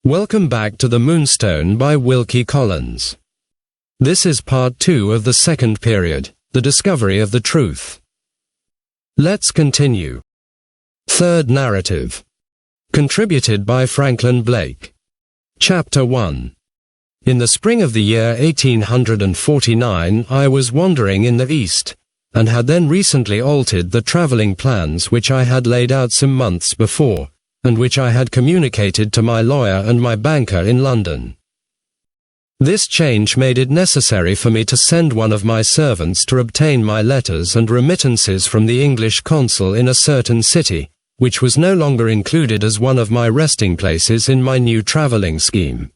Welcome back to the Moonstone by Wilkie Collins. This is part 2 of the second period, the discovery of the truth. Let's continue. Third narrative. Contributed by Franklin Blake. Chapter 1. In the spring of the year 1849 I was wandering in the East, and had then recently altered the travelling plans which I had laid out some months before, and which I had communicated to my lawyer and my banker in London. This change made it necessary for me to send one of my servants to obtain my letters and remittances from the English consul in a certain city, which was no longer included as one of my resting places in my new travelling scheme.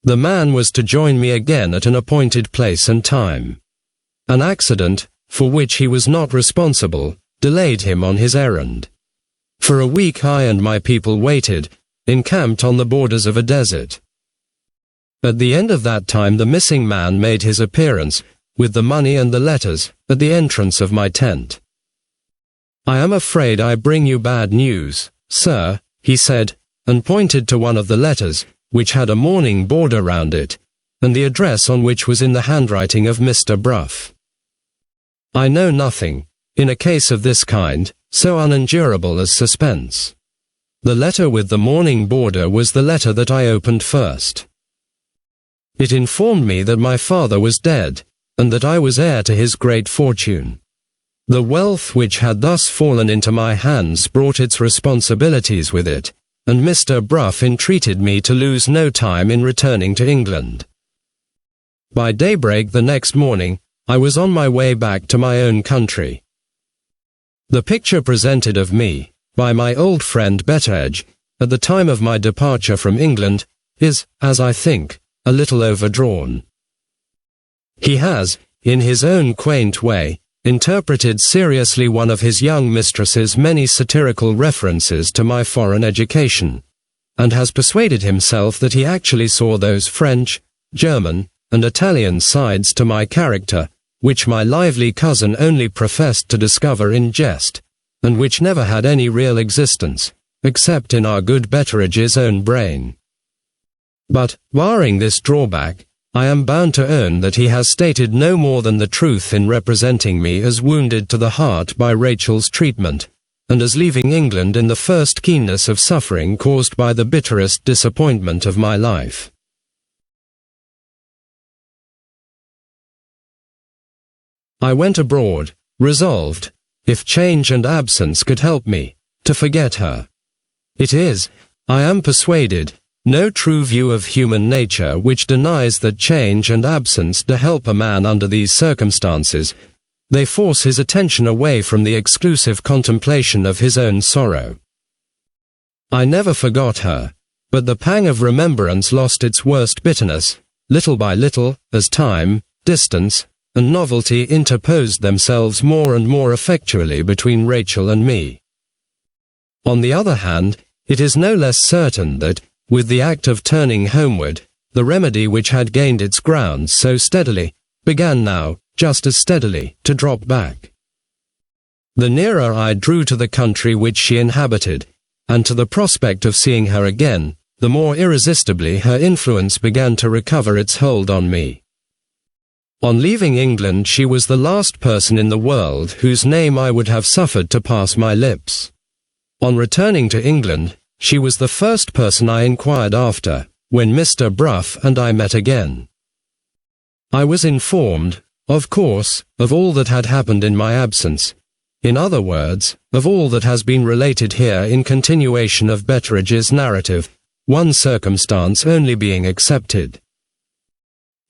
The man was to join me again at an appointed place and time. An accident, for which he was not responsible, delayed him on his errand. For a week I and my people waited, encamped on the borders of a desert. At the end of that time the missing man made his appearance, with the money and the letters, at the entrance of my tent. "I am afraid I bring you bad news, sir," he said, and pointed to one of the letters, which had a mourning border round it, and the address on which was in the handwriting of Mr. Bruff. I know nothing, in a case of this kind, so unendurable as suspense. The letter with the mourning border was the letter that I opened first. It informed me that my father was dead, and that I was heir to his great fortune. The wealth which had thus fallen into my hands brought its responsibilities with it, and Mr. Bruff entreated me to lose no time in returning to England. By daybreak the next morning, I was on my way back to my own country. The picture presented of me, by my old friend Betteredge, at the time of my departure from England, is, as I think, a little overdrawn. He has, in his own quaint way, interpreted seriously one of his young mistress's many satirical references to my foreign education, and has persuaded himself that he actually saw those French, German, and Italian sides to my character, which my lively cousin only professed to discover in jest, and which never had any real existence, except in our good Betteredge's own brain. But, barring this drawback, I am bound to own that he has stated no more than the truth in representing me as wounded to the heart by Rachel's treatment, and as leaving England in the first keenness of suffering caused by the bitterest disappointment of my life. I went abroad, resolved, if change and absence could help me, to forget her. It is, I am persuaded, no true view of human nature which denies that change and absence do help a man under these circumstances. They force his attention away from the exclusive contemplation of his own sorrow. I never forgot her, but the pang of remembrance lost its worst bitterness, little by little, as time, distance, and novelty interposed themselves more and more effectually between Rachel and me. On the other hand, it is no less certain that, with the act of turning homeward, the remedy which had gained its ground so steadily, began now, just as steadily, to drop back. The nearer I drew to the country which she inhabited, and to the prospect of seeing her again, the more irresistibly her influence began to recover its hold on me. On leaving England she was the last person in the world whose name I would have suffered to pass my lips. On returning to England, she was the first person I inquired after, when Mr. Bruff and I met again. I was informed, of course, of all that had happened in my absence, in other words, of all that has been related here in continuation of Betteredge's narrative, one circumstance only being excepted.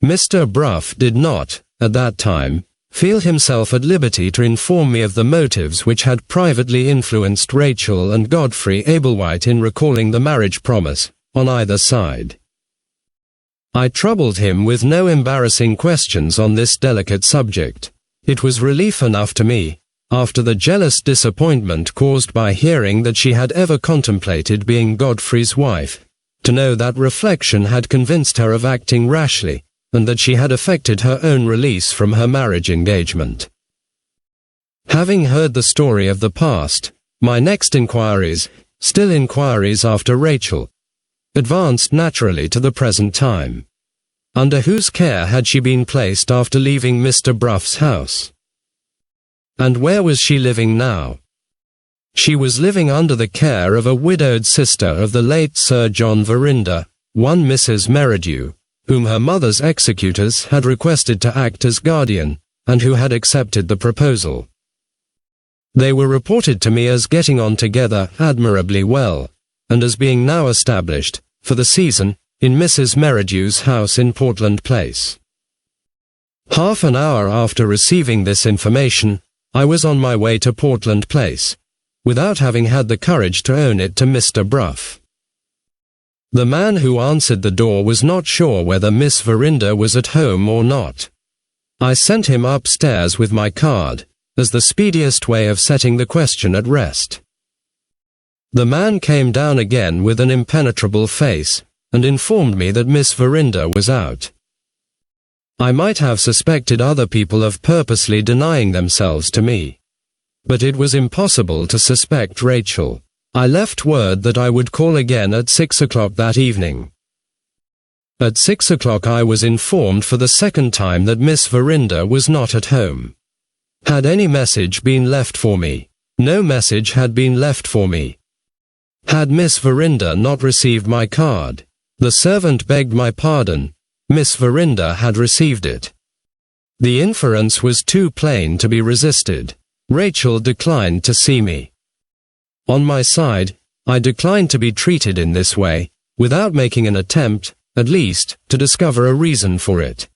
Mr. Bruff did not, at that time, feel himself at liberty to inform me of the motives which had privately influenced Rachel and Godfrey Ablewhite in recalling the marriage promise, on either side. I troubled him with no embarrassing questions on this delicate subject. It was relief enough to me, after the jealous disappointment caused by hearing that she had ever contemplated being Godfrey's wife, to know that reflection had convinced her of acting rashly, and that she had effected her own release from her marriage engagement. Having heard the story of the past, my next inquiries, still inquiries after Rachel, advanced naturally to the present time. Under whose care had she been placed after leaving Mr. Bruff's house? And where was she living now? She was living under the care of a widowed sister of the late Sir John Verinder, one Mrs. Merridew, whom her mother's executors had requested to act as guardian, and who had accepted the proposal. They were reported to me as getting on together admirably well, and as being now established, for the season, in Mrs. Merridew's house in Portland Place. Half an hour after receiving this information, I was on my way to Portland Place, without having had the courage to own it to Mr. Bruff. The man who answered the door was not sure whether Miss Verinder was at home or not. I sent him upstairs with my card, as the speediest way of setting the question at rest. The man came down again with an impenetrable face, and informed me that Miss Verinder was out. I might have suspected other people of purposely denying themselves to me. But it was impossible to suspect Rachel. I left word that I would call again at 6 o'clock that evening. At 6 o'clock I was informed for the second time that Miss Verinder was not at home. Had any message been left for me? No message had been left for me. Had Miss Verinder not received my card? The servant begged my pardon. Miss Verinder had received it. The inference was too plain to be resisted. Rachel declined to see me. On my side, I declined to be treated in this way, without making an attempt, at least, to discover a reason for it.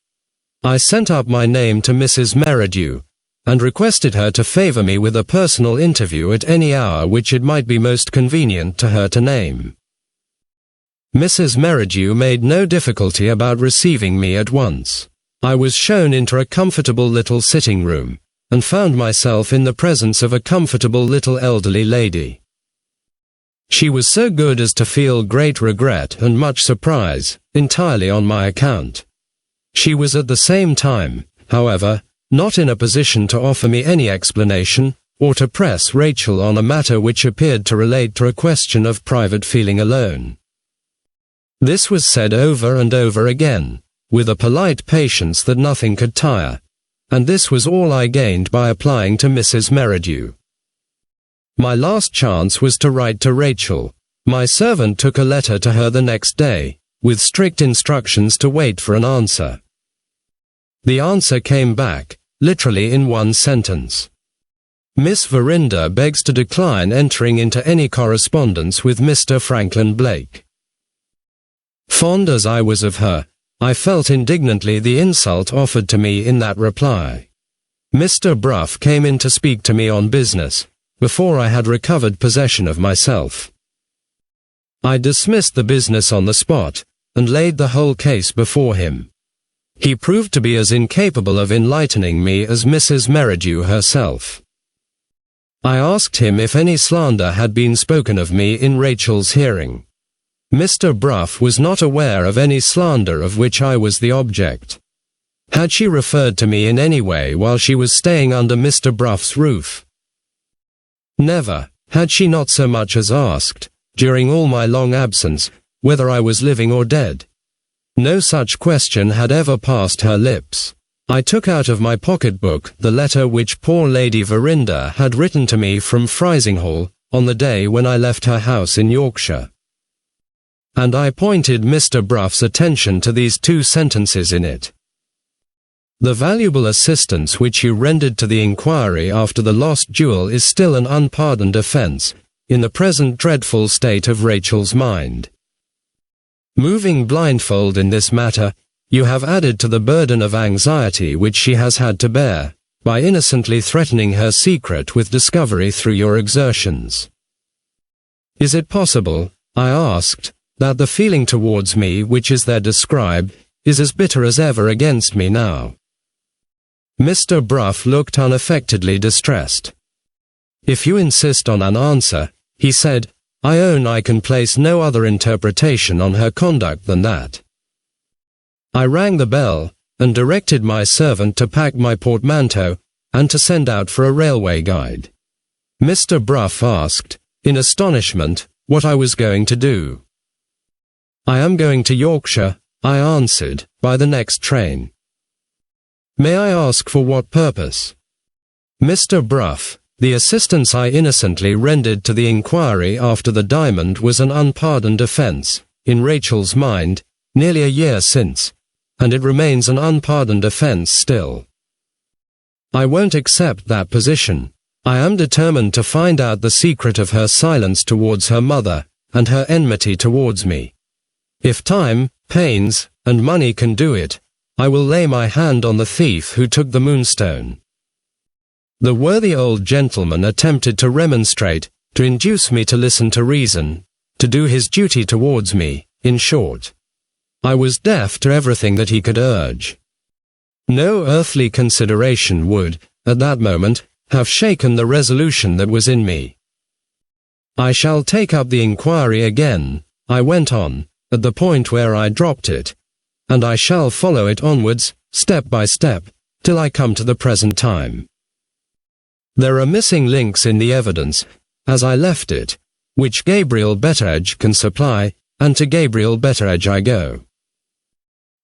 I sent up my name to Mrs. Merridew, and requested her to favor me with a personal interview at any hour which it might be most convenient to her to name. Mrs. Merridew made no difficulty about receiving me at once. I was shown into a comfortable little sitting room, and found myself in the presence of a comfortable little elderly lady. She was so good as to feel great regret and much surprise, entirely on my account. She was at the same time, however, not in a position to offer me any explanation, or to press Rachel on a matter which appeared to relate to a question of private feeling alone. This was said over and over again, with a polite patience that nothing could tire, and this was all I gained by applying to Mrs. Merridew. My last chance was to write to Rachel. My servant took a letter to her the next day, with strict instructions to wait for an answer. The answer came back, literally in one sentence. Miss Verinder begs to decline entering into any correspondence with Mr. Franklin Blake. Fond as I was of her, I felt indignantly the insult offered to me in that reply. Mr. Bruff came in to speak to me on business, before I had recovered possession of myself. I dismissed the business on the spot, and laid the whole case before him. He proved to be as incapable of enlightening me as Mrs. Merridew herself. I asked him if any slander had been spoken of me in Rachel's hearing. Mr. Bruff was not aware of any slander of which I was the object. Had she referred to me in any way while she was staying under Mr. Bruff's roof? Never. Had she not so much as asked, during all my long absence, whether I was living or dead? No such question had ever passed her lips. I took out of my pocket-book the letter which poor Lady Verinder had written to me from Frizinghall, on the day when I left her house in Yorkshire. And I pointed Mr. Bruff's attention to these two sentences in it. The valuable assistance which you rendered to the inquiry after the lost jewel is still an unpardoned offence, in the present dreadful state of Rachel's mind. Moving blindfold in this matter, you have added to the burden of anxiety which she has had to bear, by innocently threatening her secret with discovery through your exertions. Is it possible, I asked, that the feeling towards me which is there described, is as bitter as ever against me now? Mr. Bruff looked unaffectedly distressed. If you insist on an answer, he said, I own I can place no other interpretation on her conduct than that. I rang the bell, and directed my servant to pack my portmanteau, and to send out for a railway guide. Mr. Bruff asked, in astonishment, what I was going to do. I am going to Yorkshire, I answered, by the next train. May I ask for what purpose? Mr. Bruff, the assistance I innocently rendered to the inquiry after the diamond was an unpardoned offence, in Rachel's mind, nearly a year since, and it remains an unpardoned offence still. I won't accept that position. I am determined to find out the secret of her silence towards her mother, and her enmity towards me. If time, pains, and money can do it, I will lay my hand on the thief who took the Moonstone. The worthy old gentleman attempted to remonstrate, to induce me to listen to reason, to do his duty towards me, in short. I was deaf to everything that he could urge. No earthly consideration would, at that moment, have shaken the resolution that was in me. I shall take up the inquiry again, I went on, at the point where I dropped it, and I shall follow it onwards, step by step, till I come to the present time. There are missing links in the evidence, as I left it, which Gabriel Betteredge can supply, and to Gabriel Betteredge I go.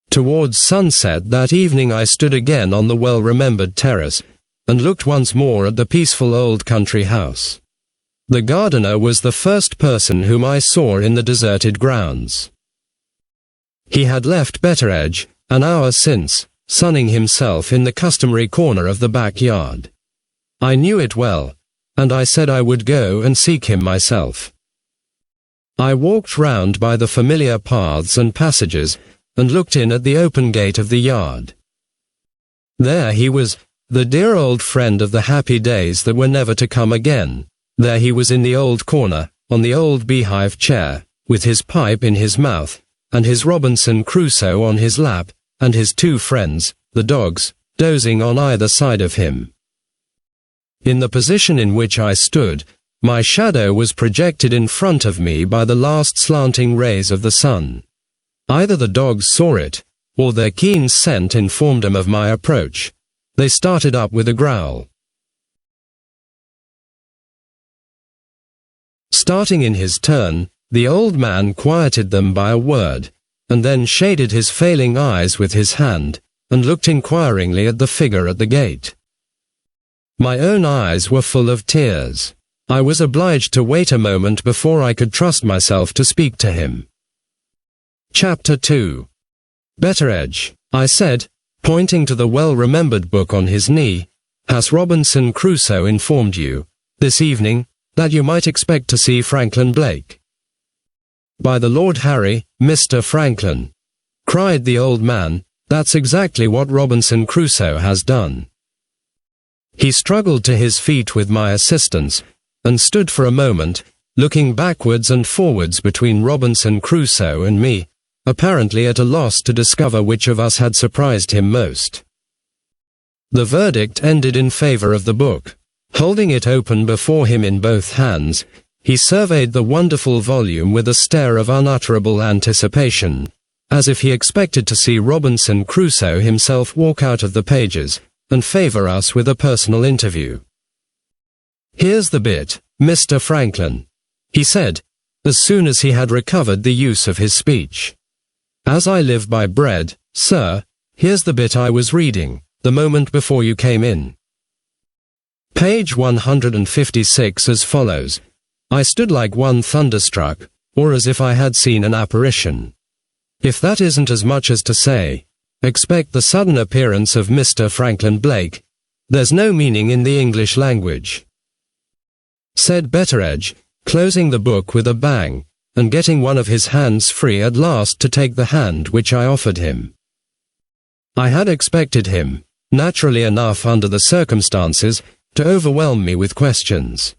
Towards sunset that evening I stood again on the well-remembered terrace, and looked once more at the peaceful old country house. The gardener was the first person whom I saw in the deserted grounds. He had left Betteredge, an hour since, sunning himself in the customary corner of the backyard. I knew it well, and I said I would go and seek him myself. I walked round by the familiar paths and passages, and looked in at the open gate of the yard. There he was, the dear old friend of the happy days that were never to come again. There he was in the old corner, on the old beehive chair, with his pipe in his mouth, and his Robinson Crusoe on his lap, and his two friends, the dogs, dozing on either side of him. In the position in which I stood, my shadow was projected in front of me by the last slanting rays of the sun. Either the dogs saw it, or their keen scent informed them of my approach. They started up with a growl. Starting in his turn, the old man quieted them by a word, and then shaded his failing eyes with his hand, and looked inquiringly at the figure at the gate. My own eyes were full of tears. I was obliged to wait a moment before I could trust myself to speak to him. Chapter 2. Betteredge, I said, pointing to the well-remembered book on his knee, has Robinson Crusoe informed you, this evening, that you might expect to see Franklin Blake? By the Lord Harry, Mr. Franklin, cried the old man, that's exactly what Robinson Crusoe has done. He struggled to his feet with my assistance, and stood for a moment, looking backwards and forwards between Robinson Crusoe and me, apparently at a loss to discover which of us had surprised him most. The verdict ended in favor of the book. Holding it open before him in both hands, he surveyed the wonderful volume with a stare of unutterable anticipation, as if he expected to see Robinson Crusoe himself walk out of the pages, and favor us with a personal interview. Here's the bit, Mr. Franklin, he said, as soon as he had recovered the use of his speech. As I live by bread, sir, here's the bit I was reading, the moment before you came in. Page 156 as follows. I stood like one thunderstruck, or as if I had seen an apparition. If that isn't as much as to say, expect the sudden appearance of Mr. Franklin Blake. There's no meaning in the English language, said Betteredge, closing the book with a bang, and getting one of his hands free at last to take the hand which I offered him. I had expected him, naturally enough under the circumstances, to overwhelm me with questions.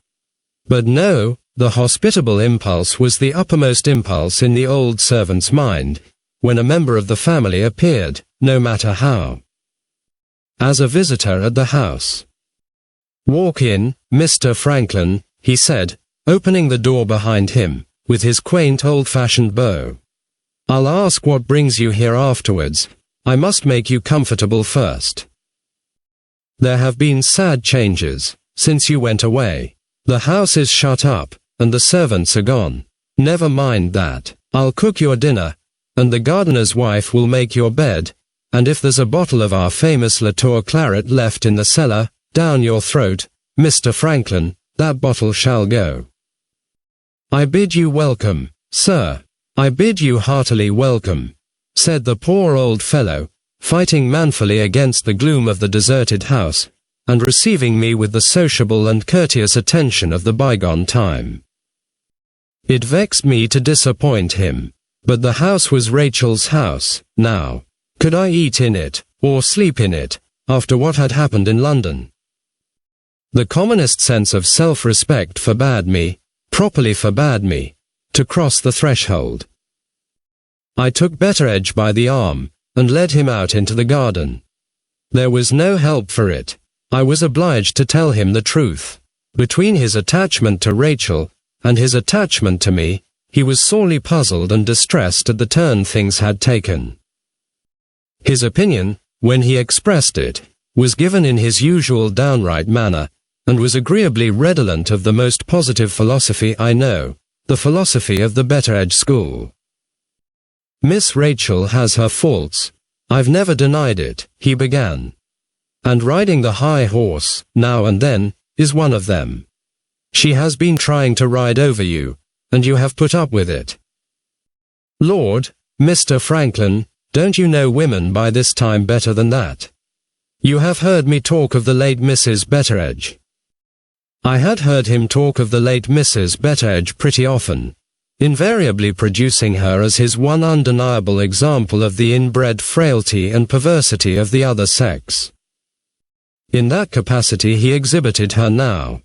But no, the hospitable impulse was the uppermost impulse in the old servant's mind, when a member of the family appeared, no matter how. As a visitor at the house. Walk in, Mr. Franklin, he said, opening the door behind him, with his quaint old-fashioned bow. I'll ask what brings you here afterwards. I must make you comfortable first. There have been sad changes, since you went away. The house is shut up, and the servants are gone. Never mind that. I'll cook your dinner, and the gardener's wife will make your bed, and if there's a bottle of our famous Latour claret left in the cellar, down your throat, Mr. Franklin, that bottle shall go. I bid you welcome, sir. I bid you heartily welcome, said the poor old fellow, fighting manfully against the gloom of the deserted house, and receiving me with the sociable and courteous attention of the bygone time. It vexed me to disappoint him, but the house was Rachel's house. Now, could I eat in it, or sleep in it, after what had happened in London? The commonest sense of self-respect properly forbade me, to cross the threshold. I took Betteredge by the arm, and led him out into the garden. There was no help for it. I was obliged to tell him the truth. Between his attachment to Rachel, and his attachment to me, he was sorely puzzled and distressed at the turn things had taken. His opinion, when he expressed it, was given in his usual downright manner, and was agreeably redolent of the most positive philosophy I know, the philosophy of the Betteredge school. Miss Rachel has her faults. I've never denied it, he began. And riding the high horse, now and then, is one of them. She has been trying to ride over you, and you have put up with it. Lord, Mr. Franklin, don't you know women by this time better than that? You have heard me talk of the late Mrs. Betteredge. I had heard him talk of the late Mrs. Betteredge pretty often, invariably producing her as his one undeniable example of the inbred frailty and perversity of the other sex. In that capacity he exhibited her now.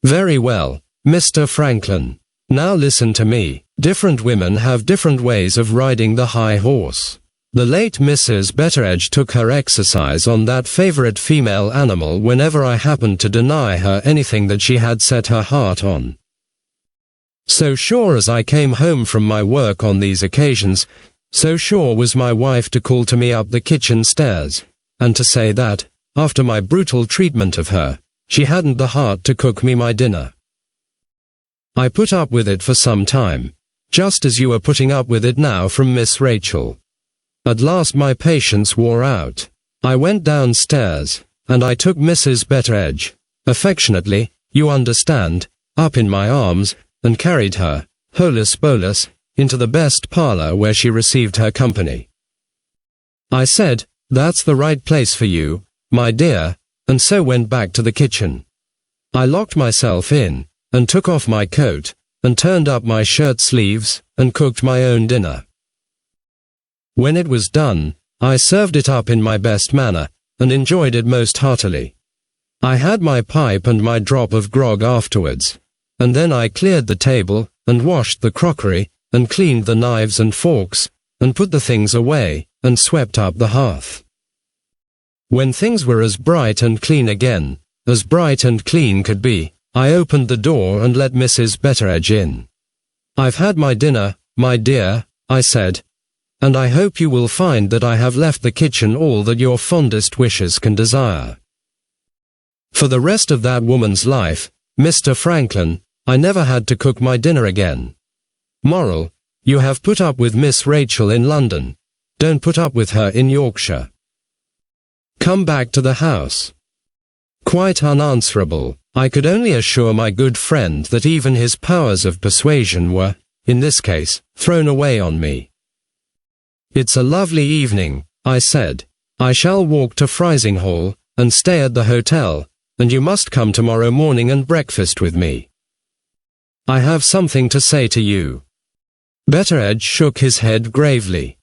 Very well, Mr. Franklin. Now listen to me. Different women have different ways of riding the high horse. The late Mrs. Betteredge took her exercise on that favorite female animal whenever I happened to deny her anything that she had set her heart on. So sure as I came home from my work on these occasions, so sure was my wife to call to me up the kitchen stairs, and to say that, after my brutal treatment of her, she hadn't the heart to cook me my dinner. I put up with it for some time, just as you are putting up with it now from Miss Rachel. At last my patience wore out. I went downstairs, and I took Mrs. Betteredge, affectionately, you understand, up in my arms, and carried her, holus bolus, into the best parlour where she received her company. I said, that's the right place for you, my dear, and so went back to the kitchen. I locked myself in, and took off my coat, and turned up my shirt sleeves, and cooked my own dinner. When it was done, I served it up in my best manner, and enjoyed it most heartily. I had my pipe and my drop of grog afterwards, and then I cleared the table, and washed the crockery, and cleaned the knives and forks, and put the things away, and swept up the hearth. When things were as bright and clean again, as bright and clean could be, I opened the door and let Mrs. Betteredge in. I've had my dinner, my dear, I said, and I hope you will find that I have left the kitchen all that your fondest wishes can desire. For the rest of that woman's life, Mr. Franklin, I never had to cook my dinner again. Moral, you have put up with Miss Rachel in London. Don't put up with her in Yorkshire. Come back to the house. Quite unanswerable, I could only assure my good friend that even his powers of persuasion were, in this case, thrown away on me. It's a lovely evening, I said. I shall walk to Frizinghall, and stay at the hotel, and you must come tomorrow morning and breakfast with me. I have something to say to you. Betteredge shook his head gravely.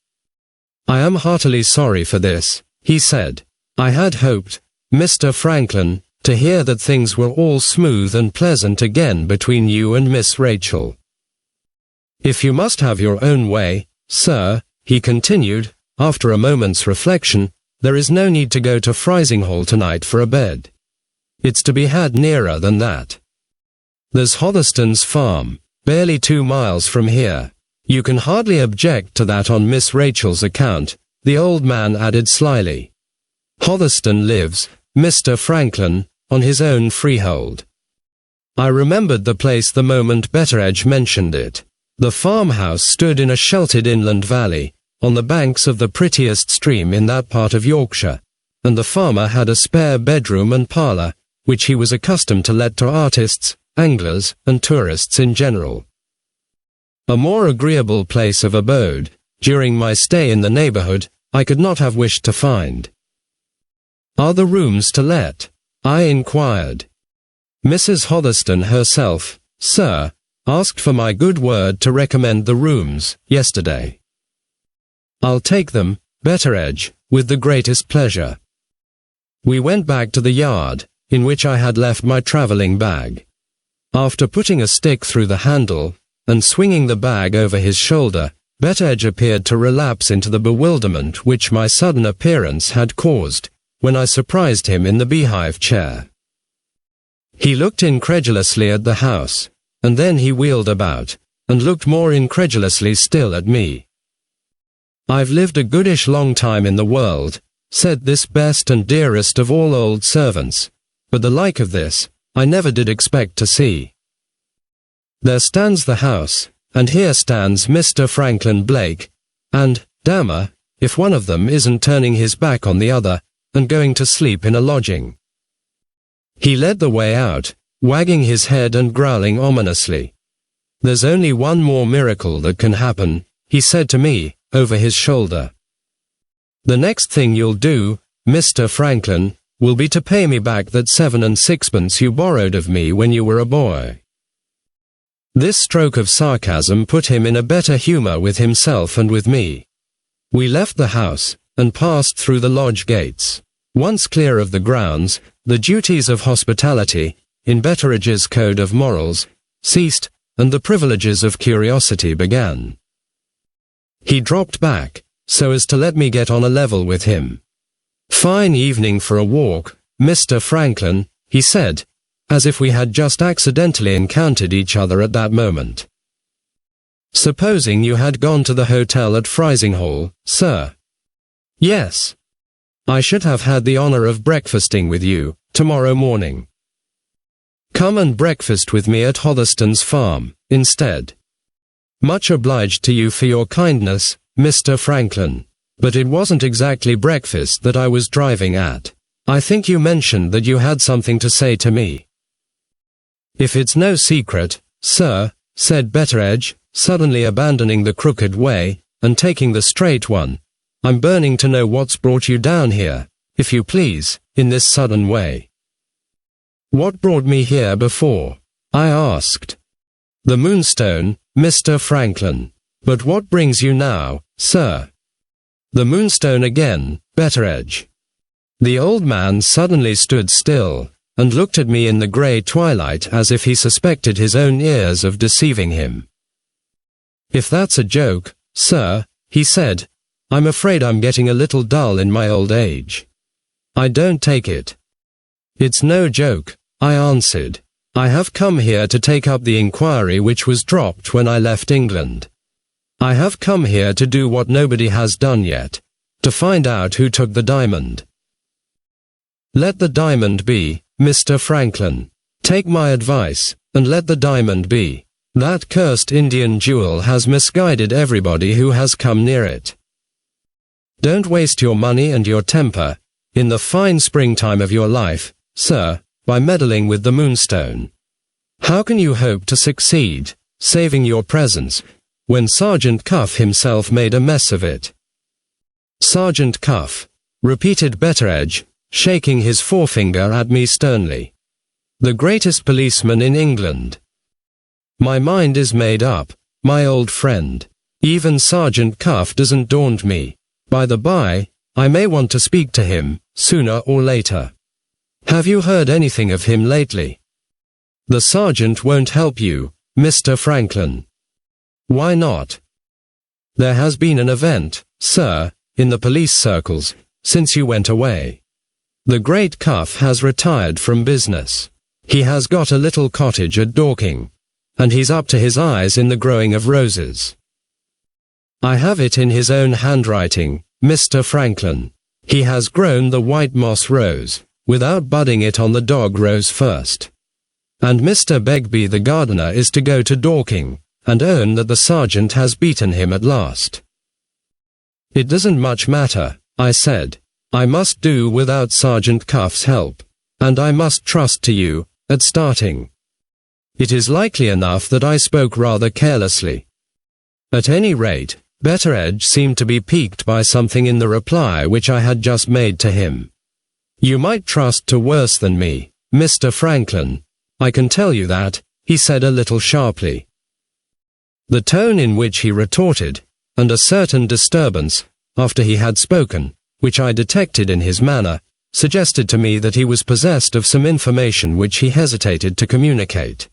I am heartily sorry for this, he said. I had hoped, Mr. Franklin, to hear that things were all smooth and pleasant again between you and Miss Rachel. If you must have your own way, sir, he continued, after a moment's reflection, there is no need to go to Frizinghall tonight for a bed. It's to be had nearer than that. There's Hotherston's farm, barely 2 miles from here. You can hardly object to that on Miss Rachel's account, the old man added slyly. Hotherston lives, Mr. Franklin, on his own freehold. I remembered the place the moment Betteredge mentioned it. The farmhouse stood in a sheltered inland valley, on the banks of the prettiest stream in that part of Yorkshire, and the farmer had a spare bedroom and parlour, which he was accustomed to let to artists, anglers, and tourists in general. A more agreeable place of abode, during my stay in the neighbourhood, I could not have wished to find. "Are the rooms to let?" I inquired. Mrs. Hotherston herself, sir, asked for my good word to recommend the rooms, yesterday. "I'll take them, Betteredge, with the greatest pleasure." We went back to the yard, in which I had left my travelling bag. After putting a stick through the handle, and swinging the bag over his shoulder, Betteredge appeared to relapse into the bewilderment which my sudden appearance had caused, when I surprised him in the beehive chair. He looked incredulously at the house, and then he wheeled about, and looked more incredulously still at me. "I've lived a goodish long time in the world," said this best and dearest of all old servants, "but the like of this, I never did expect to see. There stands the house, and here stands Mr. Franklin Blake, and, damn her, if one of them isn't turning his back on the other, and going to sleep in a lodging." He led the way out, wagging his head and growling ominously. "There's only one more miracle that can happen," he said to me, over his shoulder. "The next thing you'll do, Mr. Franklin, will be to pay me back that 7 and 6pence you borrowed of me when you were a boy." This stroke of sarcasm put him in a better humour with himself and with me. We left the house, and passed through the lodge gates. Once clear of the grounds, the duties of hospitality, in Betteredge's code of morals, ceased, and the privileges of curiosity began. He dropped back, so as to let me get on a level with him. "Fine evening for a walk, Mr. Franklin," he said, as if we had just accidentally encountered each other at that moment. "Supposing you had gone to the hotel at Frizinghall, sir?" "Yes. I should have had the honour of breakfasting with you, tomorrow morning." "Come and breakfast with me at Hotherston's farm, instead." "Much obliged to you for your kindness, Mr. Franklin, but it wasn't exactly breakfast that I was driving at. I think you mentioned that you had something to say to me." "If it's no secret, sir," said Betteredge, suddenly abandoning the crooked way, and taking the straight one, "I'm burning to know what's brought you down here, if you please, in this sudden way." "What brought me here before?" I asked. "The Moonstone, Mr. Franklin. But what brings you now, sir?" "The Moonstone again, Betteredge." The old man suddenly stood still, and looked at me in the grey twilight as if he suspected his own ears of deceiving him. "If that's a joke, sir," he said, "I'm afraid I'm getting a little dull in my old age. I don't take it." "It's no joke," I answered. "I have come here to take up the inquiry which was dropped when I left England. I have come here to do what nobody has done yet, to find out who took the diamond." "Let the diamond be, Mr. Franklin. Take my advice, and let the diamond be. That cursed Indian jewel has misguided everybody who has come near it. Don't waste your money and your temper, in the fine springtime of your life, sir, by meddling with the Moonstone. How can you hope to succeed, saving your presence, when Sergeant Cuff himself made a mess of it?" "Sergeant Cuff," repeated Betteredge, shaking his forefinger at me sternly. "The greatest policeman in England." "My mind is made up, my old friend. Even Sergeant Cuff doesn't daunt me. By the by, I may want to speak to him, sooner or later. Have you heard anything of him lately?" "The sergeant won't help you, Mr. Franklin." "Why not?" "There has been an event, sir, in the police circles, since you went away. The great Cuff has retired from business. He has got a little cottage at Dorking, and he's up to his eyes in the growing of roses. I have it in his own handwriting, Mr. Franklin. He has grown the white moss rose, without budding it on the dog rose first. And Mr. Begbie the gardener is to go to Dorking, and own that the sergeant has beaten him at last. It doesn't much matter, I said. I must do without Sergeant Cuff's help, and I must trust to you, at starting. It is likely enough that I spoke rather carelessly. At any rate, Betteredge seemed to be piqued by something in the reply which I had just made to him. You might trust to worse than me, Mr. Franklin. I can tell you that, he said a little sharply. The tone in which he retorted, and a certain disturbance, after he had spoken, which I detected in his manner, suggested to me that he was possessed of some information which he hesitated to communicate.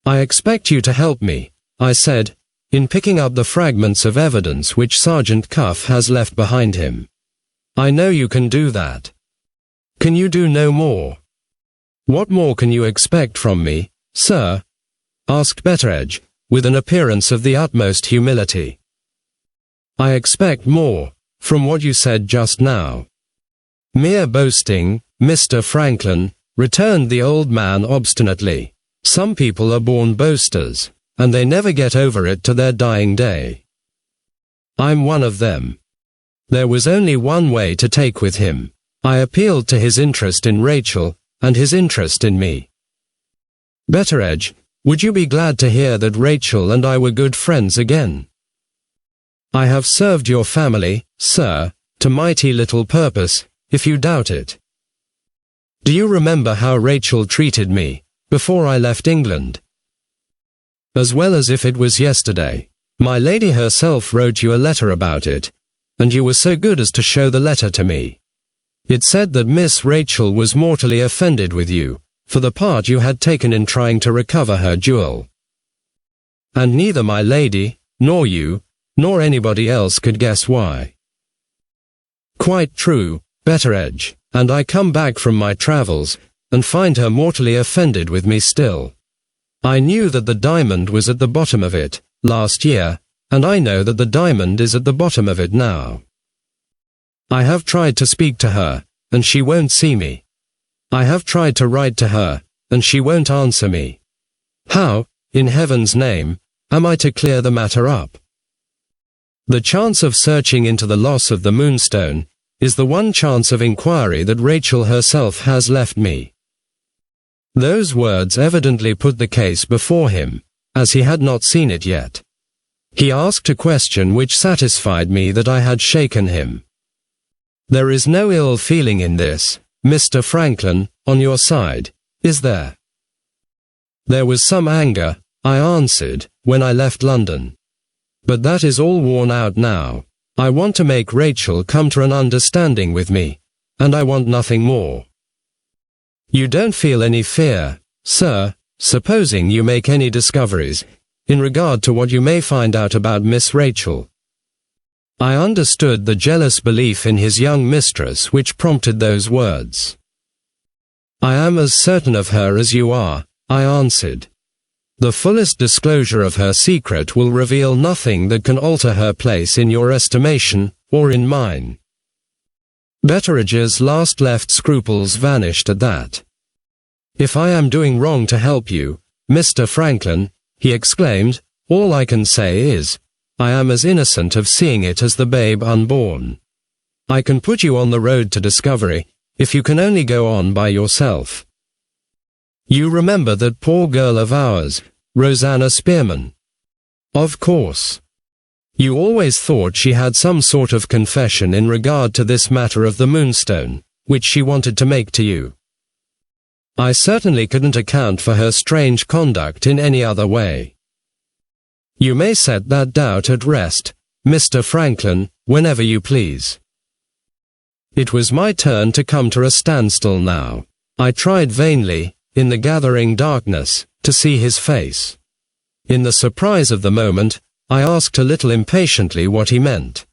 I expect you to help me, I said, in picking up the fragments of evidence which Sergeant Cuff has left behind him. I know you can do that. Can you do no more? What more can you expect from me, sir? Asked Betteredge, with an appearance of the utmost humility. I expect more, from what you said just now. Mere boasting, Mr. Franklin, returned the old man obstinately. Some people are born boasters, and they never get over it to their dying day. I'm one of them. There was only one way to take with him. I appealed to his interest in Rachel, and his interest in me. Betteredge, would you be glad to hear that Rachel and I were good friends again? I have served your family, sir, to mighty little purpose, if you doubt it. Do you remember how Rachel treated me, before I left England? As well as if it was yesterday. My lady herself wrote you a letter about it, and you were so good as to show the letter to me. It said that Miss Rachel was mortally offended with you, for the part you had taken in trying to recover her jewel. And neither my lady, nor you, nor anybody else could guess why. Quite true, Betteredge, and I come back from my travels, and find her mortally offended with me still. I knew that the diamond was at the bottom of it, last year, and I know that the diamond is at the bottom of it now. I have tried to speak to her, and she won't see me. I have tried to write to her, and she won't answer me. How, in heaven's name, am I to clear the matter up? The chance of searching into the loss of the Moonstone is the one chance of inquiry that Rachel herself has left me. Those words evidently put the case before him, as he had not seen it yet. He asked a question which satisfied me that I had shaken him. There is no ill feeling in this, Mr. Franklin, on your side, is there? There was some anger, I answered, when I left London. But that is all worn out now. I want to make Rachel come to an understanding with me, and I want nothing more. You don't feel any fear, sir, supposing you make any discoveries, in regard to what you may find out about Miss Rachel. I understood the jealous belief in his young mistress which prompted those words. I am as certain of her as you are, I answered. The fullest disclosure of her secret will reveal nothing that can alter her place in your estimation, or in mine. Betteredge's last left scruples vanished at that. If I am doing wrong to help you, Mr. Franklin, he exclaimed, all I can say is, I am as innocent of seeing it as the babe unborn. I can put you on the road to discovery, if you can only go on by yourself. You remember that poor girl of ours, Rosanna Spearman? Of course. You always thought she had some sort of confession in regard to this matter of the Moonstone, which she wanted to make to you. I certainly couldn't account for her strange conduct in any other way. You may set that doubt at rest, Mr. Franklin, whenever you please. It was my turn to come to a standstill now. I tried vainly, in the gathering darkness, to see his face. In the surprise of the moment, I asked a little impatiently what he meant.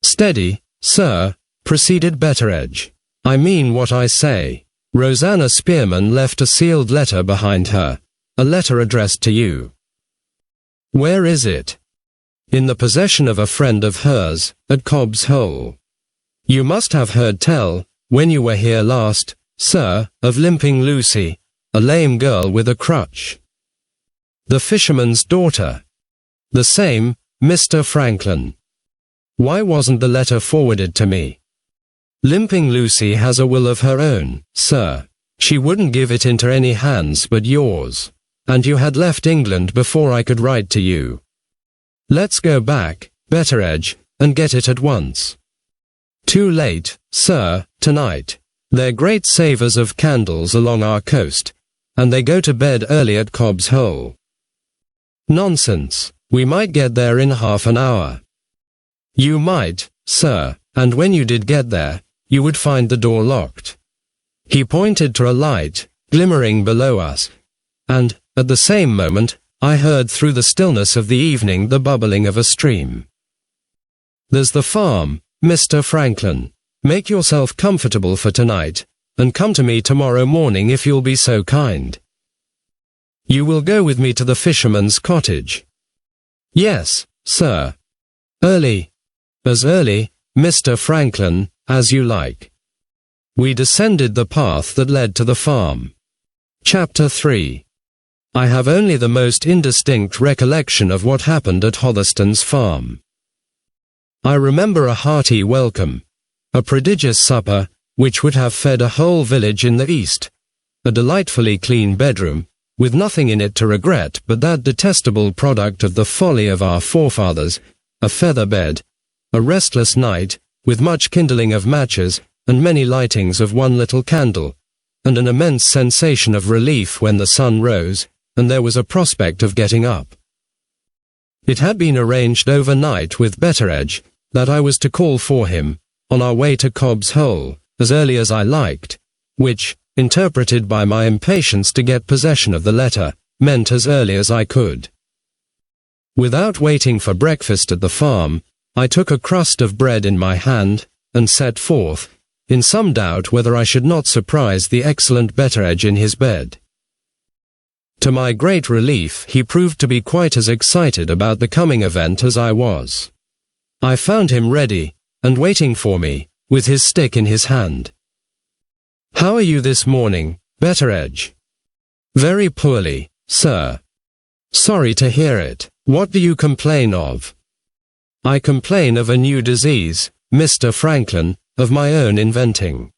Steady, sir, proceeded Betteredge. I mean what I say. Rosanna Spearman left a sealed letter behind her, a letter addressed to you. Where is it? In the possession of a friend of hers, at Cobb's Hole. You must have heard tell, when you were here last, sir, of Limping Lucy, a lame girl with a crutch. The fisherman's daughter. The same, Mr. Franklin. Why wasn't the letter forwarded to me? Limping Lucy has a will of her own, sir. She wouldn't give it into any hands but yours. And you had left England before I could write to you. Let's go back, Betteredge, and get it at once. Too late, sir, tonight. They're great savers of candles along our coast, and they go to bed early at Cobb's Hole. Nonsense. We might get there in half an hour. You might, sir, and when you did get there, you would find the door locked. He pointed to a light, glimmering below us, and, at the same moment, I heard through the stillness of the evening the bubbling of a stream. There's the farm, Mr. Franklin. Make yourself comfortable for tonight, and come to me tomorrow morning if you'll be so kind. You will go with me to the fisherman's cottage. Yes, sir. Early. As early, Mr. Franklin, as you like. We descended the path that led to the farm. Chapter 3. I have only the most indistinct recollection of what happened at Hotherstone's farm. I remember a hearty welcome, a prodigious supper, which would have fed a whole village in the East, a delightfully clean bedroom, with nothing in it to regret but that detestable product of the folly of our forefathers, a feather bed, a restless night, with much kindling of matches, and many lightings of one little candle, and an immense sensation of relief when the sun rose, and there was a prospect of getting up. It had been arranged overnight with Betteredge that I was to call for him, on our way to Cobb's Hole, as early as I liked, which, interpreted by my impatience to get possession of the letter, meant as early as I could. Without waiting for breakfast at the farm, I took a crust of bread in my hand, and set forth, in some doubt whether I should not surprise the excellent Betteredge in his bed. To my great relief, he proved to be quite as excited about the coming event as I was. I found him ready, and waiting for me, with his stick in his hand. How are you this morning, Betteredge? Very poorly, sir. Sorry to hear it. What do you complain of? I complain of a new disease, Mr. Franklin, of my own inventing.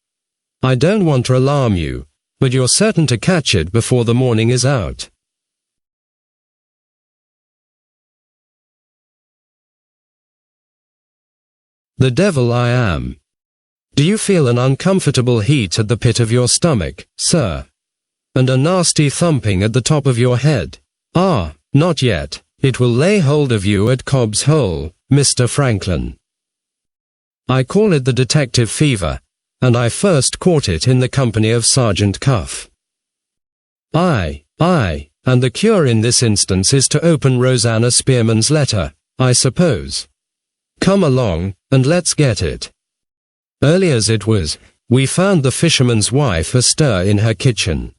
I don't want to alarm you, but you're certain to catch it before the morning is out. The devil I am. Do you feel an uncomfortable heat at the pit of your stomach, sir? And a nasty thumping at the top of your head? Ah, not yet. It will lay hold of you at Cobb's Hole, Mr. Franklin. I call it the detective fever, and I first caught it in the company of Sergeant Cuff. Aye, and the cure in this instance is to open Rosanna Spearman's letter, I suppose. Come along, and let's get it. Early as it was, we found the fisherman's wife astir in her kitchen.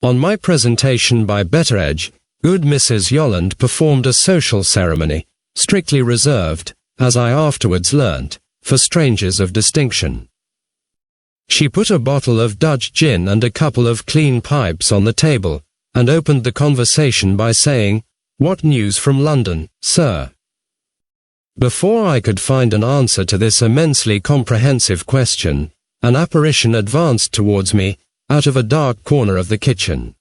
On my presentation by Betteredge, good Mrs. Yolland performed a social ceremony, strictly reserved, as I afterwards learnt, for strangers of distinction. She put a bottle of Dutch gin and a couple of clean pipes on the table, and opened the conversation by saying, "What news from London, sir?" Before I could find an answer to this immensely comprehensive question, an apparition advanced towards me, out of a dark corner of the kitchen.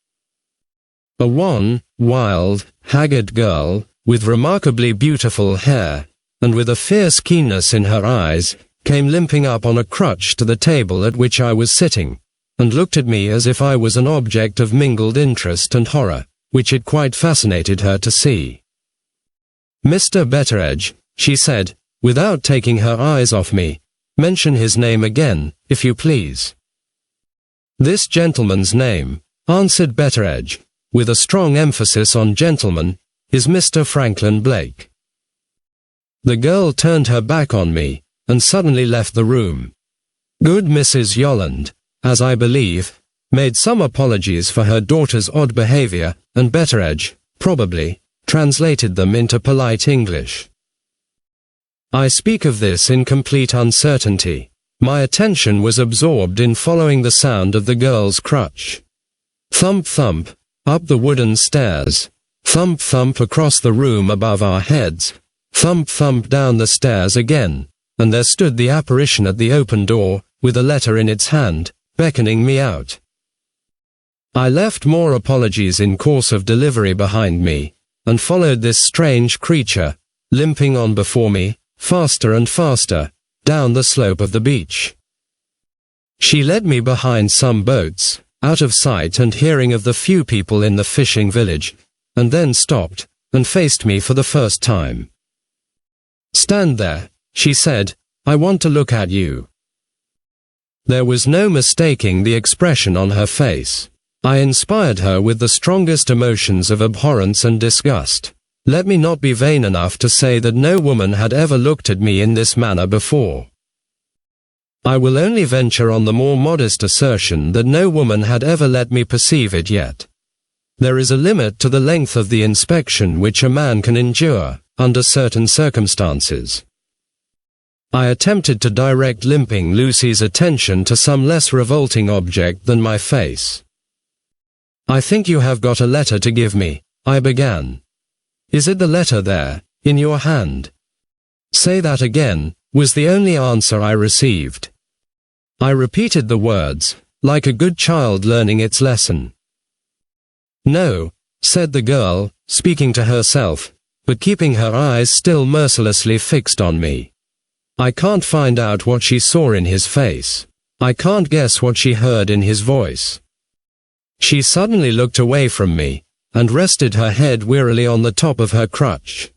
A wan, wild, haggard girl, with remarkably beautiful hair, and with a fierce keenness in her eyes, came limping up on a crutch to the table at which I was sitting, and looked at me as if I was an object of mingled interest and horror, which it quite fascinated her to see. "Mr. Betteredge," she said, without taking her eyes off me, "mention his name again, if you please." "This gentleman's name," answered Betteredge, with a strong emphasis on gentleman, "is Mr. Franklin Blake." The girl turned her back on me, and suddenly left the room. Good Mrs. Yolland, as I believe, made some apologies for her daughter's odd behavior, and Betteredge, probably, translated them into polite English. I speak of this in complete uncertainty. My attention was absorbed in following the sound of the girl's crutch. Thump thump, up the wooden stairs, Thump thump across the room above our heads, thump thump down the stairs again, and there stood the apparition at the open door, with a letter in its hand, beckoning me out. I left more apologies in course of delivery behind me, and followed this strange creature, limping on before me, faster and faster, down the slope of the beach. She led me behind some boats, out of sight and hearing of the few people in the fishing village, and then stopped, and faced me for the first time. "Stand there," she said, "I want to look at you." There was no mistaking the expression on her face. I inspired her with the strongest emotions of abhorrence and disgust. Let me not be vain enough to say that no woman had ever looked at me in this manner before. I will only venture on the more modest assertion that no woman had ever let me perceive it yet. There is a limit to the length of the inspection which a man can endure, under certain circumstances. I attempted to direct limping Lucy's attention to some less revolting object than my face. "I think you have got a letter to give me," I began. "Is it the letter there, in your hand?" "Say that again," was the only answer I received. I repeated the words, like a good child learning its lesson. "No," said the girl, speaking to herself, but keeping her eyes still mercilessly fixed on me. I can't find out what she saw in his face. I can't guess what she heard in his voice. She suddenly looked away from me, and rested her head wearily on the top of her crutch.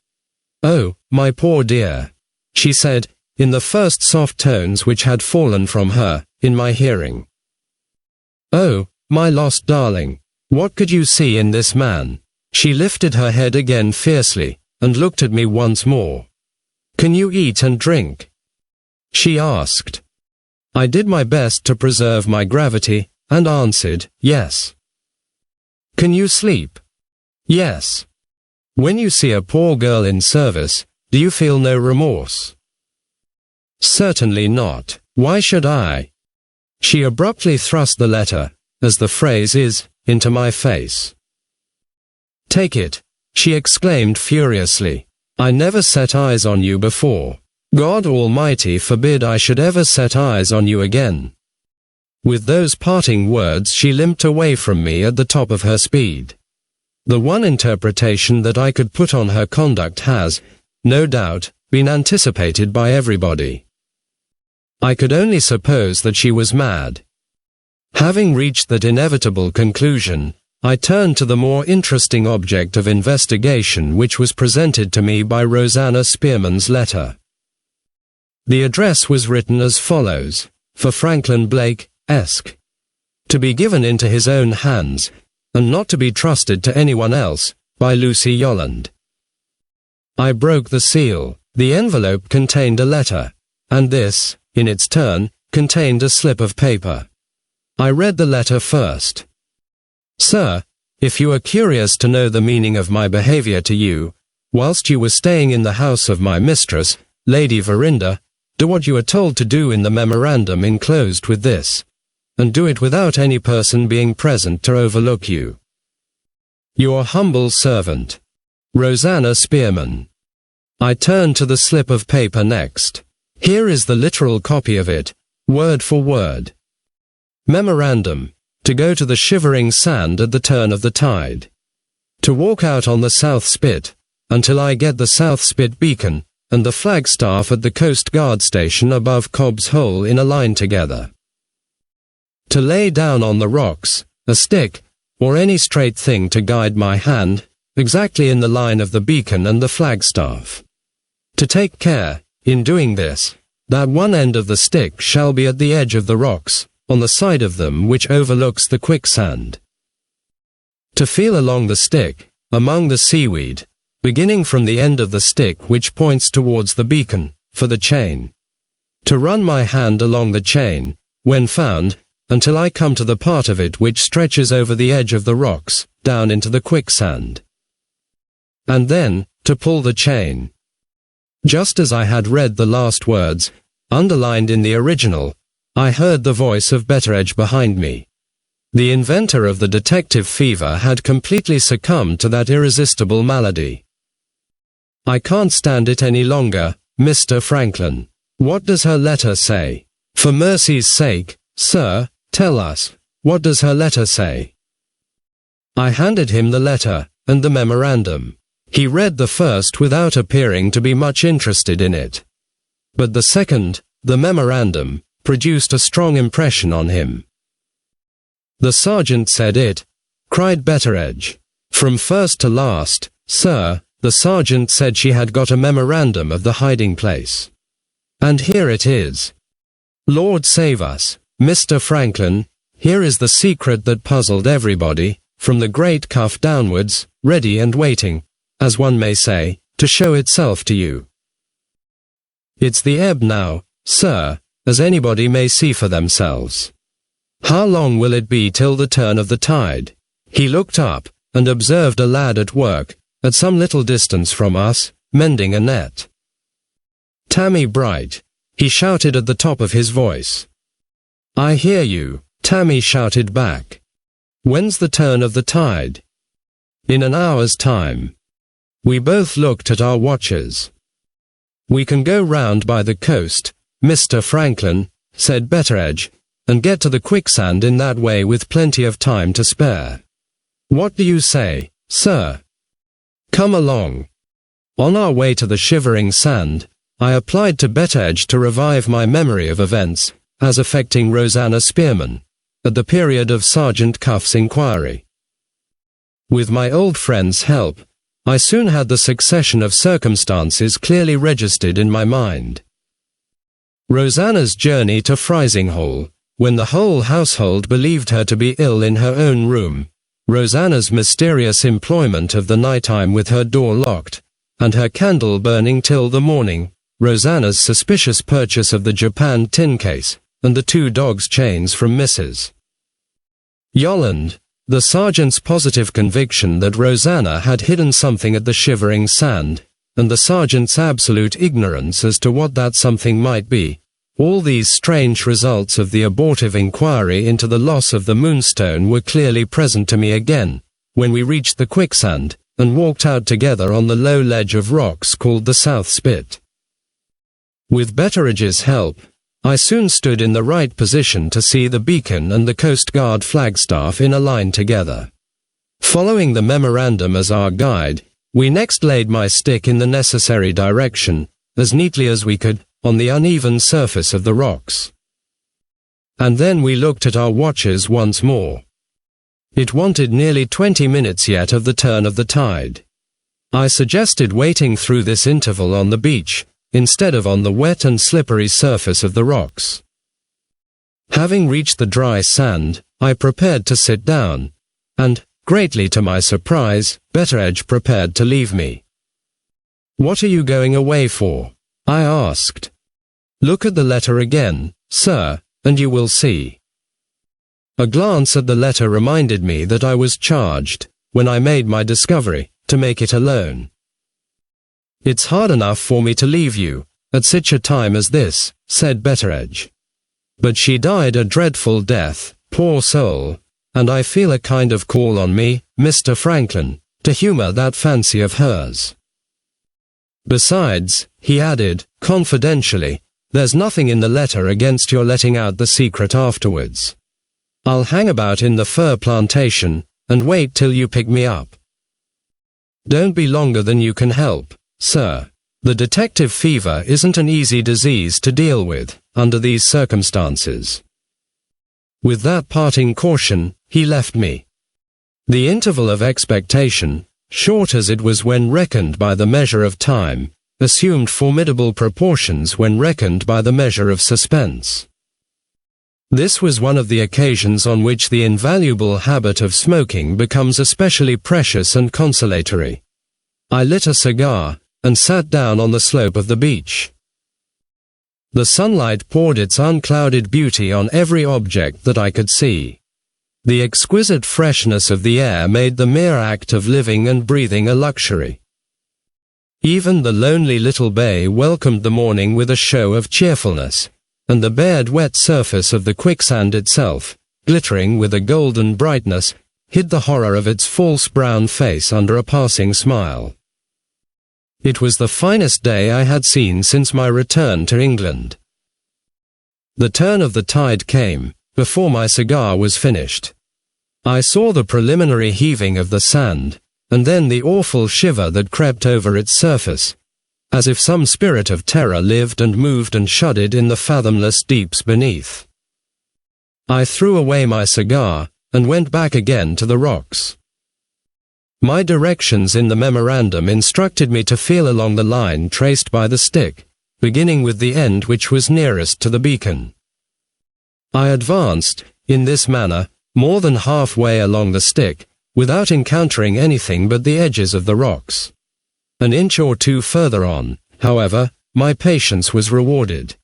"Oh, my poor dear," she said, in the first soft tones which had fallen from her, in my hearing. "Oh, my lost darling, what could you see in this man?" She lifted her head again fiercely, and looked at me once more. "Can you eat and drink?" she asked. I did my best to preserve my gravity, and answered, "Yes." "Can you sleep?" "Yes." "When you see a poor girl in service, do you feel no remorse?" "Certainly not. Why should I?" She abruptly thrust the letter, as the phrase is, into my face. "Take it," she exclaimed furiously. "I never set eyes on you before. God Almighty forbid I should ever set eyes on you again." With those parting words she limped away from me at the top of her speed. The one interpretation that I could put on her conduct has, no doubt, been anticipated by everybody. I could only suppose that she was mad. Having reached that inevitable conclusion, I turned to the more interesting object of investigation which was presented to me by Rosanna Spearman's letter. The address was written as follows: for Franklin Blake, Esq. To be given into his own hands, and not to be trusted to anyone else, by Lucy Yolland. I broke the seal. The envelope contained a letter, and this, in its turn, contained a slip of paper. I read the letter first. "Sir, if you are curious to know the meaning of my behavior to you, whilst you were staying in the house of my mistress, Lady Verinder, do what you are told to do in the memorandum enclosed with this, and do it without any person being present to overlook you. Your humble servant, Rosanna Spearman." I turned to the slip of paper next. Here is the literal copy of it, word for word. Memorandum: to go to the Shivering Sand at the turn of the tide. To walk out on the South Spit, until I get the South Spit beacon, and the flagstaff at the Coast Guard station above Cobb's Hole in a line together. To lay down on the rocks, a stick, or any straight thing to guide my hand, exactly in the line of the beacon and the flagstaff. To take care, in doing this, that one end of the stick shall be at the edge of the rocks, on the side of them which overlooks the quicksand. To feel along the stick, among the seaweed, beginning from the end of the stick which points towards the beacon, for the chain. To run my hand along the chain, when found, until I come to the part of it which stretches over the edge of the rocks, down into the quicksand. And then, to pull the chain. Just as I had read the last words, underlined in the original, I heard the voice of Betteredge behind me. The inventor of the detective fever had completely succumbed to that irresistible malady. "I can't stand it any longer, Mr. Franklin. What does her letter say? For mercy's sake, sir, tell us, what does her letter say?" I handed him the letter, and the memorandum. He read the first without appearing to be much interested in it. But the second, the memorandum, produced a strong impression on him. "The sergeant said it," cried Betteredge. "From first to last, sir, the sergeant said she had got a memorandum of the hiding place. And here it is. Lord save us, Mr. Franklin, here is the secret that puzzled everybody, from the great cuff downwards, ready and waiting, as one may say, to show itself to you. It's the ebb now, sir, as anybody may see for themselves. How long will it be till the turn of the tide?" He looked up, and observed a lad at work, at some little distance from us, mending a net. "Tammy Bright," he shouted at the top of his voice. "I hear you," Tammy shouted back. "When's the turn of the tide?" "In an hour's time." We both looked at our watches. "We can go round by the coast, Mr. Franklin," said Betteredge, "and get to the quicksand in that way with plenty of time to spare. What do you say, sir? Come along." On our way to the shivering sand, I applied to Betteredge to revive my memory of events, as affecting Rosanna Spearman, at the period of Sergeant Cuff's inquiry. With my old friend's help, I soon had the succession of circumstances clearly registered in my mind. Rosanna's journey to Frizinghall, when the whole household believed her to be ill in her own room, Rosanna's mysterious employment of the night-time with her door locked, and her candle burning till the morning, Rosanna's suspicious purchase of the Japan tin case, and the 2 dogs' chains from Mrs. Yolland, the sergeant's positive conviction that Rosanna had hidden something at the shivering sand, and the sergeant's absolute ignorance as to what that something might be. All these strange results of the abortive inquiry into the loss of the Moonstone were clearly present to me again, when we reached the quicksand, and walked out together on the low ledge of rocks called the South Spit. With Betteredge's help, I soon stood in the right position to see the beacon and the Coast Guard flagstaff in a line together. Following the memorandum as our guide, we next laid my stick in the necessary direction, as neatly as we could, on the uneven surface of the rocks. And then we looked at our watches once more. It wanted nearly 20 minutes yet of the turn of the tide. I suggested waiting through this interval on the beach, instead of on the wet and slippery surface of the rocks. Having reached the dry sand, I prepared to sit down, and, greatly to my surprise, Betteredge prepared to leave me. "What are you going away for?" I asked. "Look at the letter again, sir, and you will see." A glance at the letter reminded me that I was charged, when I made my discovery, to make it alone. "It's hard enough for me to leave you, at such a time as this," said Betteredge. "But she died a dreadful death, poor soul, and I feel a kind of call on me, Mr. Franklin, to humor that fancy of hers. Besides," he added, confidentially, "there's nothing in the letter against your letting out the secret afterwards. I'll hang about in the fir plantation, and wait till you pick me up. Don't be longer than you can help, sir. The detective fever isn't an easy disease to deal with, under these circumstances." With that parting caution, he left me. The interval of expectation, short as it was when reckoned by the measure of time, assumed formidable proportions when reckoned by the measure of suspense. This was one of the occasions on which the invaluable habit of smoking becomes especially precious and consolatory. I lit a cigar, and sat down on the slope of the beach. The sunlight poured its unclouded beauty on every object that I could see. The exquisite freshness of the air made the mere act of living and breathing a luxury. Even the lonely little bay welcomed the morning with a show of cheerfulness, and the bared wet surface of the quicksand itself, glittering with a golden brightness, hid the horror of its false brown face under a passing smile. It was the finest day I had seen since my return to England. The turn of the tide came, before my cigar was finished. I saw the preliminary heaving of the sand, and then the awful shiver that crept over its surface, as if some spirit of terror lived and moved and shuddered in the fathomless deeps beneath. I threw away my cigar, and went back again to the rocks. My directions in the memorandum instructed me to feel along the line traced by the stick, beginning with the end which was nearest to the beacon. I advanced, in this manner, more than halfway along the stick, without encountering anything but the edges of the rocks. An inch or two further on, however, my patience was rewarded.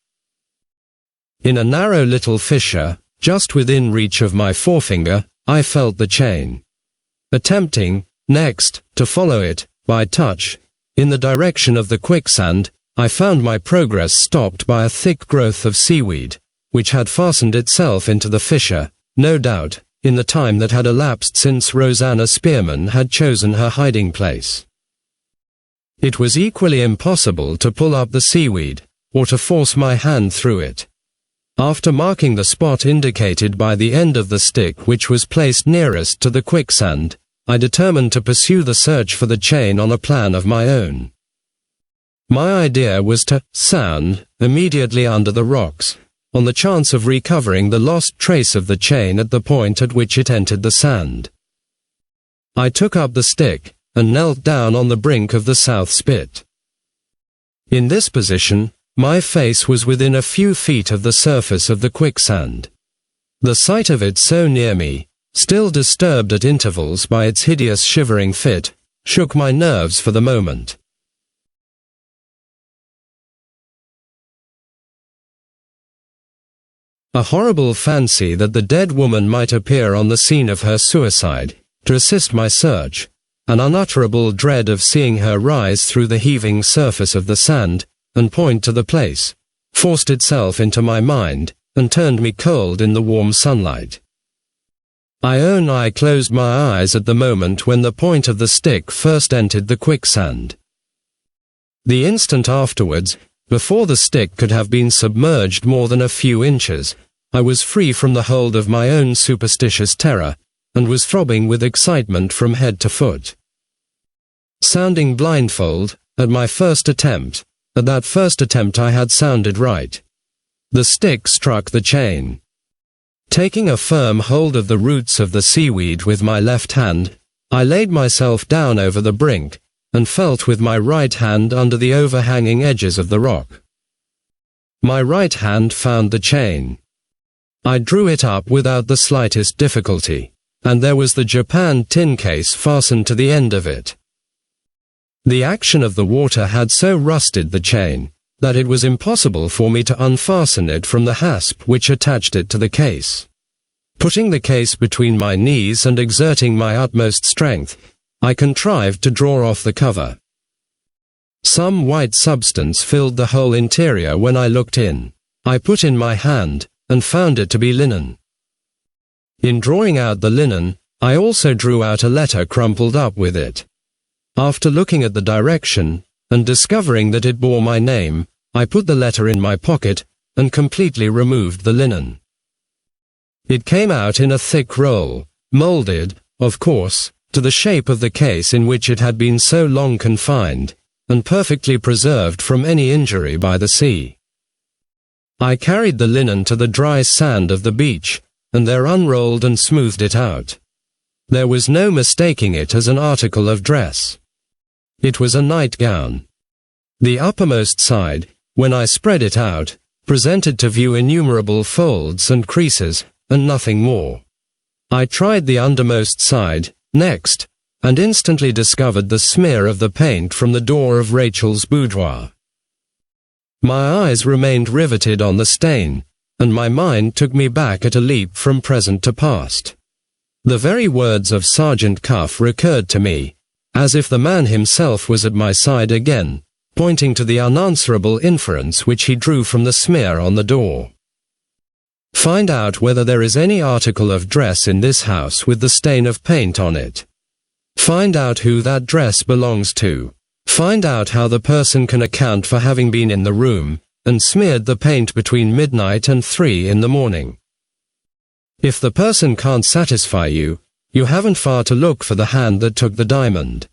In a narrow little fissure, just within reach of my forefinger, I felt the chain. Attempting, next, to follow it, by touch, in the direction of the quicksand, I found my progress stopped by a thick growth of seaweed, which had fastened itself into the fissure, no doubt, in the time that had elapsed since Rosanna Spearman had chosen her hiding place. It was equally impossible to pull up the seaweed, or to force my hand through it. After marking the spot indicated by the end of the stick which was placed nearest to the quicksand, I determined to pursue the search for the chain on a plan of my own. My idea was to sound immediately under the rocks, on the chance of recovering the lost trace of the chain at the point at which it entered the sand. I took up the stick, and knelt down on the brink of the south spit. In this position, my face was within a few feet of the surface of the quicksand. The sight of it so near me, still disturbed at intervals by its hideous shivering fit, shook my nerves for the moment. A horrible fancy that the dead woman might appear on the scene of her suicide, to assist my search, an unutterable dread of seeing her rise through the heaving surface of the sand, and point to the place, forced itself into my mind, and turned me cold in the warm sunlight. I own I closed my eyes at the moment when the point of the stick first entered the quicksand. The instant afterwards, before the stick could have been submerged more than a few inches, I was free from the hold of my own superstitious terror, and was throbbing with excitement from head to foot. Sounding blindfold, at that first attempt I had sounded right. The stick struck the chain. Taking a firm hold of the roots of the seaweed with my left hand, I laid myself down over the brink, and felt with my right hand under the overhanging edges of the rock. My right hand found the chain. I drew it up without the slightest difficulty, and there was the japanned tin case fastened to the end of it. The action of the water had so rusted the chain, that it was impossible for me to unfasten it from the hasp which attached it to the case. Putting the case between my knees and exerting my utmost strength, I contrived to draw off the cover. Some white substance filled the whole interior when I looked in. I put in my hand, and found it to be linen. In drawing out the linen, I also drew out a letter crumpled up with it. After looking at the direction, and discovering that it bore my name, I put the letter in my pocket, and completely removed the linen. It came out in a thick roll, molded, of course, to the shape of the case in which it had been so long confined, and perfectly preserved from any injury by the sea. I carried the linen to the dry sand of the beach, and there unrolled and smoothed it out. There was no mistaking it as an article of dress. It was a nightgown. The uppermost side, when I spread it out, presented to view innumerable folds and creases, and nothing more. I tried the undermost side, next, and instantly discovered the smear of the paint from the door of Rachel's boudoir. My eyes remained riveted on the stain, and my mind took me back at a leap from present to past. The very words of Sergeant Cuff recurred to me, as if the man himself was at my side again, pointing to the unanswerable inference which he drew from the smear on the door. Find out whether there is any article of dress in this house with the stain of paint on it. Find out who that dress belongs to. Find out how the person can account for having been in the room and smeared the paint between midnight and 3 in the morning. If the person can't satisfy you, you haven't far to look for the hand that took the diamond.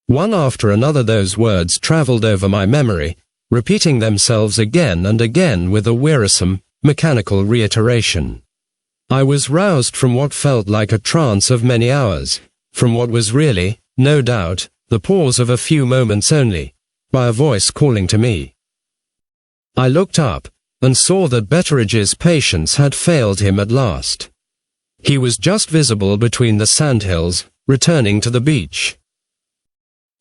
One after another those words travelled over my memory, repeating themselves again and again with a wearisome, mechanical reiteration. I was roused from what felt like a trance of many hours, from what was really, no doubt, the pause of a few moments only, by a voice calling to me. I looked up, and saw that Betteridge's patience had failed him at last. He was just visible between the sandhills, returning to the beach.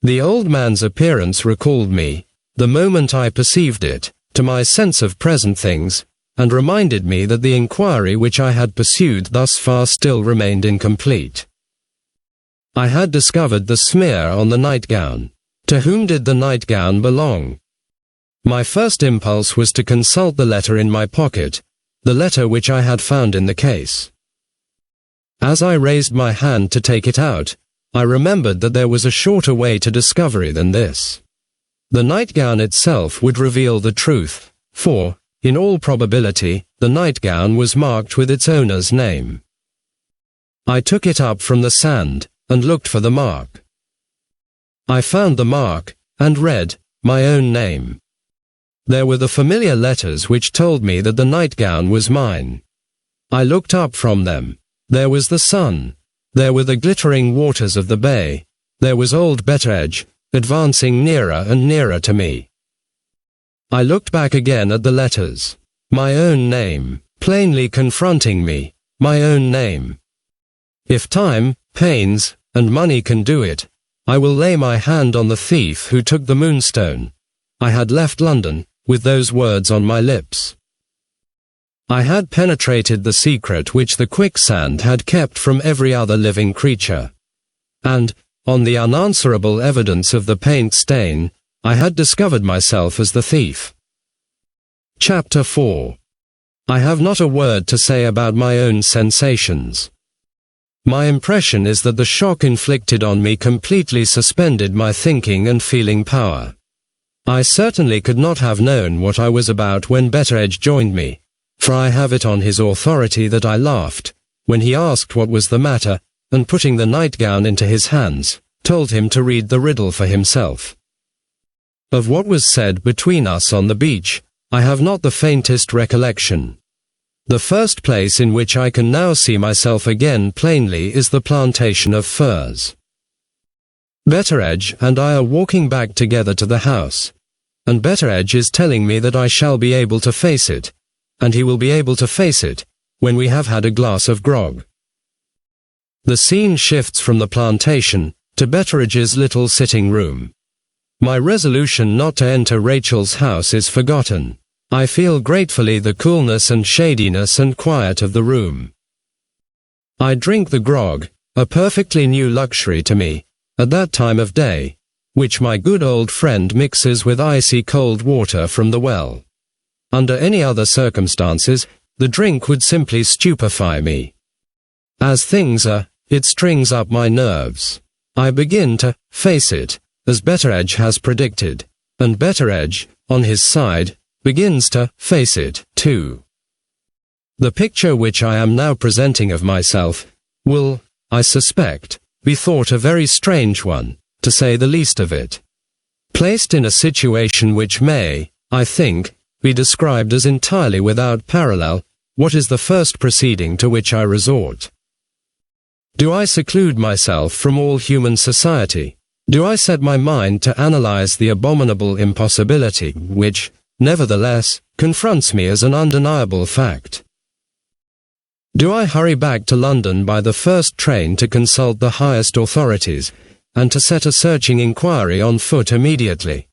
The old man's appearance recalled me, the moment I perceived it, to my sense of present things, and reminded me that the inquiry which I had pursued thus far still remained incomplete. I had discovered the smear on the nightgown. To whom did the nightgown belong? My first impulse was to consult the letter in my pocket, the letter which I had found in the case. As I raised my hand to take it out, I remembered that there was a shorter way to discovery than this. The nightgown itself would reveal the truth, for, in all probability, the nightgown was marked with its owner's name. I took it up from the sand, and looked for the mark. I found the mark, and read, my own name. There were the familiar letters which told me that the nightgown was mine. I looked up from them. There was the sun. There were the glittering waters of the bay. There was old Betteredge, advancing nearer and nearer to me. I looked back again at the letters. My own name, plainly confronting me, my own name. If time, pains, and money can do it, I will lay my hand on the thief who took the Moonstone. I had left London, with those words on my lips. I had penetrated the secret which the quicksand had kept from every other living creature. And, on the unanswerable evidence of the paint stain, I had discovered myself as the thief. Chapter 4. I have not a word to say about my own sensations. My impression is that the shock inflicted on me completely suspended my thinking and feeling power. I certainly could not have known what I was about when Betteredge joined me, for I have it on his authority that I laughed, when he asked what was the matter, and putting the nightgown into his hands, told him to read the riddle for himself. Of what was said between us on the beach, I have not the faintest recollection. The first place in which I can now see myself again plainly is the plantation of firs. Betteredge and I are walking back together to the house, and Betteredge is telling me that I shall be able to face it, and he will be able to face it, when we have had a glass of grog. The scene shifts from the plantation to Betteredge's little sitting room. My resolution not to enter Rachel's house is forgotten. I feel gratefully the coolness and shadiness and quiet of the room. I drink the grog, a perfectly new luxury to me, at that time of day, which my good old friend mixes with icy cold water from the well. Under any other circumstances, the drink would simply stupefy me. As things are, it strings up my nerves. I begin to face it, as Betteredge has predicted, and Betteredge, on his side, begins to face it, too. The picture which I am now presenting of myself will, I suspect, be thought a very strange one, to say the least of it. Placed in a situation which may, I think, be described as entirely without parallel, what is the first proceeding to which I resort? Do I seclude myself from all human society? Do I set my mind to analyze the abominable impossibility which, nevertheless, confronts me as an undeniable fact? Do I hurry back to London by the first train to consult the highest authorities, and to set a searching inquiry on foot immediately?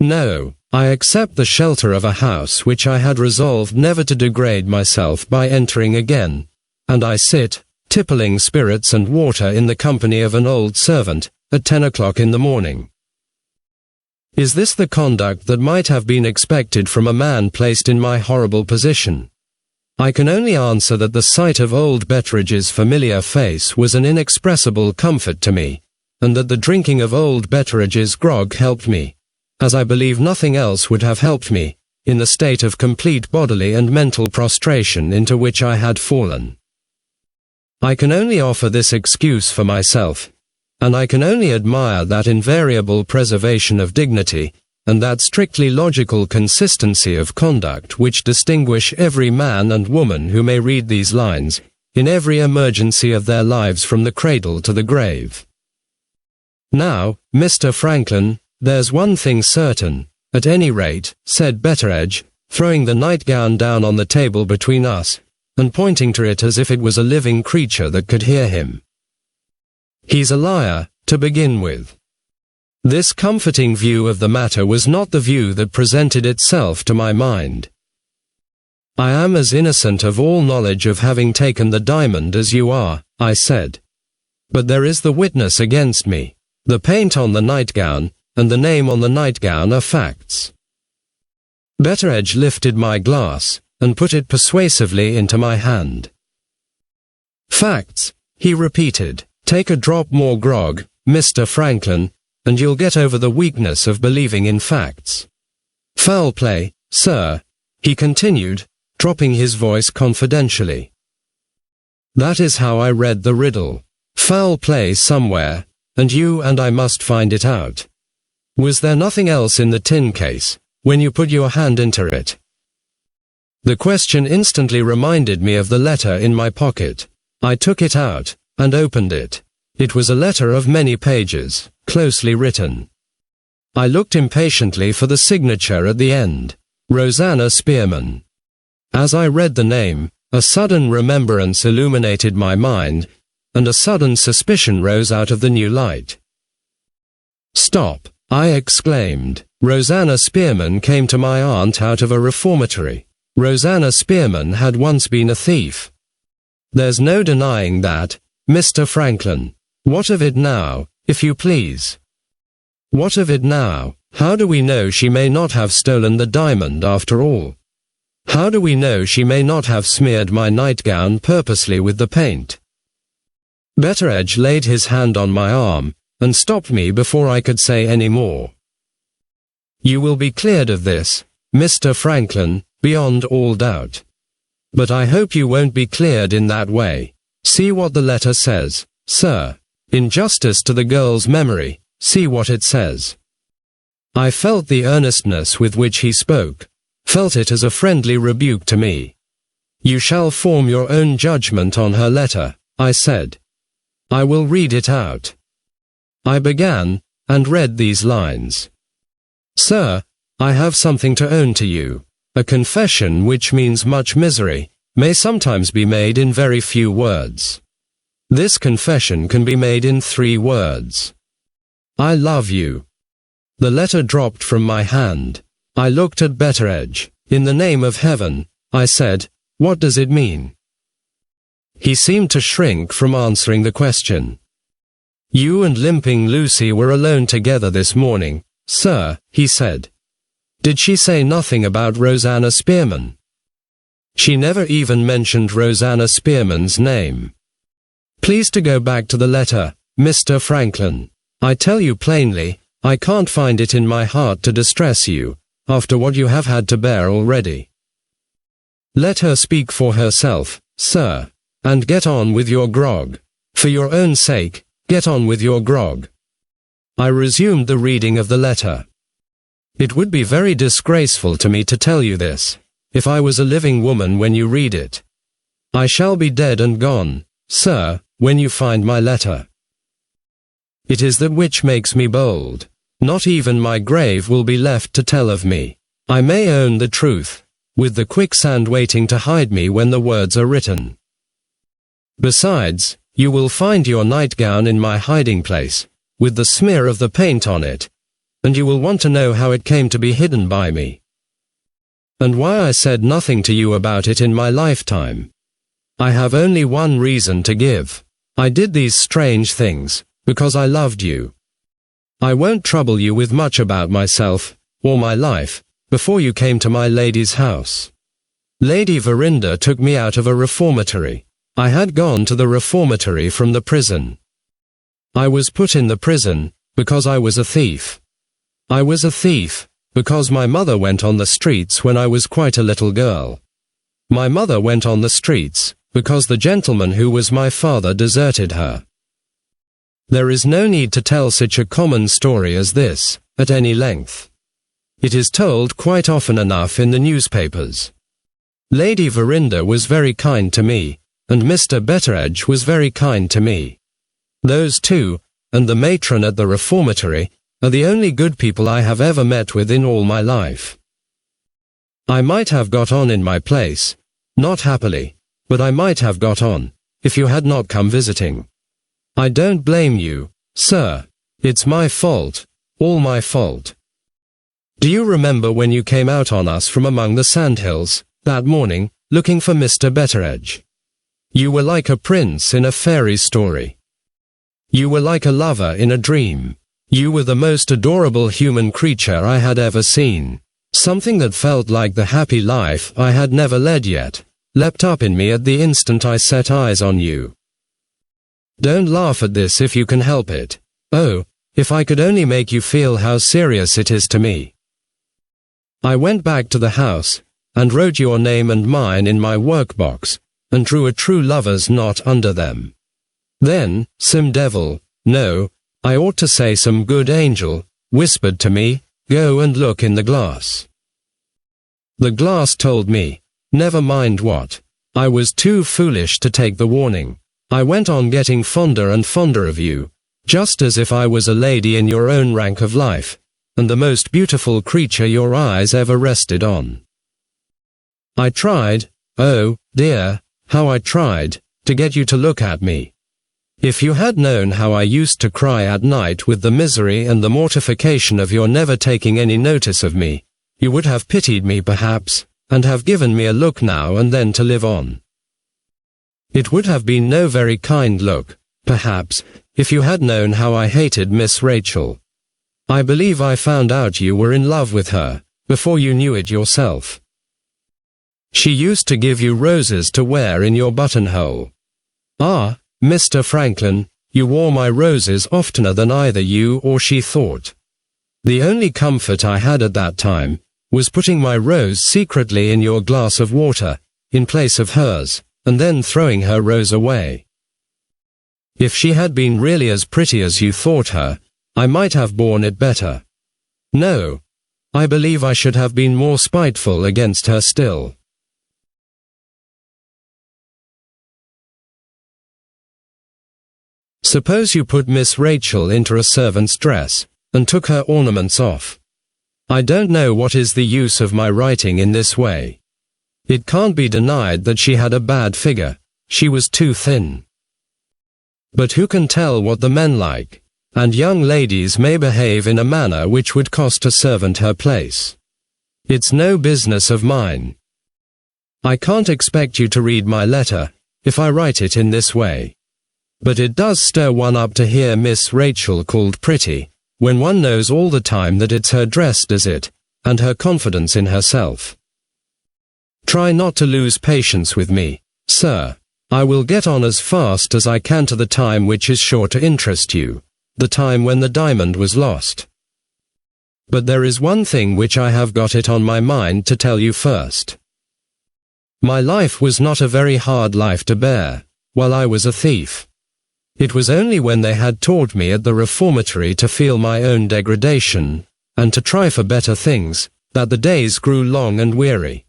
No, I accept the shelter of a house which I had resolved never to degrade myself by entering again, and I sit, tippling spirits and water in the company of an old servant, at 10 o'clock in the morning. Is this the conduct that might have been expected from a man placed in my horrible position? I can only answer that the sight of old Betteredge's familiar face was an inexpressible comfort to me, and that the drinking of old Betteredge's grog helped me, as I believe nothing else would have helped me, in the state of complete bodily and mental prostration into which I had fallen. I can only offer this excuse for myself, and I can only admire that invariable preservation of dignity, and that strictly logical consistency of conduct which distinguish every man and woman who may read these lines, in every emergency of their lives from the cradle to the grave. Now, Mr. Franklin, there's one thing certain, at any rate, said Betteredge, throwing the nightgown down on the table between us, and pointing to it as if it was a living creature that could hear him. He's a liar, to begin with. This comforting view of the matter was not the view that presented itself to my mind. I am as innocent of all knowledge of having taken the diamond as you are, I said. But there is the witness against me. The paint on the nightgown, and the name on the nightgown are facts. Betteredge lifted my glass, and put it persuasively into my hand. Facts, he repeated. Take a drop more grog, Mr. Franklin, and you'll get over the weakness of believing in facts. Foul play, sir, he continued, dropping his voice confidentially. That is how I read the riddle. Foul play somewhere, and you and I must find it out. Was there nothing else in the tin case, when you put your hand into it? The question instantly reminded me of the letter in my pocket. I took it out, and opened it. It was a letter of many pages, closely written. I looked impatiently for the signature at the end. Rosanna Spearman. As I read the name, a sudden remembrance illuminated my mind, and a sudden suspicion rose out of the new light. Stop, I exclaimed. Rosanna Spearman came to my aunt out of a reformatory. Rosanna Spearman had once been a thief. There's no denying that, Mr. Franklin. What of it now, if you please? What of it now? How do we know she may not have stolen the diamond after all? How do we know she may not have smeared my nightgown purposely with the paint? Betteredge laid his hand on my arm, and stopped me before I could say any more. You will be cleared of this, Mr. Franklin, beyond all doubt. But I hope you won't be cleared in that way. See what the letter says, sir. In justice to the girl's memory, see what it says. I felt the earnestness with which he spoke, felt it as a friendly rebuke to me. You shall form your own judgment on her letter, I said. I will read it out. I began, and read these lines. Sir, I have something to own to you. A confession which means much misery, may sometimes be made in very few words. This confession can be made in 3 words. I love you. The letter dropped from my hand. I looked at Betteredge. In the name of heaven, I said, what does it mean? He seemed to shrink from answering the question. You and Limping Lucy were alone together this morning, sir, he said. Did she say nothing about Rosanna Spearman? She never even mentioned Rosanna Spearman's name. Please to go back to the letter, Mr. Franklin. I tell you plainly, I can't find it in my heart to distress you, after what you have had to bear already. Let her speak for herself, sir, and get on with your grog. For your own sake, get on with your grog. I resumed the reading of the letter. It would be very disgraceful to me to tell you this, if I was a living woman when you read it. I shall be dead and gone, sir, when you find my letter. It is that which makes me bold. Not even my grave will be left to tell of me. I may own the truth, with the quicksand waiting to hide me when the words are written. Besides, you will find your nightgown in my hiding place, with the smear of the paint on it, and you will want to know how it came to be hidden by me. And why I said nothing to you about it in my lifetime. I have only one reason to give. I did these strange things, because I loved you. I won't trouble you with much about myself, or my life, before you came to my lady's house. Lady Verinder took me out of a reformatory. I had gone to the reformatory from the prison. I was put in the prison because I was a thief. I was a thief because my mother went on the streets when I was quite a little girl. My mother went on the streets because the gentleman who was my father deserted her. There is no need to tell such a common story as this, at any length. It is told quite often enough in the newspapers. Lady Verinder was very kind to me, and Mr. Betteredge was very kind to me. Those two, and the matron at the reformatory, are the only good people I have ever met with in all my life. I might have got on in my place, not happily, but I might have got on, if you had not come visiting. I don't blame you, sir. It's my fault, all my fault. Do you remember when you came out on us from among the sandhills, that morning, looking for Mr. Betteredge? You were like a prince in a fairy story. You were like a lover in a dream. You were the most adorable human creature I had ever seen. Something that felt like the happy life I had never led yet, leapt up in me at the instant I set eyes on you. Don't laugh at this if you can help it. Oh, if I could only make you feel how serious it is to me. I went back to the house, and wrote your name and mine in my workbox, and drew a true lover's knot under them. Then, some devil, no, I ought to say some good angel, whispered to me, go and look in the glass. The glass told me, never mind what. I was too foolish to take the warning. I went on getting fonder and fonder of you, just as if I was a lady in your own rank of life, and the most beautiful creature your eyes ever rested on. I tried, oh, dear, how I tried, to get you to look at me. If you had known how I used to cry at night with the misery and the mortification of your never taking any notice of me, you would have pitied me perhaps, and have given me a look now and then to live on. It would have been no very kind look, perhaps, if you had known how I hated Miss Rachel. I believe I found out you were in love with her, before you knew it yourself. She used to give you roses to wear in your buttonhole. Ah, Mr. Franklin, you wore my roses oftener than either you or she thought. The only comfort I had at that time was putting my rose secretly in your glass of water, in place of hers, and then throwing her rose away. If she had been really as pretty as you thought her, I might have borne it better. No, I believe I should have been more spiteful against her still. Suppose you put Miss Rachel into a servant's dress, and took her ornaments off. I don't know what is the use of my writing in this way. It can't be denied that she had a bad figure, she was too thin. But who can tell what the men like, and young ladies may behave in a manner which would cost a servant her place. It's no business of mine. I can't expect you to read my letter, if I write it in this way. But it does stir one up to hear Miss Rachel called pretty, when one knows all the time that it's her dress does it, and her confidence in herself. Try not to lose patience with me, sir. I will get on as fast as I can to the time which is sure to interest you, the time when the diamond was lost. But there is one thing which I have got it on my mind to tell you first. My life was not a very hard life to bear, while I was a thief. It was only when they had taught me at the reformatory to feel my own degradation, and to try for better things, that the days grew long and weary.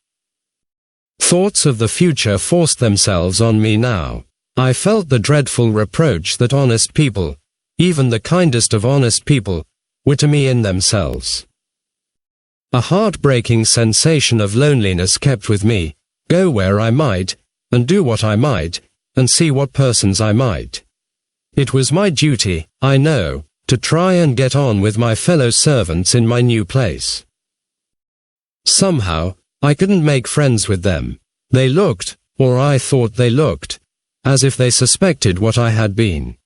Thoughts of the future forced themselves on me now. I felt the dreadful reproach that honest people, even the kindest of honest people, were to me in themselves. A heart-breaking sensation of loneliness kept with me, go where I might, and do what I might, and see what persons I might. It was my duty, I know, to try and get on with my fellow servants in my new place. Somehow, I couldn't make friends with them. They looked, or I thought they looked, as if they suspected what I had been.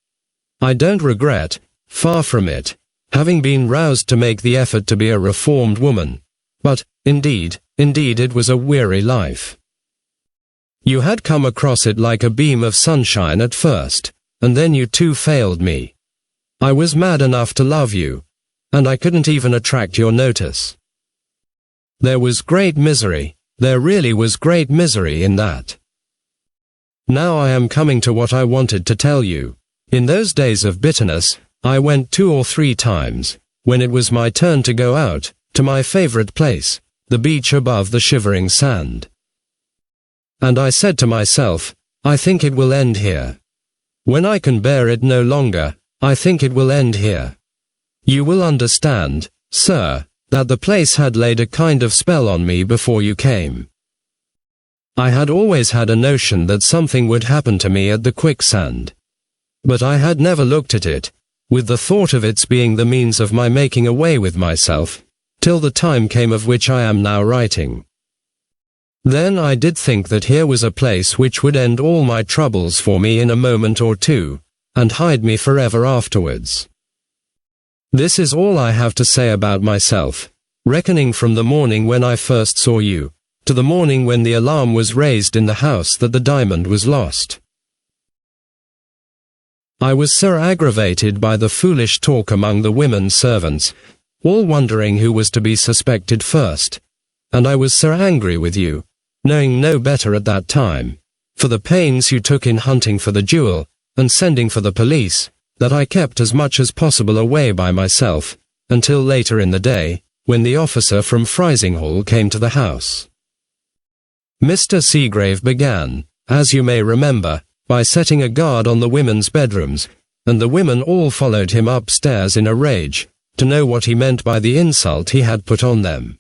I don't regret, far from it, having been roused to make the effort to be a reformed woman, but, indeed, it was a weary life. You had come across it like a beam of sunshine at first, and then you too failed me. I was mad enough to love you, and I couldn't even attract your notice. There was great misery, there really was great misery in that. Now I am coming to what I wanted to tell you. In those days of bitterness, I went 2 or 3 times, when it was my turn to go out, to my favorite place, the beach above the shivering sand. And I said to myself, I think it will end here. When I can bear it no longer, I think it will end here. You will understand, sir, that the place had laid a kind of spell on me before you came. I had always had a notion that something would happen to me at the quicksand. But I had never looked at it, with the thought of its being the means of my making away with myself, till the time came of which I am now writing. Then I did think that here was a place which would end all my troubles for me in a moment or two, and hide me forever afterwards. This is all I have to say about myself, reckoning from the morning when I first saw you, to the morning when the alarm was raised in the house that the diamond was lost. I was so aggravated by the foolish talk among the women servants, all wondering who was to be suspected first, and I was so angry with you, knowing no better at that time, for the pains you took in hunting for the jewel, and sending for the police, that I kept as much as possible away by myself, until later in the day, when the officer from Frizinghall came to the house. Mr. Seagrave began, as you may remember, by setting a guard on the women's bedrooms, and the women all followed him upstairs in a rage, to know what he meant by the insult he had put on them.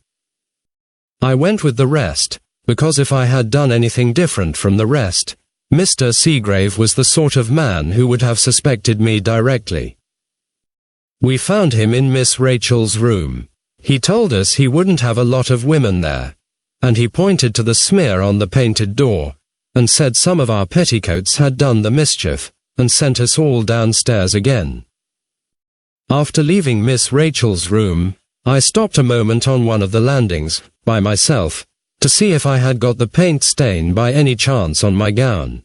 I went with the rest, because if I had done anything different from the rest, Mr. Seagrave was the sort of man who would have suspected me directly. We found him in Miss Rachel's room. He told us he wouldn't have a lot of women there, and he pointed to the smear on the painted door, and said some of our petticoats had done the mischief, and sent us all downstairs again. After leaving Miss Rachel's room, I stopped a moment on one of the landings, by myself, to see if I had got the paint stain by any chance on my gown.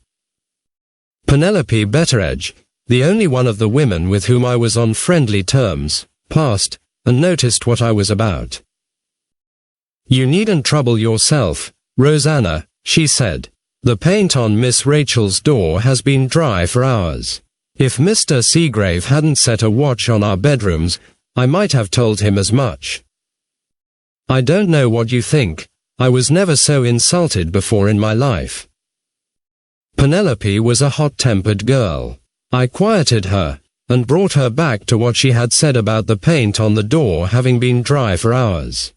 Penelope Betteredge, the only one of the women with whom I was on friendly terms, passed, and noticed what I was about. You needn't trouble yourself, Rosanna, she said. The paint on Miss Rachel's door has been dry for hours. If Mr. Seagrave hadn't set a watch on our bedrooms, I might have told him as much. I don't know what you think, I was never so insulted before in my life. Penelope was a hot-tempered girl. I quieted her, and brought her back to what she had said about the paint on the door having been dry for hours.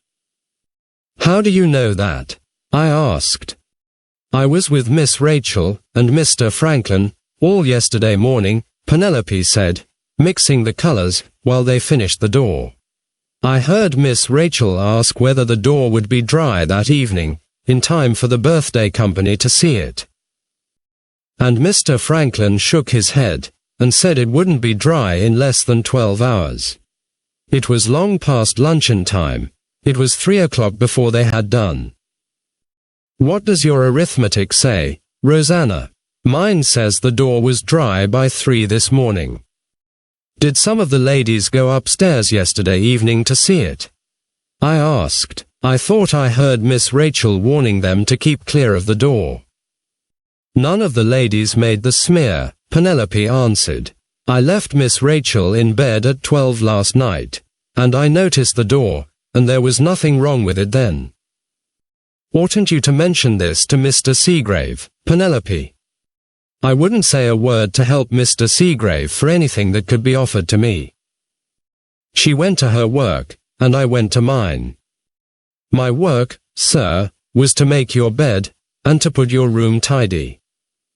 How do you know that? I asked. I was with Miss Rachel and Mr. Franklin all yesterday morning, Penelope said, mixing the colors while they finished the door. I heard Miss Rachel ask whether the door would be dry that evening, in time for the birthday company to see it. And Mr. Franklin shook his head, and said it wouldn't be dry in less than 12 hours. It was long past luncheon time. It was 3 o'clock before they had done. What does your arithmetic say, Rosanna? Mine says the door was dry by 3 this morning. Did some of the ladies go upstairs yesterday evening to see it? I asked. I thought I heard Miss Rachel warning them to keep clear of the door. None of the ladies made the smear, Penelope answered. I left Miss Rachel in bed at 12 last night, and I noticed the door, and there was nothing wrong with it then. Oughtn't you to mention this to Mr. Seagrave, Penelope? I wouldn't say a word to help Mr. Seagrave for anything that could be offered to me. She went to her work, and I went to mine. My work, sir, was to make your bed, and to put your room tidy.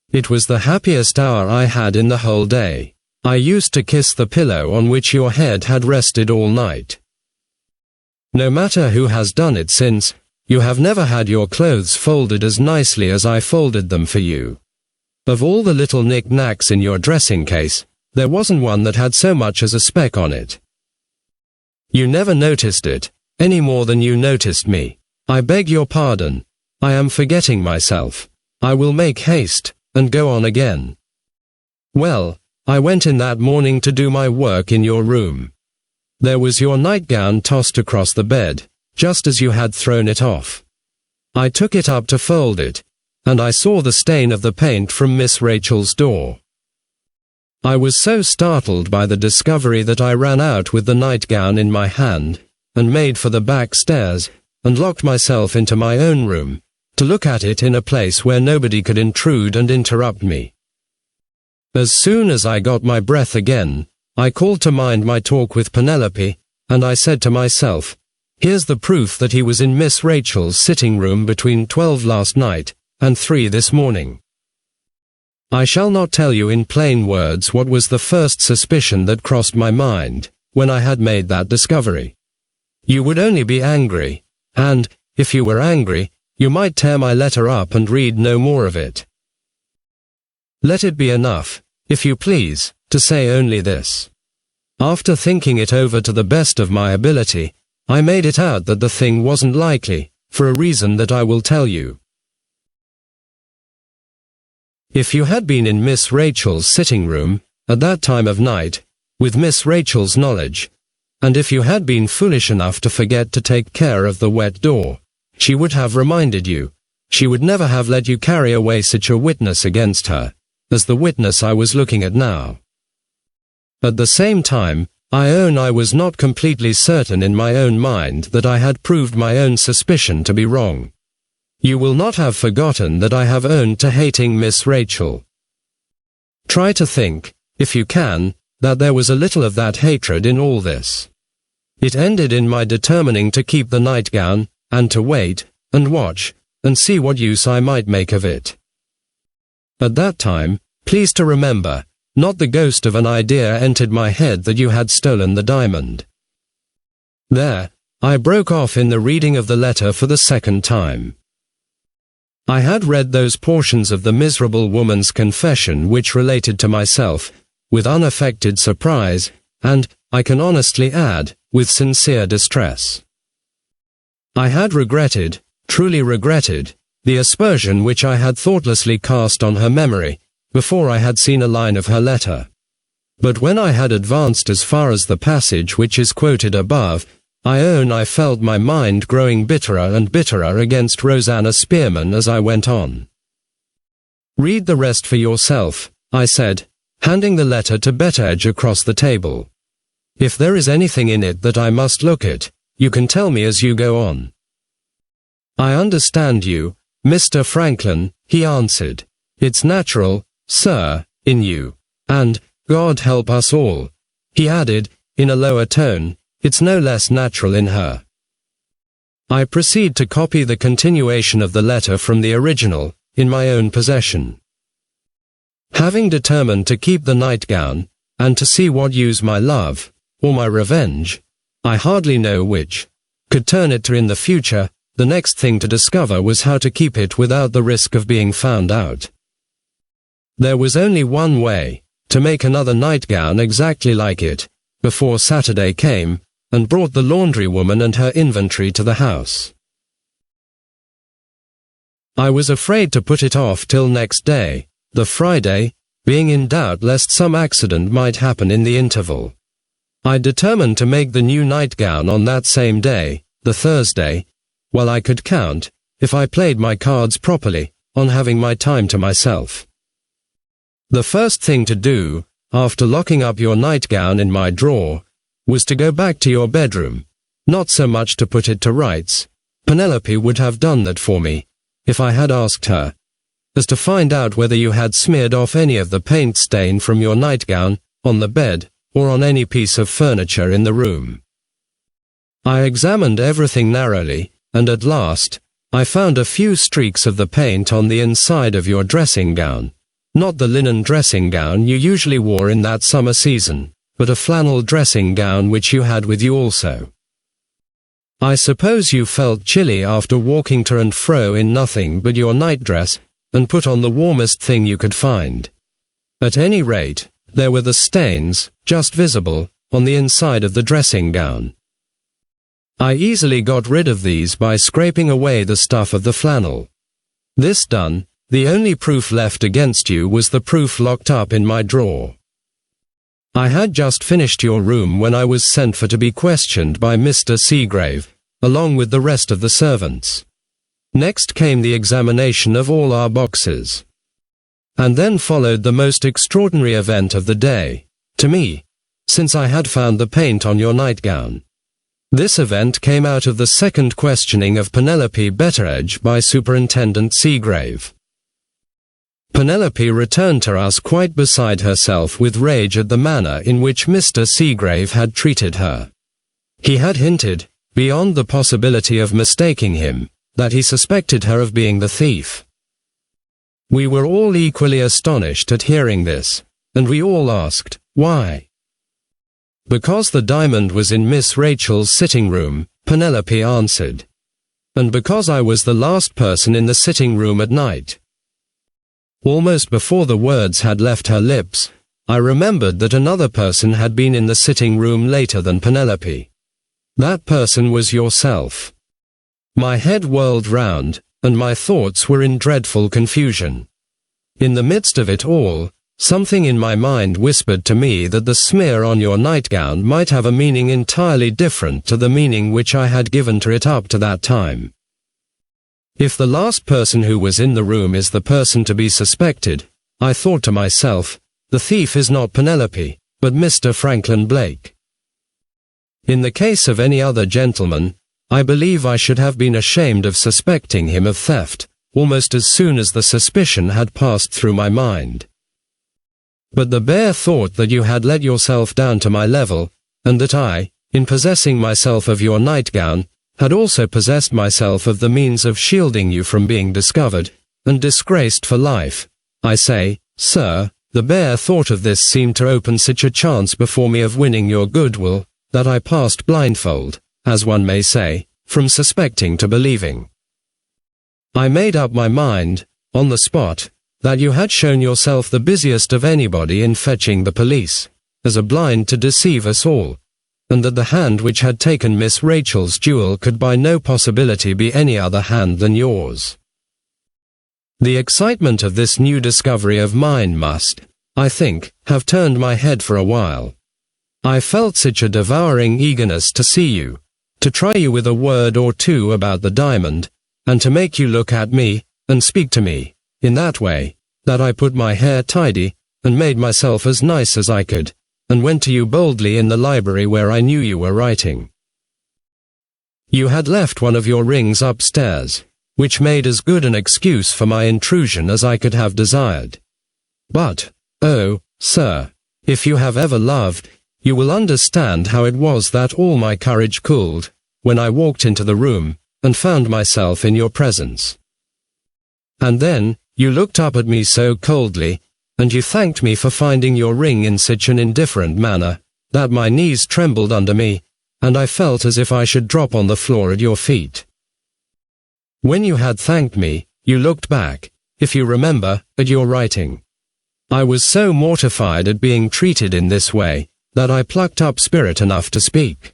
It was the happiest hour I had in the whole day. I used to kiss the pillow on which your head had rested all night. No matter who has done it since, you have never had your clothes folded as nicely as I folded them for you. Of all the little knick-knacks in your dressing case, there wasn't one that had so much as a speck on it. You never noticed it, any more than you noticed me. I beg your pardon. I am forgetting myself. I will make haste, and go on again. Well, I went in that morning to do my work in your room. There was your nightgown tossed across the bed, just as you had thrown it off. I took it up to fold it, and I saw the stain of the paint from Miss Rachel's door. I was so startled by the discovery that I ran out with the nightgown in my hand, and made for the back stairs, and locked myself into my own room, to look at it in a place where nobody could intrude and interrupt me. As soon as I got my breath again, I called to mind my talk with Penelope, and I said to myself, here's the proof that he was in Miss Rachel's sitting room between 12 last night and 3 this morning. I shall not tell you in plain words what was the first suspicion that crossed my mind when I had made that discovery. You would only be angry, and, if you were angry, you might tear my letter up and read no more of it. Let it be enough, if you please, to say only this. After thinking it over to the best of my ability, I made it out that the thing wasn't likely, for a reason that I will tell you. If you had been in Miss Rachel's sitting room, at that time of night, with Miss Rachel's knowledge, and if you had been foolish enough to forget to take care of the wet door, she would have reminded you. She would never have let you carry away such a witness against her, as the witness I was looking at now. At the same time, I own I was not completely certain in my own mind that I had proved my own suspicion to be wrong. You will not have forgotten that I have owned to hating Miss Rachel. Try to think, if you can, that there was a little of that hatred in all this. It ended in my determining to keep the nightgown, and to wait, and watch, and see what use I might make of it. At that time, please to remember, not the ghost of an idea entered my head that you had stolen the diamond. There, I broke off in the reading of the letter for the second time. I had read those portions of the miserable woman's confession which related to myself, with unaffected surprise, and, I can honestly add, with sincere distress. I had regretted, truly regretted, the aspersion which I had thoughtlessly cast on her memory, before I had seen a line of her letter. But when I had advanced as far as the passage which is quoted above, I own I felt my mind growing bitterer and bitterer against Rosanna Spearman as I went on. Read the rest for yourself, I said, handing the letter to Betteredge across the table. If there is anything in it that I must look at, you can tell me as you go on. I understand you, Mr. Franklin, he answered. It's natural, sir, in you, and, God help us all, he added, in a lower tone, it's no less natural in her. I proceed to copy the continuation of the letter from the original, in my own possession. Having determined to keep the nightgown, and to see what use my love, or my revenge, I hardly know which, could turn it to in the future, the next thing to discover was how to keep it without the risk of being found out. There was only one way, to make another nightgown exactly like it, before Saturday came, and brought the laundry-woman and her inventory to the house. I was afraid to put it off till next day, the Friday, being in doubt lest some accident might happen in the interval. I determined to make the new nightgown on that same day, the Thursday, while I could count, if I played my cards properly, on having my time to myself. The first thing to do, after locking up your nightgown in my drawer, was to go back to your bedroom, not so much to put it to rights, Penelope would have done that for me, if I had asked her, as to find out whether you had smeared off any of the paint stain from your nightgown, on the bed, or on any piece of furniture in the room. I examined everything narrowly, and at last, I found a few streaks of the paint on the inside of your dressing gown, not the linen dressing gown you usually wore in that summer season, but a flannel dressing gown which you had with you also. I suppose you felt chilly after walking to and fro in nothing but your nightdress, and put on the warmest thing you could find. At any rate, there were the stains, just visible, on the inside of the dressing gown. I easily got rid of these by scraping away the stuff of the flannel. This done, the only proof left against you was the proof locked up in my drawer. I had just finished your room when I was sent for to be questioned by Mr. Seagrave, along with the rest of the servants. Next came the examination of all our boxes. And then followed the most extraordinary event of the day, to me, since I had found the paint on your nightgown. This event came out of the second questioning of Penelope Betteredge by Superintendent Seagrave. Penelope returned to us quite beside herself with rage at the manner in which Mr. Seagrave had treated her. He had hinted, beyond the possibility of mistaking him, that he suspected her of being the thief. We were all equally astonished at hearing this, and we all asked, why? Because the diamond was in Miss Rachel's sitting room, Penelope answered. And because I was the last person in the sitting room at night. Almost before the words had left her lips, I remembered that another person had been in the sitting room later than Penelope. That person was yourself. My head whirled round, and my thoughts were in dreadful confusion. In the midst of it all, something in my mind whispered to me that the smear on your nightgown might have a meaning entirely different to the meaning which I had given to it up to that time. If the last person who was in the room is the person to be suspected, I thought to myself, the thief is not Penelope, but Mr. Franklin Blake. In the case of any other gentleman, I believe I should have been ashamed of suspecting him of theft, almost as soon as the suspicion had passed through my mind. But the bare thought that you had let yourself down to my level, and that I, in possessing myself of your nightgown, had also possessed myself of the means of shielding you from being discovered, and disgraced for life, I say, sir, the bare thought of this seemed to open such a chance before me of winning your goodwill, that I passed blindfold, as one may say, from suspecting to believing. I made up my mind, on the spot, that you had shown yourself the busiest of anybody in fetching the police, as a blind to deceive us all, and that the hand which had taken Miss Rachel's jewel could by no possibility be any other hand than yours. The excitement of this new discovery of mine must, I think, have turned my head for a while. I felt such a devouring eagerness to see you, to try you with a word or two about the diamond, and to make you look at me, and speak to me, in that way, that I put my hair tidy, and made myself as nice as I could, and went to you boldly in the library where I knew you were writing. You had left one of your rings upstairs, which made as good an excuse for my intrusion as I could have desired. But, oh, sir, if you have ever loved, you will understand how it was that all my courage cooled, when I walked into the room, and found myself in your presence. And then, you looked up at me so coldly, and you thanked me for finding your ring in such an indifferent manner, that my knees trembled under me, and I felt as if I should drop on the floor at your feet. When you had thanked me, you looked back, if you remember, at your writing. I was so mortified at being treated in this way, that I plucked up spirit enough to speak.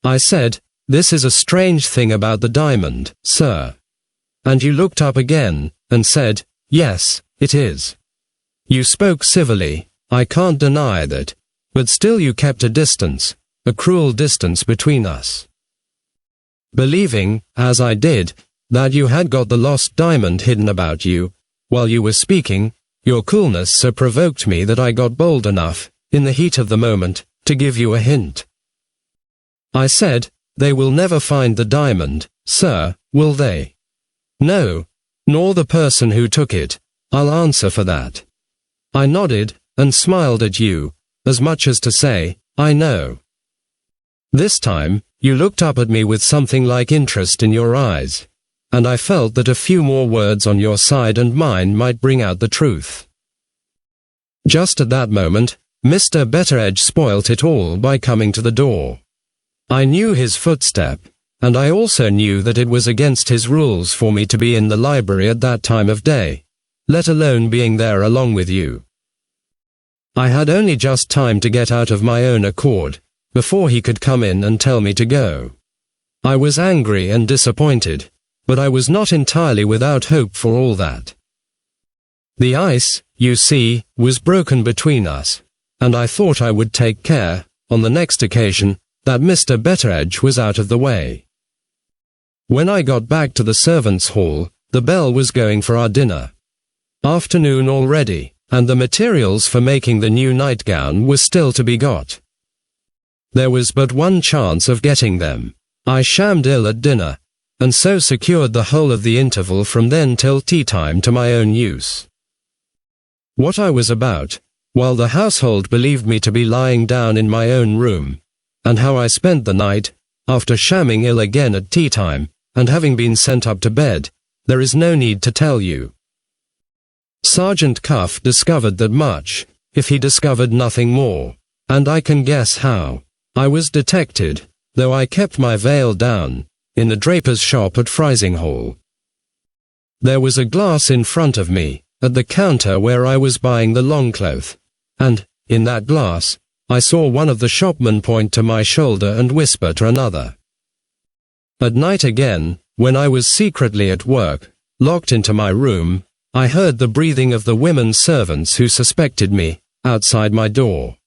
I said, "This is a strange thing about the diamond, sir." And you looked up again, and said, "Yes, it is." You spoke civilly, I can't deny that, but still you kept a distance, a cruel distance between us. Believing, as I did, that you had got the lost diamond hidden about you, while you were speaking, your coolness so provoked me that I got bold enough, in the heat of the moment, to give you a hint. I said, "They will never find the diamond, sir, will they?" "No, nor the person who took it, I'll answer for that." I nodded, and smiled at you, as much as to say, "I know." This time, you looked up at me with something like interest in your eyes, and I felt that a few more words on your side and mine might bring out the truth. Just at that moment, Mr. Betteredge spoilt it all by coming to the door. I knew his footstep, and I also knew that it was against his rules for me to be in the library at that time of day, let alone being there along with you. I had only just time to get out of my own accord, before he could come in and tell me to go. I was angry and disappointed, but I was not entirely without hope for all that. The ice, you see, was broken between us, and I thought I would take care, on the next occasion, that Mr. Betteredge was out of the way. When I got back to the servants' hall, the bell was going for our dinner. Afternoon already, and the materials for making the new nightgown were still to be got. There was but one chance of getting them. I shammed ill at dinner, and so secured the whole of the interval from then till tea-time to my own use. What I was about, while the household believed me to be lying down in my own room, and how I spent the night, after shamming ill again at tea-time, and having been sent up to bed, there is no need to tell you. Sergeant Cuff discovered that much, if he discovered nothing more, and I can guess how. I was detected, though I kept my veil down, in the draper's shop at Frizinghall. There was a glass in front of me, at the counter where I was buying the longcloth, and, in that glass, I saw one of the shopmen point to my shoulder and whisper to another. At night again, when I was secretly at work, locked into my room, I heard the breathing of the women servants who suspected me, outside my door.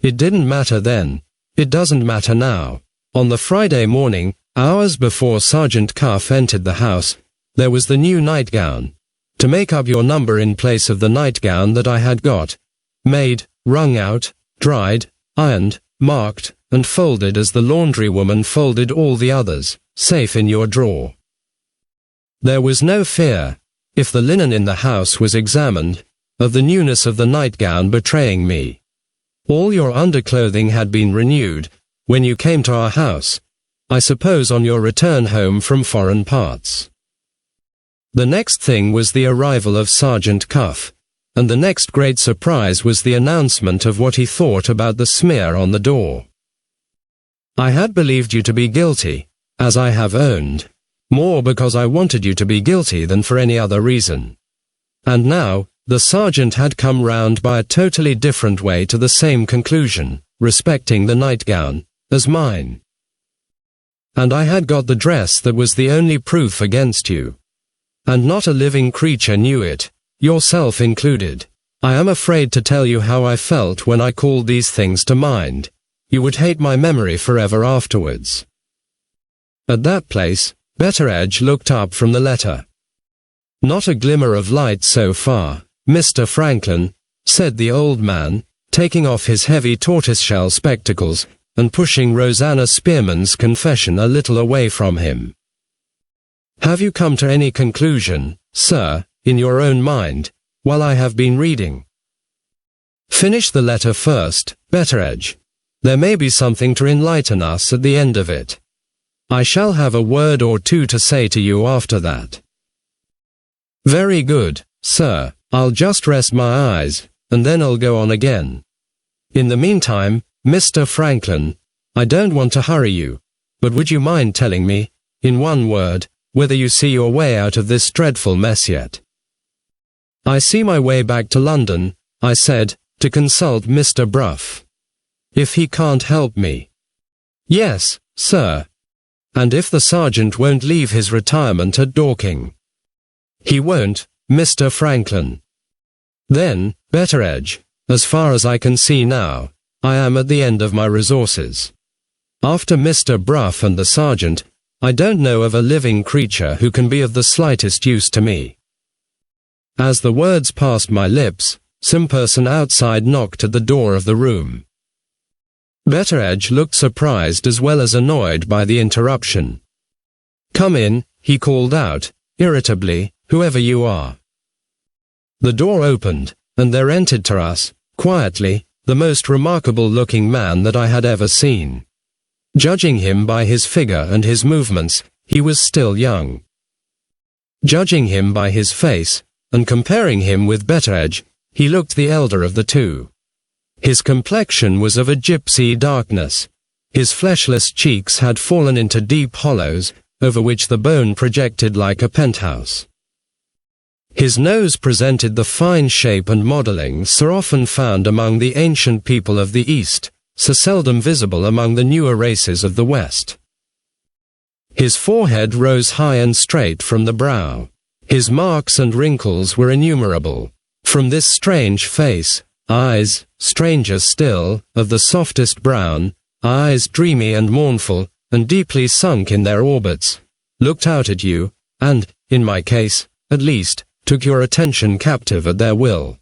It didn't matter then. It doesn't matter now. On the Friday morning, hours before Sergeant Cuff entered the house, there was the new nightgown, to make up your number in place of the nightgown that I had got, made, wrung out, dried, ironed, marked, and folded as the laundry woman folded all the others, safe in your drawer. There was no fear, if the linen in the house was examined, of the newness of the nightgown betraying me. All your underclothing had been renewed, when you came to our house, I suppose on your return home from foreign parts. The next thing was the arrival of Sergeant Cuff, and the next great surprise was the announcement of what he thought about the smear on the door. I had believed you to be guilty, as I have owned, more because I wanted you to be guilty than for any other reason. And now, the sergeant had come round by a totally different way to the same conclusion, respecting the nightgown, as mine. And I had got the dress that was the only proof against you. And not a living creature knew it, yourself included. I am afraid to tell you how I felt when I called these things to mind. You would hate my memory forever afterwards. At that place, Betteredge looked up from the letter. Not a glimmer of light so far, Mr. Franklin, said the old man, taking off his heavy tortoiseshell spectacles, and pushing Rosanna Spearman's confession a little away from him. Have you come to any conclusion, sir, in your own mind, while I have been reading? Finish the letter first, Betteredge. There may be something to enlighten us at the end of it. I shall have a word or two to say to you after that. Very good, sir. I'll just rest my eyes, and then I'll go on again. In the meantime, Mr. Franklin, I don't want to hurry you, but would you mind telling me, in one word, whether you see your way out of this dreadful mess yet? I see my way back to London, I said, to consult Mr. Bruff. If he can't help me. Yes, sir. And if the sergeant won't leave his retirement at Dorking. He won't, Mr. Franklin. Then, Betteredge, as far as I can see now, I am at the end of my resources. After Mr. Bruff and the sergeant, I don't know of a living creature who can be of the slightest use to me. As the words passed my lips, some person outside knocked at the door of the room. Betteredge looked surprised as well as annoyed by the interruption. Come in, he called out, irritably, whoever you are. The door opened, and there entered to us, quietly, the most remarkable-looking man that I had ever seen. Judging him by his figure and his movements, he was still young. Judging him by his face, and comparing him with Betteredge, he looked the elder of the two. His complexion was of a gypsy darkness. His fleshless cheeks had fallen into deep hollows, over which the bone projected like a penthouse. His nose presented the fine shape and modelling so often found among the ancient people of the East, so seldom visible among the newer races of the West. His forehead rose high and straight from the brow. His marks and wrinkles were innumerable. From this strange face, eyes, stranger still, of the softest brown, eyes dreamy and mournful, and deeply sunk in their orbits, looked out at you, and, in my case, at least, took your attention captive at their will.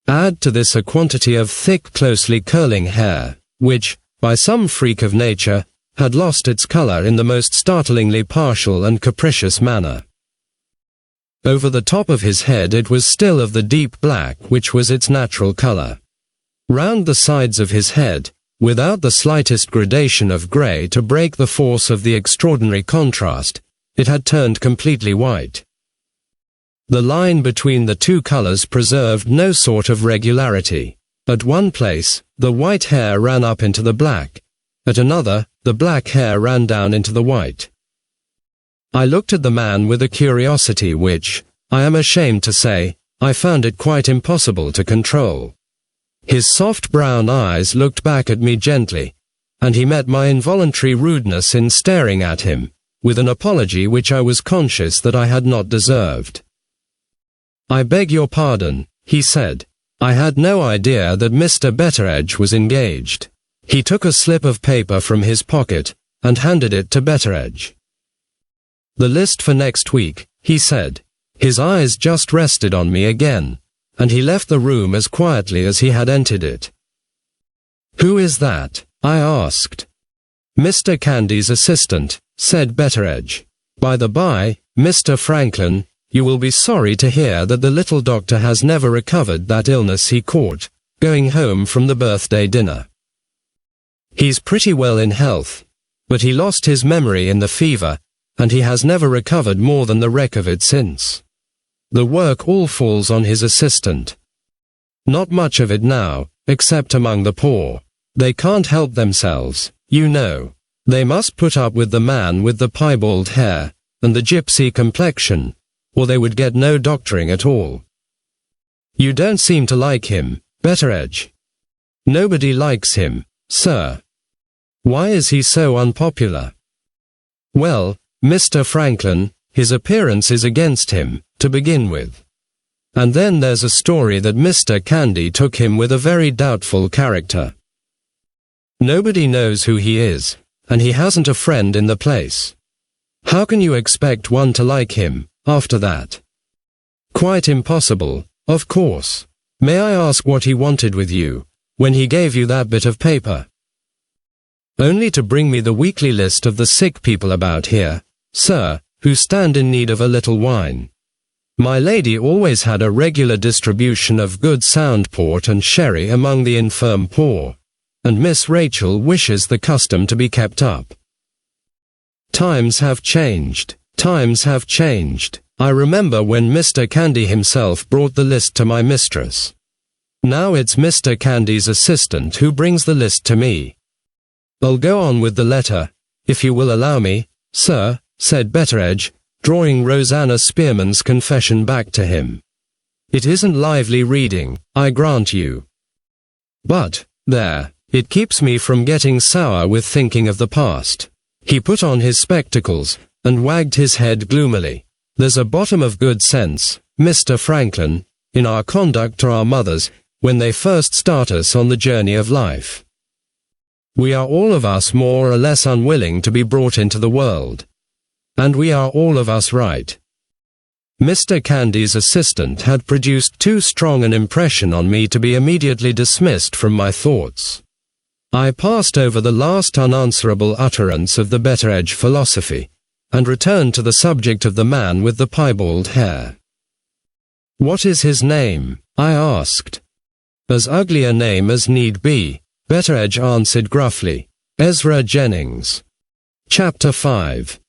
Add to this a quantity of thick, closely curling hair, which, by some freak of nature, had lost its color in the most startlingly partial and capricious manner. Over the top of his head it was still of the deep black which was its natural color. Round the sides of his head, without the slightest gradation of gray to break the force of the extraordinary contrast, it had turned completely white. The line between the two colors preserved no sort of regularity. At one place, the white hair ran up into the black. At another, the black hair ran down into the white. I looked at the man with a curiosity which, I am ashamed to say, I found it quite impossible to control. His soft brown eyes looked back at me gently, and he met my involuntary rudeness in staring at him, with an apology which I was conscious that I had not deserved. "I beg your pardon," he said. "I had no idea that Mr. Betteredge was engaged." He took a slip of paper from his pocket, and handed it to Betteredge. "The list for next week," he said. His eyes just rested on me again, and he left the room as quietly as he had entered it. "Who is that?" I asked. "Mr. Candy's assistant," said Betteredge. "By the by, Mr. Franklin, you will be sorry to hear that the little doctor has never recovered that illness he caught, going home from the birthday dinner. He's pretty well in health, but he lost his memory in the fever, and he has never recovered more than the wreck of it since. The work all falls on his assistant. Not much of it now, except among the poor. They can't help themselves, you know. They must put up with the man with the piebald hair, and the gypsy complexion, or they would get no doctoring at all. You don't seem to like him, Betteredge." "Nobody likes him, sir." "Why is he so unpopular?" "Well, Mr. Franklin, his appearance is against him, to begin with. And then there's a story that Mr. Candy took him with a very doubtful character. Nobody knows who he is, and he hasn't a friend in the place. How can you expect one to like him, after that? Quite impossible, of course. May I ask what he wanted with you, when he gave you that bit of paper?" "Only to bring me the weekly list of the sick people about here, sir, who stand in need of a little wine. My lady always had a regular distribution of good sound port and sherry among the infirm poor, and Miss Rachel wishes the custom to be kept up. Times have changed. Times have changed. I remember when Mr. Candy himself brought the list to my mistress. Now it's Mr. Candy's assistant who brings the list to me. I'll go on with the letter, if you will allow me, sir," said Betteredge, drawing Rosanna Spearman's confession back to him. "It isn't lively reading, I grant you. But, there, it keeps me from getting sour with thinking of the past." He put on his spectacles, and wagged his head gloomily. "There's a bottom of good sense, Mr. Franklin, in our conduct to our mothers, when they first start us on the journey of life. We are all of us more or less unwilling to be brought into the world. And we are all of us right. Mr. Candy's assistant had produced too strong an impression on me to be immediately dismissed from my thoughts. I passed over the last unanswerable utterance of the Betteredge philosophy, and returned to the subject of the man with the piebald hair. "What is his name?" I asked. "As ugly a name as need be," Betteredge answered gruffly. "Ezra Jennings." Chapter 5.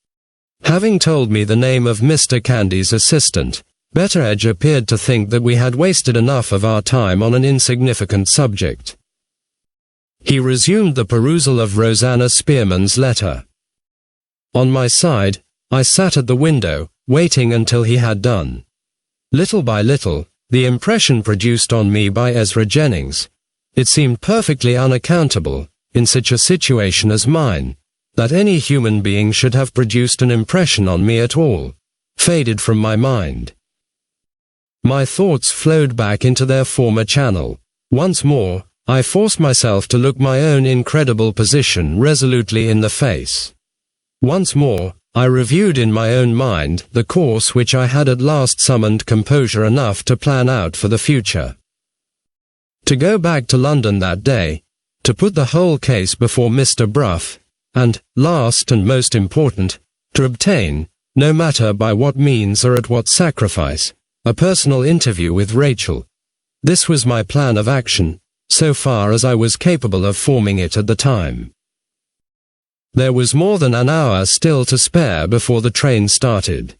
Having told me the name of Mr. Candy's assistant, Betteredge appeared to think that we had wasted enough of our time on an insignificant subject. He resumed the perusal of Rosanna Spearman's letter. On my side, I sat at the window, waiting until he had done. Little by little, the impression produced on me by Ezra Jennings, it seemed perfectly unaccountable, in such a situation as mine, that any human being should have produced an impression on me at all, faded from my mind. My thoughts flowed back into their former channel. Once more, I forced myself to look my own incredible position resolutely in the face. Once more, I reviewed in my own mind the course which I had at last summoned composure enough to plan out for the future. To go back to London that day, to put the whole case before Mr. Bruff, and, last and most important, to obtain, no matter by what means or at what sacrifice, a personal interview with Rachel. This was my plan of action, so far as I was capable of forming it at the time. There was more than an hour still to spare before the train started,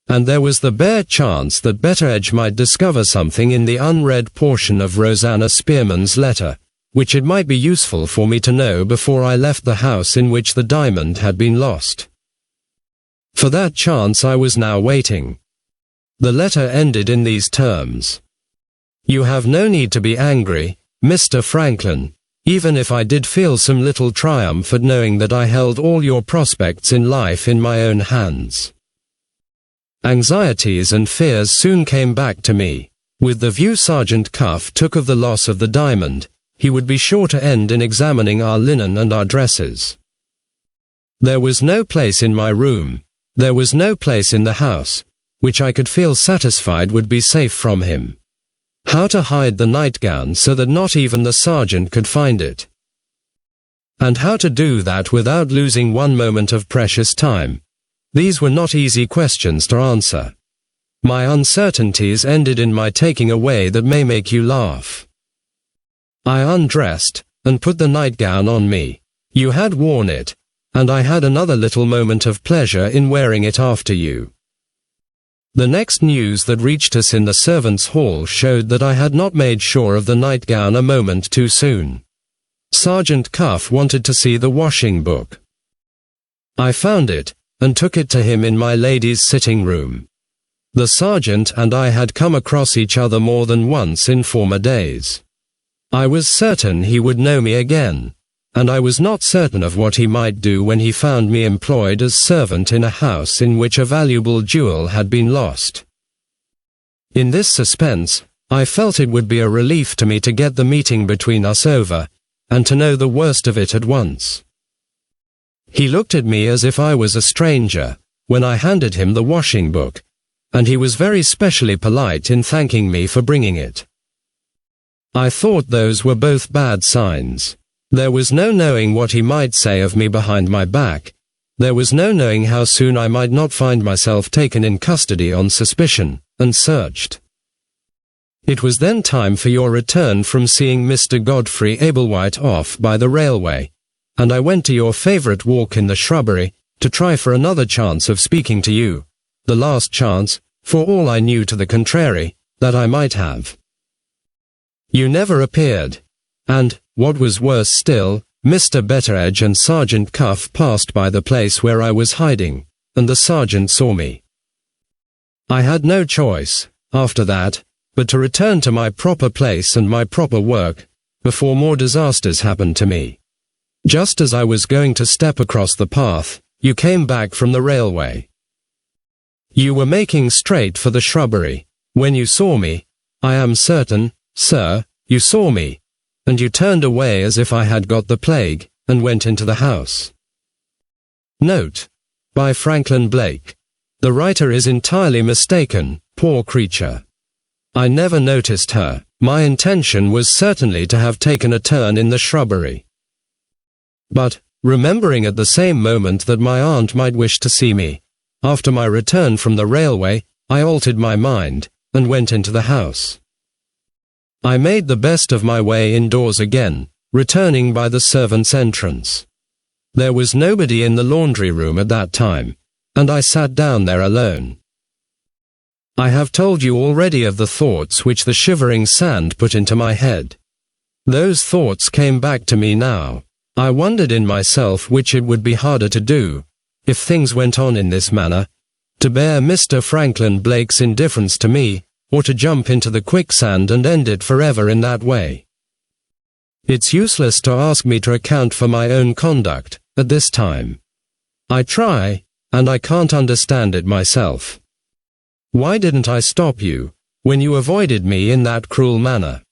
and there was the bare chance that Betteredge might discover something in the unread portion of Rosanna Spearman's letter, which it might be useful for me to know before I left the house in which the diamond had been lost. For that chance I was now waiting. The letter ended in these terms: "You have no need to be angry, Mr. Franklin, even if I did feel some little triumph at knowing that I held all your prospects in life in my own hands." Anxieties and fears soon came back to me. With the view Sergeant Cuff took of the loss of the diamond, he would be sure to end in examining our linen and our dresses. There was no place in my room, there was no place in the house, which I could feel satisfied would be safe from him. How to hide the nightgown so that not even the sergeant could find it? And how to do that without losing one moment of precious time? These were not easy questions to answer. My uncertainties ended in my taking a way that may make you laugh. I undressed, and put the nightgown on me. You had worn it, and I had another little moment of pleasure in wearing it after you. The next news that reached us in the servants' hall showed that I had not made sure of the nightgown a moment too soon. Sergeant Cuff wanted to see the washing book. I found it, and took it to him in my lady's sitting room. The sergeant and I had come across each other more than once in former days. I was certain he would know me again, and I was not certain of what he might do when he found me employed as servant in a house in which a valuable jewel had been lost. In this suspense, I felt it would be a relief to me to get the meeting between us over, and to know the worst of it at once. He looked at me as if I was a stranger, when I handed him the washing book, and he was very specially polite in thanking me for bringing it. I thought those were both bad signs. There was no knowing what he might say of me behind my back. There was no knowing how soon I might not find myself taken in custody on suspicion, and searched. It was then time for your return from seeing Mr. Godfrey Ablewhite off by the railway, and I went to your favourite walk in the shrubbery, to try for another chance of speaking to you, the last chance, for all I knew to the contrary, that I might have. You never appeared, and, what was worse still, Mr. Betteredge and Sergeant Cuff passed by the place where I was hiding, and the sergeant saw me. I had no choice, after that, but to return to my proper place and my proper work, before more disasters happened to me. Just as I was going to step across the path, you came back from the railway. You were making straight for the shrubbery. When you saw me, I am certain, sir, you saw me, and you turned away as if I had got the plague, and went into the house. Note: by Franklin Blake. The writer is entirely mistaken, poor creature. I never noticed her. My intention was certainly to have taken a turn in the shrubbery. But, remembering at the same moment that my aunt might wish to see me, after my return from the railway, I altered my mind, and went into the house. I made the best of my way indoors again, returning by the servants' entrance. There was nobody in the laundry room at that time, and I sat down there alone. I have told you already of the thoughts which the shivering sand put into my head. Those thoughts came back to me now. I wondered in myself which it would be harder to do, if things went on in this manner, to bear Mr. Franklin Blake's indifference to me, or to jump into the quicksand and end it forever in that way. It's useless to ask me to account for my own conduct, at this time. I try, and I can't understand it myself. Why didn't I stop you, when you avoided me in that cruel manner?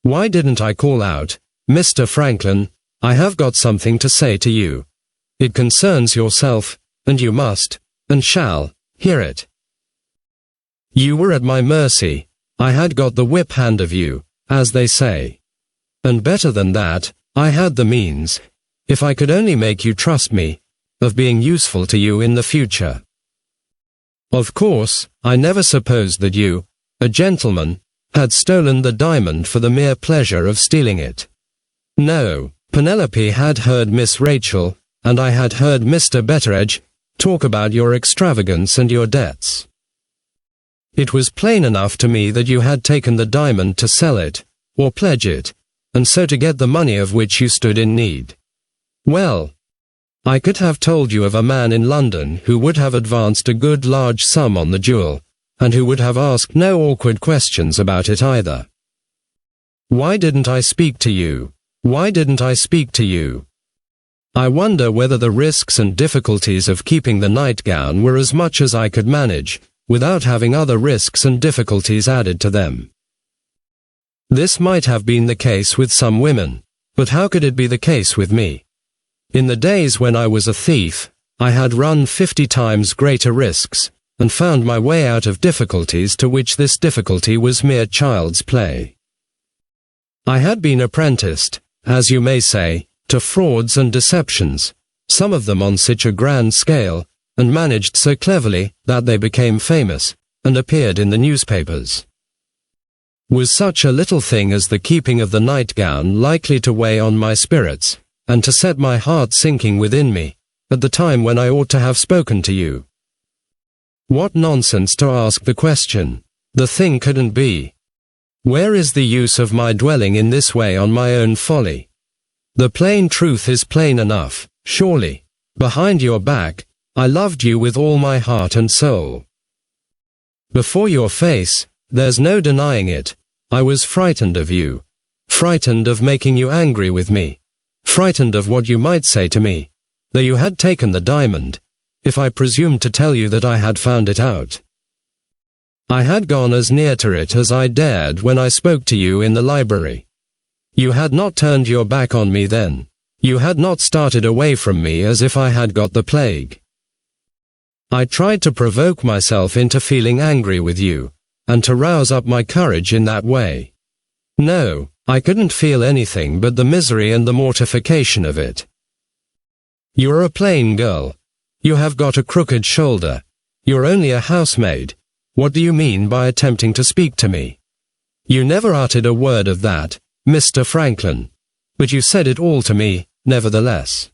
Why didn't I call out, Mr. Franklin, I have got something to say to you. It concerns yourself, and you must, and shall, hear it. You were at my mercy. I had got the whip hand of you, as they say. And better than that, I had the means, if I could only make you trust me, of being useful to you in the future. Of course, I never supposed that you, a gentleman, had stolen the diamond for the mere pleasure of stealing it. No, Penelope had heard Miss Rachel, and I had heard Mr. Betteredge, talk about your extravagance and your debts. It was plain enough to me that you had taken the diamond to sell it, or pledge it, and so to get the money of which you stood in need. Well, I could have told you of a man in London who would have advanced a good large sum on the jewel, and who would have asked no awkward questions about it either. Why didn't I speak to you? Why didn't I speak to you? I wonder whether the risks and difficulties of keeping the nightgown were as much as I could manage, without having other risks and difficulties added to them. This might have been the case with some women, but how could it be the case with me? In the days when I was a thief, I had run 50 times greater risks, and found my way out of difficulties to which this difficulty was mere child's play. I had been apprenticed, as you may say, to frauds and deceptions, some of them on such a grand scale, and managed so cleverly that they became famous, and appeared in the newspapers. Was such a little thing as the keeping of the nightgown likely to weigh on my spirits, and to set my heart sinking within me, at the time when I ought to have spoken to you? What nonsense to ask the question. The thing couldn't be. Where is the use of my dwelling in this way on my own folly? The plain truth is plain enough, surely. Behind your back, I loved you with all my heart and soul. Before your face, there's no denying it, I was frightened of you, frightened of making you angry with me, frightened of what you might say to me, though you had taken the diamond, if I presumed to tell you that I had found it out. I had gone as near to it as I dared when I spoke to you in the library. You had not turned your back on me then. You had not started away from me as if I had got the plague. I tried to provoke myself into feeling angry with you, and to rouse up my courage in that way. No, I couldn't feel anything but the misery and the mortification of it. You're a plain girl. You have got a crooked shoulder. You're only a housemaid. What do you mean by attempting to speak to me? You never uttered a word of that, Mr. Franklin, but you said it all to me, nevertheless.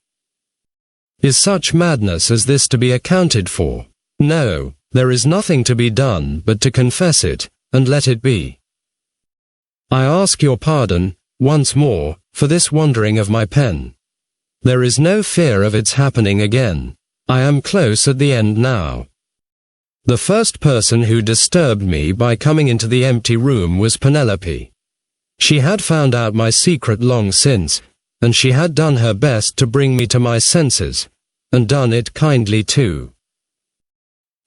Is such madness as this to be accounted for? No, there is nothing to be done but to confess it, and let it be. I ask your pardon, once more, for this wandering of my pen. There is no fear of its happening again. I am close at the end now. The first person who disturbed me by coming into the empty room was Penelope. She had found out my secret long since, and she had done her best to bring me to my senses, and done it kindly too.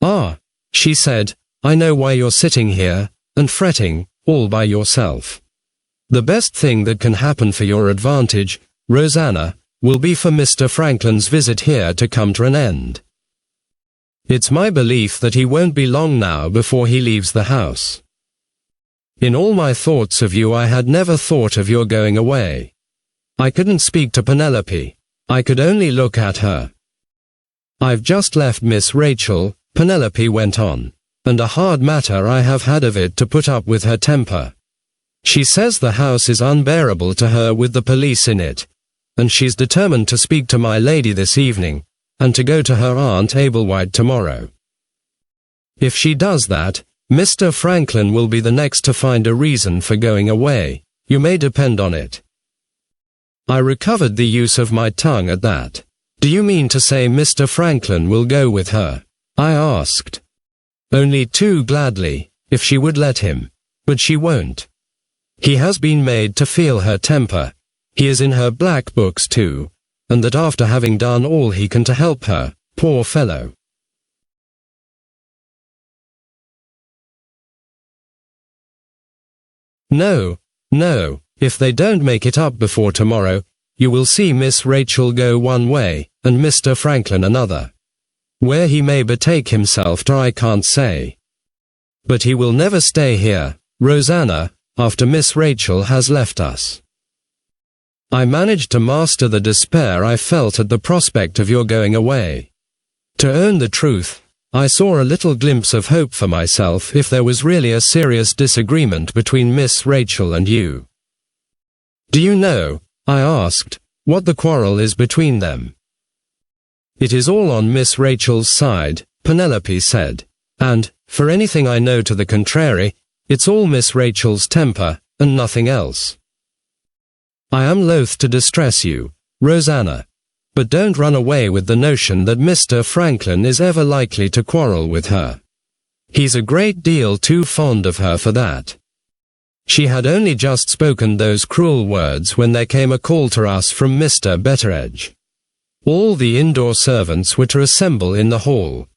Ah, she said, I know why you're sitting here, and fretting, all by yourself. The best thing that can happen for your advantage, Rosanna, will be for Mr. Franklin's visit here to come to an end. It's my belief that he won't be long now before he leaves the house. In all my thoughts of you I had never thought of your going away. I couldn't speak to Penelope. I could only look at her. I've just left Miss Rachel, Penelope went on, and a hard matter I have had of it to put up with her temper. She says the house is unbearable to her with the police in it, and she's determined to speak to my lady this evening, and to go to her Aunt Ablewhite tomorrow. If she does that, Mr. Franklin will be the next to find a reason for going away, you may depend on it. I recovered the use of my tongue at that. Do you mean to say Mr. Franklin will go with her? I asked. Only too gladly, if she would let him, but she won't. He has been made to feel her temper. He is in her black books too, and that after having done all he can to help her, poor fellow. No, no, if they don't make it up before tomorrow, you will see Miss Rachel go one way, and Mr. Franklin another. Where he may betake himself to I can't say. But he will never stay here, Rosanna, after Miss Rachel has left us. I managed to master the despair I felt at the prospect of your going away. To own the truth, I saw a little glimpse of hope for myself if there was really a serious disagreement between Miss Rachel and you. Do you know, I asked, what the quarrel is between them? It is all on Miss Rachel's side, Penelope said, and, for anything I know to the contrary, it's all Miss Rachel's temper, and nothing else. I am loath to distress you, Rosanna, but don't run away with the notion that Mr. Franklin is ever likely to quarrel with her. He's a great deal too fond of her for that. She had only just spoken those cruel words when there came a call to us from Mr. Betteredge. All the indoor servants were to assemble in the hall.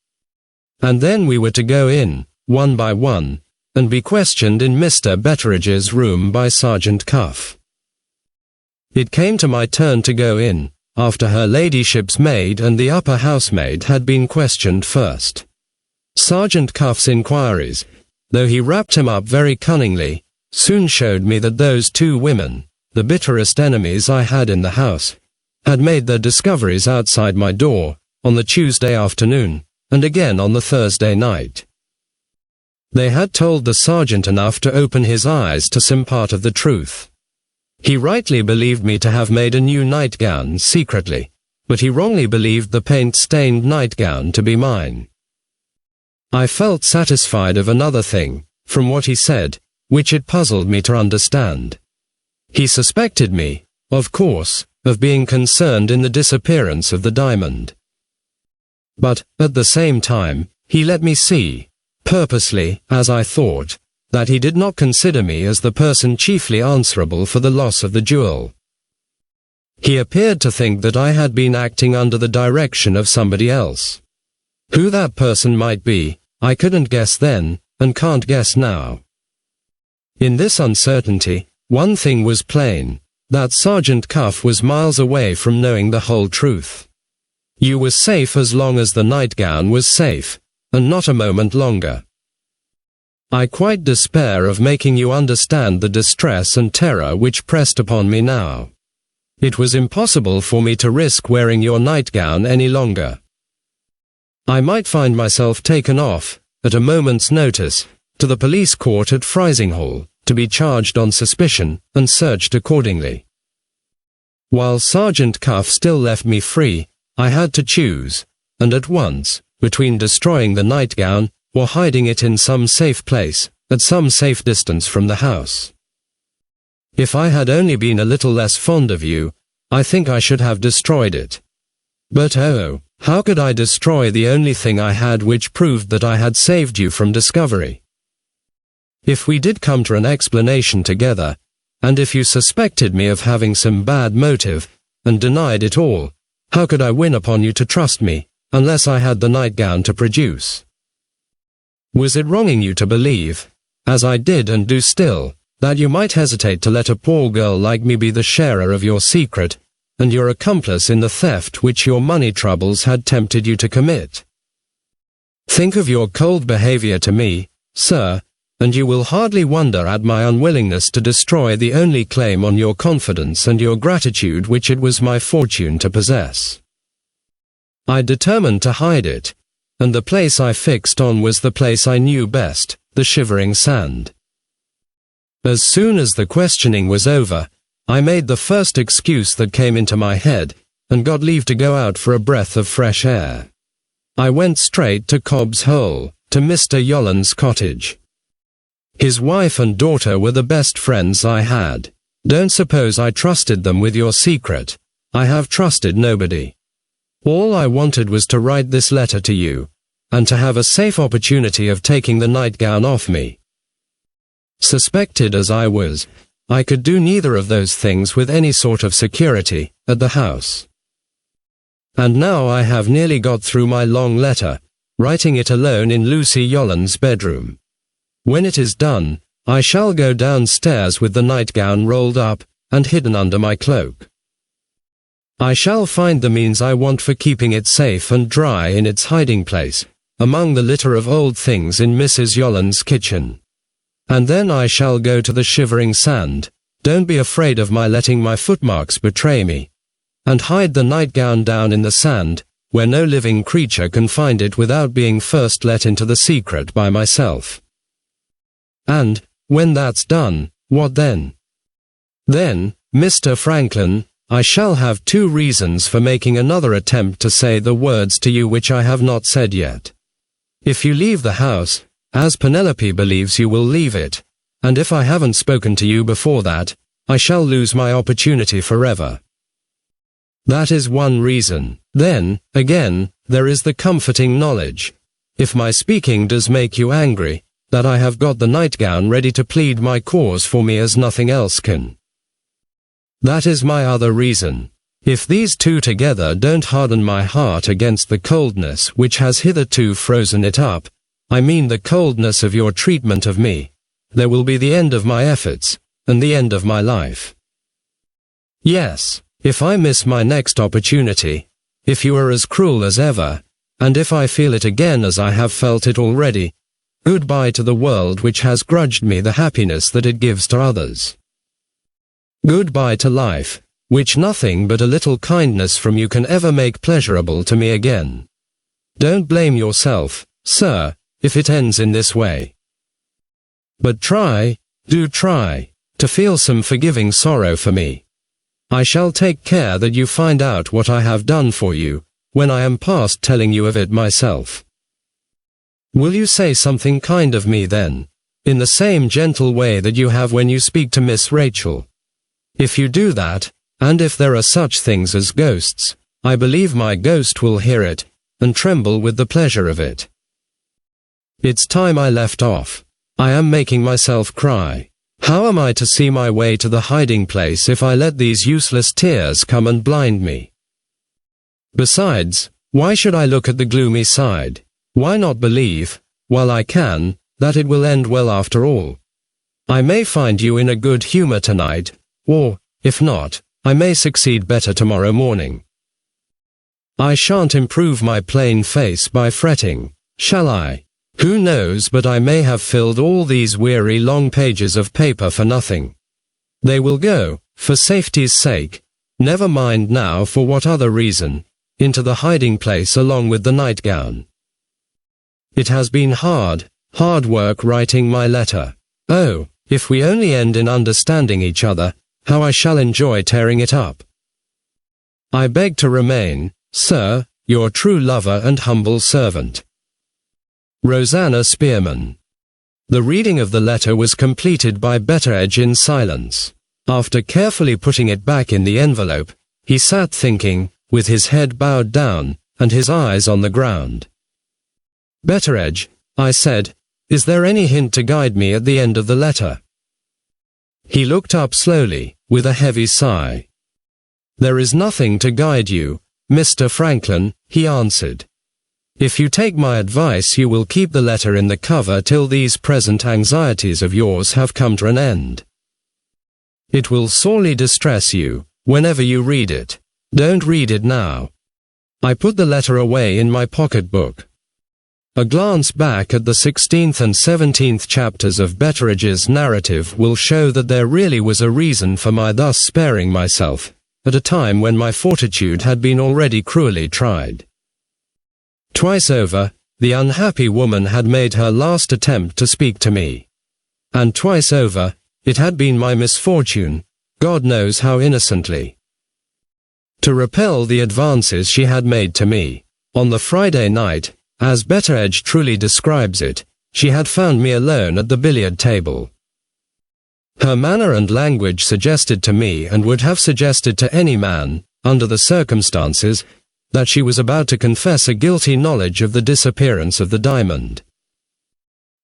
And then we were to go in, one by one, and be questioned in Mr. Betteredge's room by Sergeant Cuff. It came to my turn to go in, after her ladyship's maid and the upper housemaid had been questioned first. Sergeant Cuff's inquiries, though he wrapped him up very cunningly, soon showed me that those two women, the bitterest enemies I had in the house, had made their discoveries outside my door, on the Tuesday afternoon, and again on the Thursday night. They had told the sergeant enough to open his eyes to some part of the truth. He rightly believed me to have made a new nightgown secretly, but he wrongly believed the paint-stained nightgown to be mine. I felt satisfied of another thing, from what he said, which it puzzled me to understand. He suspected me, of course, of being concerned in the disappearance of the diamond. But, at the same time, he let me see, purposely, as I thought, that he did not consider me as the person chiefly answerable for the loss of the jewel. He appeared to think that I had been acting under the direction of somebody else. Who that person might be, I couldn't guess then, and can't guess now. In this uncertainty, one thing was plain, that Sergeant Cuff was miles away from knowing the whole truth. You were safe as long as the nightgown was safe, and not a moment longer. I quite despair of making you understand the distress and terror which pressed upon me now. It was impossible for me to risk wearing your nightgown any longer. I might find myself taken off, at a moment's notice, to the police court at Frizinghall, to be charged on suspicion, and searched accordingly. While Sergeant Cuff still left me free, I had to choose, and at once, between destroying the nightgown, or hiding it in some safe place, at some safe distance from the house. If I had only been a little less fond of you, I think I should have destroyed it. But oh, how could I destroy the only thing I had which proved that I had saved you from discovery? If we did come to an explanation together, and if you suspected me of having some bad motive, and denied it all, how could I win upon you to trust me, unless I had the nightgown to produce? Was it wronging you to believe, as I did and do still, that you might hesitate to let a poor girl like me be the sharer of your secret, and your accomplice in the theft which your money troubles had tempted you to commit? Think of your cold behavior to me, sir, and you will hardly wonder at my unwillingness to destroy the only claim on your confidence and your gratitude which it was my fortune to possess. I determined to hide it, and the place I fixed on was the place I knew best, the Shivering Sand. As soon as the questioning was over, I made the first excuse that came into my head, and got leave to go out for a breath of fresh air. I went straight to Cobb's Hole, to Mr. Yolland's cottage. His wife and daughter were the best friends I had. Don't suppose I trusted them with your secret. I have trusted nobody. All I wanted was to write this letter to you, and to have a safe opportunity of taking the nightgown off me. Suspected as I was, I could do neither of those things with any sort of security, at the house. and now I have nearly got through my long letter, writing it alone in Lucy Yolland's bedroom. When it is done, I shall go downstairs with the nightgown rolled up and hidden under my cloak. I shall find the means I want for keeping it safe and dry in its hiding place, among the litter of old things in Mrs. Yolland's kitchen. And then I shall go to the Shivering Sand, don't be afraid of my letting my footmarks betray me, and hide the nightgown down in the sand, where no living creature can find it without being first let into the secret by myself. And, when that's done, what then? Then, Mr. Franklin, I shall have 2 reasons for making another attempt to say the words to you which I have not said yet. If you leave the house, as Penelope believes you will leave it, and if I haven't spoken to you before that, I shall lose my opportunity forever. That is one reason. Then, again, there is the comforting knowledge, if my speaking does make you angry, that I have got the nightgown ready to plead my cause for me as nothing else can. That is my other reason. If these 2 together don't harden my heart against the coldness which has hitherto frozen it up, I mean the coldness of your treatment of me, there will be the end of my efforts, and the end of my life. Yes, if I miss my next opportunity, if you are as cruel as ever, and if I feel it again as I have felt it already, goodbye to the world which has grudged me the happiness that it gives to others. Goodbye to life, which nothing but a little kindness from you can ever make pleasurable to me again. Don't blame yourself, sir, if it ends in this way. But try, do try, to feel some forgiving sorrow for me. I shall take care that you find out what I have done for you, when I am past telling you of it myself. Will you say something kind of me then, in the same gentle way that you have when you speak to Miss Rachel? If you do that, and if there are such things as ghosts, I believe my ghost will hear it, and tremble with the pleasure of it. It's time I left off. I am making myself cry. How am I to see my way to the hiding place if I let these useless tears come and blind me? Besides, why should I look at the gloomy side? Why not believe, while I can, that it will end well after all? I may find you in a good humor tonight, or, if not, I may succeed better tomorrow morning. I shan't improve my plain face by fretting, shall I? Who knows but I may have filled all these weary long pages of paper for nothing. They will go, for safety's sake, never mind now for what other reason, into the hiding place along with the nightgown. It has been hard work writing my letter. Oh, if we only end in understanding each other, how I shall enjoy tearing it up. I beg to remain, sir, your true lover and humble servant, Rosanna Spearman. The reading of the letter was completed by Betteredge in silence. After carefully putting it back in the envelope, he sat thinking, with his head bowed down, and his eyes on the ground. Betteredge, I said, is there any hint to guide me at the end of the letter? He looked up slowly, with a heavy sigh. There is nothing to guide you, Mr. Franklin, he answered. If you take my advice you will keep the letter in the cover till these present anxieties of yours have come to an end. It will sorely distress you, whenever you read it. Don't read it now. I put the letter away in my pocket-book. A glance back at the 16th and 17th chapters of Betteredge's narrative will show that there really was a reason for my thus sparing myself, at a time when my fortitude had been already cruelly tried. Twice over, the unhappy woman had made her last attempt to speak to me. And twice over, it had been my misfortune, God knows how innocently, to repel the advances she had made to me. On the Friday night, as Betteredge truly describes it, she had found me alone at the billiard table. Her manner and language suggested to me, and would have suggested to any man, under the circumstances, that she was about to confess a guilty knowledge of the disappearance of the diamond.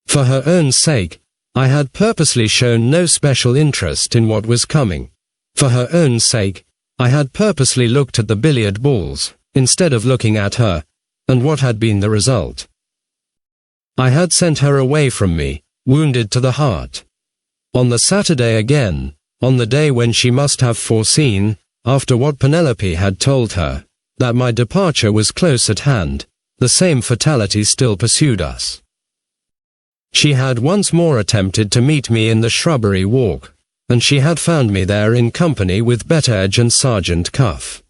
For her own sake, I had purposely shown no special interest in what was coming. For her own sake, I had purposely looked at the billiard balls, instead of looking at her, and what had been the result? I had sent her away from me, wounded to the heart. On the Saturday again, on the day when she must have foreseen, after what Penelope had told her, that my departure was close at hand, the same fatality still pursued us. She had once more attempted to meet me in the shrubbery walk, and she had found me there in company with Betteredge and Sergeant Cuff.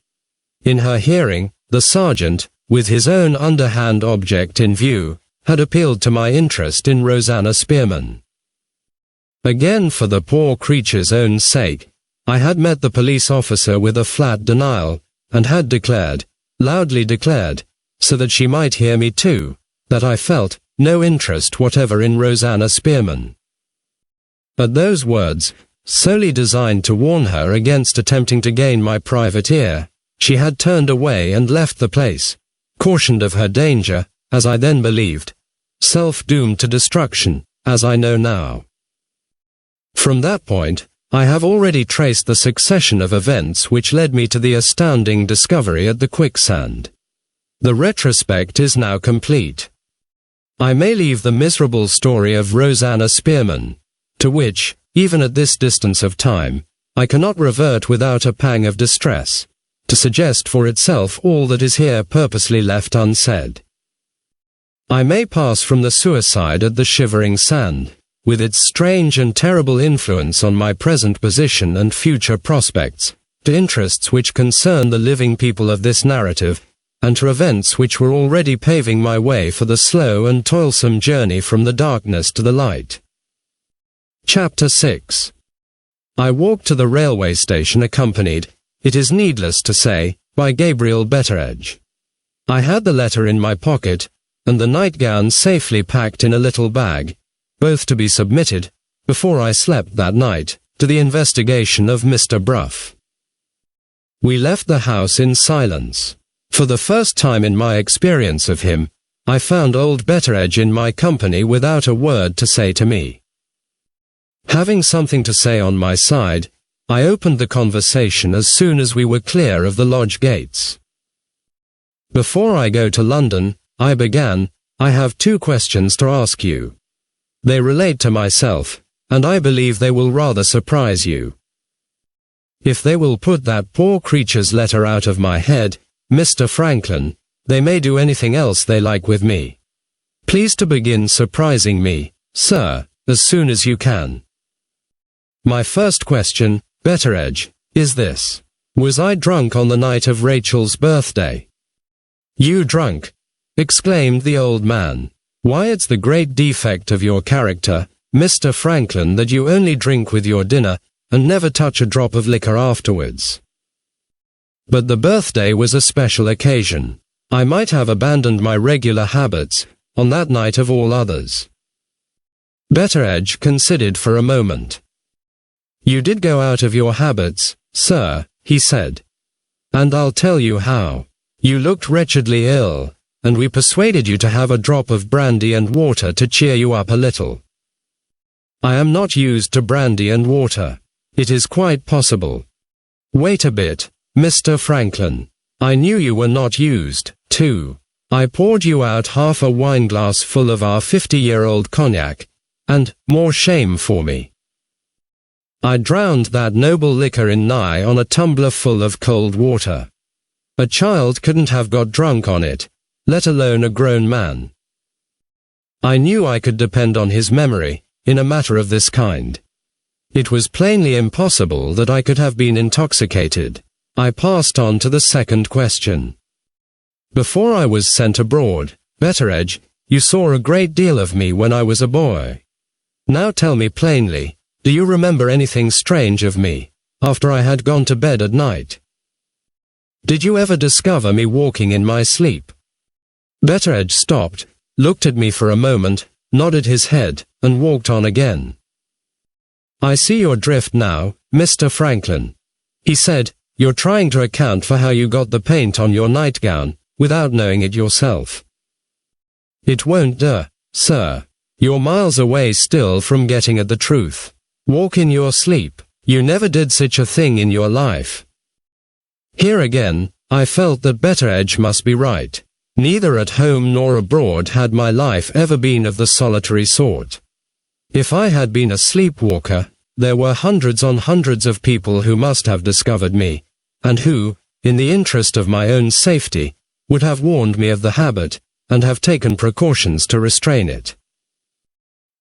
In her hearing, the sergeant, with his own underhand object in view, had appealed to my interest in Rosanna Spearman. Again, for the poor creature's own sake, I had met the police officer with a flat denial, and had declared, loudly declared, so that she might hear me too, that I felt no interest whatever in Rosanna Spearman. At those words, solely designed to warn her against attempting to gain my private ear, she had turned away and left the place, cautioned of her danger, as I then believed, self-doomed to destruction, as I know now. From that point, I have already traced the succession of events which led me to the astounding discovery at the quicksand. The retrospect is now complete. I may leave the miserable story of Rosanna Spearman, to which, even at this distance of time, I cannot revert without a pang of distress, to suggest for itself all that is here purposely left unsaid. I may pass from the suicide at the Shivering Sand, with its strange and terrible influence on my present position and future prospects, to interests which concern the living people of this narrative, and to events which were already paving my way for the slow and toilsome journey from the darkness to the light. Chapter 6. I walked to the railway station accompanied, it is needless to say, by Gabriel Betteredge. I had the letter in my pocket, and the nightgown safely packed in a little bag, both to be submitted, before I slept that night, to the investigation of Mr. Bruff. We left the house in silence. For the first time in my experience of him, I found old Betteredge in my company without a word to say to me. Having something to say on my side, I opened the conversation as soon as we were clear of the lodge gates. Before I go to London, I began, I have 2 questions to ask you. They relate to myself, and I believe they will rather surprise you. If they will put that poor creature's letter out of my head, Mr. Franklin, they may do anything else they like with me. Please to begin surprising me, sir, as soon as you can. My first question, Betteredge, is this. Was I drunk on the night of Rachel's birthday? You drunk? Exclaimed the old man. Why, it's the great defect of your character, Mr. Franklin, that you only drink with your dinner, and never touch a drop of liquor afterwards. But the birthday was a special occasion. I might have abandoned my regular habits, on that night of all others. Betteredge considered for a moment. You did go out of your habits, sir, he said. And I'll tell you how. You looked wretchedly ill, and we persuaded you to have a drop of brandy and water to cheer you up a little. I am not used to brandy and water. It is quite possible. Wait a bit, Mr. Franklin. I knew you were not used, too. I poured you out half a wineglass full of our 50-year-old cognac, and, more shame for me, I drowned that noble liquor in nigh on a tumbler full of cold water. A child couldn't have got drunk on it, let alone a grown man. I knew I could depend on his memory, in a matter of this kind. It was plainly impossible that I could have been intoxicated. I passed on to the second question. Before I was sent abroad, Betteredge, you saw a great deal of me when I was a boy. Now tell me plainly, do you remember anything strange of me, after I had gone to bed at night? Did you ever discover me walking in my sleep? Betteredge stopped, looked at me for a moment, nodded his head, and walked on again. I see your drift now, Mr. Franklin. He said, you're trying to account for how you got the paint on your nightgown, without knowing it yourself. It won't do, sir. You're miles away still from getting at the truth. Walk in your sleep. You never did such a thing in your life. Here again, I felt that Betteredge must be right. Neither at home nor abroad had my life ever been of the solitary sort. If I had been a sleepwalker, there were hundreds on hundreds of people who must have discovered me, and who, in the interest of my own safety, would have warned me of the habit, and have taken precautions to restrain it.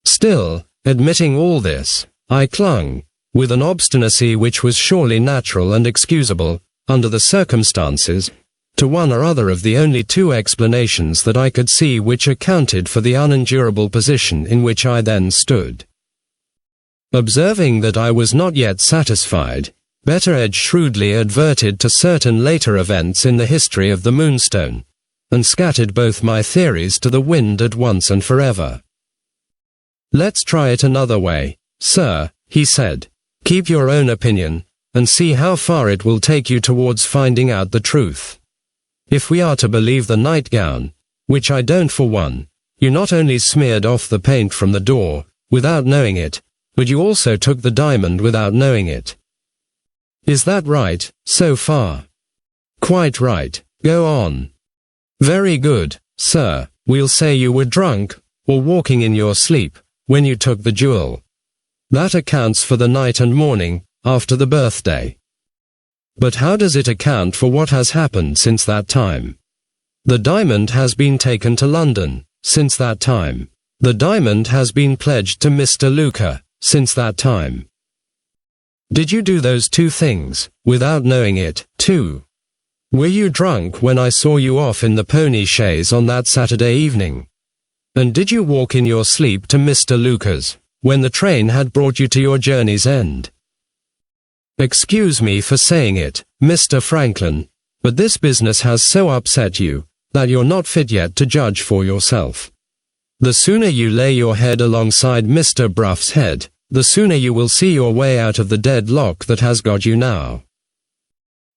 Still, admitting all this, I clung, with an obstinacy which was surely natural and excusable, under the circumstances, to one or other of the only two explanations that I could see which accounted for the unendurable position in which I then stood. Observing that I was not yet satisfied, Betteredge shrewdly adverted to certain later events in the history of the Moonstone, and scattered both my theories to the wind at once and forever. "Let's try it another way, sir," he said. "Keep your own opinion, and see how far it will take you towards finding out the truth. If we are to believe the nightgown, which I don't for one, you not only smeared off the paint from the door, without knowing it, but you also took the diamond without knowing it. Is that right, so far?" "Quite right. Go on." "Very good, sir. We'll say you were drunk, or walking in your sleep, when you took the jewel. That accounts for the night and morning, after the birthday. But how does it account for what has happened since that time? The diamond has been taken to London, since that time. The diamond has been pledged to Mr. Luca, since that time. Did you do those two things, without knowing it, too? Were you drunk when I saw you off in the pony chaise on that Saturday evening? And did you walk in your sleep to Mr. Luca's, when the train had brought you to your journey's end? Excuse me for saying it, Mr. Franklin, but this business has so upset you, that you're not fit yet to judge for yourself. The sooner you lay your head alongside Mr. Bruff's head, the sooner you will see your way out of the deadlock that has got you now."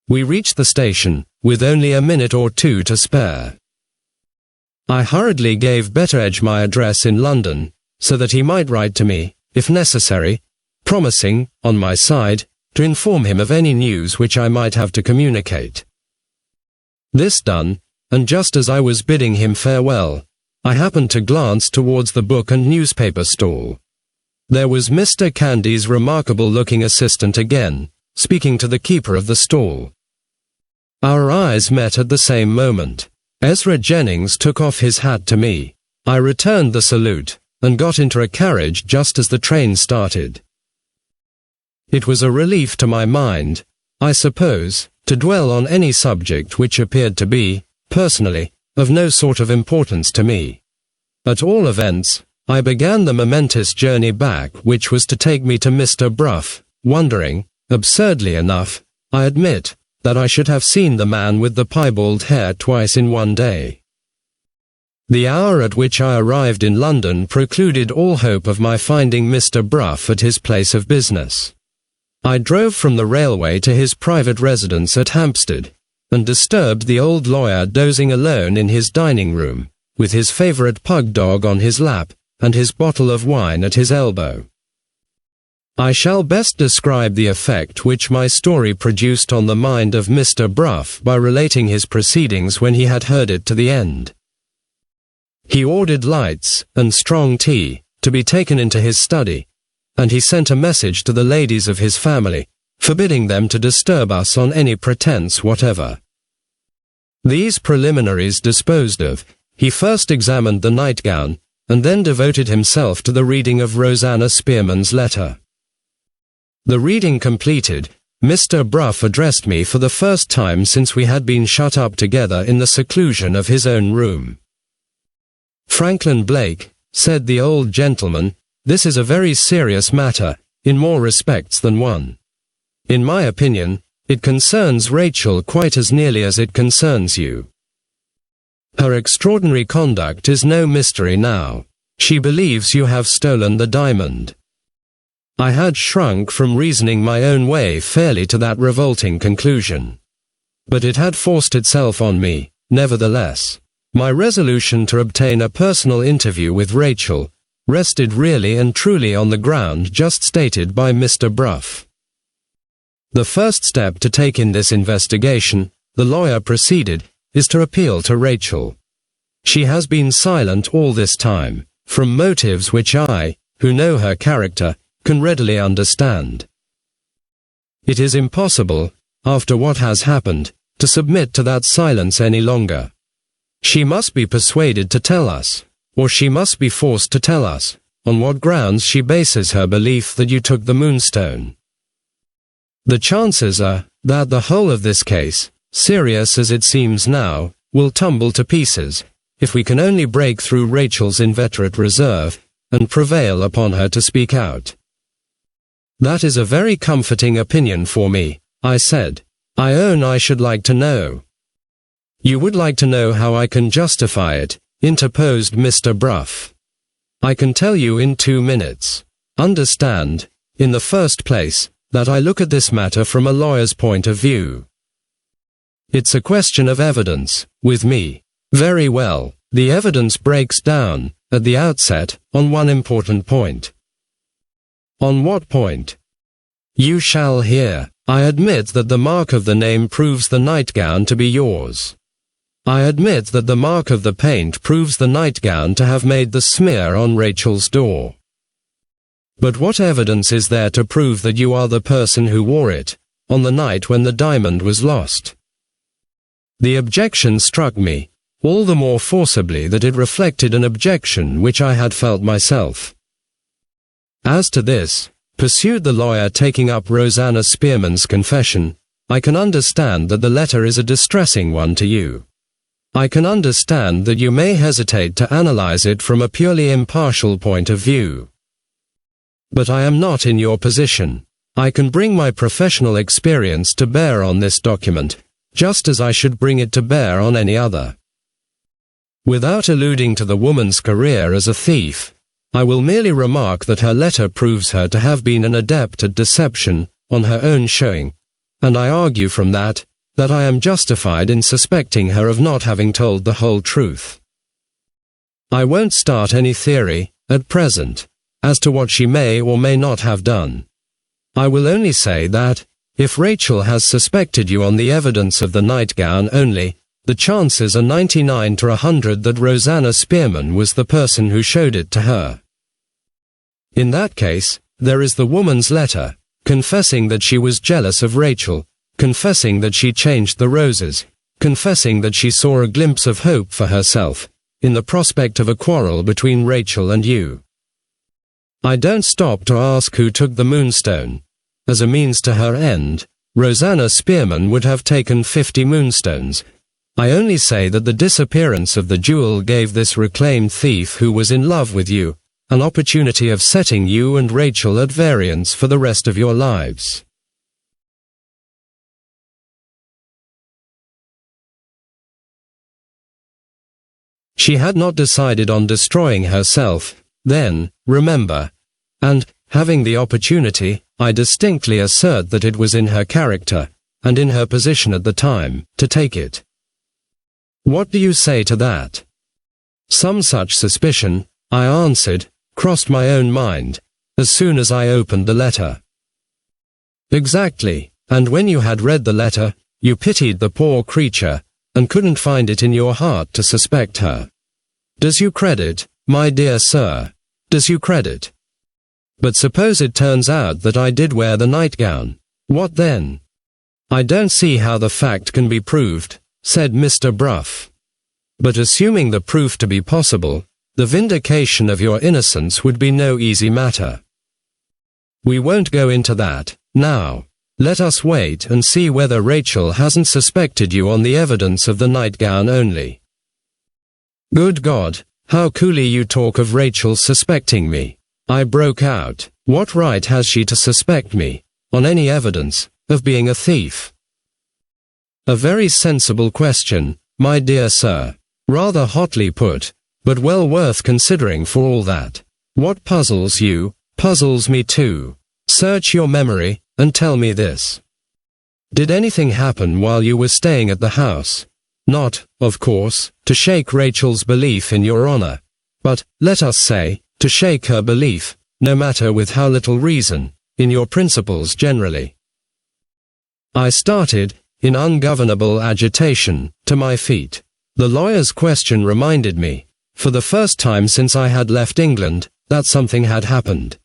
We reached the station, with only a minute or two to spare. I hurriedly gave Betteredge my address in London, so that he might write to me, if necessary, promising, on my side, to inform him of any news which I might have to communicate. This done, and just as I was bidding him farewell, I happened to glance towards the book and newspaper stall. There was Mr. Candy's remarkable-looking assistant again, speaking to the keeper of the stall. Our eyes met at the same moment. Ezra Jennings took off his hat to me. I returned the salute, and got into a carriage just as the train started. It was a relief to my mind, I suppose, to dwell on any subject which appeared to be, personally, of no sort of importance to me. At all events, I began the momentous journey back which was to take me to Mr. Bruff, wondering, absurdly enough, I admit, that I should have seen the man with the piebald hair twice in one day. The hour at which I arrived in London precluded all hope of my finding Mr. Bruff at his place of business. I drove from the railway to his private residence at Hampstead, and disturbed the old lawyer dozing alone in his dining room, with his favourite pug dog on his lap, and his bottle of wine at his elbow. I shall best describe the effect which my story produced on the mind of Mr. Bruff by relating his proceedings when he had heard it to the end. He ordered lights and strong tea to be taken into his study, and he sent a message to the ladies of his family, forbidding them to disturb us on any pretence whatever. These preliminaries disposed of, he first examined the nightgown, and then devoted himself to the reading of Rosanna Spearman's letter. The reading completed, Mr. Bruff addressed me for the first time since we had been shut up together in the seclusion of his own room. "Franklin Blake," said the old gentleman, "this is a very serious matter, in more respects than one. In my opinion, it concerns Rachel quite as nearly as it concerns you. Her extraordinary conduct is no mystery now. She believes you have stolen the diamond." I had shrunk from reasoning my own way fairly to that revolting conclusion. But it had forced itself on me, nevertheless. My resolution to obtain a personal interview with Rachel rested really and truly on the ground just stated by Mr. Bruff. The first step to take in this investigation the lawyer proceeded, is to appeal to Rachel. She has been silent all this time, from motives which I, who know her character, can readily understand. It is impossible, after what has happened, to submit to that silence any longer. She must be persuaded to tell us, or she must be forced to tell us, on what grounds she bases her belief that you took the Moonstone. The chances are that the whole of this case, serious as it seems now, will tumble to pieces, if we can only break through Rachel's inveterate reserve, and prevail upon her to speak out. That is a very comforting opinion for me, I said. I own I should like to know. You would like to know how I can justify it, interposed Mr. Bruff. I can tell you in 2 minutes. Understand, in the first place, that I look at this matter from a lawyer's point of view. It's a question of evidence, with me. Very well, the evidence breaks down, at the outset, on one important point. On what point? You shall hear. I admit that the mark of the name proves the nightgown to be yours. I admit that the mark of the paint proves the nightgown to have made the smear on Rachel's door. But what evidence is there to prove that you are the person who wore it, on the night when the diamond was lost? The objection struck me, all the more forcibly that it reflected an objection which I had felt myself. As to this, pursued the lawyer, taking up Rosanna Spearman's confession, I can understand that the letter is a distressing one to you. I can understand that you may hesitate to analyze it from a purely impartial point of view. But I am not in your position. I can bring my professional experience to bear on this document, just as I should bring it to bear on any other. Without alluding to the woman's career as a thief, I will merely remark that her letter proves her to have been an adept at deception, on her own showing, and I argue from that I am justified in suspecting her of not having told the whole truth. I won't start any theory, at present, as to what she may or may not have done. I will only say that, if Rachel has suspected you on the evidence of the nightgown only, the chances are 99 to 100 that Rosanna Spearman was the person who showed it to her. In that case, there is the woman's letter, confessing that she was jealous of Rachel, confessing that she changed the roses, confessing that she saw a glimpse of hope for herself, in the prospect of a quarrel between Rachel and you. I don't stop to ask who took the Moonstone. As a means to her end, Rosanna Spearman would have taken 50 moonstones. I only say that the disappearance of the jewel gave this reclaimed thief who was in love with you, an opportunity of setting you and Rachel at variance for the rest of your lives. She had not decided on destroying herself, then, remember, and, having the opportunity, I distinctly assert that it was in her character, and in her position at the time, to take it. What do you say to that? Some such suspicion, I answered, crossed my own mind, as soon as I opened the letter. Exactly, and when you had read the letter, you pitied the poor creature, and couldn't find it in your heart to suspect her. Does you credit, my dear sir? Does you credit? But suppose it turns out that I did wear the nightgown, what then? I don't see how the fact can be proved, said Mr. Bruff. But assuming the proof to be possible, the vindication of your innocence would be no easy matter. We won't go into that, now. Let us wait and see whether Rachel hasn't suspected you on the evidence of the nightgown only. Good God, how coolly you talk of Rachel suspecting me, I broke out. What right has she to suspect me, on any evidence, of being a thief? A very sensible question, my dear sir, rather hotly put, but well worth considering for all that. What puzzles you, puzzles me too. Search your memory, and tell me this. Did anything happen while you were staying at the house? Not, of course, to shake Rachel's belief in your honor, but, let us say, to shake her belief, no matter with how little reason, in your principles generally. I started, in ungovernable agitation, to my feet. The lawyer's question reminded me, for the first time since I had left England, that something had happened.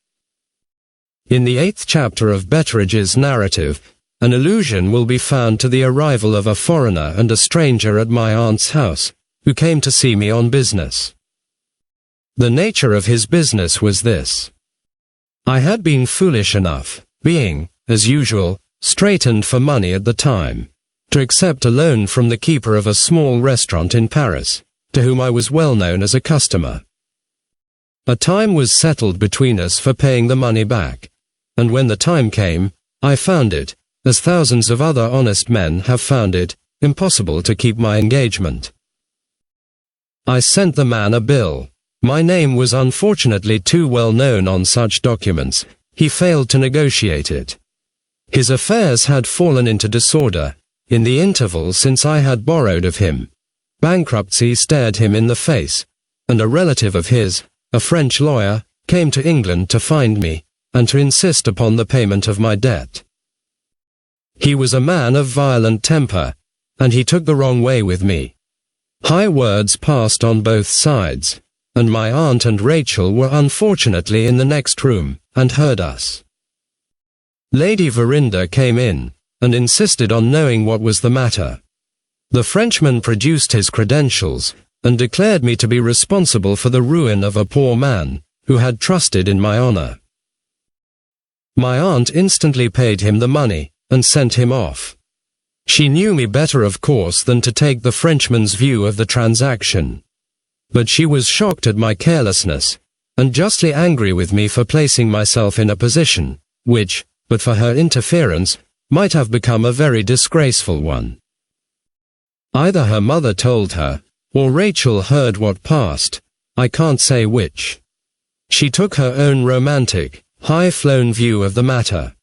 In the 8th chapter of Betteridge's narrative, an allusion will be found to the arrival of a foreigner and a stranger at my aunt's house, who came to see me on business. The nature of his business was this. I had been foolish enough, being, as usual, straitened for money at the time, to accept a loan from the keeper of a small restaurant in Paris, to whom I was well known as a customer. A time was settled between us for paying the money back, and when the time came, I found it, as thousands of other honest men have found it, impossible to keep my engagement. I sent the man a bill. My name was unfortunately too well known on such documents. He failed to negotiate it. His affairs had fallen into disorder. In the interval since I had borrowed of him, bankruptcy stared him in the face, and a relative of his, a French lawyer, came to England to find me, and to insist upon the payment of my debt. He was a man of violent temper, and he took the wrong way with me. High words passed on both sides, and my aunt and Rachel were unfortunately in the next room, and heard us. Lady Verinder came in, and insisted on knowing what was the matter. The Frenchman produced his credentials, and declared me to be responsible for the ruin of a poor man, who had trusted in my honor. My aunt instantly paid him the money, and sent him off. She knew me better of course than to take the Frenchman's view of the transaction. But she was shocked at my carelessness, and justly angry with me for placing myself in a position, which, but for her interference, might have become a very disgraceful one. Either her mother told her, or Rachel heard what passed, I can't say which. She took her own romantic, high-flown view of the matter.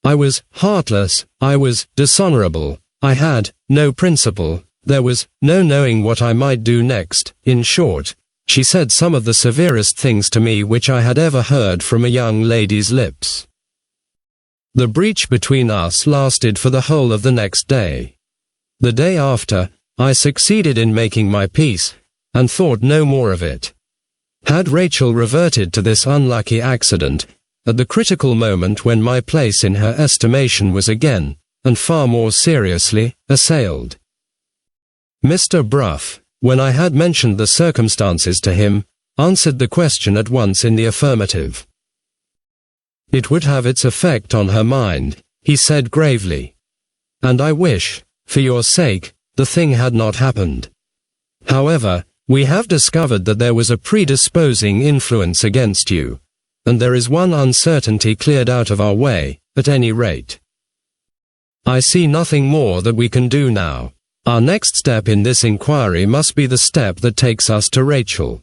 I was heartless, I was dishonorable, I had no principle, there was no knowing what I might do next. In short, she said some of the severest things to me which I had ever heard from a young lady's lips. The breach between us lasted for the whole of the next day. The day after, I succeeded in making my peace, and thought no more of it. Had Rachel reverted to this unlucky accident, at the critical moment when my place in her estimation was again, and far more seriously, assailed. Mr. Brough, when I had mentioned the circumstances to him, answered the question at once in the affirmative. It would have its effect on her mind, he said gravely. And I wish, for your sake, the thing had not happened. However, we have discovered that there was a predisposing influence against you, and there is one uncertainty cleared out of our way, at any rate. I see nothing more that we can do now. Our next step in this inquiry must be the step that takes us to Rachel.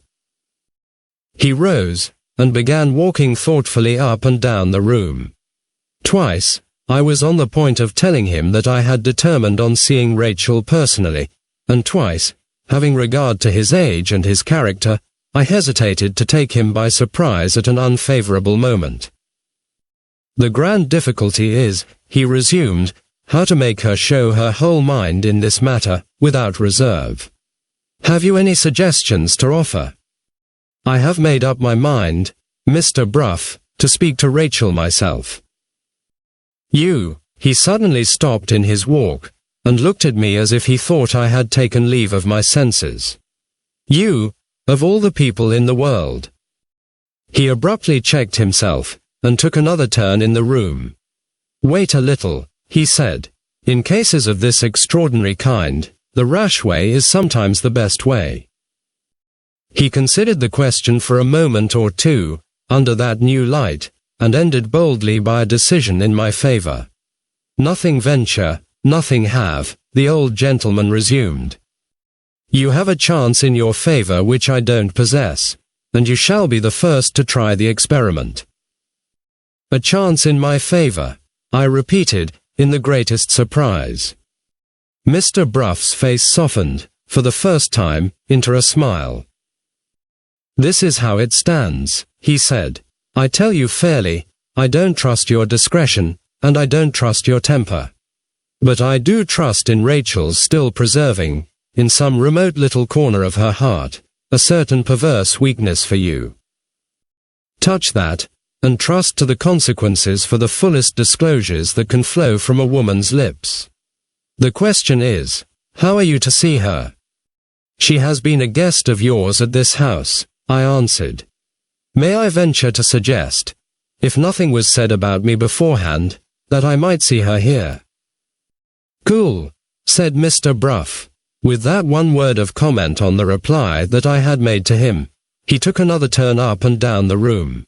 He rose, and began walking thoughtfully up and down the room. Twice, I was on the point of telling him that I had determined on seeing Rachel personally, and twice, having regard to his age and his character, I hesitated to take him by surprise at an unfavorable moment. The grand difficulty is, he resumed, how to make her show her whole mind in this matter, without reserve. Have you any suggestions to offer? I have made up my mind, Mr. Brough, to speak to Rachel myself. He suddenly stopped in his walk, and looked at me as if he thought I had taken leave of my senses. You, of all the people in the world. He abruptly checked himself, and took another turn in the room. Wait a little, he said. In cases of this extraordinary kind, the rash way is sometimes the best way. He considered the question for a moment or two, under that new light, and ended boldly by a decision in my favor. Nothing venture, nothing have, the old gentleman resumed. You have a chance in your favor which I don't possess, and you shall be the first to try the experiment. A chance in my favor, I repeated, in the greatest surprise. Mr. Brough's face softened, for the first time, into a smile. This is how it stands, he said. I tell you fairly, I don't trust your discretion, and I don't trust your temper. But I do trust in Rachel's still preserving, in some remote little corner of her heart, a certain perverse weakness for you. Touch that, and trust to the consequences for the fullest disclosures that can flow from a woman's lips. The question is, how are you to see her? She has been a guest of yours at this house, I answered. May I venture to suggest, if nothing was said about me beforehand, that I might see her here? Cool, said Mr. Bruff. With that one word of comment on the reply that I had made to him, he took another turn up and down the room.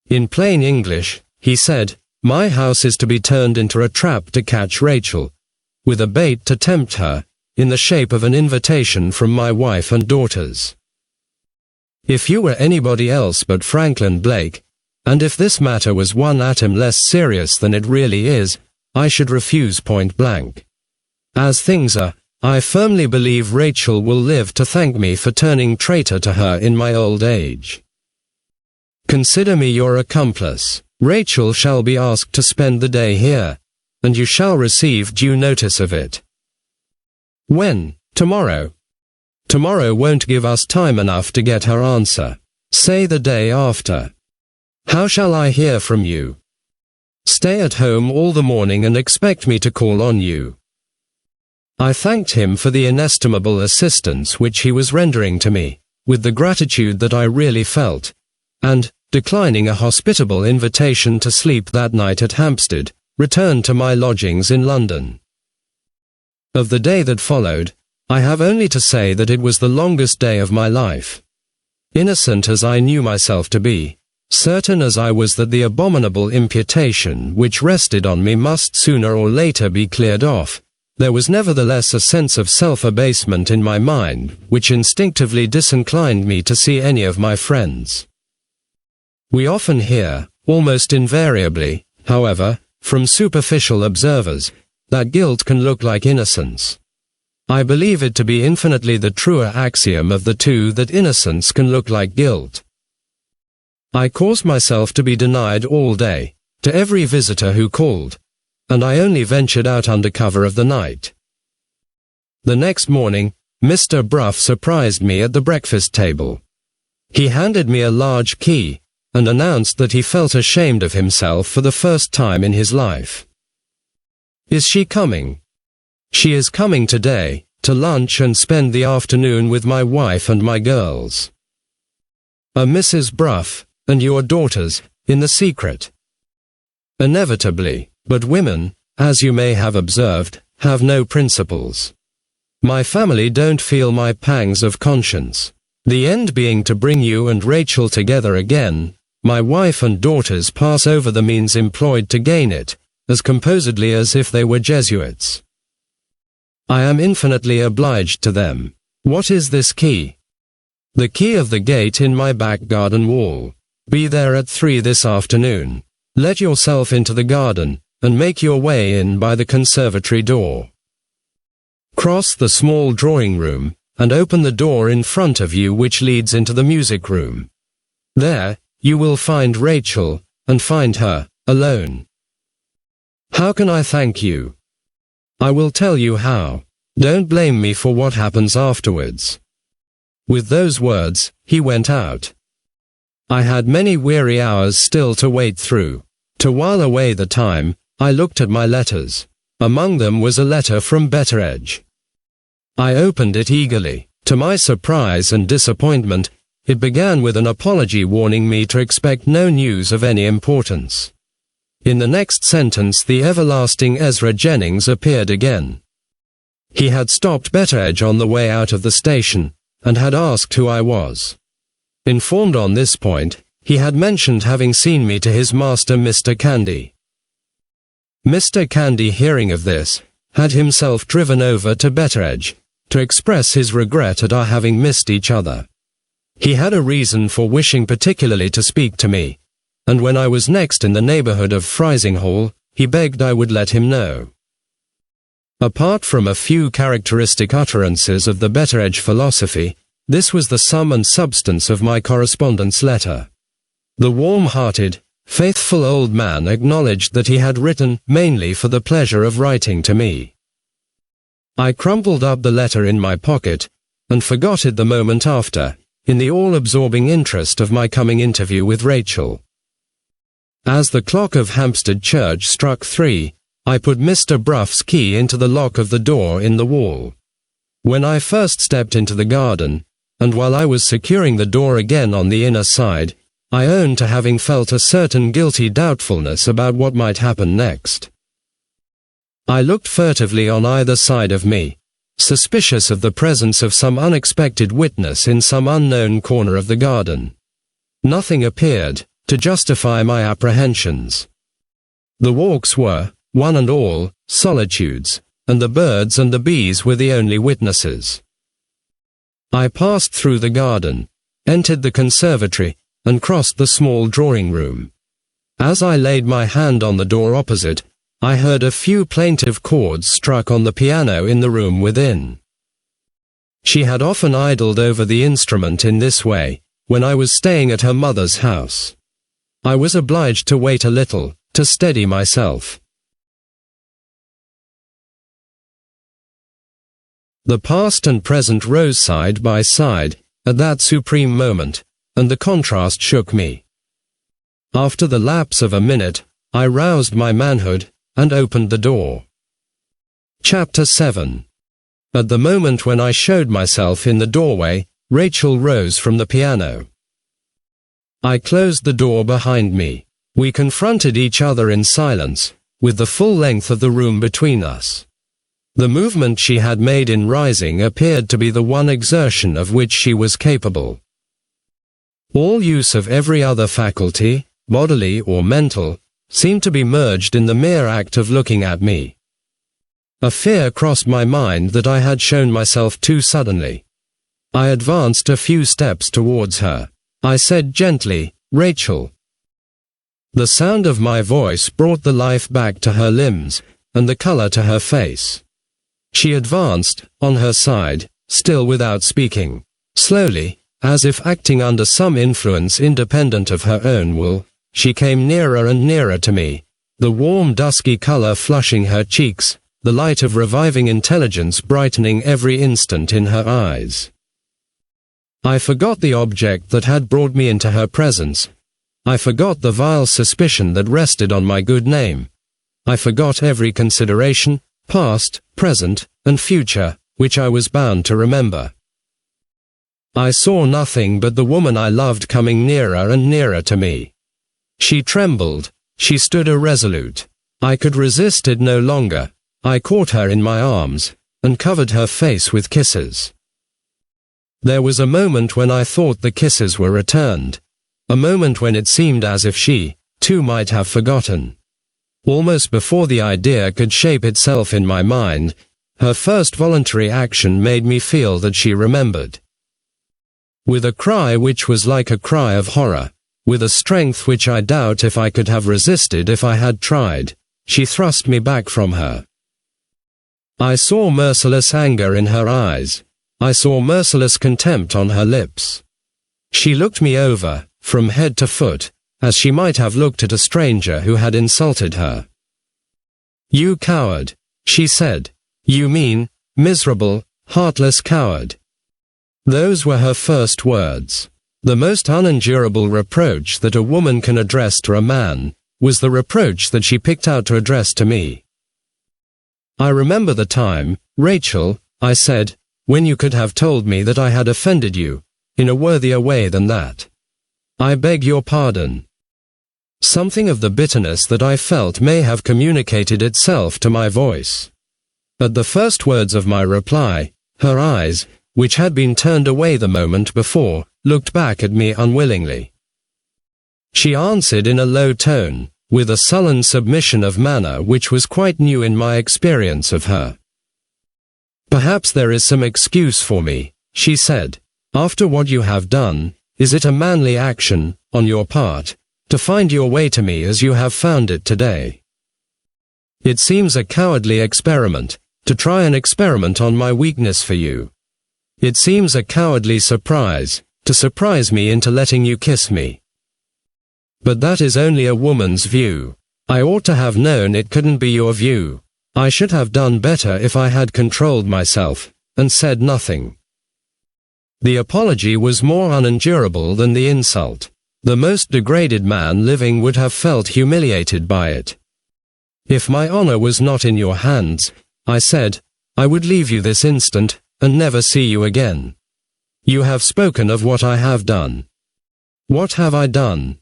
In plain English, he said, my house is to be turned into a trap to catch Rachel, with a bait to tempt her, in the shape of an invitation from my wife and daughters. If you were anybody else but Franklin Blake, and if this matter was one atom less serious than it really is, I should refuse point blank. As things are, I firmly believe Rachel will live to thank me for turning traitor to her in my old age. Consider me your accomplice. Rachel shall be asked to spend the day here, and you shall receive due notice of it. When? Tomorrow. Tomorrow won't give us time enough to get her answer. Say the day after. How shall I hear from you? Stay at home all the morning and expect me to call on you. I thanked him for the inestimable assistance which he was rendering to me, with the gratitude that I really felt, and, declining a hospitable invitation to sleep that night at Hampstead, returned to my lodgings in London. Of the day that followed, I have only to say that it was the longest day of my life. Innocent as I knew myself to be, certain as I was that the abominable imputation which rested on me must sooner or later be cleared off, there was nevertheless a sense of self-abasement in my mind which instinctively disinclined me to see any of my friends. We often hear, almost invariably, however, from superficial observers, that guilt can look like innocence. I believe it to be infinitely the truer axiom of the two that innocence can look like guilt. I caused myself to be denied all day, to every visitor who called, and I only ventured out under cover of the night. The next morning, Mr. Bruff surprised me at the breakfast table. He handed me a large key, and announced that he felt ashamed of himself for the first time in his life. Is she coming? She is coming today, to lunch and spend the afternoon with my wife and my girls. Mrs. Bruff, and your daughters, in the secret. Inevitably, but women, as you may have observed, have no principles. My family don't feel my pangs of conscience. The end being to bring you and Rachel together again, my wife and daughters pass over the means employed to gain it, as composedly as if they were Jesuits. I am infinitely obliged to them. What is this key? The key of the gate in my back garden wall. Be there at 3 this afternoon. Let yourself into the garden, and make your way in by the conservatory door. Cross the small drawing room, and open the door in front of you which leads into the music room. There, you will find Rachel, and find her, alone. How can I thank you? I will tell you how. Don't blame me for what happens afterwards. With those words, he went out. I had many weary hours still to wait through. To while away the time, I looked at my letters. Among them was a letter from Betteredge. I opened it eagerly. To my surprise and disappointment, it began with an apology warning me to expect no news of any importance. In the next sentence the everlasting Ezra Jennings appeared again. He had stopped Betteredge on the way out of the station, and had asked who I was. Informed on this point, he had mentioned having seen me to his master Mr. Candy. Mr. Candy, hearing of this, had himself driven over to Betteredge, to express his regret at our having missed each other. He had a reason for wishing particularly to speak to me, and when I was next in the neighbourhood of Frizinghall, he begged I would let him know. Apart from a few characteristic utterances of the Betteredge philosophy, this was the sum and substance of my correspondence letter. The warm-hearted, faithful old man acknowledged that he had written mainly for the pleasure of writing to me. I crumpled up the letter in my pocket, and forgot it the moment after, in the all-absorbing interest of my coming interview with Rachel. As the clock of Hampstead Church struck 3, I put Mr. Bruff's key into the lock of the door in the wall. When I first stepped into the garden, and while I was securing the door again on the inner side, I own to having felt a certain guilty doubtfulness about what might happen next. I looked furtively on either side of me, suspicious of the presence of some unexpected witness in some unknown corner of the garden. Nothing appeared to justify my apprehensions. The walks were, one and all, solitudes, and the birds and the bees were the only witnesses. I passed through the garden, entered the conservatory, and crossed the small drawing-room. As I laid my hand on the door opposite, I heard a few plaintive chords struck on the piano in the room within. She had often idled over the instrument in this way, when I was staying at her mother's house. I was obliged to wait a little, to steady myself. The past and present rose side by side, at that supreme moment, and the contrast shook me. After the lapse of a minute, I roused my manhood, and opened the door. Chapter 7. At the moment when I showed myself in the doorway, Rachel rose from the piano. I closed the door behind me. We confronted each other in silence, with the full length of the room between us. The movement she had made in rising appeared to be the one exertion of which she was capable. All use of every other faculty, bodily or mental, seemed to be merged in the mere act of looking at me. A fear crossed my mind that I had shown myself too suddenly. I advanced a few steps towards her. I said gently, "Rachel." The sound of my voice brought the life back to her limbs, and the color to her face. She advanced, on her side, still without speaking. Slowly, as if acting under some influence independent of her own will, she came nearer and nearer to me, the warm dusky color flushing her cheeks, the light of reviving intelligence brightening every instant in her eyes. I forgot the object that had brought me into her presence. I forgot the vile suspicion that rested on my good name. I forgot every consideration, past, present, and future, which I was bound to remember. I saw nothing but the woman I loved coming nearer and nearer to me. She trembled, she stood irresolute. I could resist it no longer. I caught her in my arms, and covered her face with kisses. There was a moment when I thought the kisses were returned, a moment when it seemed as if she, too, might have forgotten. Almost before the idea could shape itself in my mind, her first voluntary action made me feel that she remembered. With a cry which was like a cry of horror, with a strength which I doubt if I could have resisted if I had tried, she thrust me back from her. I saw merciless anger in her eyes. I saw merciless contempt on her lips. She looked me over, from head to foot, as she might have looked at a stranger who had insulted her. "You coward," she said. "You mean, miserable, heartless coward." Those were her first words. The most unendurable reproach that a woman can address to a man was the reproach that she picked out to address to me. "I remember the time, Rachel," I said, "when you could have told me that I had offended you, in a worthier way than that. I beg your pardon." Something of the bitterness that I felt may have communicated itself to my voice. At the first words of my reply, her eyes, which had been turned away the moment before, looked back at me unwillingly. She answered in a low tone, with a sullen submission of manner which was quite new in my experience of her. "Perhaps there is some excuse for me," she said. "After what you have done, is it a manly action, on your part, to find your way to me as you have found it today? It seems a cowardly experiment, to try an experiment on my weakness for you. It seems a cowardly surprise, to surprise me into letting you kiss me. But that is only a woman's view. I ought to have known it couldn't be your view. I should have done better if I had controlled myself, and said nothing. The apology was more unendurable than the insult. The most degraded man living would have felt humiliated by it. If my honor was not in your hands, I said, I would leave you this instant, and never see you again. You have spoken of what I have done. What have I done?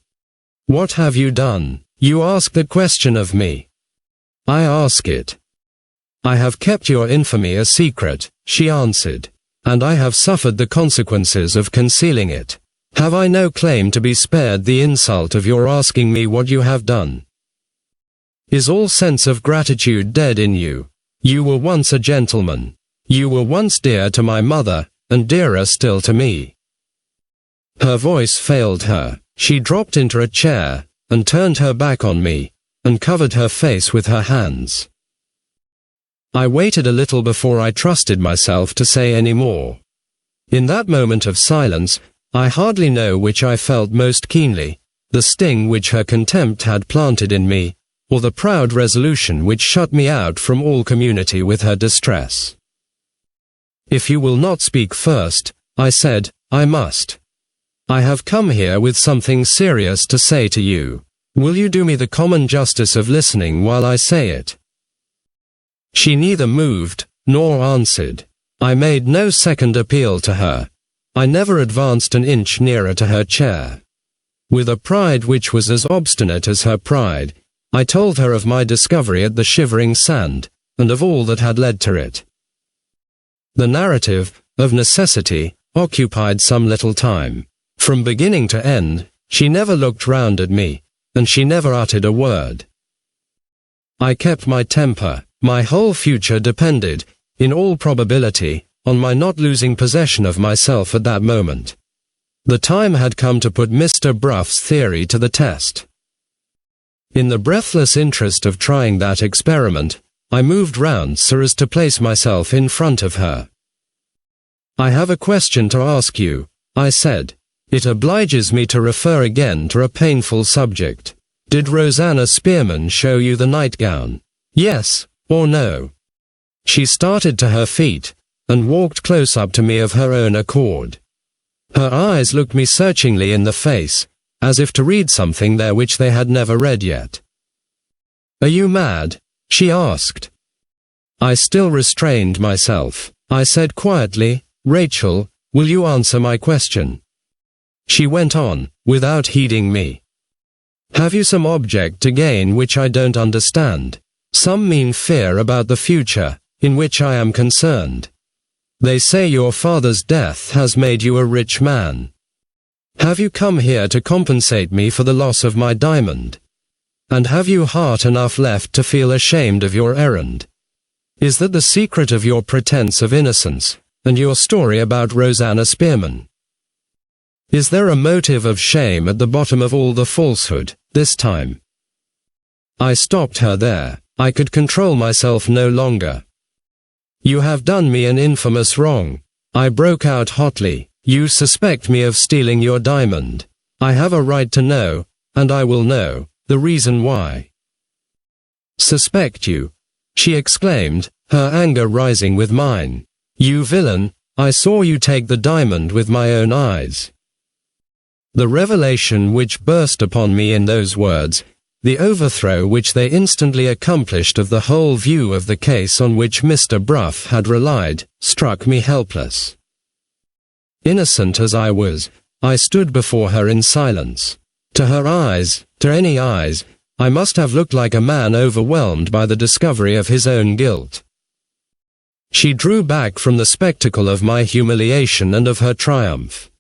What have you done? You ask the question of me. I ask it. I have kept your infamy a secret, she answered, and I have suffered the consequences of concealing it. Have I no claim to be spared the insult of your asking me what you have done? Is all sense of gratitude dead in you? You were once a gentleman. You were once dear to my mother, and dearer still to me. Her voice failed her. She dropped into a chair, and turned her back on me, and covered her face with her hands. I waited a little before I trusted myself to say any more. In that moment of silence, I hardly know which I felt most keenly, the sting which her contempt had planted in me, or the proud resolution which shut me out from all community with her distress. If you will not speak first, I said, I must. I have come here with something serious to say to you. Will you do me the common justice of listening while I say it? She neither moved, nor answered. I made no second appeal to her. I never advanced an inch nearer to her chair. With a pride which was as obstinate as her pride, I told her of my discovery at the Shivering Sand, and of all that had led to it. The narrative, of necessity, occupied some little time. From beginning to end, she never looked round at me, and she never uttered a word. I kept my temper. My whole future depended, in all probability, on my not losing possession of myself at that moment. The time had come to put Mr. Bruff's theory to the test. In the breathless interest of trying that experiment, I moved round so as to place myself in front of her. I have a question to ask you, I said. It obliges me to refer again to a painful subject. Did Rosanna Spearman show you the nightgown? Yes, or no? She started to her feet, and walked close up to me of her own accord. Her eyes looked me searchingly in the face, as if to read something there which they had never read yet. Are you mad? She asked. I still restrained myself. I said quietly, Rachel, will you answer my question? She went on, without heeding me. Have you some object to gain which I don't understand? Some mean fear about the future, in which I am concerned. They say your father's death has made you a rich man. Have you come here to compensate me for the loss of my diamond? And have you heart enough left to feel ashamed of your errand? Is that the secret of your pretense of innocence, and your story about Rosanna Spearman? Is there a motive of shame at the bottom of all the falsehood, this time? I stopped her there. I could control myself no longer. You have done me an infamous wrong. I broke out hotly. You suspect me of stealing your diamond. I have a right to know, and I will know, the reason why. Suspect you? She exclaimed, her anger rising with mine. You villain, I saw you take the diamond with my own eyes. The revelation which burst upon me in those words, the overthrow which they instantly accomplished of the whole view of the case on which Mr. Bruff had relied, struck me helpless. Innocent as I was, I stood before her in silence. To her eyes, to any eyes, I must have looked like a man overwhelmed by the discovery of his own guilt. She drew back from the spectacle of my humiliation and of her triumph.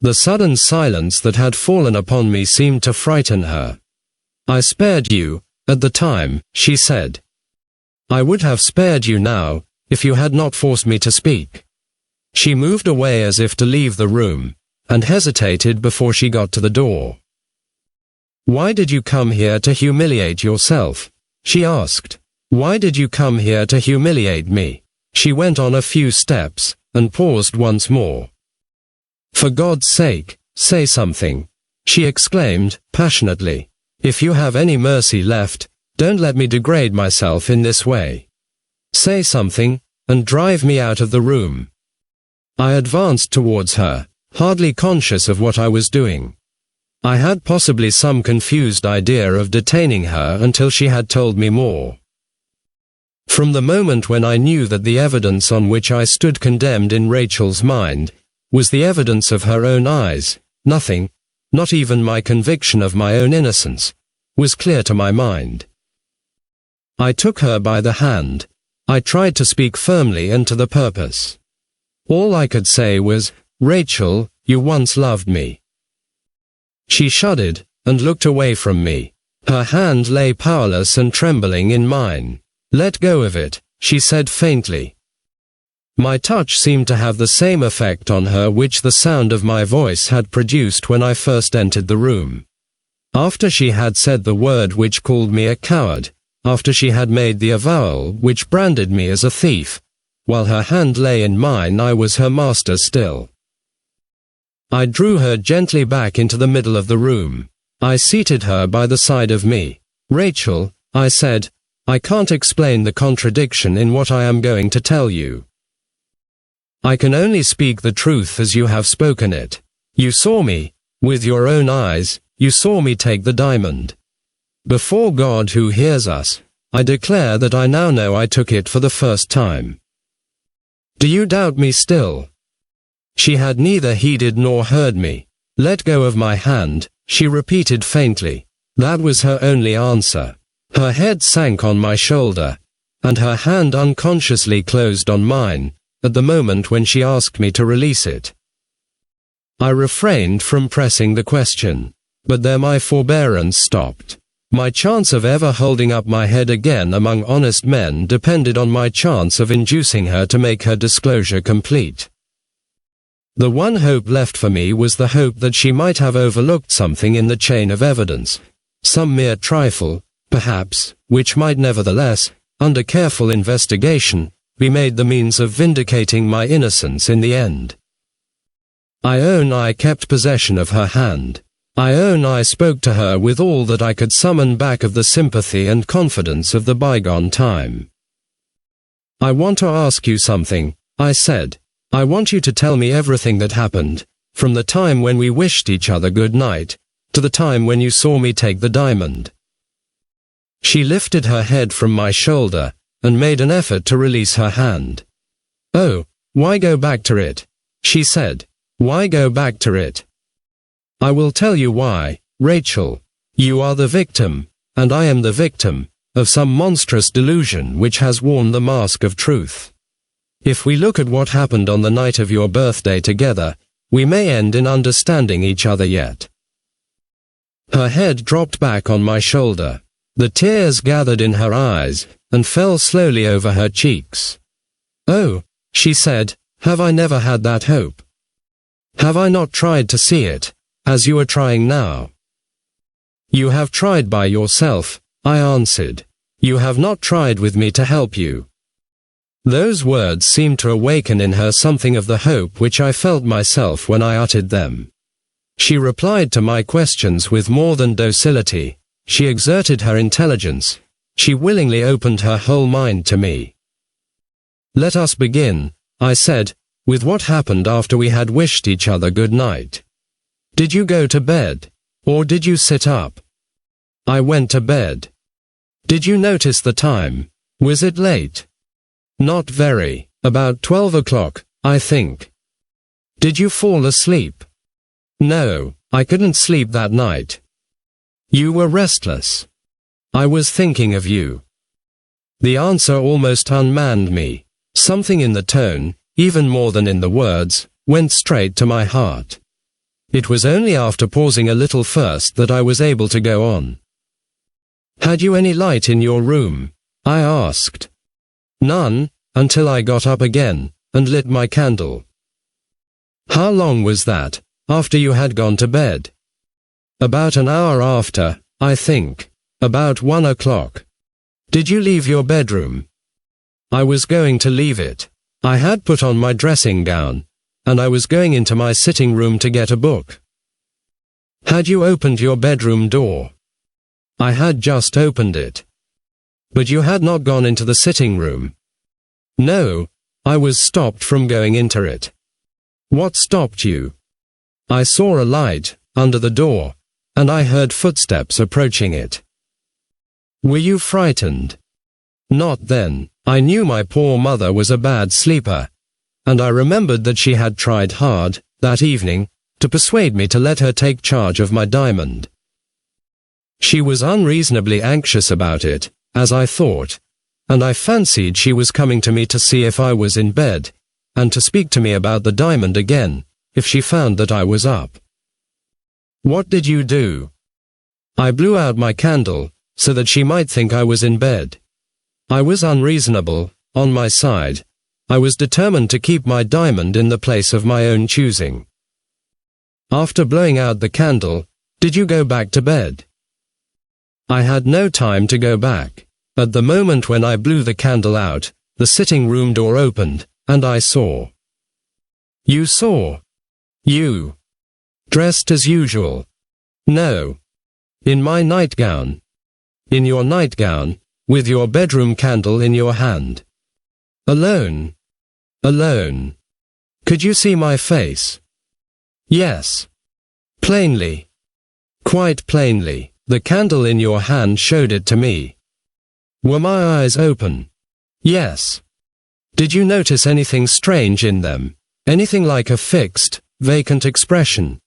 The sudden silence that had fallen upon me seemed to frighten her. I spared you, at the time, she said. I would have spared you now, if you had not forced me to speak. She moved away as if to leave the room, and hesitated before she got to the door. Why did you come here to humiliate yourself? She asked. Why did you come here to humiliate me? She went on a few steps, and paused once more. For God's sake, say something. she exclaimed, passionately. "If you have any mercy left, don't let me degrade myself in this way. Say something, and drive me out of the room." I advanced towards her, hardly conscious of what I was doing. I had possibly some confused idea of detaining her until she had told me more. From the moment when I knew that the evidence on which I stood condemned in Rachel's mind was the evidence of her own eyes, nothing, not even my conviction of my own innocence, was clear to my mind. I took her by the hand. I tried to speak firmly and to the purpose. All I could say was, "Rachel, you once loved me." She shuddered and looked away from me. Her hand lay powerless and trembling in mine. "Let go of it," she said faintly. My touch seemed to have the same effect on her which the sound of my voice had produced when I first entered the room. After she had said the word which called me a coward, after she had made the avowal which branded me as a thief, while her hand lay in mine, I was her master still. I drew her gently back into the middle of the room. I seated her by the side of me. "Rachel," I said, "I can't explain the contradiction in what I am going to tell you. I can only speak the truth as you have spoken it. You saw me, with your own eyes, you saw me take the diamond. Before God who hears us, I declare that I now know I took it for the first time. Do you doubt me still?" She had neither heeded nor heard me. "Let go of my hand," she repeated faintly. That was her only answer. Her head sank on my shoulder, and her hand unconsciously closed on mine, at the moment when she asked me to release it. I refrained from pressing the question, but there my forbearance stopped. My chance of ever holding up my head again among honest men depended on my chance of inducing her to make her disclosure complete. The one hope left for me was the hope that she might have overlooked something in the chain of evidence, some mere trifle, perhaps, which might nevertheless, under careful investigation, be made the means of vindicating my innocence in the end. I own I kept possession of her hand. I own I spoke to her with all that I could summon back of the sympathy and confidence of the bygone time. "I want to ask you something," I said. "I want you to tell me everything that happened, from the time when we wished each other good night, to the time when you saw me take the diamond." She lifted her head from my shoulder, and made an effort to release her hand. "Oh, why go back to it?" she said. "Why go back to it? I will tell you why, Rachel. You are the victim, and I am the victim, of some monstrous delusion which has worn the mask of truth. If we look at what happened on the night of your birthday together, we may end in understanding each other yet." Her head dropped back on my shoulder. The tears gathered in her eyes, and fell slowly over her cheeks. "Oh," she said, "have I never had that hope? Have I not tried to see it, as you are trying now?" "You have tried by yourself," I answered. "You have not tried with me to help you." Those words seemed to awaken in her something of the hope which I felt myself when I uttered them. She replied to my questions with more than docility. She exerted her intelligence. She willingly opened her whole mind to me. "Let us begin," I said, "with what happened after we had wished each other good night. Did you go to bed, or did you sit up?" "I went to bed." "Did you notice the time? Was it late?" "Not very. About 12 o'clock, I think." "Did you fall asleep?" "No, I couldn't sleep that night." "You were restless?" "I was thinking of you." The answer almost unmanned me. Something in the tone, even more than in the words, went straight to my heart. It was only after pausing a little first that I was able to go on. "Had you any light in your room?" I asked. "None, until I got up again, and lit my candle." "How long was that, after you had gone to bed?" "About an hour after, I think. About 1 o'clock." "Did you leave your bedroom?" "I was going to leave it. I had put on my dressing gown, and I was going into my sitting room to get a book." Had you opened your bedroom door? I had just opened it. But you had not gone into the sitting room. No, I was stopped from going into it. What stopped you? I saw a light under the door, and I heard footsteps approaching it. Were you frightened? Not then. I knew my poor mother was a bad sleeper, and I remembered that she had tried hard, that evening, to persuade me to let her take charge of my diamond. She was unreasonably anxious about it, as I thought, and I fancied she was coming to me to see if I was in bed, and to speak to me about the diamond again, if she found that I was up. What did you do? I blew out my candle, so that she might think I was in bed. I was unreasonable, on my side. I was determined to keep my diamond in the place of my own choosing. After blowing out the candle, did you go back to bed? I had no time to go back. At the moment when I blew the candle out, the sitting room door opened, and I saw. You saw? You. Dressed as usual? No. In my nightgown. In your nightgown, with your bedroom candle in your hand. Alone. Alone. Could you see my face? Yes. Plainly. Quite plainly. The candle in your hand showed it to me. Were my eyes open? Yes. Did you notice anything strange in them? Anything like a fixed, vacant expression?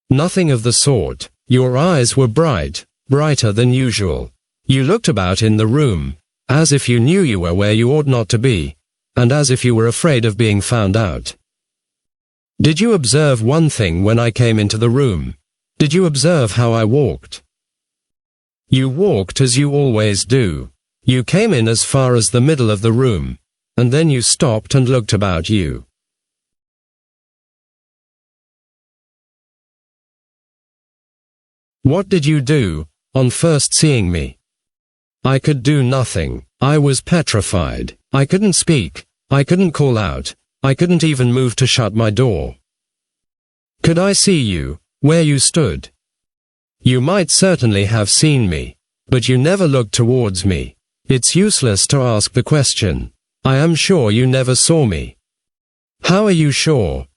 Nothing of the sort. Your eyes were bright, brighter than usual. You looked about in the room, as if you knew you were where you ought not to be, and as if you were afraid of being found out. Did you observe one thing when I came into the room? Did you observe how I walked? You walked as you always do. You came in as far as the middle of the room, and then you stopped and looked about you. What did you do, on first seeing me? I could do nothing. I was petrified. I couldn't speak. I couldn't call out. I couldn't even move to shut my door. Could I see you, where you stood? You might certainly have seen me, but you never looked towards me. It's useless to ask the question. I am sure you never saw me. How are you sure?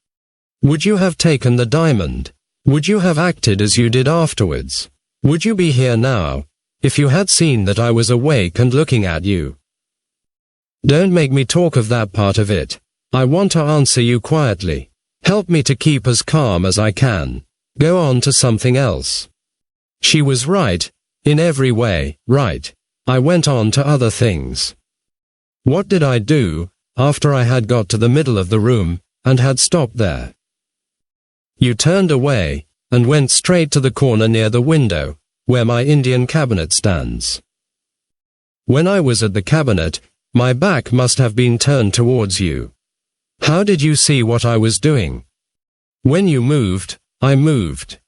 Would you have taken the diamond? Would you have acted as you did afterwards? Would you be here now, if you had seen that I was awake and looking at you? Don't make me talk of that part of it. I want to answer you quietly. Help me to keep as calm as I can. Go on to something else. She was right, in every way, right. I went on to other things. What did I do, after I had got to the middle of the room, and had stopped there? You turned away, and went straight to the corner near the window, where my Indian cabinet stands. When I was at the cabinet, my back must have been turned towards you. How did you see what I was doing? When you moved, I moved,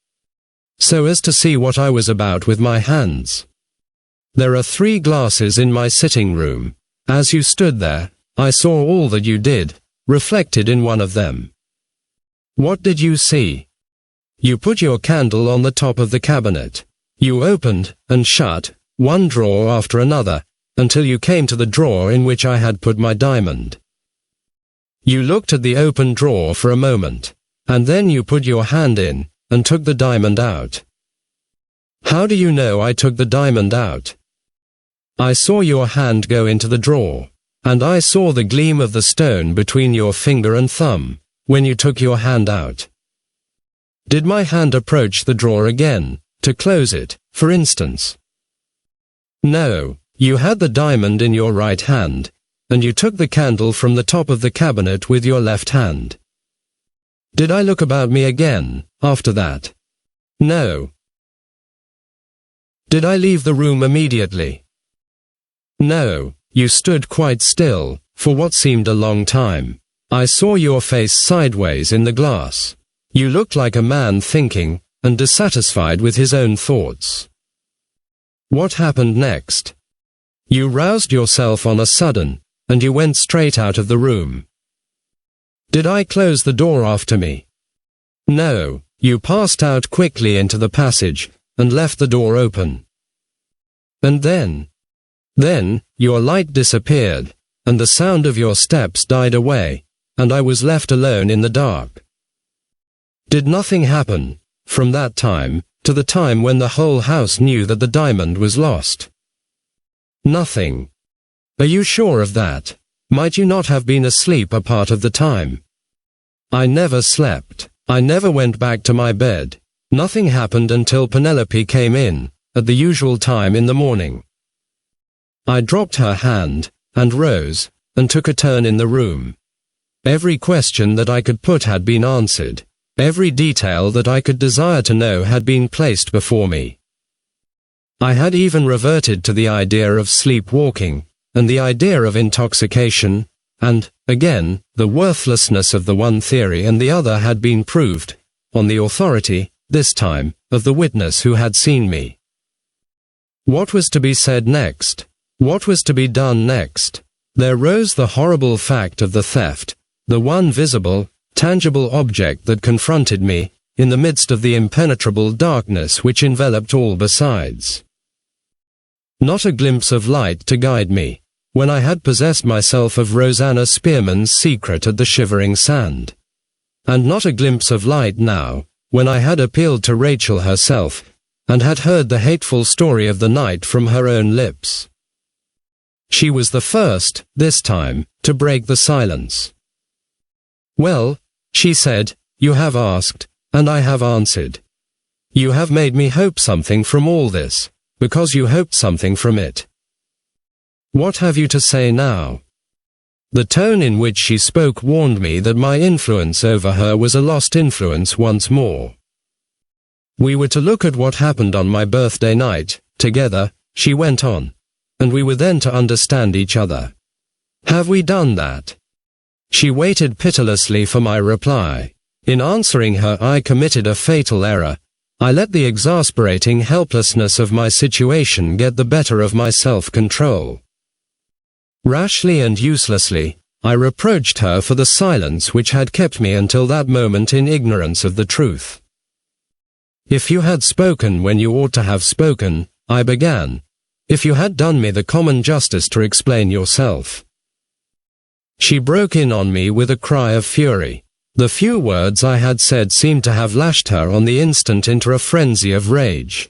so as to see what I was about with my hands. There are 3 glasses in my sitting room. As you stood there, I saw all that you did, reflected in one of them. What did you see? You put your candle on the top of the cabinet. You opened and shut one drawer after another, until you came to the drawer in which I had put my diamond. You looked at the open drawer for a moment, and then you put your hand in, and took the diamond out. How do you know I took the diamond out? I saw your hand go into the drawer, and I saw the gleam of the stone between your finger and thumb, when you took your hand out. Did my hand approach the drawer again, to close it, for instance? No, you had the diamond in your right hand, and you took the candle from the top of the cabinet with your left hand. Did I look about me again, after that? No. Did I leave the room immediately? No, you stood quite still, for what seemed a long time. I saw your face sideways in the glass. You looked like a man thinking, and dissatisfied with his own thoughts. What happened next? You roused yourself on a sudden, and you went straight out of the room. Did I close the door after me? No, You passed out quickly into the passage, and left the door open. And then, your light disappeared, and the sound of your steps died away, and I was left alone in the dark. Did nothing happen, from that time, to the time when the whole house knew that the diamond was lost? Nothing. Are you sure of that? Might you not have been asleep a part of the time? I never slept. I never went back to my bed. Nothing happened until Penelope came in, at the usual time in the morning. I dropped her hand, and rose, and took a turn in the room. Every question that I could put had been answered. Every detail that I could desire to know had been placed before me. I had even reverted to the idea of sleepwalking, and the idea of intoxication, and, again, the worthlessness of the one theory and the other had been proved, on the authority, this time, of the witness who had seen me. What was to be said next? What was to be done next? There rose the horrible fact of the theft, the one visible, tangible object that confronted me, in the midst of the impenetrable darkness which enveloped all besides. Not a glimpse of light to guide me, when I had possessed myself of Rosanna Spearman's secret at the Shivering Sand. And not a glimpse of light now, when I had appealed to Rachel herself, and had heard the hateful story of the night from her own lips. She was the first, this time, to break the silence. "Well," she said, "you have asked, and I have answered. You have made me hope something from all this, because you hoped something from it. What have you to say now?" The tone in which she spoke warned me that my influence over her was a lost influence once more. "We were to look at what happened on my birthday night, together," she went on, "and we were then to understand each other. Have we done that?" She waited pitilessly for my reply. In answering her, I committed a fatal error. I let the exasperating helplessness of my situation get the better of my self-control. Rashly and uselessly, I reproached her for the silence which had kept me until that moment in ignorance of the truth. "If you had spoken when you ought to have spoken," I began, "if you had done me the common justice to explain yourself." She broke in on me with a cry of fury. The few words I had said seemed to have lashed her on the instant into a frenzy of rage.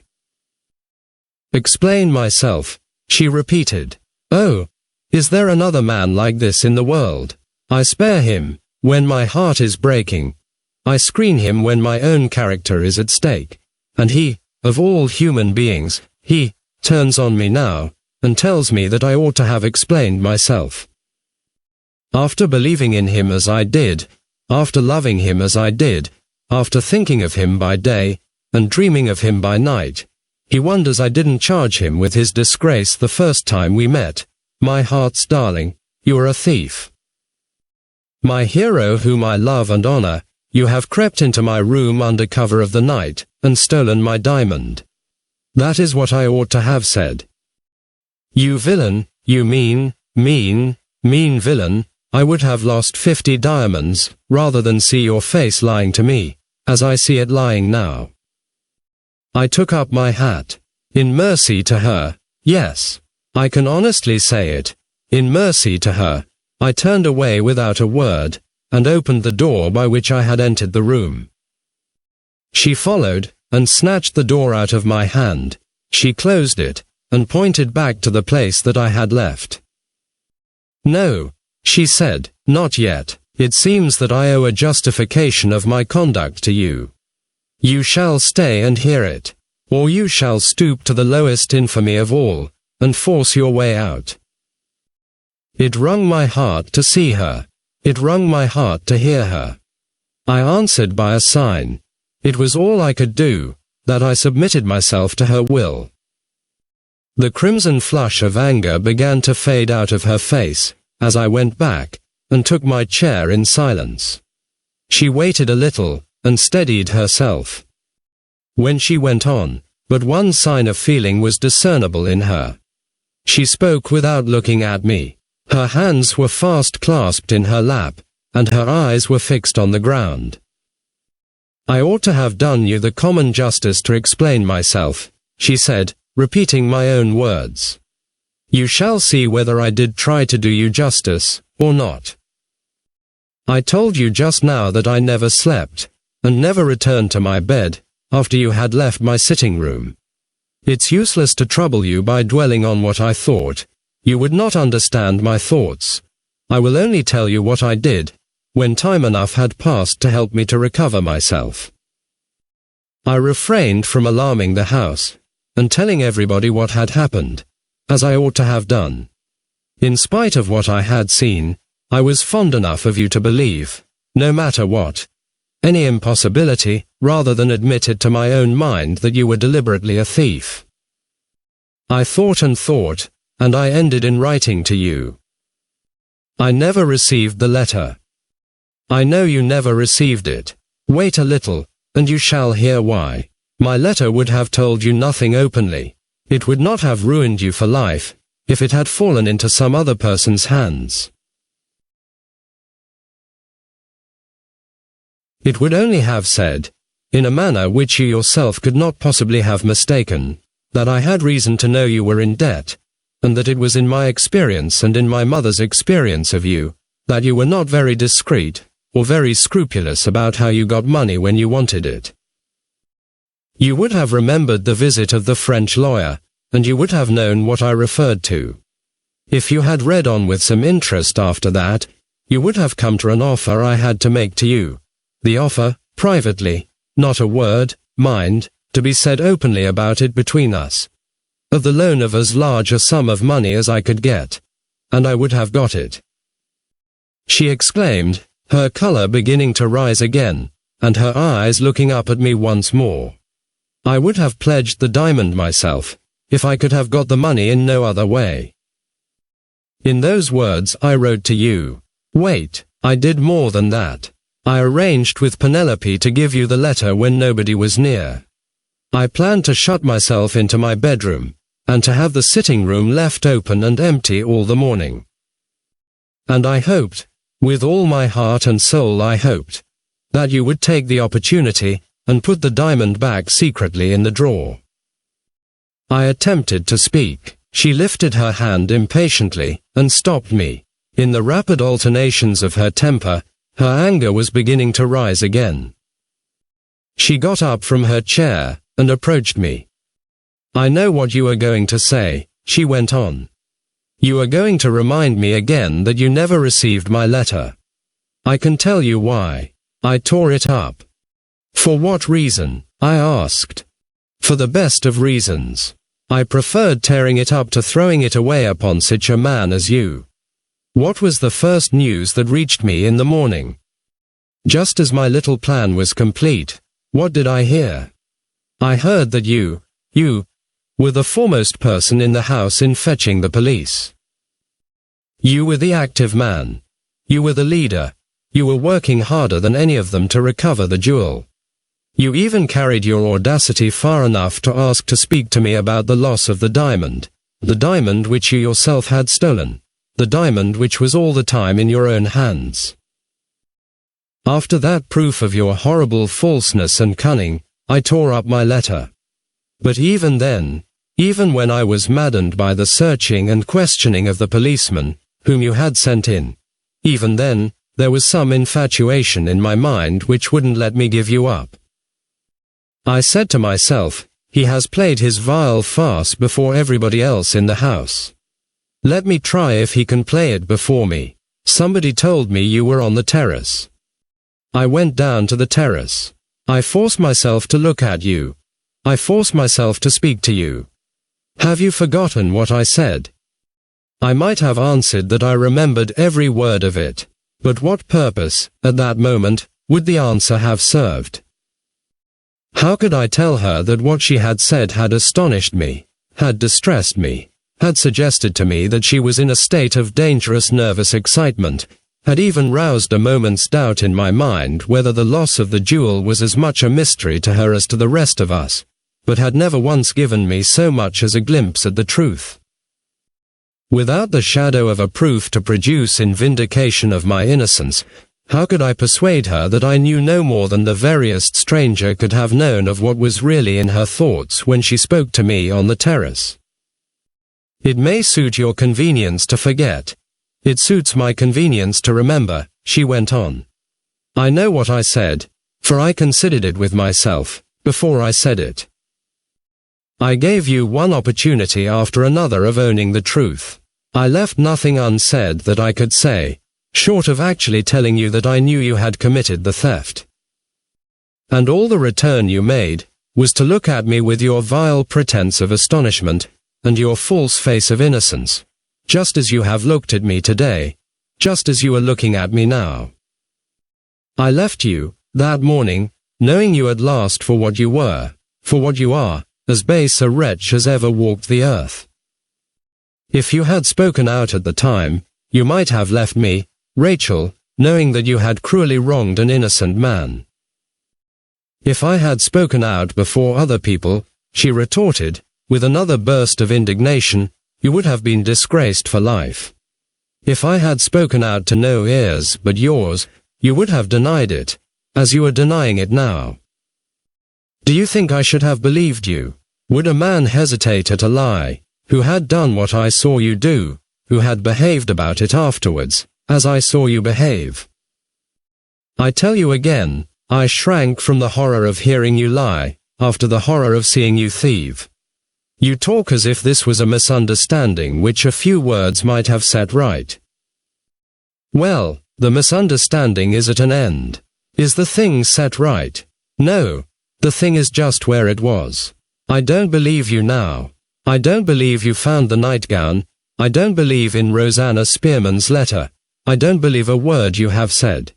"Explain myself," she repeated. "Oh, is there another man like this in the world? I spare him, when my heart is breaking. I screen him when my own character is at stake. And he, of all human beings, he turns on me now, and tells me that I ought to have explained myself. After believing in him as I did, after loving him as I did, after thinking of him by day, and dreaming of him by night, he wonders I didn't charge him with his disgrace the first time we met. My heart's darling, you're a thief. My hero whom I love and honor, you have crept into my room under cover of the night, and stolen my diamond. That is what I ought to have said. You villain, you mean villain, I would have lost 50 diamonds, rather than see your face lying to me, as I see it lying now. I took up my hat. In mercy to her, yes, I can honestly say it, in mercy to her, I turned away without a word, and opened the door by which I had entered the room. She followed, and snatched the door out of my hand. She closed it, and pointed back to the place that I had left. "No," she said, "not yet. It seems that I owe a justification of my conduct to you. You shall stay and hear it, or you shall stoop to the lowest infamy of all, and force your way out." It wrung my heart to see her. It wrung my heart to hear her. I answered by a sign. It was all I could do, that I submitted myself to her will. The crimson flush of anger began to fade out of her face, as I went back, and took my chair in silence. She waited a little, and steadied herself. When she went on, but one sign of feeling was discernible in her. She spoke without looking at me. Her hands were fast clasped in her lap, and her eyes were fixed on the ground. I ought to have done you the common justice to explain myself, she said, repeating my own words. You shall see whether I did try to do you justice, or not. I told you just now that I never slept, and never returned to my bed, after you had left my sitting room. It's useless to trouble you by dwelling on what I thought. You would not understand my thoughts. I will only tell you what I did, when time enough had passed to help me to recover myself. I refrained from alarming the house, and telling everybody what had happened, as I ought to have done. In spite of what I had seen, I was fond enough of you to believe, no matter what, any impossibility, rather than admit it to my own mind that you were deliberately a thief. I thought, and I ended in writing to you. I never received the letter. I know you never received it. Wait a little, and you shall hear why. My letter would have told you nothing openly. It would not have ruined you for life, if it had fallen into some other person's hands. It would only have said, in a manner which you yourself could not possibly have mistaken, that I had reason to know you were in debt, and that it was in my experience and in my mother's experience of you, that you were not very discreet, or very scrupulous about how you got money when you wanted it. You would have remembered the visit of the French lawyer, and you would have known what I referred to. If you had read on with some interest after that, you would have come to an offer I had to make to you. The offer, privately, not a word, mind, to be said openly about it between us, of the loan of as large a sum of money as I could get, and I would have got it. She exclaimed, her color beginning to rise again, and her eyes looking up at me once more. I would have pledged the diamond myself, if I could have got the money in no other way. In those words I wrote to you. Wait, I did more than that. I arranged with Penelope to give you the letter when nobody was near. I planned to shut myself into my bedroom, and to have the sitting room left open and empty all the morning. And I hoped, with all my heart and soul I hoped, that you would take the opportunity, and put the diamond back secretly in the drawer. I attempted to speak. She lifted her hand impatiently, and stopped me. In the rapid alternations of her temper, her anger was beginning to rise again. She got up from her chair, and approached me. I know what you are going to say, she went on. You are going to remind me again that you never received my letter. I can tell you why. I tore it up. For what reason? I asked. For the best of reasons. I preferred tearing it up to throwing it away upon such a man as you. What was the first news that reached me in the morning? Just as my little plan was complete, what did I hear? I heard that you were the foremost person in the house in fetching the police. You were the active man. You were the leader. You were working harder than any of them to recover the jewel. You even carried your audacity far enough to ask to speak to me about the loss of the diamond which you yourself had stolen, the diamond which was all the time in your own hands. After that proof of your horrible falseness and cunning, I tore up my letter. But even then, even when I was maddened by the searching and questioning of the policeman, whom you had sent in, even then, there was some infatuation in my mind which wouldn't let me give you up. I said to myself, he has played his vile farce before everybody else in the house. Let me try if he can play it before me. Somebody told me you were on the terrace. I went down to the terrace. I forced myself to look at you. I forced myself to speak to you. Have you forgotten what I said? I might have answered that I remembered every word of it, but what purpose, at that moment, would the answer have served? How could I tell her that what she had said had astonished me, had distressed me, had suggested to me that she was in a state of dangerous nervous excitement, had even roused a moment's doubt in my mind whether the loss of the jewel was as much a mystery to her as to the rest of us, but had never once given me so much as a glimpse at the truth? Without the shadow of a proof to produce in vindication of my innocence, How could I persuade her that I knew no more than the veriest stranger could have known of what was really in her thoughts when she spoke to me on the terrace? It may suit your convenience to forget. It suits my convenience to remember, she went on. I know what I said, for I considered it with myself, before I said it. I gave you one opportunity after another of owning the truth. I left nothing unsaid that I could say, short of actually telling you that I knew you had committed the theft. And all the return you made was to look at me with your vile pretense of astonishment and your false face of innocence, just as you have looked at me today, just as you are looking at me now. I left you, that morning, knowing you at last for what you were, for what you are, as base a wretch as ever walked the earth. If you had spoken out at the time, you might have left me, Rachel, knowing that you had cruelly wronged an innocent man. If I had spoken out before other people, she retorted, with another burst of indignation, you would have been disgraced for life. If I had spoken out to no ears but yours, you would have denied it, as you are denying it now. Do you think I should have believed you? Would a man hesitate at a lie, who had done what I saw you do, who had behaved about it afterwards, as I saw you behave? I tell you again, I shrank from the horror of hearing you lie, after the horror of seeing you thieve. You talk as if this was a misunderstanding which a few words might have set right. Well, the misunderstanding is at an end. Is the thing set right? No, the thing is just where it was. I don't believe you now. I don't believe you found the nightgown. I don't believe in Rosanna Spearman's letter. I don't believe a word you have said.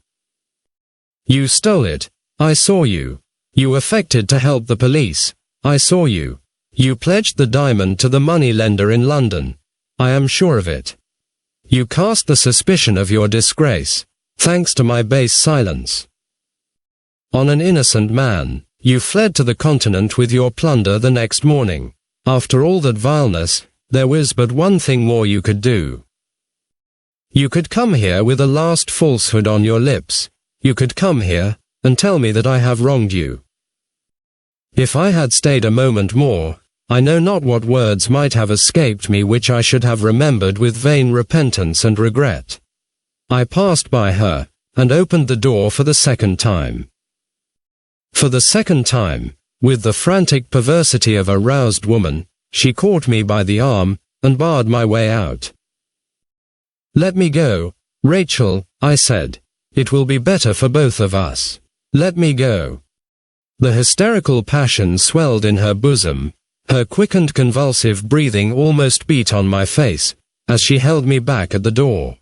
You stole it. I saw you. You affected to help the police. I saw you. You pledged the diamond to the money-lender in London. I am sure of it. You cast the suspicion of your disgrace, thanks to my base silence, on an innocent man. You fled to the continent with your plunder the next morning. After all that vileness, there was but one thing more you could do. You could come here with a last falsehood on your lips. You could come here, and tell me that I have wronged you. If I had stayed a moment more, I know not what words might have escaped me which I should have remembered with vain repentance and regret. I passed by her, and opened the door for the second time. For the second time, with the frantic perversity of a roused woman, she caught me by the arm, and barred my way out. Let me go, Rachel, I said. It will be better for both of us. Let me go. The hysterical passion swelled in her bosom. Her quickened convulsive breathing almost beat on my face, as she held me back at the door.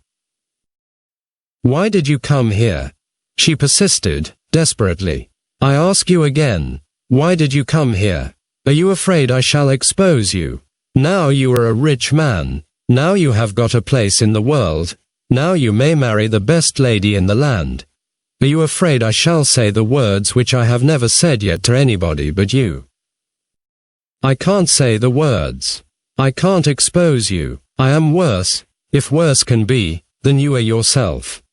Why did you come here? She persisted, desperately. I ask you again, why did you come here? Are you afraid I shall expose you? Now you are a rich man. Now you have got a place in the world. Now you may marry the best lady in the land. Are you afraid I shall say the words which I have never said yet to anybody but you? I can't say the words. I can't expose you. I am worse, if worse can be, than you are yourself.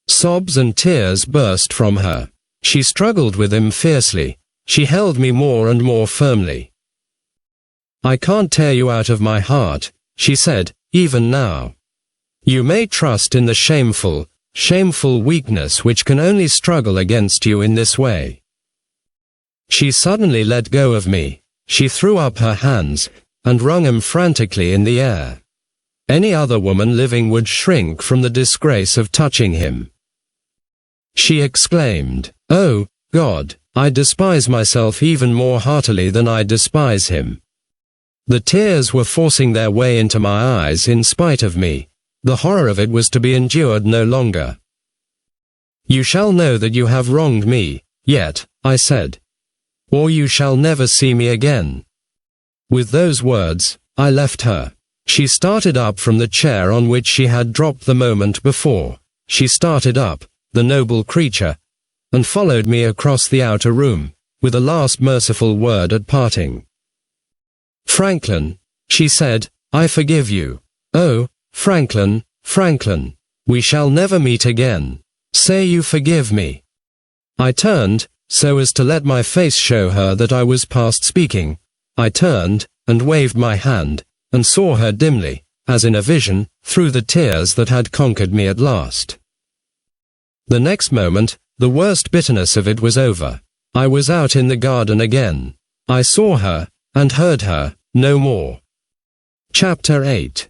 Sobs and tears burst from her. She struggled with him fiercely. She held me more and more firmly. I can't tear you out of my heart, she said, even now. You may trust in the shameful weakness which can only struggle against you in this way. She suddenly let go of me. She threw up her hands, and wrung them frantically in the air. Any other woman living would shrink from the disgrace of touching him. She exclaimed, "Oh, God, I despise myself even more heartily than I despise him." The tears were forcing their way into my eyes in spite of me. The horror of it was to be endured no longer. You shall know that you have wronged me, yet, I said. Or you shall never see me again. With those words, I left her. She started up from the chair on which she had dropped the moment before. She started up, the noble creature, and followed me across the outer room, with a last merciful word at parting. Franklin, she said, I forgive you. Oh, Franklin, Franklin, we shall never meet again. Say you forgive me." I turned, so as to let my face show her that I was past speaking. I turned, and waved my hand, and saw her dimly, as in a vision, through the tears that had conquered me at last. The next moment, the worst bitterness of it was over. I was out in the garden again. I saw her, and heard her, no more. Chapter 8.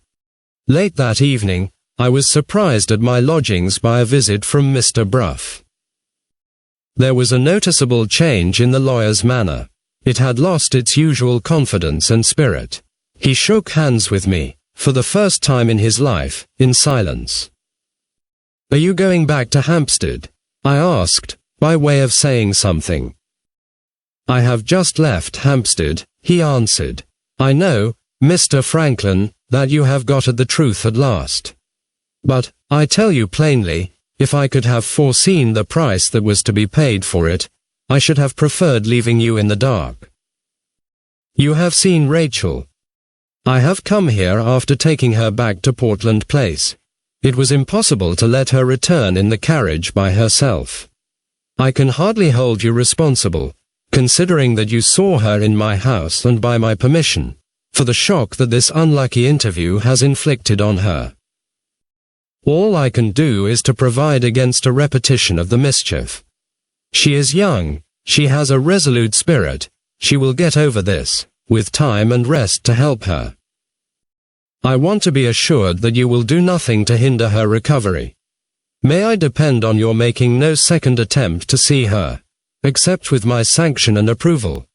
Late that evening, I was surprised at my lodgings by a visit from Mr. Bruff. There was a noticeable change in the lawyer's manner. It had lost its usual confidence and spirit. He shook hands with me, for the first time in his life, in silence. "Are you going back to Hampstead?" I asked, by way of saying something. "I have just left Hampstead," he answered. "I know, Mr. Franklin, that you have got at the truth at last. But, I tell you plainly, if I could have foreseen the price that was to be paid for it, I should have preferred leaving you in the dark. You have seen Rachel. I have come here after taking her back to Portland Place. It was impossible to let her return in the carriage by herself. I can hardly hold you responsible, considering that you saw her in my house and by my permission, for the shock that this unlucky interview has inflicted on her. All I can do is to provide against a repetition of the mischief. She is young, she has a resolute spirit, she will get over this, with time and rest to help her. I want to be assured that you will do nothing to hinder her recovery. May I depend on your making no second attempt to see her, except with my sanction and approval?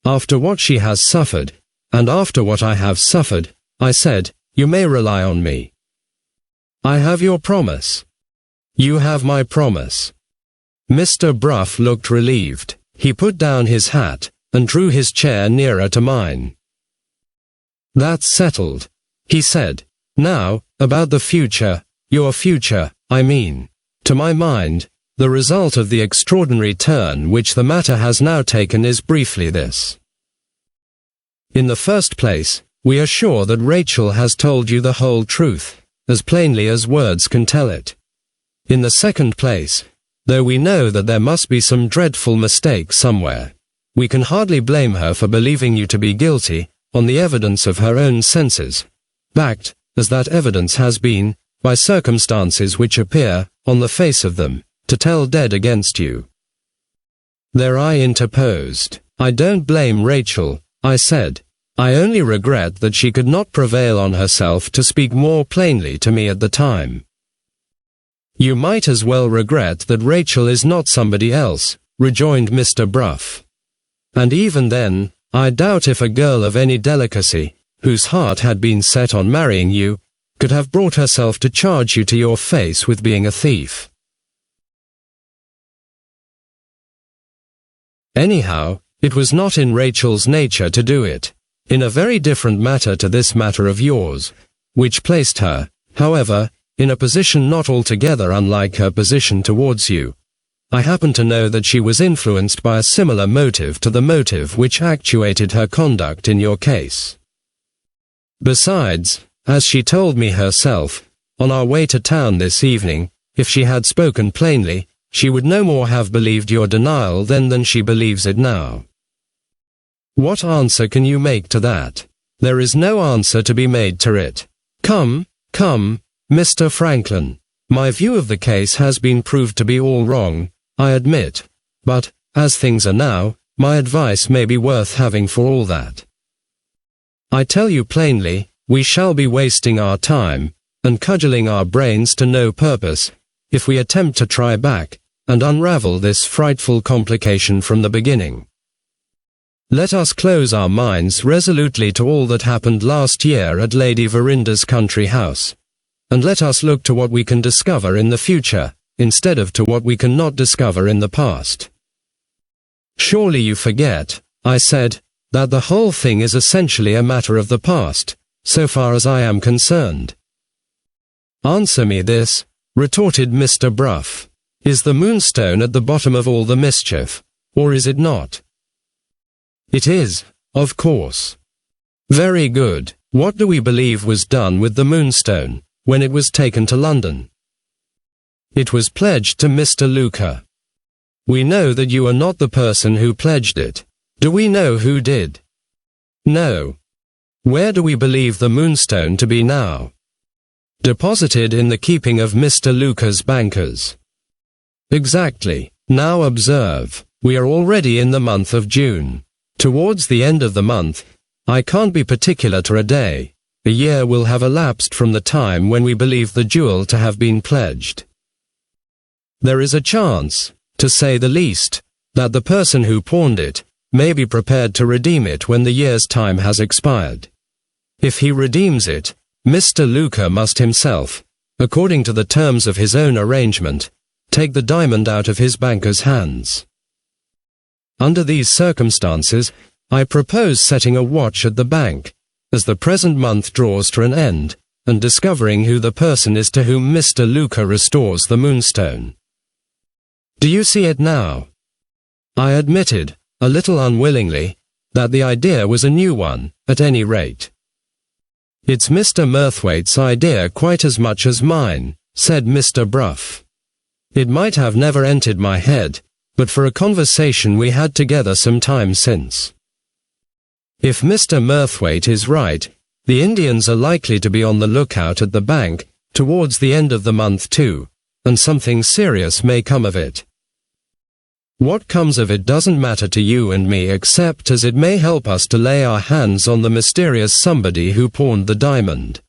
After what she has suffered, and after what I have suffered, I said, you may rely on me. I have your promise. You have my promise. Mr. Bruff looked relieved. He put down his hat, and drew his chair nearer to mine. That's settled, he said. Now, about the future, your future, I mean. To my mind, the result of the extraordinary turn which the matter has now taken is briefly this. In the first place, we are sure that Rachel has told you the whole truth, as plainly as words can tell it. In the second place, though we know that there must be some dreadful mistake somewhere, we can hardly blame her for believing you to be guilty on the evidence of her own senses, backed, as that evidence has been, by circumstances which appear, on the face of them, to tell dead against you. There I interposed. I don't blame Rachel, I said. I only regret that she could not prevail on herself to speak more plainly to me at the time. You might as well regret that Rachel is not somebody else, rejoined Mr. Bruff. And even then, I doubt if a girl of any delicacy, whose heart had been set on marrying you, could have brought herself to charge you to your face with being a thief. Anyhow, it was not in Rachel's nature to do it, in a very different matter to this matter of yours, which placed her, however, in a position not altogether unlike her position towards you. I happen to know that she was influenced by a similar motive to the motive which actuated her conduct in your case. Besides, as she told me herself, on our way to town this evening, if she had spoken plainly, she would no more have believed your denial then than she believes it now. What answer can you make to that? There is no answer to be made to it. Come, Mr. Franklin. My view of the case has been proved to be all wrong, I admit, but, as things are now, my advice may be worth having for all that. I tell you plainly, we shall be wasting our time, and cudgelling our brains to no purpose, if we attempt to try back, and unravel this frightful complication from the beginning. Let us close our minds resolutely to all that happened last year at Lady Verinda's country house, and let us look to what we can discover in the future, instead of to what we cannot discover in the past. Surely you forget, I said, that the whole thing is essentially a matter of the past, so far as I am concerned. Answer me this, retorted Mr. Bruff. Is the Moonstone at the bottom of all the mischief, or is it not? It is, of course. Very good. What do we believe was done with the Moonstone, when it was taken to London? It was pledged to Mr. Luca. We know that you are not the person who pledged it. Do we know who did? No. Where do we believe the Moonstone to be now? Deposited in the keeping of Mr. Luca's bankers. Exactly. Now observe, we are already in the month of June. Towards the end of the month, I can't be particular to a day, a year will have elapsed from the time when we believe the jewel to have been pledged. There is a chance, to say the least, that the person who pawned it may be prepared to redeem it when the year's time has expired. If he redeems it, Mr. Luca must himself, according to the terms of his own arrangement, take the diamond out of his banker's hands. Under these circumstances, I propose setting a watch at the bank, as the present month draws to an end, and discovering who the person is to whom Mr. Luca restores the Moonstone. Do you see it now? I admitted, a little unwillingly, that the idea was a new one, at any rate. It's Mr. Murthwaite's idea quite as much as mine, said Mr. Bruff. It might have never entered my head, but for a conversation we had together some time since. If Mr. Murthwaite is right, the Indians are likely to be on the lookout at the bank, towards the end of the month too, and something serious may come of it. What comes of it doesn't matter to you and me except as it may help us to lay our hands on the mysterious somebody who pawned the diamond.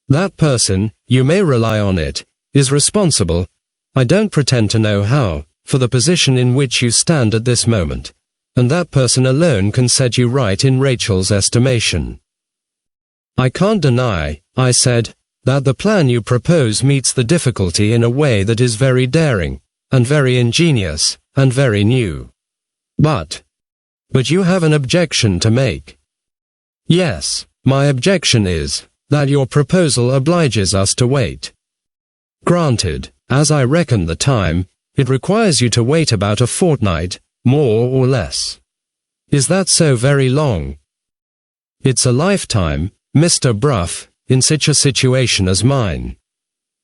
That person, you may rely on it, is responsible, I don't pretend to know how, for the position in which you stand at this moment, and that person alone can set you right in Rachel's estimation. I can't deny, I said, that the plan you propose meets the difficulty in a way that is very daring, and very ingenious, and very new. But you have an objection to make. Yes, my objection is, that your proposal obliges us to wait. Granted, as I reckon the time, it requires you to wait about a fortnight, more or less. Is that so very long? It's a lifetime, Mr. Bruff, in such a situation as mine.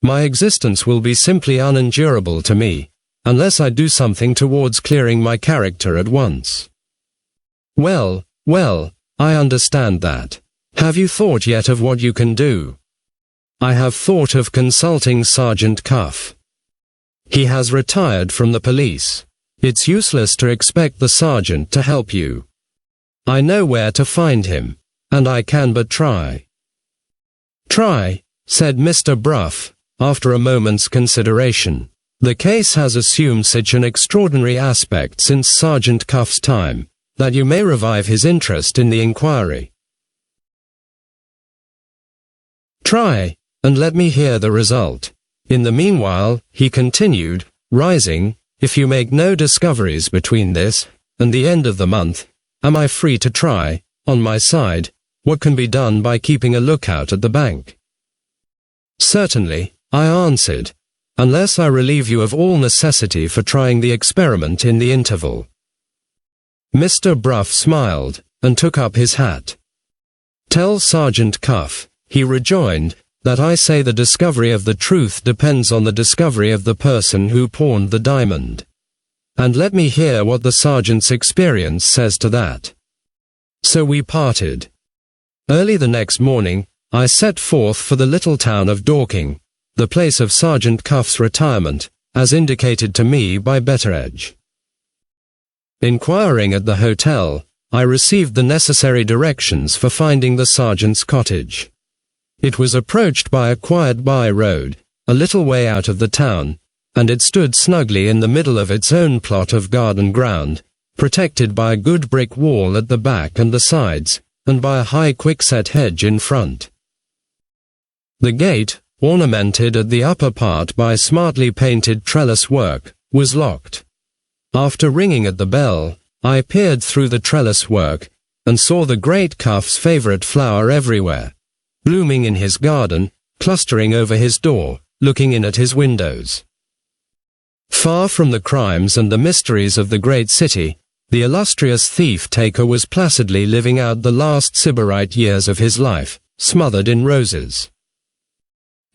My existence will be simply unendurable to me, unless I do something towards clearing my character at once. Well, I understand that. Have you thought yet of what you can do? I have thought of consulting Sergeant Cuff. He has retired from the police. It's useless to expect the sergeant to help you. I know where to find him, and I can but try. Try, said Mr. Bruff, after a moment's consideration. The case has assumed such an extraordinary aspect since Sergeant Cuff's time, that you may revive his interest in the inquiry. Try, and let me hear the result. In the meanwhile, he continued, rising, if you make no discoveries between this and the end of the month, am I free to try, on my side, what can be done by keeping a lookout at the bank? Certainly, I answered, unless I relieve you of all necessity for trying the experiment in the interval. Mr. Bruff smiled, and took up his hat. Tell Sergeant Cuff, he rejoined, that I say the discovery of the truth depends on the discovery of the person who pawned the diamond. And let me hear what the sergeant's experience says to that. So we parted. Early the next morning, I set forth for the little town of Dorking, the place of Sergeant Cuff's retirement, as indicated to me by Betteredge. Inquiring at the hotel, I received the necessary directions for finding the sergeant's cottage. It was approached by a quiet by-road, a little way out of the town, and it stood snugly in the middle of its own plot of garden ground, protected by a good brick wall at the back and the sides, and by a high quickset hedge in front. The gate, ornamented at the upper part by smartly painted trellis work, was locked. After ringing at the bell, I peered through the trellis work, and saw the great Cuff's favourite flower everywhere, blooming in his garden, clustering over his door, looking in at his windows. Far from the crimes and the mysteries of the great city, the illustrious thief-taker was placidly living out the last sybarite years of his life, smothered in roses.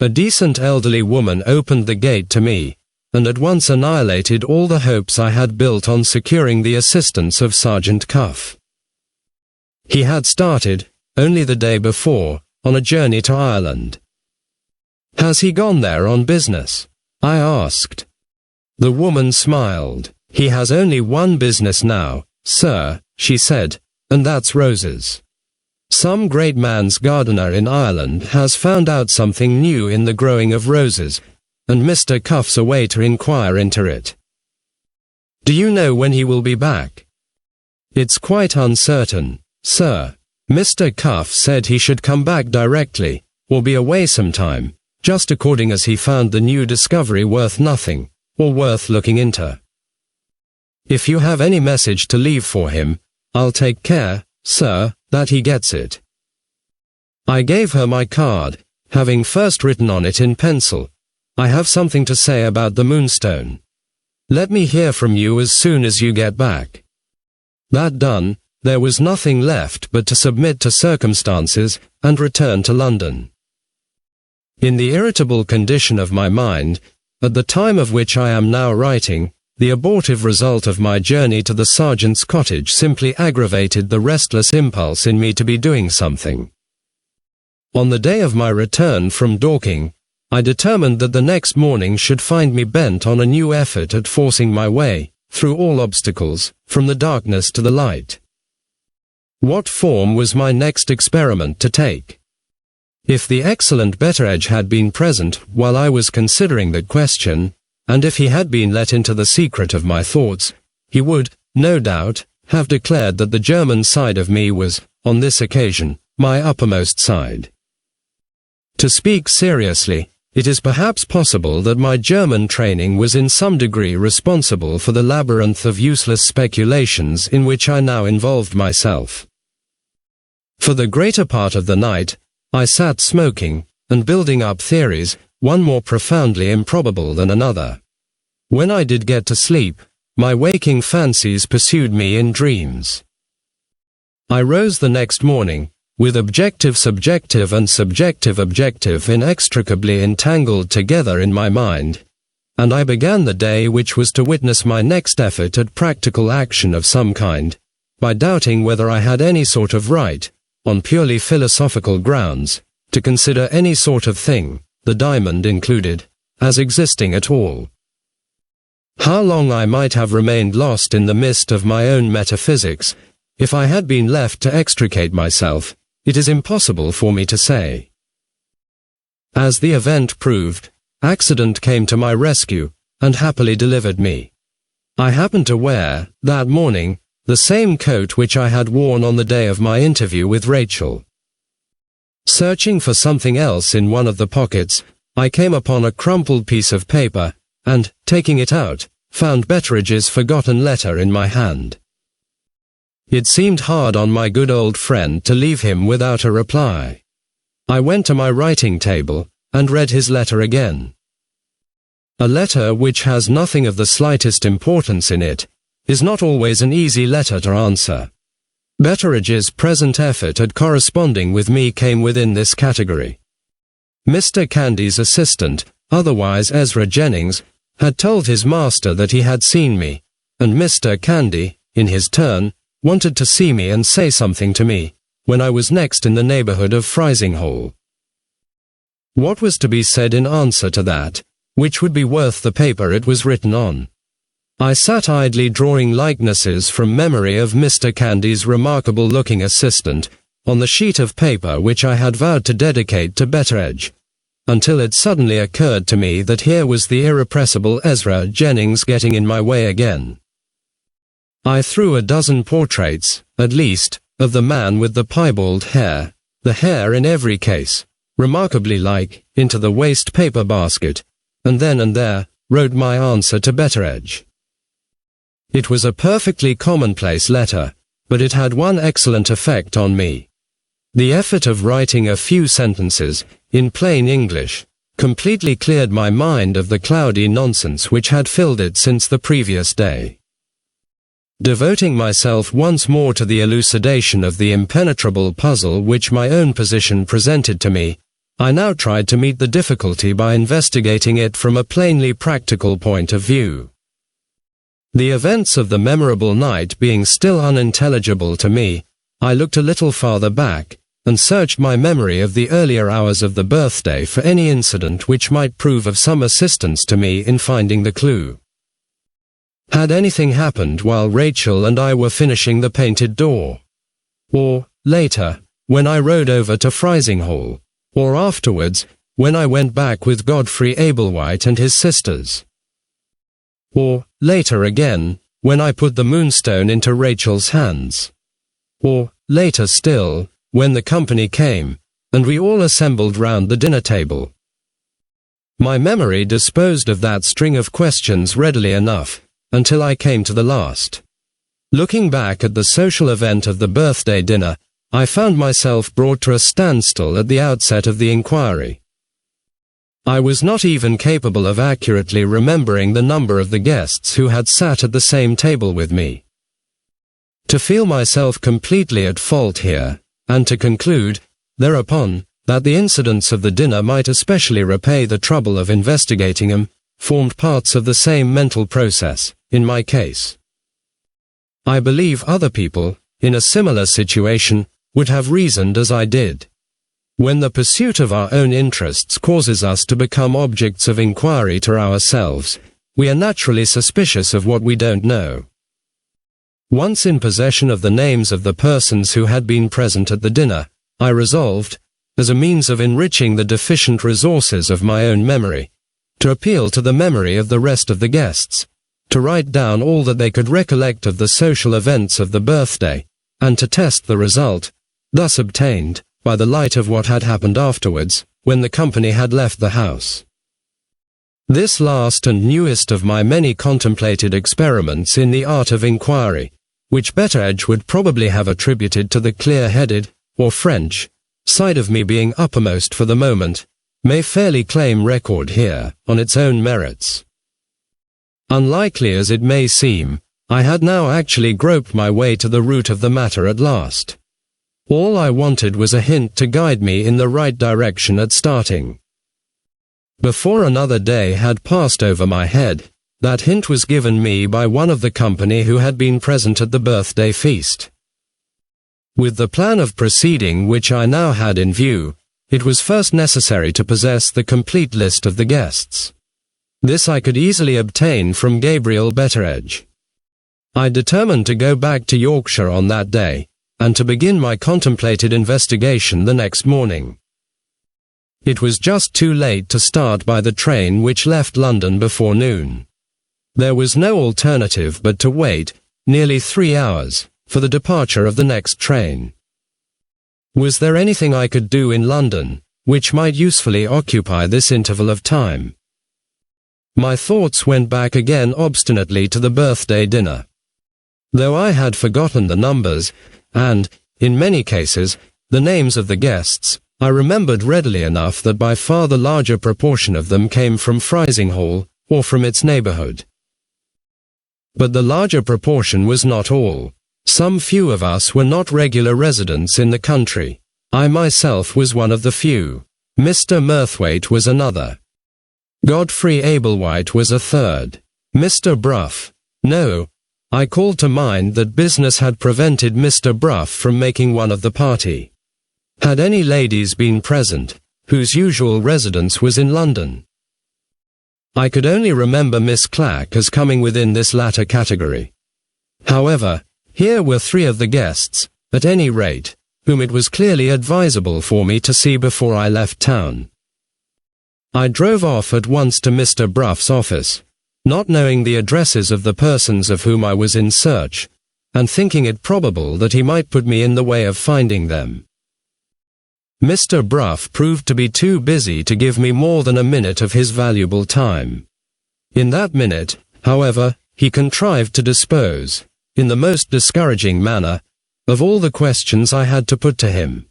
A decent elderly woman opened the gate to me, and at once annihilated all the hopes I had built on securing the assistance of Sergeant Cuff. He had started, only the day before, on a journey to Ireland. "Has he gone there on business?" I asked. The woman smiled. "He has only one business now, sir," she said, "and that's roses. Some great man's gardener in Ireland has found out something new in the growing of roses, and Mr. Cuff's away to inquire into it." "Do you know when he will be back?" "It's quite uncertain, sir. Mr. Cuff said he should come back directly, or be away some time, just according as he found the new discovery worth nothing, or worth looking into. If you have any message to leave for him, I'll take care, sir, that he gets it." I gave her my card, having first written on it in pencil, "I have something to say about the Moonstone. Let me hear from you as soon as you get back." That done, there was nothing left but to submit to circumstances and return to London. In the irritable condition of my mind, at the time of which I am now writing, the abortive result of my journey to the sergeant's cottage simply aggravated the restless impulse in me to be doing something. On the day of my return from Dorking, I determined that the next morning should find me bent on a new effort at forcing my way, through all obstacles, from the darkness to the light. What form was my next experiment to take? If the excellent Betteredge had been present while I was considering the question, and if he had been let into the secret of my thoughts, he would, no doubt, have declared that the German side of me was, on this occasion, my uppermost side. To speak seriously, it is perhaps possible that my German training was in some degree responsible for the labyrinth of useless speculations in which I now involved myself. For the greater part of the night, I sat smoking, and building up theories, one more profoundly improbable than another. When I did get to sleep, my waking fancies pursued me in dreams. I rose the next morning, with objective subjective and subjective objective inextricably entangled together in my mind, and I began the day which was to witness my next effort at practical action of some kind, by doubting whether I had any sort of right, on purely philosophical grounds, to consider any sort of thing, the diamond included, as existing at all. How long I might have remained lost in the mist of my own metaphysics, if I had been left to extricate myself, it is impossible for me to say. As the event proved, accident came to my rescue, and happily delivered me. I happened to wear, that morning, the same coat which I had worn on the day of my interview with Rachel. Searching for something else in one of the pockets, I came upon a crumpled piece of paper, and, taking it out, found Betteredge's forgotten letter in my hand. It seemed hard on my good old friend to leave him without a reply. I went to my writing table, and read his letter again. A letter which has nothing of the slightest importance in it is not always an easy letter to answer. Betteredge's present effort at corresponding with me came within this category. Mr. Candy's assistant, otherwise Ezra Jennings, had told his master that he had seen me, and Mr. Candy, in his turn, wanted to see me and say something to me, when I was next in the neighborhood of Frizinghall. What was to be said in answer to that, which would be worth the paper it was written on? I sat idly drawing likenesses from memory of Mr. Candy's remarkable-looking assistant, on the sheet of paper which I had vowed to dedicate to Betteredge, until it suddenly occurred to me that here was the irrepressible Ezra Jennings getting in my way again. I threw a dozen portraits, at least, of the man with the piebald hair, the hair in every case, remarkably like, into the waste paper basket, and then and there, wrote my answer to Betteredge. It was a perfectly commonplace letter, but it had one excellent effect on me. The effort of writing a few sentences, in plain English, completely cleared my mind of the cloudy nonsense which had filled it since the previous day. Devoting myself once more to the elucidation of the impenetrable puzzle which my own position presented to me, I now tried to meet the difficulty by investigating it from a plainly practical point of view. The events of the memorable night being still unintelligible to me, I looked a little farther back, and searched my memory of the earlier hours of the birthday for any incident which might prove of some assistance to me in finding the clue. Had anything happened while Rachel and I were finishing the painted door? Or, later, when I rode over to Frizinghall? Or afterwards, when I went back with Godfrey Ablewhite and his sisters? Or, later again, when I put the Moonstone into Rachel's hands? Or, later still, when the company came, and we all assembled round the dinner table? My memory disposed of that string of questions readily enough, until I came to the last. Looking back at the social event of the birthday dinner, I found myself brought to a standstill at the outset of the inquiry. I was not even capable of accurately remembering the number of the guests who had sat at the same table with me. To feel myself completely at fault here, and to conclude, thereupon, that the incidents of the dinner might especially repay the trouble of investigating them, formed parts of the same mental process, in my case. I believe other people, in a similar situation, would have reasoned as I did. When the pursuit of our own interests causes us to become objects of inquiry to ourselves, we are naturally suspicious of what we don't know. Once in possession of the names of the persons who had been present at the dinner, I resolved, as a means of enriching the deficient resources of my own memory, to appeal to the memory of the rest of the guests, to write down all that they could recollect of the social events of the birthday, and to test the result, thus obtained, by the light of what had happened afterwards, when the company had left the house. This last and newest of my many contemplated experiments in the art of inquiry, which Betteredge would probably have attributed to the clear-headed, or French, side of me being uppermost for the moment, may fairly claim record here, on its own merits. Unlikely as it may seem, I had now actually groped my way to the root of the matter at last. All I wanted was a hint to guide me in the right direction at starting. Before another day had passed over my head, that hint was given me by one of the company who had been present at the birthday feast. With the plan of proceeding which I now had in view, it was first necessary to possess the complete list of the guests. This I could easily obtain from Gabriel Betteredge. I determined to go back to Yorkshire on that day, and to begin my contemplated investigation the next morning. It was just too late to start by the train which left London before noon. There was no alternative but to wait, nearly 3 hours, for the departure of the next train. Was there anything I could do in London, which might usefully occupy this interval of time? My thoughts went back again obstinately to the birthday dinner. Though I had forgotten the numbers, and, in many cases, the names of the guests, I remembered readily enough that by far the larger proportion of them came from Frizinghall, or from its neighbourhood. But the larger proportion was not all. Some few of us were not regular residents in the country. I myself was one of the few. Mr. Murthwaite was another. Godfrey Ablewhite was a third. Mr. Bruff. No, I called to mind that business had prevented Mr. Bruff from making one of the party. Had any ladies been present, whose usual residence was in London? I could only remember Miss Clack as coming within this latter category. However, here were 3 of the guests, at any rate, whom it was clearly advisable for me to see before I left town. I drove off at once to Mr. Bruff's office, not knowing the addresses of the persons of whom I was in search, and thinking it probable that he might put me in the way of finding them. Mr. Bruff proved to be too busy to give me more than a minute of his valuable time. In that minute, however, he contrived to dispose, in the most discouraging manner, of all the questions I had to put to him.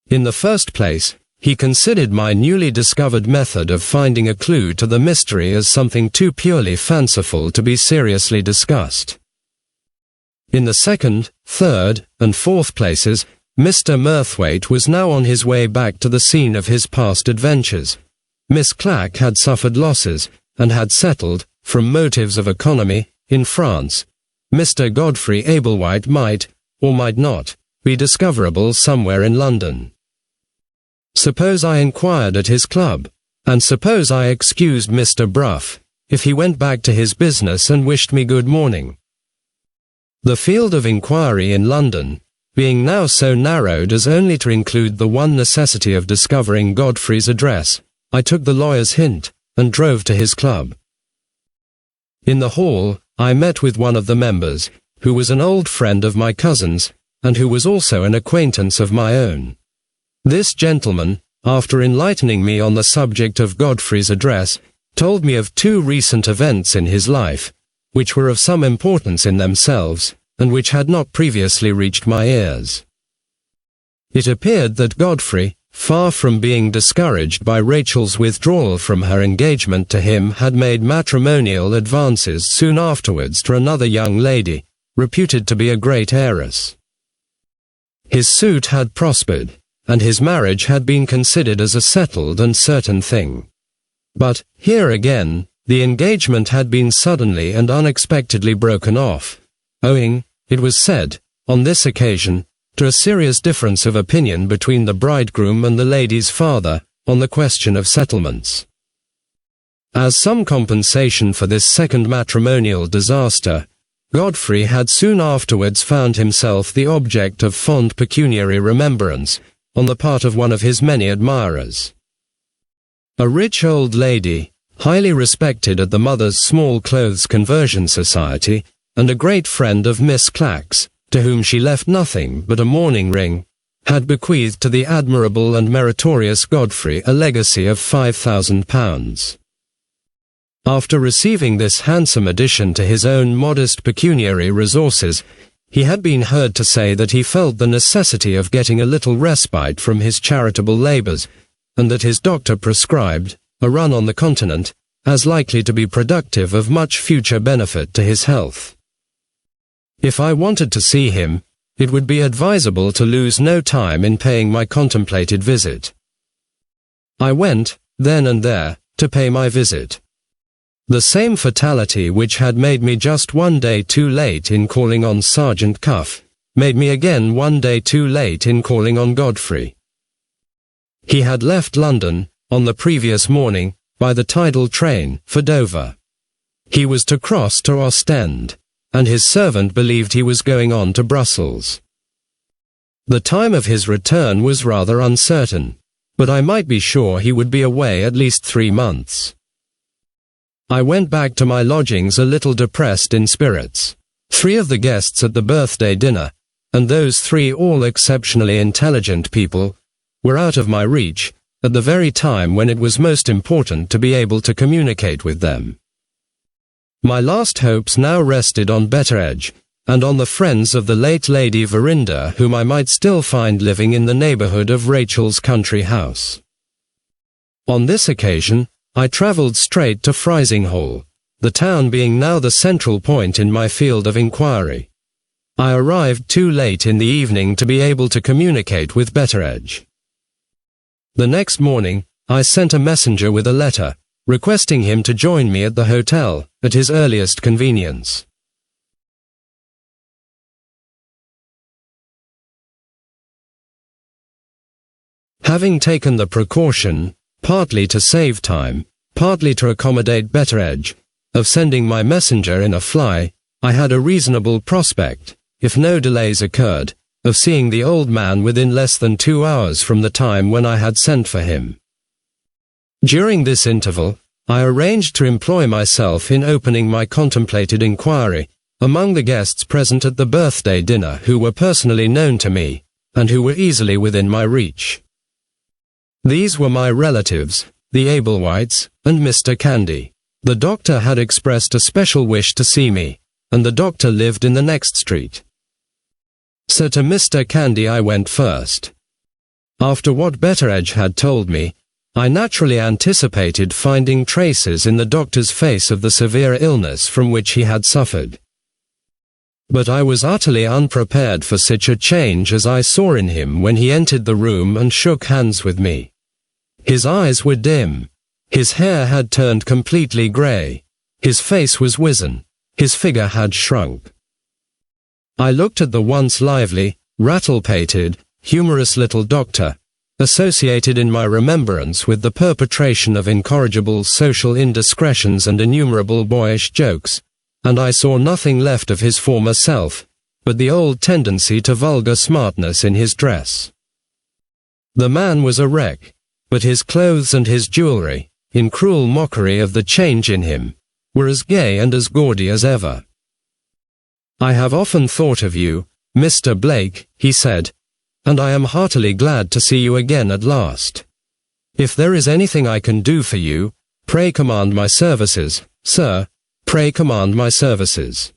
In the first place, he considered my newly discovered method of finding a clue to the mystery as something too purely fanciful to be seriously discussed. In the second, third, and fourth places, Mr. Murthwaite was now on his way back to the scene of his past adventures. Miss Clack had suffered losses, and had settled, from motives of economy, in France. Mr. Godfrey Ablewhite might, or might not, be discoverable somewhere in London. Suppose I inquired at his club, and suppose I excused Mr. Bruff, if he went back to his business and wished me good morning. The field of inquiry in London, being now so narrowed as only to include the one necessity of discovering Godfrey's address, I took the lawyer's hint, and drove to his club. In the hall, I met with one of the members, who was an old friend of my cousin's, and who was also an acquaintance of my own. This gentleman, after enlightening me on the subject of Godfrey's address, told me of 2 recent events in his life, which were of some importance in themselves, and which had not previously reached my ears. It appeared that Godfrey, far from being discouraged by Rachel's withdrawal from her engagement to him, had made matrimonial advances soon afterwards to another young lady, reputed to be a great heiress. His suit had prospered, and his marriage had been considered as a settled and certain thing. But, here again, the engagement had been suddenly and unexpectedly broken off, owing, it was said, on this occasion, to a serious difference of opinion between the bridegroom and the lady's father on the question of settlements. As some compensation for this second matrimonial disaster, Godfrey had soon afterwards found himself the object of fond pecuniary remembrance on the part of one of his many admirers. A rich old lady, highly respected at the Mothers' Small Clothes Conversion Society, and a great friend of Miss Clack's, to whom she left nothing but a mourning ring, had bequeathed to the admirable and meritorious Godfrey a legacy of £5,000. After receiving this handsome addition to his own modest pecuniary resources, he had been heard to say that he felt the necessity of getting a little respite from his charitable labours, and that his doctor prescribed a run on the continent as likely to be productive of much future benefit to his health. If I wanted to see him, it would be advisable to lose no time in paying my contemplated visit. I went, then and there, to pay my visit. The same fatality which had made me just 1 day too late in calling on Sergeant Cuff, made me again 1 day too late in calling on Godfrey. He had left London, on the previous morning, by the tidal train, for Dover. He was to cross to Ostend, and his servant believed he was going on to Brussels. The time of his return was rather uncertain, but I might be sure he would be away at least 3 months. I went back to my lodgings a little depressed in spirits. 3 of the guests at the birthday dinner, and those 3 all exceptionally intelligent people, were out of my reach, at the very time when it was most important to be able to communicate with them. My last hopes now rested on Betteredge, and on the friends of the late Lady Verinder whom I might still find living in the neighbourhood of Rachel's country house. On this occasion, I travelled straight to Frizinghall, the town being now the central point in my field of inquiry. I arrived too late in the evening to be able to communicate with Betteredge. The next morning, I sent a messenger with a letter, requesting him to join me at the hotel, at his earliest convenience. Having taken the precaution, partly to save time, partly to accommodate Betteredge, of sending my messenger in a fly, I had a reasonable prospect, if no delays occurred, of seeing the old man within less than 2 hours from the time when I had sent for him. During this interval, I arranged to employ myself in opening my contemplated inquiry among the guests present at the birthday dinner who were personally known to me, and who were easily within my reach. These were my relatives, the Ablewhites, and Mr. Candy. The doctor had expressed a special wish to see me, and the doctor lived in the next street. So to Mr. Candy I went first. After what Betteredge had told me, I naturally anticipated finding traces in the doctor's face of the severe illness from which he had suffered. But I was utterly unprepared for such a change as I saw in him when he entered the room and shook hands with me. His eyes were dim. His hair had turned completely grey. His face was wizen. His figure had shrunk. I looked at the once lively, rattle-pated, humorous little doctor, associated in my remembrance with the perpetration of incorrigible social indiscretions and innumerable boyish jokes, and I saw nothing left of his former self, but the old tendency to vulgar smartness in his dress. The man was a wreck, but his clothes and his jewellery, in cruel mockery of the change in him, were as gay and as gaudy as ever. "I have often thought of you, Mr. Blake," he said, "and I am heartily glad to see you again at last. If there is anything I can do for you, pray command my services, sir, pray command my services."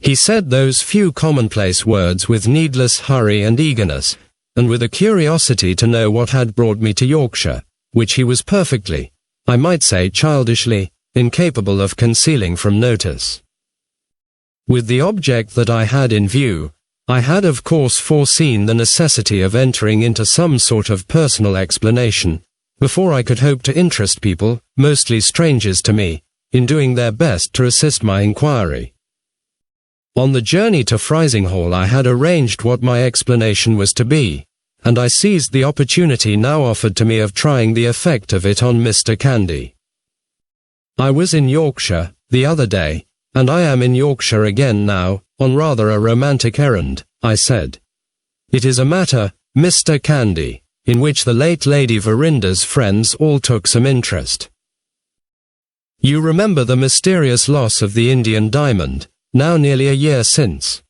He said those few commonplace words with needless hurry and eagerness, and with a curiosity to know what had brought me to Yorkshire, which he was perfectly, I might say childishly, incapable of concealing from notice. With the object that I had in view, I had of course foreseen the necessity of entering into some sort of personal explanation, before I could hope to interest people, mostly strangers to me, in doing their best to assist my inquiry. On the journey to Frizinghall I had arranged what my explanation was to be, and I seized the opportunity now offered to me of trying the effect of it on Mr. Candy. "I was in Yorkshire the other day, and I am in Yorkshire again now, on rather a romantic errand," I said. "It is a matter, Mr. Candy, in which the late Lady Verinder's friends all took some interest. You remember the mysterious loss of the Indian diamond, now nearly a year since.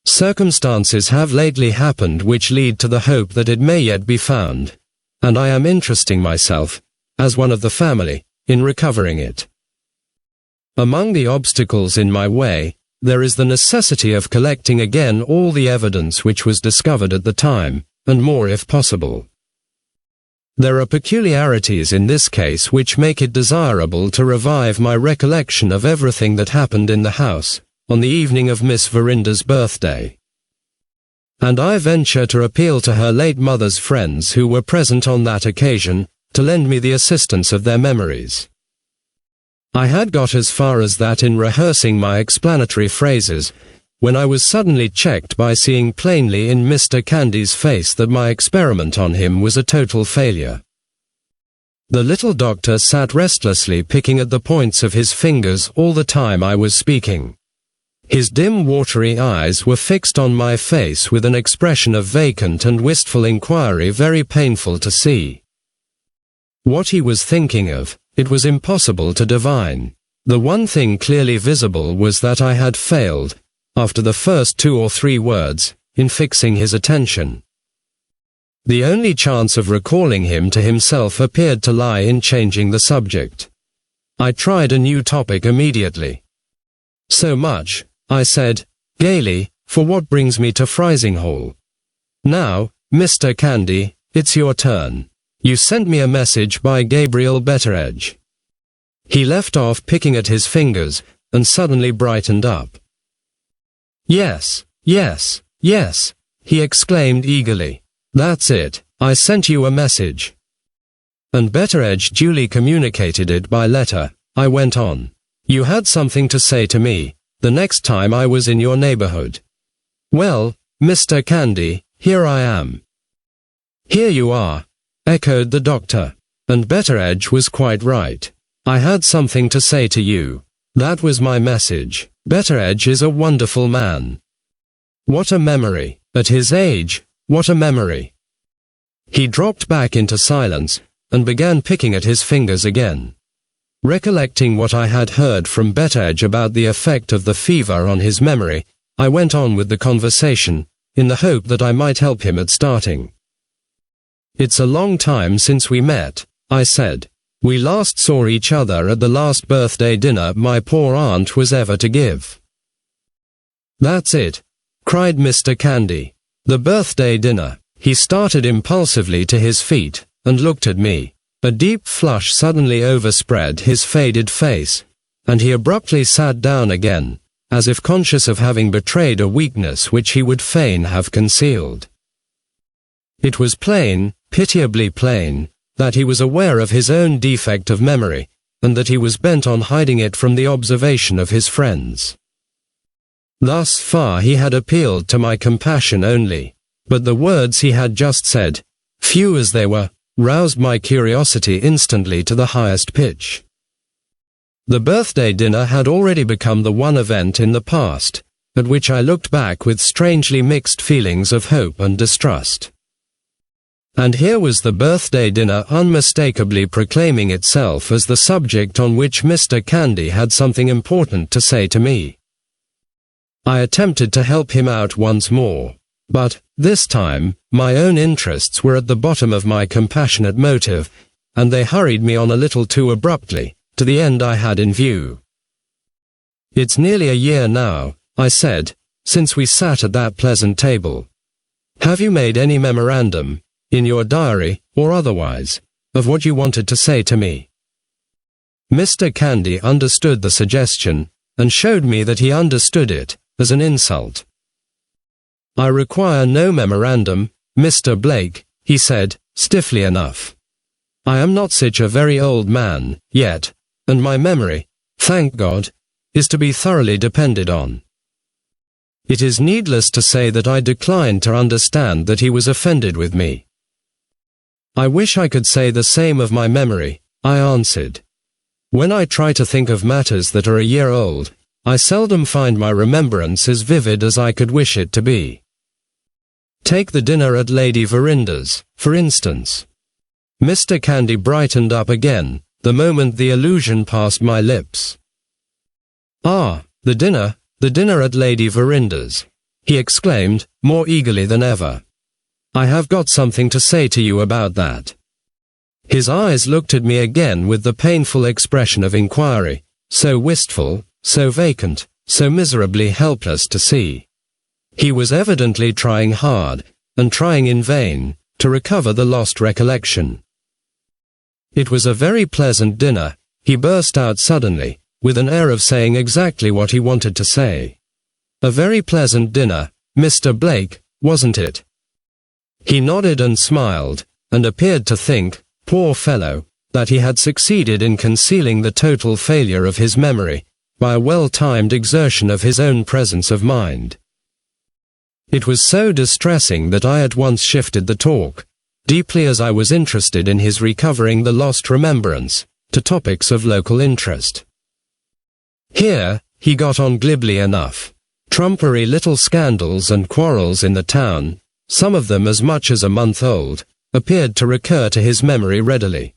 Circumstances have lately happened which lead to the hope that it may yet be found, and I am interesting myself, as one of the family, in recovering it. Among the obstacles in my way, there is the necessity of collecting again all the evidence which was discovered at the time, and more if possible. There are peculiarities in this case which make it desirable to revive my recollection of everything that happened in the house, on the evening of Miss Verinder's birthday. And I venture to appeal to her late mother's friends who were present on that occasion, to lend me the assistance of their memories. I had got as far as that in rehearsing my explanatory phrases, when I was suddenly checked by seeing plainly in Mr. Candy's face that my experiment on him was a total failure. The little doctor sat restlessly picking at the points of his fingers all the time I was speaking. His dim watery eyes were fixed on my face with an expression of vacant and wistful inquiry very painful to see. What he was thinking of, it was impossible to divine. The one thing clearly visible was that I had failed, after the first 2 or 3 words, in fixing his attention. The only chance of recalling him to himself appeared to lie in changing the subject. I tried a new topic immediately. "So much," I said, gaily, "for what brings me to Frizinghall. Now, Mr. Candy, it's your turn. You sent me a message by Gabriel Betteredge." He left off picking at his fingers, and suddenly brightened up. "Yes, yes, yes," he exclaimed eagerly. "That's it, I sent you a message." "And Betteredge duly communicated it by letter," I went on. "You had something to say to me, the next time I was in your neighborhood. Well, Mr. Candy, here I am." "Here you are," echoed the doctor, "and Betteredge was quite right. I had something to say to you. That was my message. Betteredge is a wonderful man. What a memory, at his age, what a memory." He dropped back into silence, and began picking at his fingers again. Recollecting what I had heard from Betteredge about the effect of the fever on his memory, I went on with the conversation, in the hope that I might help him at starting. "It's a long time since we met," I said. "We last saw each other at the last birthday dinner my poor aunt was ever to give." "That's it," cried Mr. Candy. "The birthday dinner." He started impulsively to his feet, and looked at me. A deep flush suddenly overspread his faded face, and he abruptly sat down again, as if conscious of having betrayed a weakness which he would fain have concealed. It was plain, pitiably plain, that he was aware of his own defect of memory, and that he was bent on hiding it from the observation of his friends. Thus far he had appealed to my compassion only, but the words he had just said, few as they were, roused my curiosity instantly to the highest pitch. The birthday dinner had already become the one event in the past, at which I looked back with strangely mixed feelings of hope and distrust. And here was the birthday dinner unmistakably proclaiming itself as the subject on which Mr. Candy had something important to say to me. I attempted to help him out once more, but, this time, my own interests were at the bottom of my compassionate motive, and they hurried me on a little too abruptly, to the end I had in view. It's nearly a year now, I said, since we sat at that pleasant table. Have you made any memorandum, in your diary, or otherwise, of what you wanted to say to me? Mr. Candy understood the suggestion, and showed me that he understood it, as an insult. I require no memorandum, Mr. Blake, he said, stiffly enough. I am not such a very old man, yet, and my memory, thank God, is to be thoroughly depended on. It is needless to say that I declined to understand that he was offended with me. I wish I could say the same of my memory, I answered. When I try to think of matters that are a year old, I seldom find my remembrance as vivid as I could wish it to be. Take the dinner at Lady Verinder's, for instance. Mr. Candy brightened up again, the moment the allusion passed my lips. Ah, the dinner at Lady Verinder's, he exclaimed, more eagerly than ever. I have got something to say to you about that. His eyes looked at me again with the painful expression of inquiry, so wistful, so vacant, so miserably helpless to see. He was evidently trying hard, and trying in vain, to recover the lost recollection. It was a very pleasant dinner, he burst out suddenly, with an air of saying exactly what he wanted to say. A very pleasant dinner, Mr. Blake, wasn't it? He nodded and smiled, and appeared to think, poor fellow, that he had succeeded in concealing the total failure of his memory, by a well-timed exertion of his own presence of mind. It was so distressing that I at once shifted the talk, deeply as I was interested in his recovering the lost remembrance, to topics of local interest. Here, he got on glibly enough. Trumpery little scandals and quarrels in the town, some of them as much as a month old, appeared to recur to his memory readily.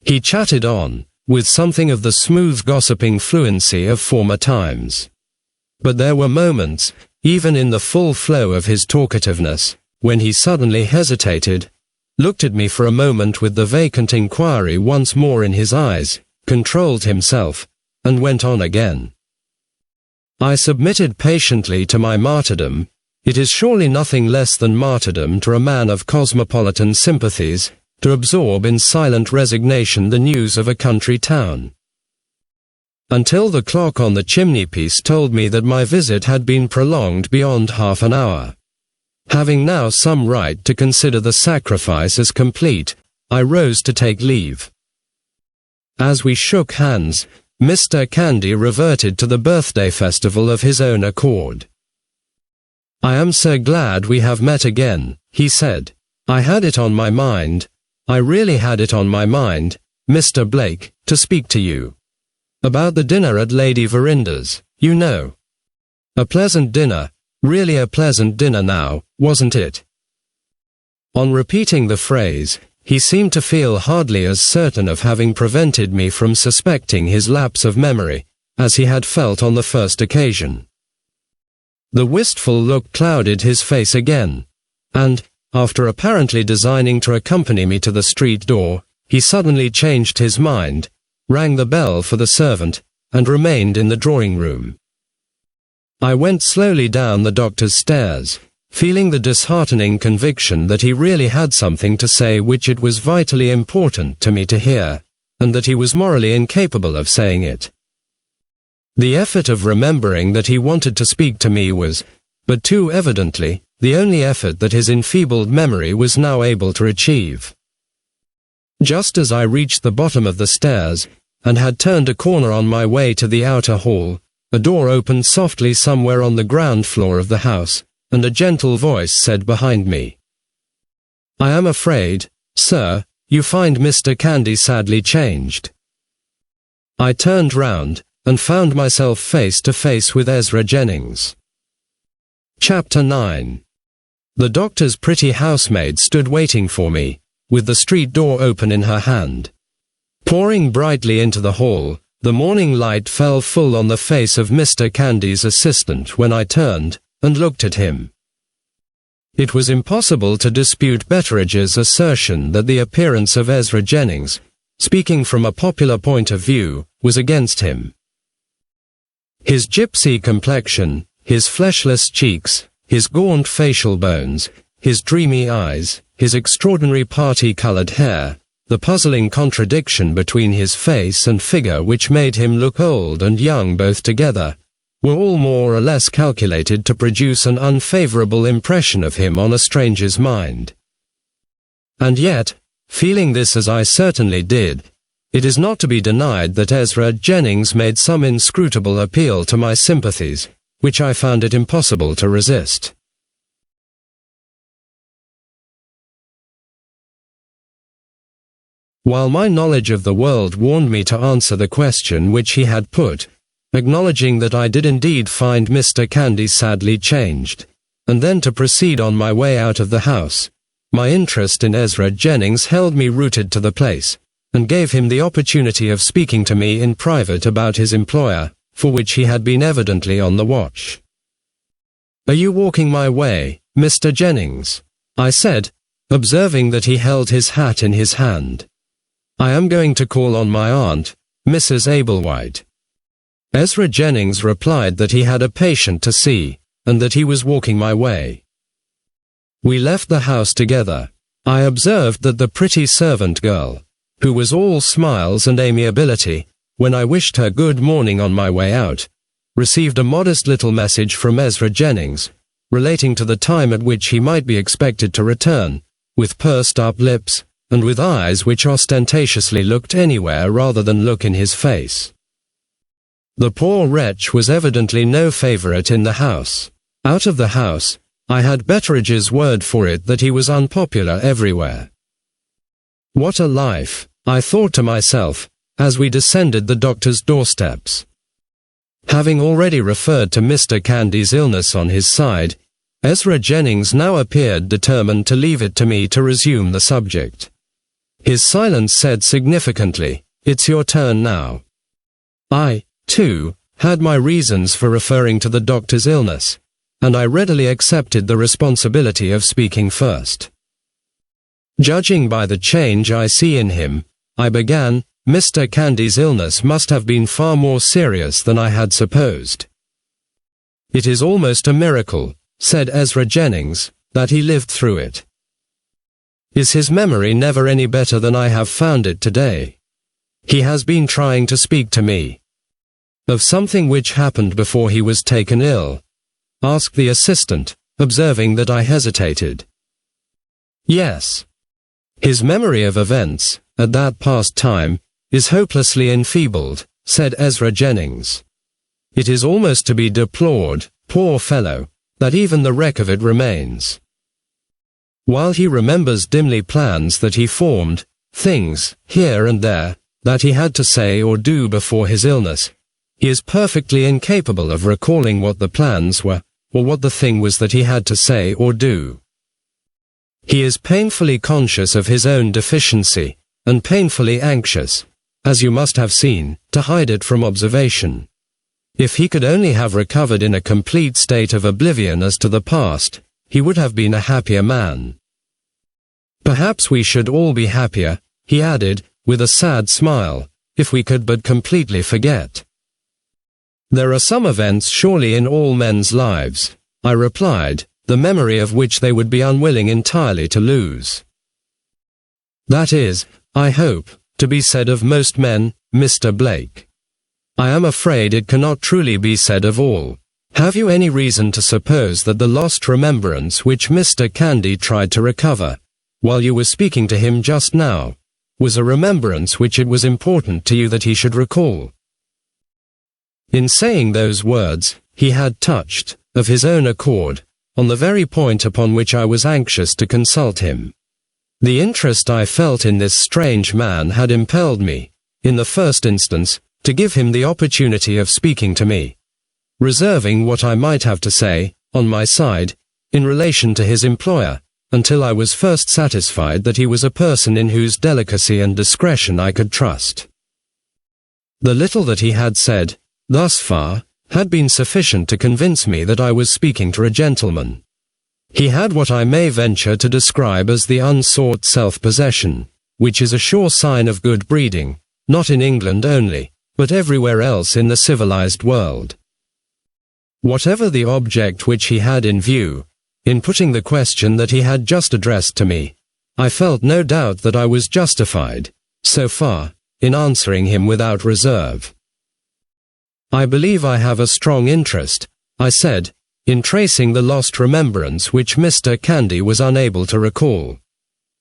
He chatted on, with something of the smooth gossiping fluency of former times. But there were moments, even in the full flow of his talkativeness, when he suddenly hesitated, looked at me for a moment with the vacant inquiry once more in his eyes, controlled himself, and went on again. I submitted patiently to my martyrdom. It is surely nothing less than martyrdom to a man of cosmopolitan sympathies, to absorb in silent resignation the news of a country town. Until the clock on the chimney-piece told me that my visit had been prolonged beyond half an hour. Having now some right to consider the sacrifice as complete, I rose to take leave. As we shook hands, Mr. Candy reverted to the birthday festival of his own accord. I am so glad we have met again, he said. I had it on my mind, I really had it on my mind, Mr. Blake, to speak to you. About the dinner at Lady Verinder's, you know. A pleasant dinner, really a pleasant dinner now, wasn't it? On repeating the phrase, he seemed to feel hardly as certain of having prevented me from suspecting his lapse of memory, as he had felt on the first occasion. The wistful look clouded his face again, and, after apparently designing to accompany me to the street door, he suddenly changed his mind, rang the bell for the servant, and remained in the drawing-room. I went slowly down the doctor's stairs, feeling the disheartening conviction that he really had something to say which it was vitally important to me to hear, and that he was morally incapable of saying it. The effort of remembering that he wanted to speak to me was, but too evidently, the only effort that his enfeebled memory was now able to achieve. Just as I reached the bottom of the stairs, and had turned a corner on my way to the outer hall, a door opened softly somewhere on the ground floor of the house, and a gentle voice said behind me, "I am afraid, sir, you find Mr. Candy sadly changed." I turned round, and found myself face to face with Ezra Jennings. Chapter 9. The doctor's pretty housemaid stood waiting for me, with the street door open in her hand. Pouring brightly into the hall, the morning light fell full on the face of Mr. Candy's assistant when I turned and looked at him. It was impossible to dispute Betteridge's assertion that the appearance of Ezra Jennings, speaking from a popular point of view, was against him. His gypsy complexion, his fleshless cheeks, his gaunt facial bones, his dreamy eyes, his extraordinary party-colored hair, the puzzling contradiction between his face and figure which made him look old and young both together, were all more or less calculated to produce an unfavorable impression of him on a stranger's mind. And yet, feeling this as I certainly did, it is not to be denied that Ezra Jennings made some inscrutable appeal to my sympathies, which I found it impossible to resist. While my knowledge of the world warned me to answer the question which he had put, acknowledging that I did indeed find Mr. Candy sadly changed, and then to proceed on my way out of the house, my interest in Ezra Jennings held me rooted to the place, and gave him the opportunity of speaking to me in private about his employer, for which he had been evidently on the watch. "Are you walking my way, Mr. Jennings?" I said, observing that he held his hat in his hand. "I am going to call on my aunt, Mrs. Ablewhite." Ezra Jennings replied that he had a patient to see, and that he was walking my way. We left the house together. I observed that the pretty servant girl, who was all smiles and amiability, when I wished her good morning on my way out, received a modest little message from Ezra Jennings, relating to the time at which he might be expected to return, with pursed-up lips, and with eyes which ostentatiously looked anywhere rather than look in his face. The poor wretch was evidently no favorite in the house. Out of the house, I had Betteridge's word for it that he was unpopular everywhere. What a life, I thought to myself, as we descended the doctor's doorsteps. Having already referred to Mr. Candy's illness on his side, Ezra Jennings now appeared determined to leave it to me to resume the subject. His silence said significantly, "It's your turn now." I, too, had my reasons for referring to the doctor's illness, and I readily accepted the responsibility of speaking first. Judging by the change I see in him, I began, Mr. Candy's illness must have been far more serious than I had supposed. "It is almost a miracle," said Ezra Jennings, "that he lived through it. Is his memory never any better than I have found it today? He has been trying to speak to me of something which happened before he was taken ill?" asked the assistant, observing that I hesitated. "Yes. His memory of events, at that past time, is hopelessly enfeebled," said Ezra Jennings. "It is almost to be deplored, poor fellow, that even the wreck of it remains. While he remembers dimly plans that he formed, things, here and there, that he had to say or do before his illness, he is perfectly incapable of recalling what the plans were, or what the thing was that he had to say or do. He is painfully conscious of his own deficiency, and painfully anxious, as you must have seen, to hide it from observation. If he could only have recovered in a complete state of oblivion as to the past, he would have been a happier man. Perhaps we should all be happier, he added, with a sad smile, if we could but completely forget. There are some events surely in all men's lives, I replied, the memory of which they would be unwilling entirely to lose. That is, I hope, to be said of most men, Mr. Blake. I am afraid it cannot truly be said of all. Have you any reason to suppose that the lost remembrance which Mr. Candy tried to recover, while you were speaking to him just now, was a remembrance which it was important to you that he should recall? In saying those words, he had touched, of his own accord, on the very point upon which I was anxious to consult him. The interest I felt in this strange man had impelled me, in the first instance, to give him the opportunity of speaking to me, reserving what I might have to say, on my side, in relation to his employer, until I was first satisfied that he was a person in whose delicacy and discretion I could trust. The little that he had said, thus far, had been sufficient to convince me that I was speaking to a gentleman. He had what I may venture to describe as the unsought self-possession, which is a sure sign of good breeding, not in England only, but everywhere else in the civilized world. Whatever the object which he had in view, in putting the question that he had just addressed to me, I felt no doubt that I was justified, so far, in answering him without reserve. I believe I have a strong interest, I said, in tracing the lost remembrance which Mr. Candy was unable to recall.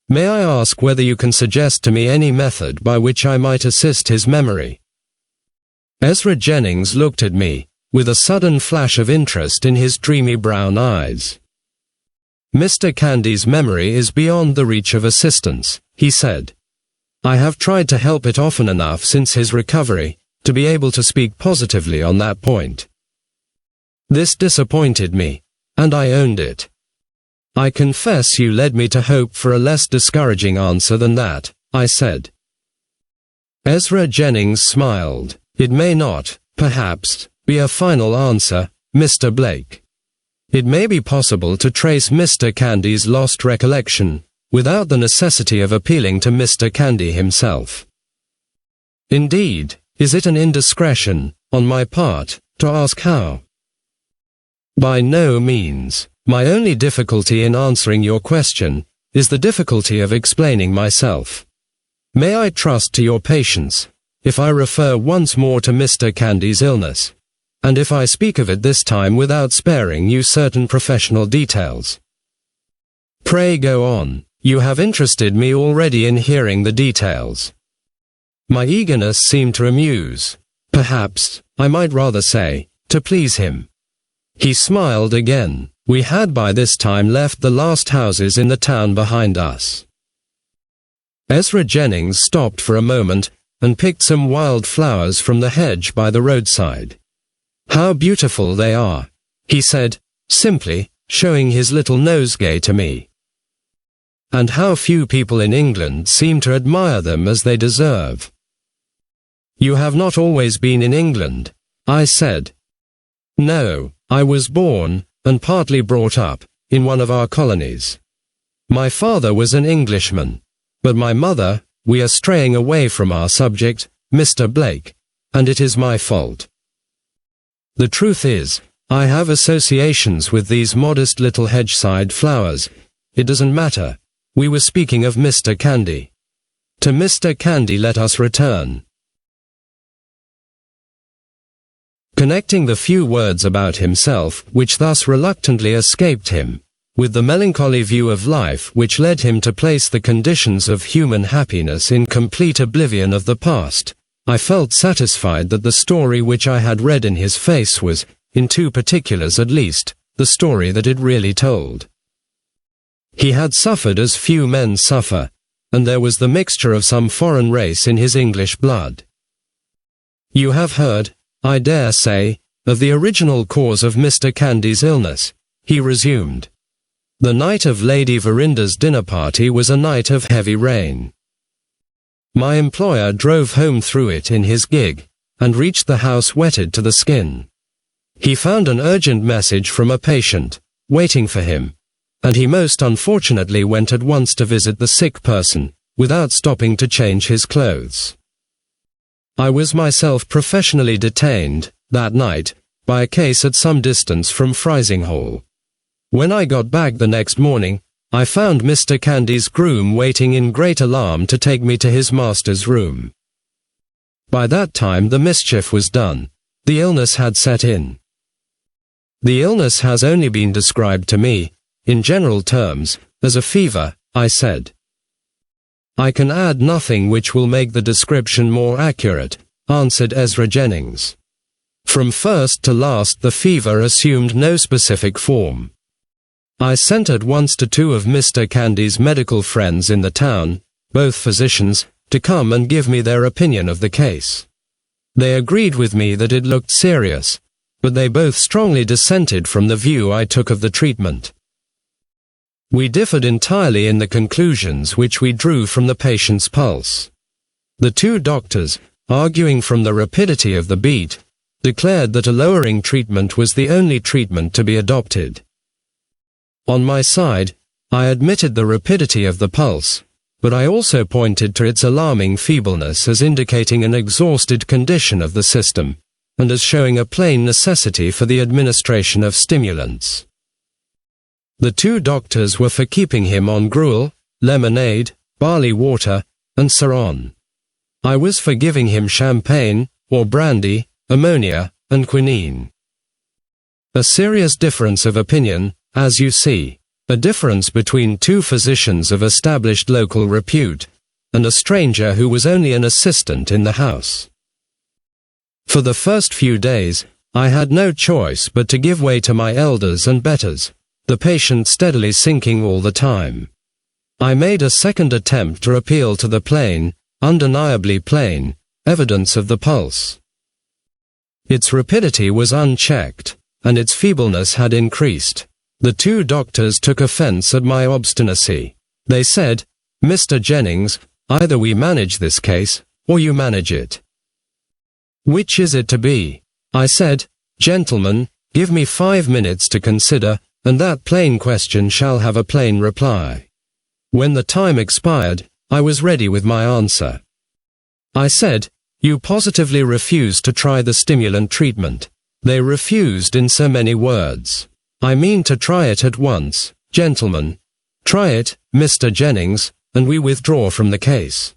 May I ask whether you can suggest to me any method by which I might assist his memory? Ezra Jennings looked at me, with a sudden flash of interest in his dreamy brown eyes. Mr. Candy's memory is beyond the reach of assistance, he said. I have tried to help it often enough since his recovery, to be able to speak positively on that point. This disappointed me, and I owned it. I confess you led me to hope for a less discouraging answer than that, I said. Ezra Jennings smiled. It may not, perhaps, be a final answer, Mr. Blake. It may be possible to trace Mr. Candy's lost recollection, without the necessity of appealing to Mr. Candy himself. Indeed, is it an indiscretion, on my part, to ask how? By no means. My only difficulty in answering your question is the difficulty of explaining myself. May I trust to your patience, if I refer once more to Mr. Candy's illness, and if I speak of it this time without sparing you certain professional details? Pray go on. You have interested me already in hearing the details. My eagerness seemed to amuse, perhaps, I might rather say, to please him. He smiled again. We had by this time left the last houses in the town behind us. Ezra Jennings stopped for a moment and picked some wild flowers from the hedge by the roadside. How beautiful they are, he said, simply, showing his little nosegay to me. And how few people in England seem to admire them as they deserve. You have not always been in England, I said. No, I was born, and partly brought up, in one of our colonies. My father was an Englishman, but my mother, we are straying away from our subject, Mr. Blake, and it is my fault. The truth is, I have associations with these modest little hedgeside flowers. It doesn't matter. We were speaking of Mr. Candy. To Mr. Candy let us return. Connecting the few words about himself which thus reluctantly escaped him, with the melancholy view of life which led him to place the conditions of human happiness in complete oblivion of the past, I felt satisfied that the story which I had read in his face was, in two particulars at least, the story that it really told. He had suffered as few men suffer, and there was the mixture of some foreign race in his English blood. You have heard, I dare say, of the original cause of Mr. Candy's illness, he resumed. The night of Lady Verinda's dinner party was a night of heavy rain. My employer drove home through it in his gig, and reached the house wetted to the skin. He found an urgent message from a patient, waiting for him, and he most unfortunately went at once to visit the sick person, without stopping to change his clothes. I was myself professionally detained, that night, by a case at some distance from Frizinghall. When I got back the next morning, I found Mr. Candy's groom waiting in great alarm to take me to his master's room. By that time the mischief was done. The illness had set in. The illness has only been described to me, in general terms, as a fever, I said. I can add nothing which will make the description more accurate, answered Ezra Jennings. From first to last the fever assumed no specific form. I sent at once to two of Mr. Candy's medical friends in the town, both physicians, to come and give me their opinion of the case. They agreed with me that it looked serious, but they both strongly dissented from the view I took of the treatment. We differed entirely in the conclusions which we drew from the patient's pulse. The two doctors, arguing from the rapidity of the beat, declared that a lowering treatment was the only treatment to be adopted. On my side, I admitted the rapidity of the pulse, but I also pointed to its alarming feebleness as indicating an exhausted condition of the system, and as showing a plain necessity for the administration of stimulants. The two doctors were for keeping him on gruel, lemonade, barley water, and so on. I was for giving him champagne, or brandy, ammonia, and quinine. A serious difference of opinion, as you see, a difference between two physicians of established local repute, and a stranger who was only an assistant in the house. For the first few days, I had no choice but to give way to my elders and betters, the patient steadily sinking all the time. I made a second attempt to appeal to the plain, undeniably plain, evidence of the pulse. Its rapidity was unchecked, and its feebleness had increased. The two doctors took offense at my obstinacy. They said, "Mr. Jennings, either we manage this case, or you manage it." "Which is it to be?" I said, "Gentlemen, give me 5 minutes to consider, and that plain question shall have a plain reply." When the time expired, I was ready with my answer. I said, "You positively refuse to try the stimulant treatment." They refused in so many words. "I mean to try it at once, gentlemen. Try it, Mr. Jennings, and we withdraw from the case."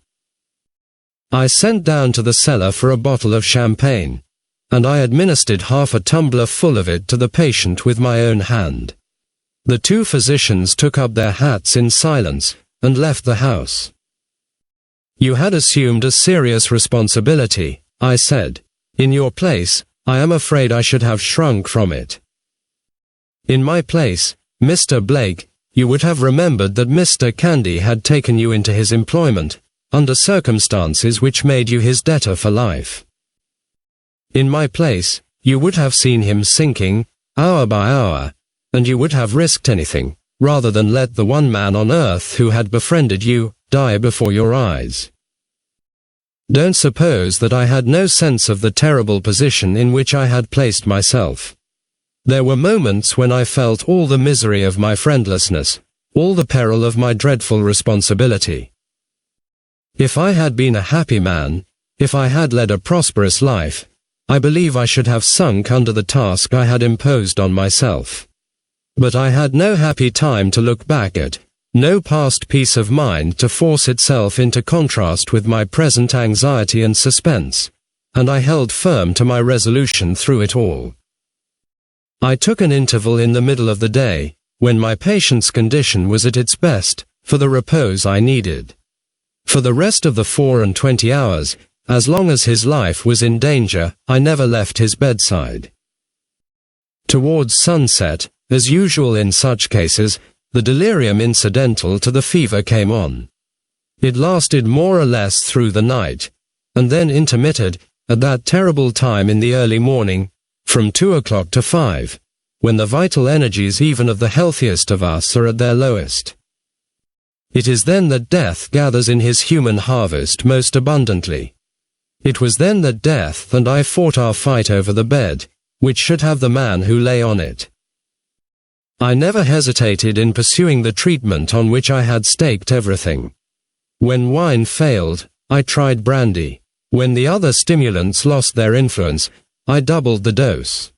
I sent down to the cellar for a bottle of champagne, and I administered half a tumbler full of it to the patient with my own hand. The two physicians took up their hats in silence, and left the house. "You had assumed a serious responsibility," I said. "In your place, I am afraid I should have shrunk from it. In my place, Mr. Blake, you would have remembered that Mr. Candy had taken you into his employment, under circumstances which made you his debtor for life. In my place, you would have seen him sinking, hour by hour, and you would have risked anything, rather than let the one man on earth who had befriended you, die before your eyes. Don't suppose that I had no sense of the terrible position in which I had placed myself. There were moments when I felt all the misery of my friendlessness, all the peril of my dreadful responsibility. If I had been a happy man, if I had led a prosperous life, I believe I should have sunk under the task I had imposed on myself. But I had no happy time to look back at, no past peace of mind to force itself into contrast with my present anxiety and suspense, and I held firm to my resolution through it all. I took an interval in the middle of the day, when my patient's condition was at its best, for the repose I needed. For the rest of the 24 hours, as long as his life was in danger, I never left his bedside. Towards sunset, as usual in such cases, the delirium incidental to the fever came on. It lasted more or less through the night, and then intermitted, at that terrible time in the early morning, from 2 o'clock to 5, when the vital energies even of the healthiest of us are at their lowest. It is then that death gathers in his human harvest most abundantly. It was then that death and I fought our fight over the bed, which should have the man who lay on it. I never hesitated in pursuing the treatment on which I had staked everything. When wine failed, I tried brandy. When the other stimulants lost their influence, I doubled the dose.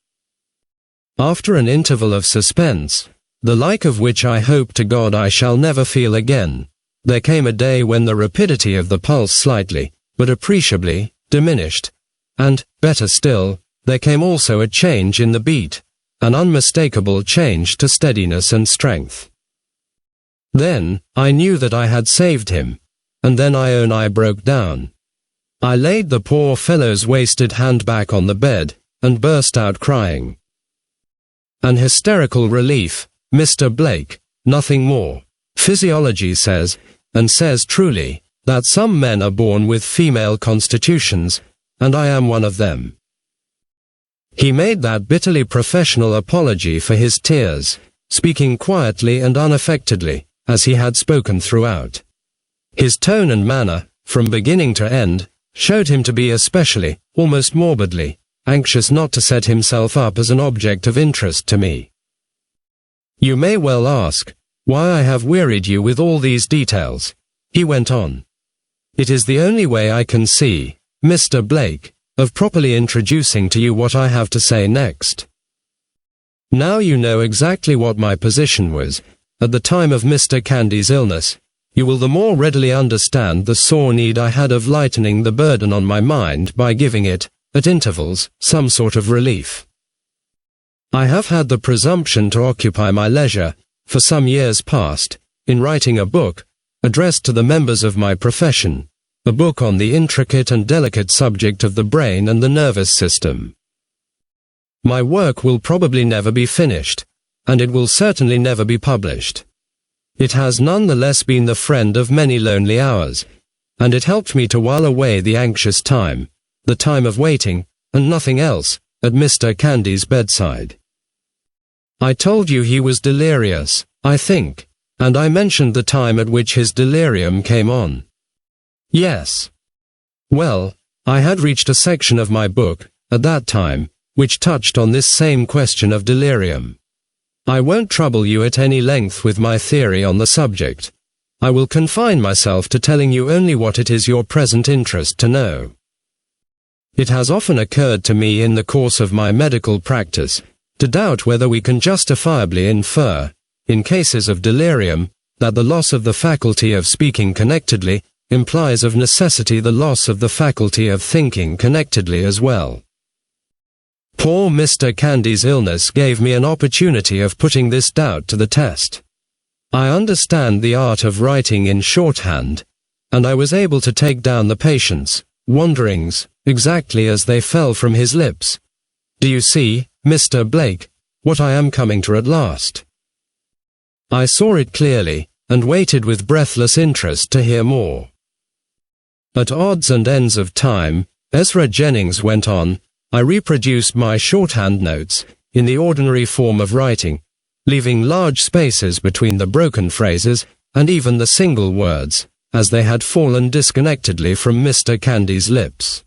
After an interval of suspense, the like of which I hope to God I shall never feel again, there came a day when the rapidity of the pulse slightly, but appreciably, diminished, and, better still, there came also a change in the beat, an unmistakable change to steadiness and strength. Then, I knew that I had saved him, and then I own I broke down. I laid the poor fellow's wasted hand back on the bed, and burst out crying. An hysterical relief, Mr. Blake, nothing more. Physiology says, and says truly, that some men are born with female constitutions, and I am one of them. He made that bitterly professional apology for his tears, speaking quietly and unaffectedly, as he had spoken throughout. His tone and manner, from beginning to end, showed him to be especially, almost morbidly, anxious not to set himself up as an object of interest to me. You may well ask, why I have wearied you with all these details, he went on. It is the only way I can see, Mr. Blake, of properly introducing to you what I have to say next. Now you know exactly what my position was, at the time of Mr. Candy's illness, you will the more readily understand the sore need I had of lightening the burden on my mind by giving it, at intervals, some sort of relief. I have had the presumption to occupy my leisure, for some years past, in writing a book, addressed to the members of my profession, a book on the intricate and delicate subject of the brain and the nervous system. My work will probably never be finished, and it will certainly never be published. It has none the less been the friend of many lonely hours, and it helped me to while away the anxious time, the time of waiting, and nothing else, at Mr. Candy's bedside. I told you he was delirious, I think, and I mentioned the time at which his delirium came on. Yes. Well, I had reached a section of my book, at that time, which touched on this same question of delirium. I won't trouble you at any length with my theory on the subject. I will confine myself to telling you only what it is your present interest to know. It has often occurred to me in the course of my medical practice to doubt whether we can justifiably infer, in cases of delirium, that the loss of the faculty of speaking connectedly implies of necessity the loss of the faculty of thinking connectedly as well. Poor Mr. Candy's illness gave me an opportunity of putting this doubt to the test. I understand the art of writing in shorthand, and I was able to take down the patient's wanderings exactly as they fell from his lips. Do you see, Mr. Blake, what I am coming to at last? I saw it clearly, and waited with breathless interest to hear more. At odds and ends of time, Ezra Jennings went on, I reproduced my shorthand notes, in the ordinary form of writing, leaving large spaces between the broken phrases, and even the single words, as they had fallen disconnectedly from Mr. Candy's lips.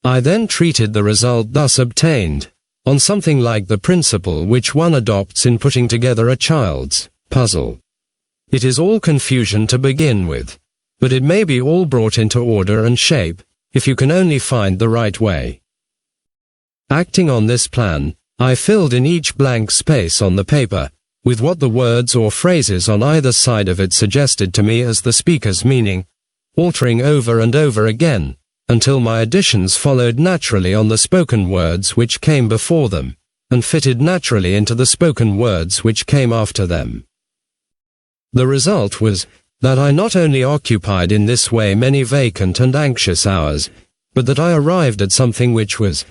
I then treated the result thus obtained, on something like the principle which one adopts in putting together a child's puzzle. It is all confusion to begin with, but it may be all brought into order and shape, if you can only find the right way. Acting on this plan, I filled in each blank space on the paper, with what the words or phrases on either side of it suggested to me as the speaker's meaning, altering over and over again, until my additions followed naturally on the spoken words which came before them, and fitted naturally into the spoken words which came after them. The result was, that I not only occupied in this way many vacant and anxious hours, but that I arrived at something which was,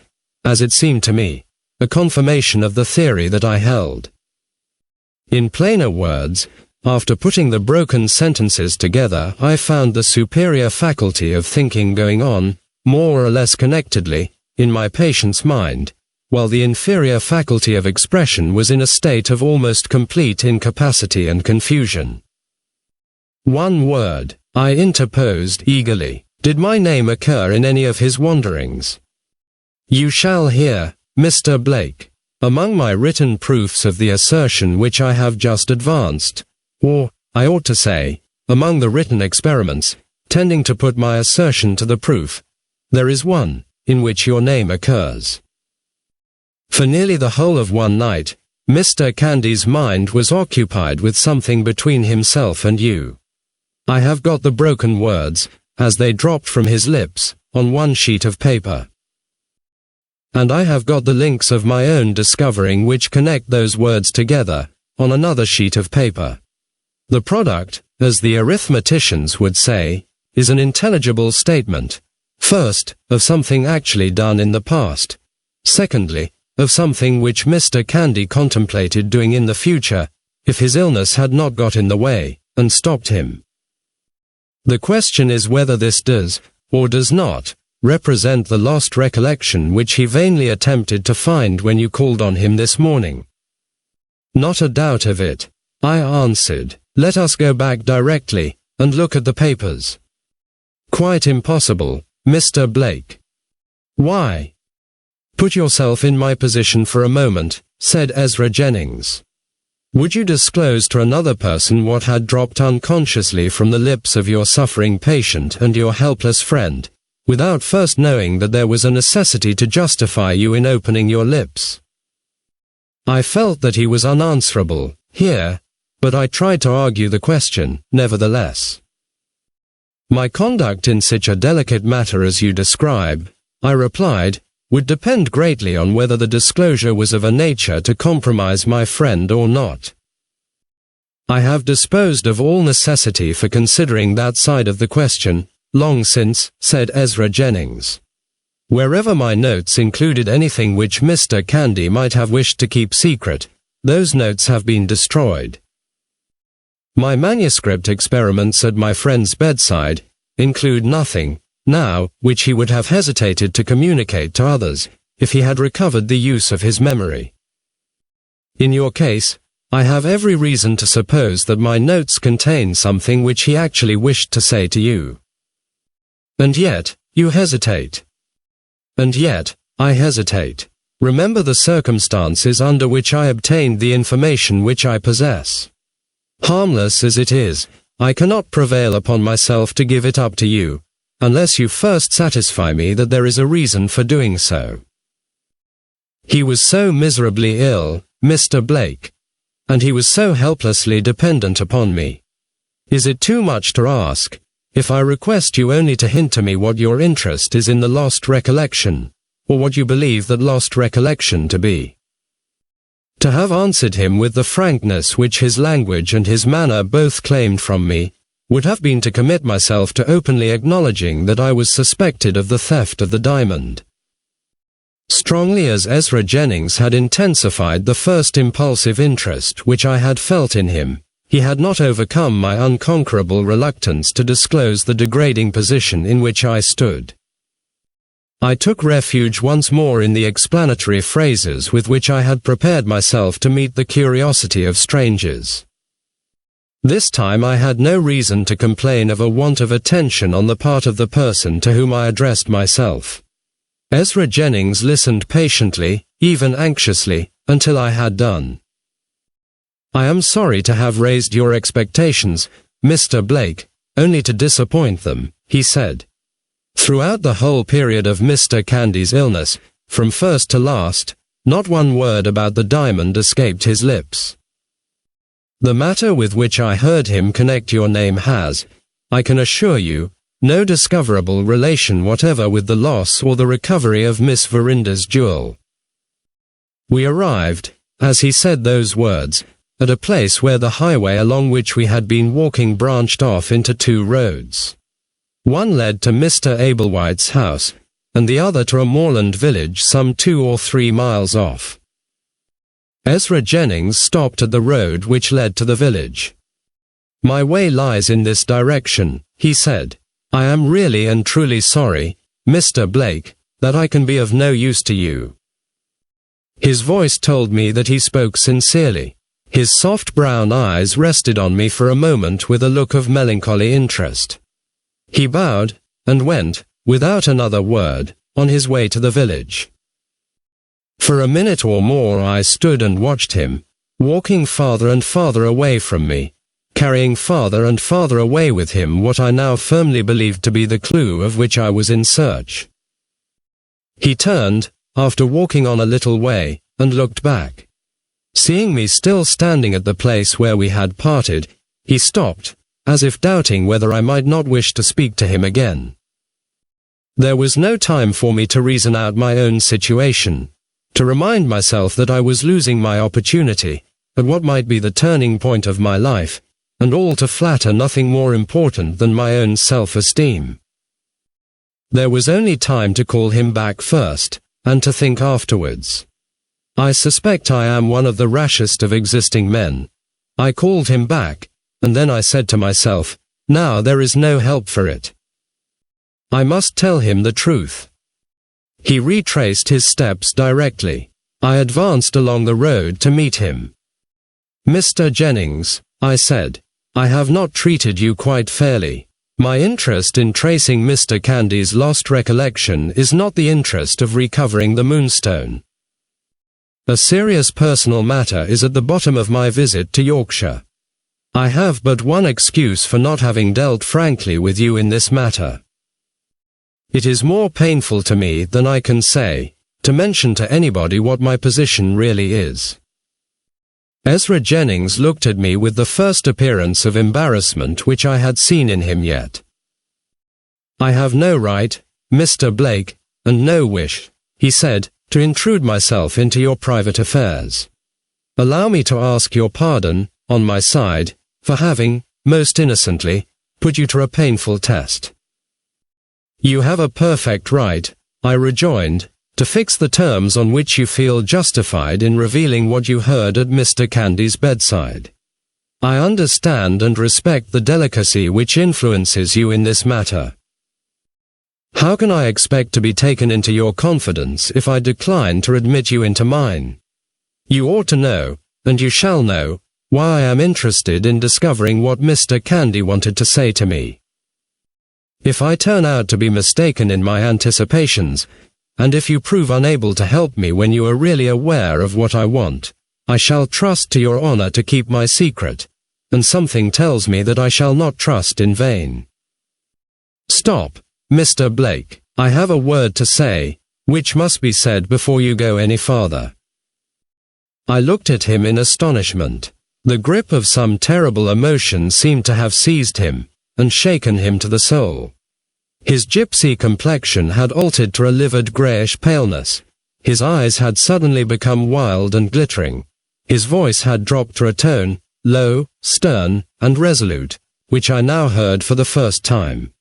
as it seemed to me, a confirmation of the theory that I held. In plainer words, after putting the broken sentences together, I found the superior faculty of thinking going on, more or less connectedly, in my patient's mind, while the inferior faculty of expression was in a state of almost complete incapacity and confusion. One word, I interposed eagerly. Did my name occur in any of his wanderings? You shall hear, Mr. Blake, among my written proofs of the assertion which I have just advanced, or, I ought to say, among the written experiments, tending to put my assertion to the proof, there is one, in which your name occurs. For nearly the whole of one night, Mr. Candy's mind was occupied with something between himself and you. I have got the broken words, as they dropped from his lips, on one sheet of paper. And I have got the links of my own discovering which connect those words together, on another sheet of paper. The product, as the arithmeticians would say, is an intelligible statement, first, of something actually done in the past, secondly, of something which Mr. Candy contemplated doing in the future, if his illness had not got in the way, and stopped him. The question is whether this does, or does not, represent the lost recollection which he vainly attempted to find when you called on him this morning. Not a doubt of it, I answered. Let us go back directly, and look at the papers. Quite impossible, Mr. Blake. Why? Put yourself in my position for a moment, said Ezra Jennings. Would you disclose to another person what had dropped unconsciously from the lips of your suffering patient and your helpless friend, without first knowing that there was a necessity to justify you in opening your lips? I felt that he was unanswerable, here, but I tried to argue the question, nevertheless. My conduct in such a delicate matter as you describe, I replied, would depend greatly on whether the disclosure was of a nature to compromise my friend or not. I have disposed of all necessity for considering that side of the question, long since, said Ezra Jennings. Wherever my notes included anything which Mr. Candy might have wished to keep secret, those notes have been destroyed. My manuscript experiments at my friend's bedside include nothing, now, which he would have hesitated to communicate to others, if he had recovered the use of his memory. In your case, I have every reason to suppose that my notes contain something which he actually wished to say to you. And yet, you hesitate. And yet, I hesitate. Remember the circumstances under which I obtained the information which I possess. Harmless as it is, I cannot prevail upon myself to give it up to you, unless you first satisfy me that there is a reason for doing so. He was so miserably ill, Mr. Blake, and he was so helplessly dependent upon me. Is it too much to ask, if I request you only to hint to me what your interest is in the lost recollection, or what you believe that lost recollection to be? To have answered him with the frankness which his language and his manner both claimed from me, would have been to commit myself to openly acknowledging that I was suspected of the theft of the diamond. Strongly as Ezra Jennings had intensified the first impulsive interest which I had felt in him, he had not overcome my unconquerable reluctance to disclose the degrading position in which I stood. I took refuge once more in the explanatory phrases with which I had prepared myself to meet the curiosity of strangers. This time I had no reason to complain of a want of attention on the part of the person to whom I addressed myself. Ezra Jennings listened patiently, even anxiously, until I had done. I am sorry to have raised your expectations, Mr. Blake, only to disappoint them, he said. Throughout the whole period of Mr. Candy's illness, from first to last, not one word about the diamond escaped his lips. The matter with which I heard him connect your name has, I can assure you, no discoverable relation whatever with the loss or the recovery of Miss Verinda's jewel. We arrived, as he said those words, at a place where the highway along which we had been walking branched off into two roads. One led to Mr. Ablewhite's house, and the other to a moorland village some 2 or 3 miles off. Ezra Jennings stopped at the road which led to the village. My way lies in this direction, he said. I am really and truly sorry, Mr. Blake, that I can be of no use to you. His voice told me that he spoke sincerely. His soft brown eyes rested on me for a moment with a look of melancholy interest. He bowed, and went, without another word, on his way to the village. For a minute or more I stood and watched him, walking farther and farther away from me, carrying farther and farther away with him what I now firmly believed to be the clue of which I was in search. He turned, after walking on a little way, and looked back. Seeing me still standing at the place where we had parted, he stopped, as if doubting whether I might not wish to speak to him again. There was no time for me to reason out my own situation, to remind myself that I was losing my opportunity, at what might be the turning point of my life, and all to flatter nothing more important than my own self-esteem. There was only time to call him back first, and to think afterwards. I suspect I am one of the rashest of existing men. I called him back, and then I said to myself, now there is no help for it. I must tell him the truth. He retraced his steps directly. I advanced along the road to meet him. Mr. Jennings, I said, I have not treated you quite fairly. My interest in tracing Mr. Candy's lost recollection is not the interest of recovering the Moonstone. A serious personal matter is at the bottom of my visit to Yorkshire. I have but one excuse for not having dealt frankly with you in this matter. It is more painful to me than I can say, to mention to anybody what my position really is. Ezra Jennings looked at me with the first appearance of embarrassment which I had seen in him yet. I have no right, Mr. Blake, and no wish, he said, to intrude myself into your private affairs. Allow me to ask your pardon, on my side, for having, most innocently, put you to a painful test. You have a perfect right, I rejoined, to fix the terms on which you feel justified in revealing what you heard at Mr. Candy's bedside. I understand and respect the delicacy which influences you in this matter. How can I expect to be taken into your confidence if I decline to admit you into mine? You ought to know, and you shall know, why I am interested in discovering what Mr. Candy wanted to say to me. If I turn out to be mistaken in my anticipations, and if you prove unable to help me when you are really aware of what I want, I shall trust to your honor to keep my secret, and something tells me that I shall not trust in vain. Stop, Mr. Blake, I have a word to say, which must be said before you go any farther. I looked at him in astonishment. The grip of some terrible emotion seemed to have seized him, and shaken him to the soul. His gypsy complexion had altered to a livid greyish paleness. His eyes had suddenly become wild and glittering. His voice had dropped to a tone, low, stern, and resolute, which I now heard for the first time.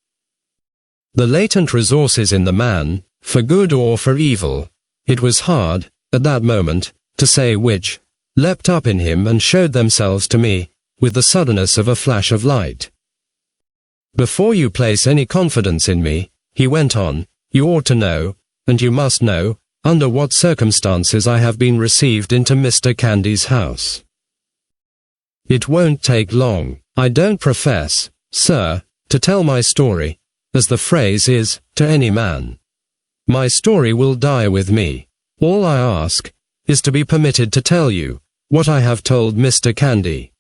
The latent resources in the man, for good or for evil, it was hard, at that moment, to say which, leapt up in him and showed themselves to me, with the suddenness of a flash of light. Before you place any confidence in me, he went on, you ought to know, and you must know, under what circumstances I have been received into Mr. Candy's house. It won't take long. I don't profess, sir, to tell my story, as the phrase is, to any man. My story will die with me. All I ask is to be permitted to tell you what I have told Mr. Candy.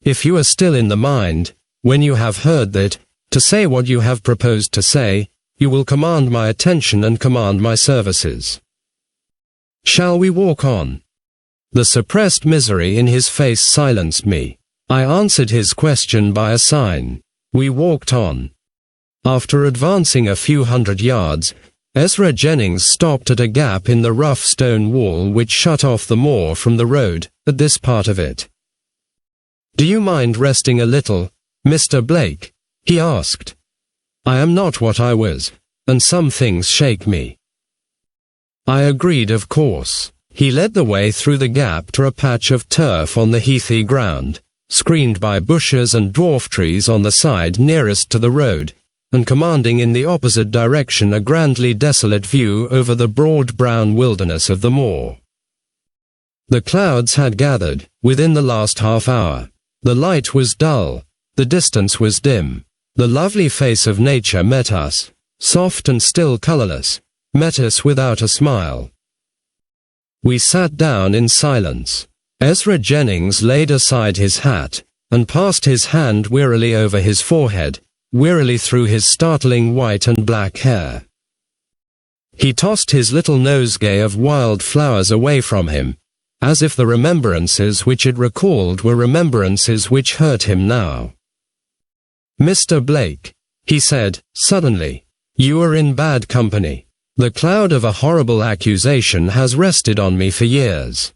If you are still in the mind, when you have heard that, to say what you have proposed to say, you will command my attention and command my services. Shall we walk on? The suppressed misery in his face silenced me. I answered his question by a sign. We walked on. After advancing a few hundred yards, Ezra Jennings stopped at a gap in the rough stone wall which shut off the moor from the road, at this part of it. Do you mind resting a little, Mr. Blake? He asked. I am not what I was, and some things shake me. I agreed, of course. He led the way through the gap to a patch of turf on the heathy ground, screened by bushes and dwarf trees on the side nearest to the road, and commanding in the opposite direction a grandly desolate view over the broad brown wilderness of the moor. The clouds had gathered, within the last half hour. The light was dull. The distance was dim. The lovely face of nature met us, soft and still colourless, met us without a smile. We sat down in silence. Ezra Jennings laid aside his hat, and passed his hand wearily over his forehead, wearily through his startling white and black hair. He tossed his little nosegay of wild flowers away from him, as if the remembrances which it recalled were remembrances which hurt him now. Mr. Blake, he said, suddenly, You are in bad company. The cloud of a horrible accusation has rested on me for years.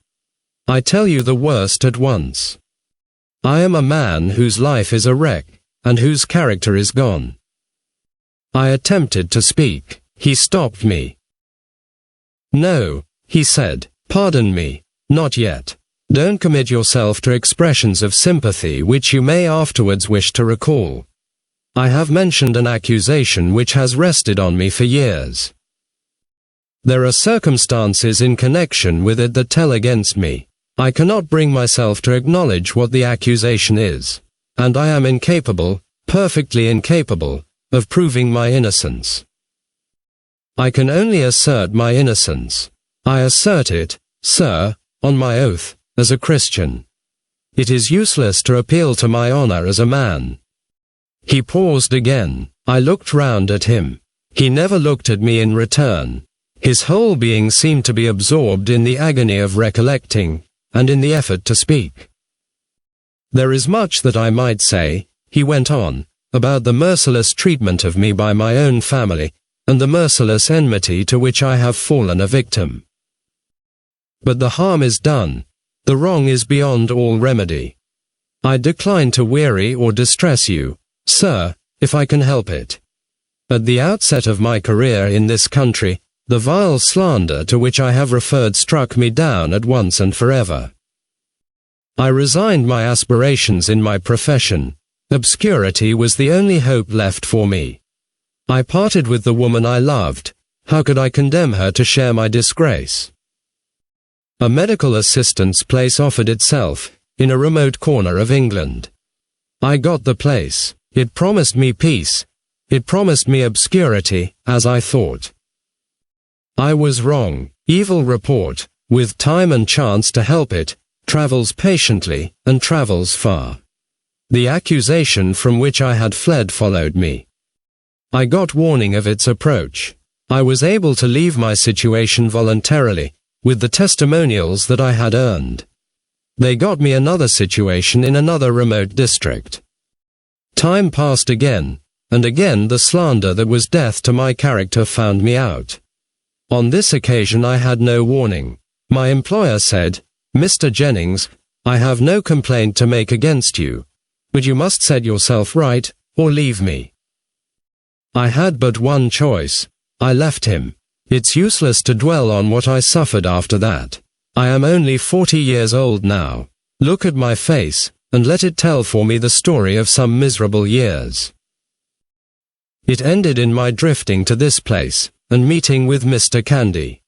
I tell you the worst at once. I am a man whose life is a wreck, and whose character is gone. I attempted to speak. He stopped me. No, he said, pardon me, not yet. Don't commit yourself to expressions of sympathy which you may afterwards wish to recall. I have mentioned an accusation which has rested on me for years. There are circumstances in connection with it that tell against me. I cannot bring myself to acknowledge what the accusation is, and I am incapable, perfectly incapable, of proving my innocence. I can only assert my innocence. I assert it, sir, on my oath, as a Christian. It is useless to appeal to my honor as a man. He paused again. I looked round at him. He never looked at me in return. His whole being seemed to be absorbed in the agony of recollecting, and in the effort to speak. There is much that I might say, he went on, about the merciless treatment of me by my own family, and the merciless enmity to which I have fallen a victim. But the harm is done. The wrong is beyond all remedy. I decline to weary or distress you, sir, if I can help it. At the outset of my career in this country, the vile slander to which I have referred struck me down at once and forever. I resigned my aspirations in my profession. Obscurity was the only hope left for me. I parted with the woman I loved. How could I condemn her to share my disgrace? A medical assistant's place offered itself, in a remote corner of England. I got the place. It promised me peace. It promised me obscurity, as I thought. I was wrong. Evil report, with time and chance to help it, travels patiently, and travels far. The accusation from which I had fled followed me. I got warning of its approach. I was able to leave my situation voluntarily, with the testimonials that I had earned. They got me another situation in another remote district. Time passed again, and again the slander that was death to my character found me out. On this occasion I had no warning. My employer said, Mr. Jennings, I have no complaint to make against you, but you must set yourself right, or leave me. I had but one choice. I left him. It's useless to dwell on what I suffered after that. I am only 40 years old now. Look at my face, and let it tell for me the story of some miserable years. It ended in my drifting to this place, and meeting with Mr. Candy.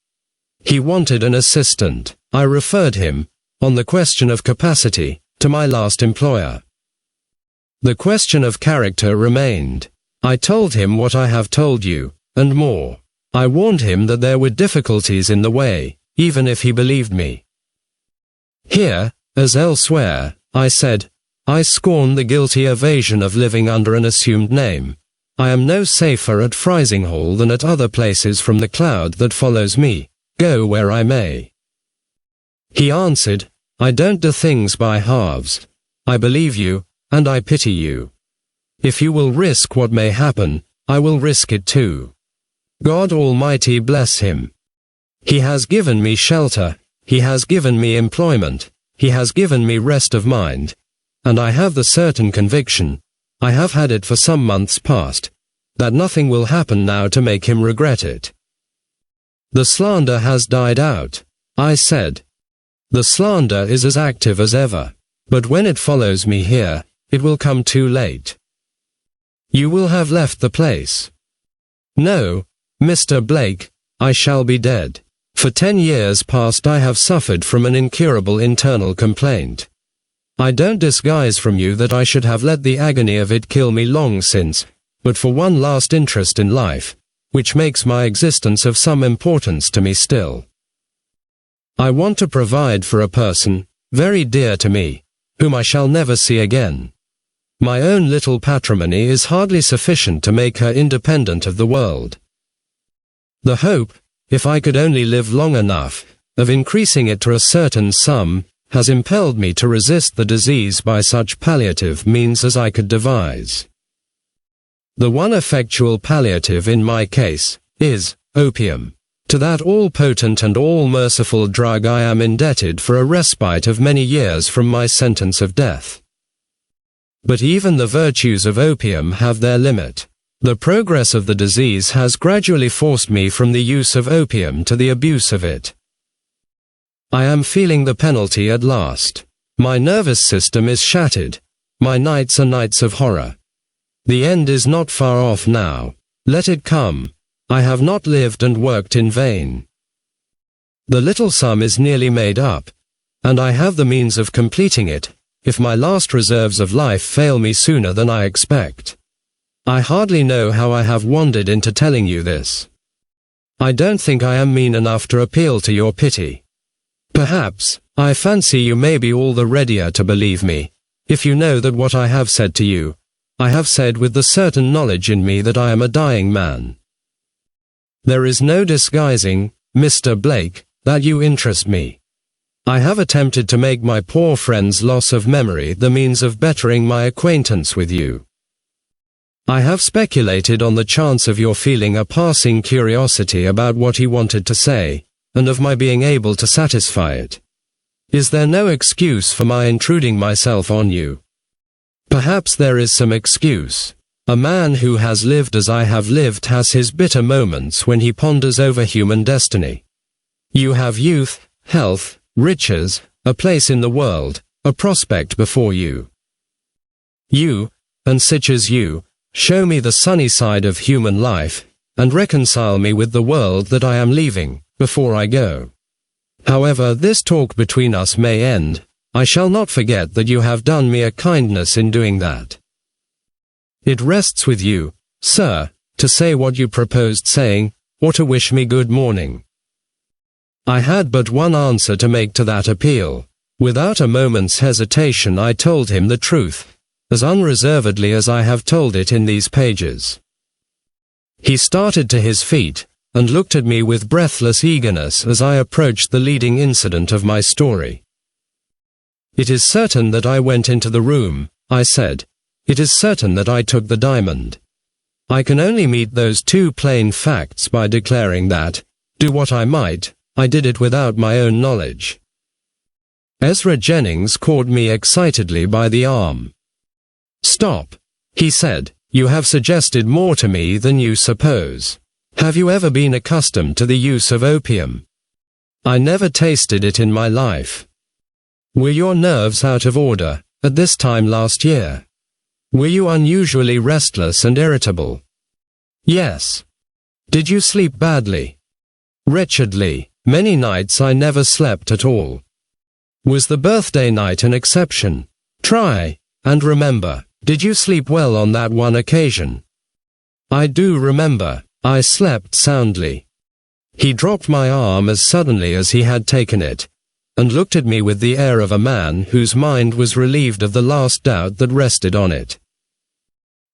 He wanted an assistant. I referred him, on the question of capacity, to my last employer. The question of character remained. I told him what I have told you, and more. I warned him that there were difficulties in the way, even if he believed me. Here, as elsewhere, I said, I scorn the guilty evasion of living under an assumed name. I am no safer at Frizinghall than at other places from the cloud that follows me, go where I may. He answered, I don't do things by halves. I believe you, and I pity you. If you will risk what may happen, I will risk it too. God Almighty bless him. He has given me shelter, he has given me employment, he has given me rest of mind, and I have the certain conviction, I have had it for some months past, that nothing will happen now to make him regret it. The slander has died out, I said. The slander is as active as ever, but when it follows me here, it will come too late. You will have left the place. No, Mr. Blake, I shall be dead. For 10 years past I have suffered from an incurable internal complaint. I don't disguise from you that I should have let the agony of it kill me long since, but for one last interest in life, which makes my existence of some importance to me still. I want to provide for a person, very dear to me, whom I shall never see again. My own little patrimony is hardly sufficient to make her independent of the world. The hope, if I could only live long enough, of increasing it to a certain sum, has impelled me to resist the disease by such palliative means as I could devise. The one effectual palliative in my case is opium. To that all-potent and all-merciful drug I am indebted for a respite of many years from my sentence of death. But even the virtues of opium have their limit. The progress of the disease has gradually forced me from the use of opium to the abuse of it. I am feeling the penalty at last. My nervous system is shattered. My nights are nights of horror. The end is not far off now. Let it come. I have not lived and worked in vain. The little sum is nearly made up, and I have the means of completing it, if my last reserves of life fail me sooner than I expect. I hardly know how I have wandered into telling you this. I don't think I am mean enough to appeal to your pity. Perhaps, I fancy you may be all the readier to believe me, if you know that what I have said to you, I have said with the certain knowledge in me that I am a dying man. There is no disguising, Mr. Blake, that you interest me. I have attempted to make my poor friend's loss of memory the means of bettering my acquaintance with you. I have speculated on the chance of your feeling a passing curiosity about what he wanted to say, and of my being able to satisfy it. Is there no excuse for my intruding myself on you? Perhaps there is some excuse. A man who has lived as I have lived has his bitter moments when he ponders over human destiny. You have youth, health, riches, a place in the world, a prospect before you. You, and such as you, show me the sunny side of human life, and reconcile me with the world that I am leaving, before I go. However this talk between us may end, I shall not forget that you have done me a kindness in doing that. It rests with you, sir, to say what you proposed saying, or to wish me good morning. I had but one answer to make to that appeal. Without a moment's hesitation I told him the truth, as unreservedly as I have told it in these pages. He started to his feet, and looked at me with breathless eagerness as I approached the leading incident of my story. It is certain that I went into the room, I said. It is certain that I took the diamond. I can only meet those two plain facts by declaring that, do what I might, I did it without my own knowledge. Ezra Jennings caught me excitedly by the arm. Stop, he said, you have suggested more to me than you suppose. Have you ever been accustomed to the use of opium? I never tasted it in my life. Were your nerves out of order, at this time last year? Were you unusually restless and irritable? Yes. Did you sleep badly? Wretchedly. Many nights I never slept at all. Was the birthday night an exception? Try, and remember, did you sleep well on that one occasion? I do remember, I slept soundly. He dropped my arm as suddenly as he had taken it, and looked at me with the air of a man whose mind was relieved of the last doubt that rested on it.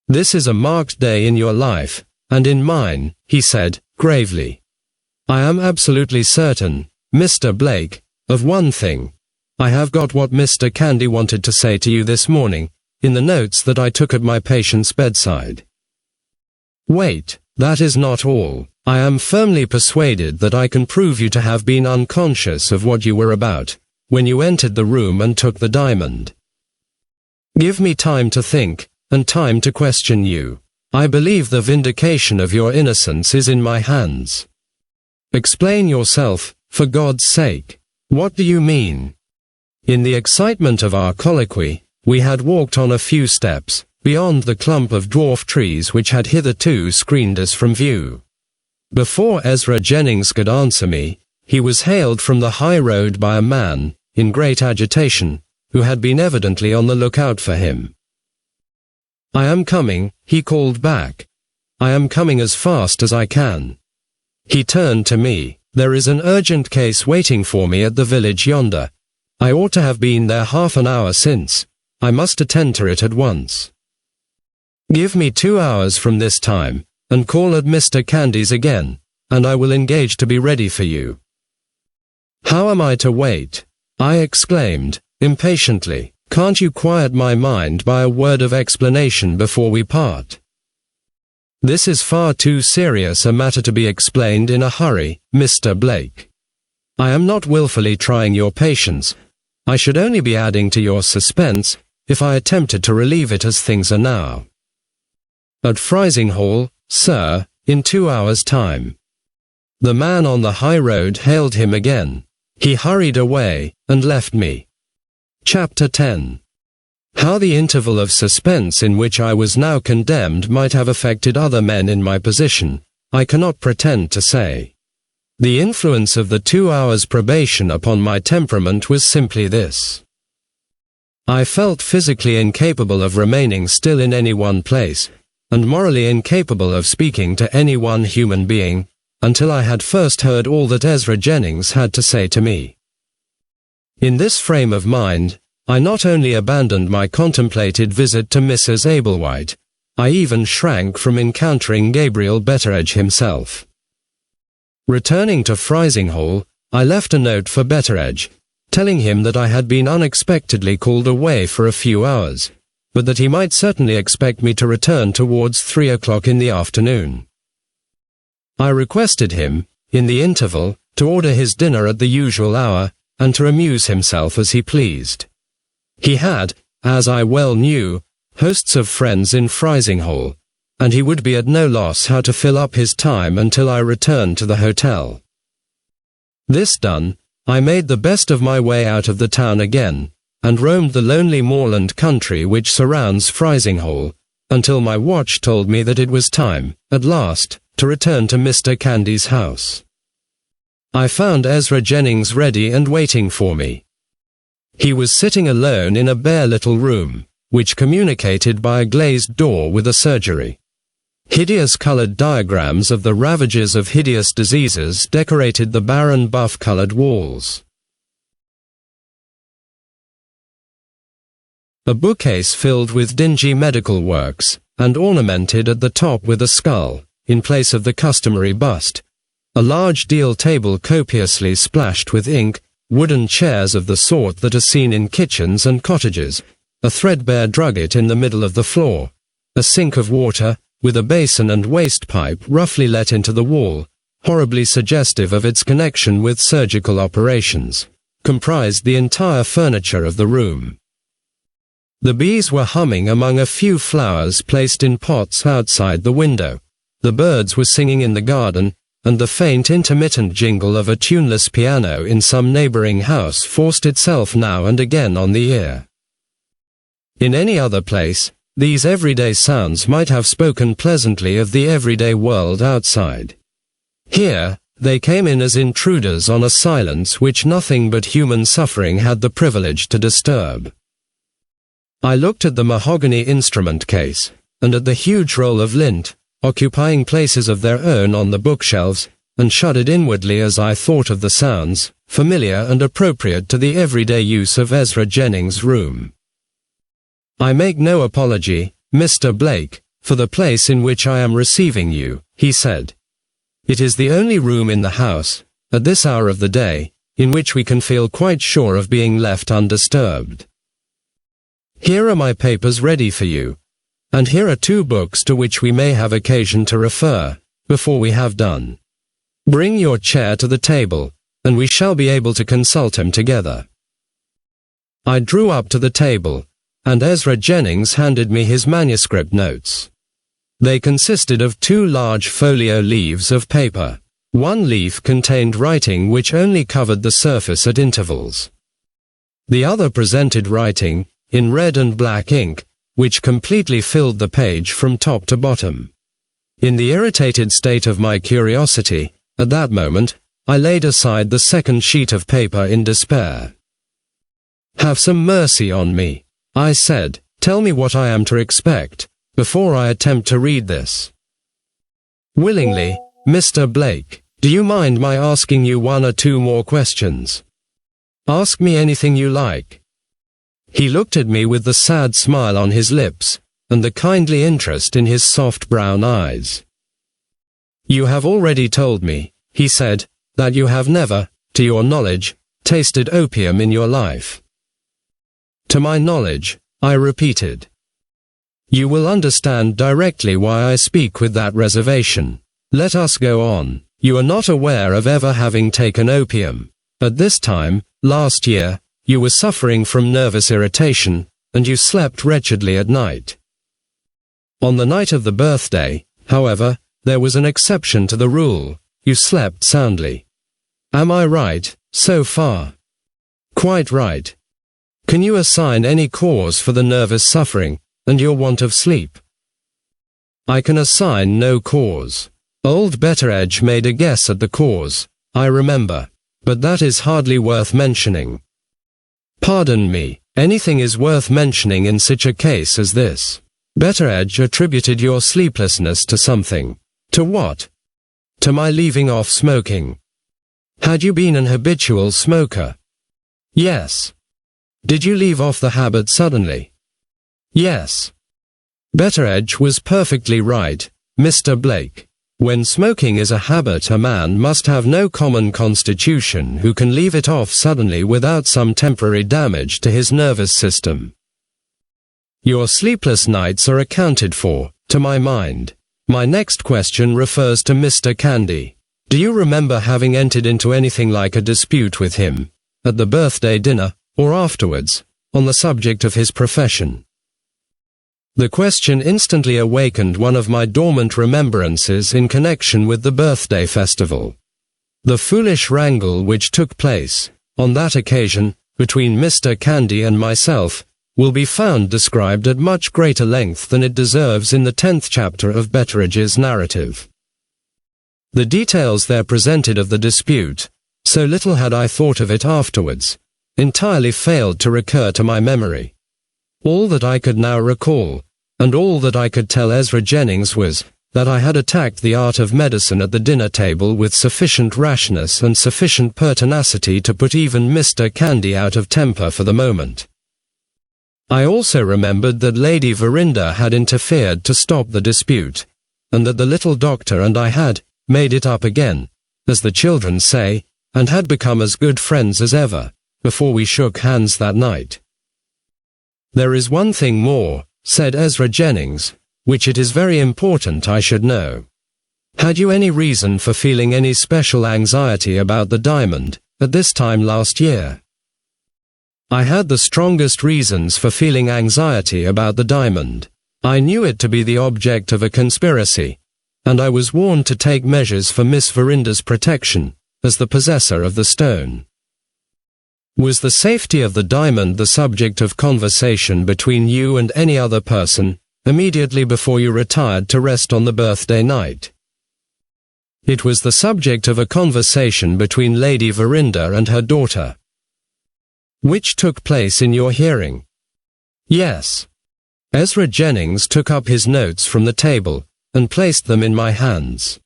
This is a marked day in your life, and in mine, he said, gravely. I am absolutely certain, Mr. Blake, of one thing. I have got what Mr. Candy wanted to say to you this morning, in the notes that I took at my patient's bedside. Wait, that is not all. I am firmly persuaded that I can prove you to have been unconscious of what you were about, when you entered the room and took the diamond. Give me time to think, and time to question you. I believe the vindication of your innocence is in my hands. Explain yourself, for God's sake. What do you mean? In the excitement of our colloquy, we had walked on a few steps, beyond the clump of dwarf trees which had hitherto screened us from view. Before Ezra Jennings could answer me, he was hailed from the high road by a man, in great agitation, who had been evidently on the lookout for him. I am coming, he called back. I am coming as fast as I can. He turned to me. There is an urgent case waiting for me at the village yonder. I ought to have been there half an hour since. I must attend to it at once. Give me 2 hours from this time, and call at Mr. Candy's again, and I will engage to be ready for you. How am I to wait? I exclaimed, impatiently. Can't you quiet my mind by a word of explanation before we part? This is far too serious a matter to be explained in a hurry, Mr. Blake. I am not willfully trying your patience. I should only be adding to your suspense if I attempted to relieve it as things are now. At Frizinghall, sir, in 2 hours' time. The man on the high road hailed him again. He hurried away, and left me. Chapter 10. How the interval of suspense in which I was now condemned might have affected other men in my position, I cannot pretend to say. The influence of the 2 hours' probation upon my temperament was simply this. I felt physically incapable of remaining still in any one place, and morally incapable of speaking to any one human being, until I had first heard all that Ezra Jennings had to say to me. In this frame of mind, I not only abandoned my contemplated visit to Mrs. Ablewhite, I even shrank from encountering Gabriel Betteredge himself. Returning to Frizinghall, I left a note for Betteredge, telling him that I had been unexpectedly called away for a few hours, but that he might certainly expect me to return towards 3 o'clock in the afternoon. I requested him, in the interval, to order his dinner at the usual hour, and to amuse himself as he pleased. He had, as I well knew, hosts of friends in Frizinghall, and he would be at no loss how to fill up his time until I returned to the hotel. This done, I made the best of my way out of the town again, and roamed the lonely moorland country which surrounds Frizinghall, until my watch told me that it was time, at last, to return to Mr. Candy's house. I found Ezra Jennings ready and waiting for me. He was sitting alone in a bare little room, which communicated by a glazed door with a surgery. Hideous coloured diagrams of the ravages of hideous diseases decorated the barren buff-coloured walls. A bookcase filled with dingy medical works, and ornamented at the top with a skull, in place of the customary bust, a large deal table copiously splashed with ink, wooden chairs of the sort that are seen in kitchens and cottages, a threadbare drugget in the middle of the floor, a sink of water, with a basin and waste pipe roughly let into the wall, horribly suggestive of its connection with surgical operations, comprised the entire furniture of the room. The bees were humming among a few flowers placed in pots outside the window, the birds were singing in the garden, and the faint intermittent jingle of a tuneless piano in some neighbouring house forced itself now and again on the ear. In any other place, these everyday sounds might have spoken pleasantly of the everyday world outside. Here, they came in as intruders on a silence which nothing but human suffering had the privilege to disturb. I looked at the mahogany instrument case, and at the huge roll of lint, occupying places of their own on the bookshelves, and shuddered inwardly as I thought of the sounds, familiar and appropriate to the everyday use of Ezra Jennings' room. I make no apology, Mr. Blake, for the place in which I am receiving you, he said. It is the only room in the house, at this hour of the day, in which we can feel quite sure of being left undisturbed. Here are my papers ready for you, and here are 2 books to which we may have occasion to refer, before we have done. Bring your chair to the table, and we shall be able to consult them together. I drew up to the table, and Ezra Jennings handed me his manuscript notes. They consisted of 2 large folio leaves of paper. One leaf contained writing which only covered the surface at intervals. The other presented writing, in red and black ink, which completely filled the page from top to bottom. In the irritated state of my curiosity, at that moment, I laid aside the second sheet of paper in despair. "Have some mercy on me," I said. "Tell me what I am to expect, before I attempt to read this." "Willingly, Mr. Blake. Do you mind my asking you 1 or 2 more questions?" "Ask me anything you like." He looked at me with the sad smile on his lips, and the kindly interest in his soft brown eyes. "You have already told me," he said, "that you have never, to your knowledge, tasted opium in your life." "To my knowledge," I repeated. You will understand directly why I speak with that reservation. Let us go on. You are not aware of ever having taken opium. At this time, last year, you were suffering from nervous irritation, and you slept wretchedly at night. On the night of the birthday, however, there was an exception to the rule. You slept soundly. Am I right, so far? Quite right. Can you assign any cause for the nervous suffering, and your want of sleep? I can assign no cause. Old Betteredge made a guess at the cause, I remember, but that is hardly worth mentioning. Pardon me, anything is worth mentioning in such a case as this. Betteredge attributed your sleeplessness to something. To what? To my leaving off smoking. Had you been an habitual smoker? Yes. Did you leave off the habit suddenly? Yes. Betteredge was perfectly right, Mr. Blake. When smoking is a habit, a man must have no common constitution who can leave it off suddenly without some temporary damage to his nervous system. Your sleepless nights are accounted for, to my mind. My next question refers to Mr. Candy. Do you remember having entered into anything like a dispute with him, at the birthday dinner, or afterwards, on the subject of his profession? The question instantly awakened one of my dormant remembrances in connection with the birthday festival. The foolish wrangle which took place, on that occasion, between Mr. Candy and myself, will be found described at much greater length than it deserves in the 10th chapter of Betteredge's narrative. The details there presented of the dispute, so little had I thought of it afterwards, entirely failed to recur to my memory. All that I could now recall, and all that I could tell Ezra Jennings, was that I had attacked the art of medicine at the dinner table with sufficient rashness and sufficient pertinacity to put even Mr. Candy out of temper for the moment. I also remembered that Lady Verinder had interfered to stop the dispute, and that the little doctor and I had made it up again, as the children say, and had become as good friends as ever, before we shook hands that night. There is one thing more, said Ezra Jennings, which it is very important I should know. Had you any reason for feeling any special anxiety about the diamond, at this time last year? I had the strongest reasons for feeling anxiety about the diamond. I knew it to be the object of a conspiracy, and I was warned to take measures for Miss Verinder's protection, as the possessor of the stone. Was the safety of the diamond the subject of conversation between you and any other person, immediately before you retired to rest on the birthday night? It was the subject of a conversation between Lady Verinder and her daughter, which took place in your hearing. Yes. Ezra Jennings took up his notes from the table, and placed them in my hands.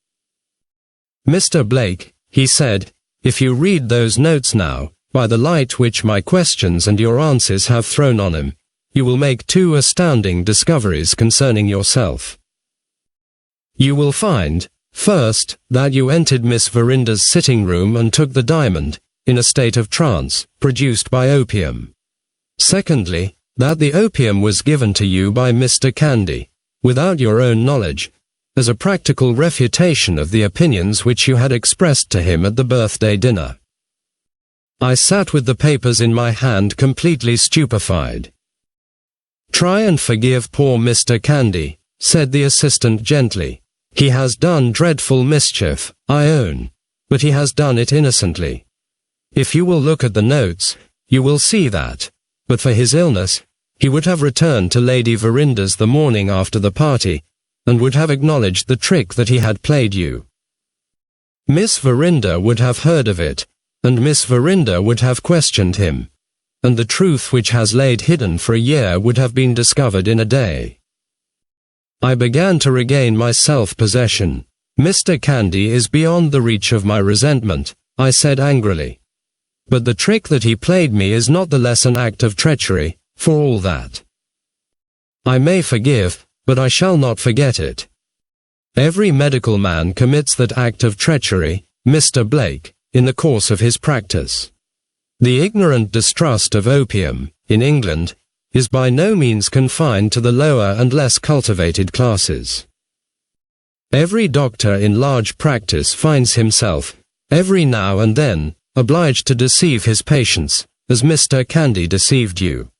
Mr. Blake, he said, if you read those notes now, by the light which my questions and your answers have thrown on him, you will make two astounding discoveries concerning yourself. You will find, first, that you entered Miss Verinder's sitting room and took the diamond, in a state of trance, produced by opium. Secondly, that the opium was given to you by Mr. Candy, without your own knowledge, as a practical refutation of the opinions which you had expressed to him at the birthday dinner. I sat with the papers in my hand completely stupefied. Try and forgive poor Mr. Candy, said the assistant gently. He has done dreadful mischief, I own, but he has done it innocently. If you will look at the notes, you will see that, but for his illness, he would have returned to Lady Verinder's the morning after the party, and would have acknowledged the trick that he had played you. Miss Verinder would have heard of it, and Miss Verinder would have questioned him, and the truth which has laid hidden for a year would have been discovered in a day. I began to regain my self-possession. Mr. Candy is beyond the reach of my resentment, I said angrily. But the trick that he played me is not the less an act of treachery, for all that. I may forgive, but I shall not forget it. Every medical man commits that act of treachery, Mr. Blake, in the course of his practice. The ignorant distrust of opium, in England, is by no means confined to the lower and less cultivated classes. Every doctor in large practice finds himself, every now and then, obliged to deceive his patients, as Mr. Candy deceived you.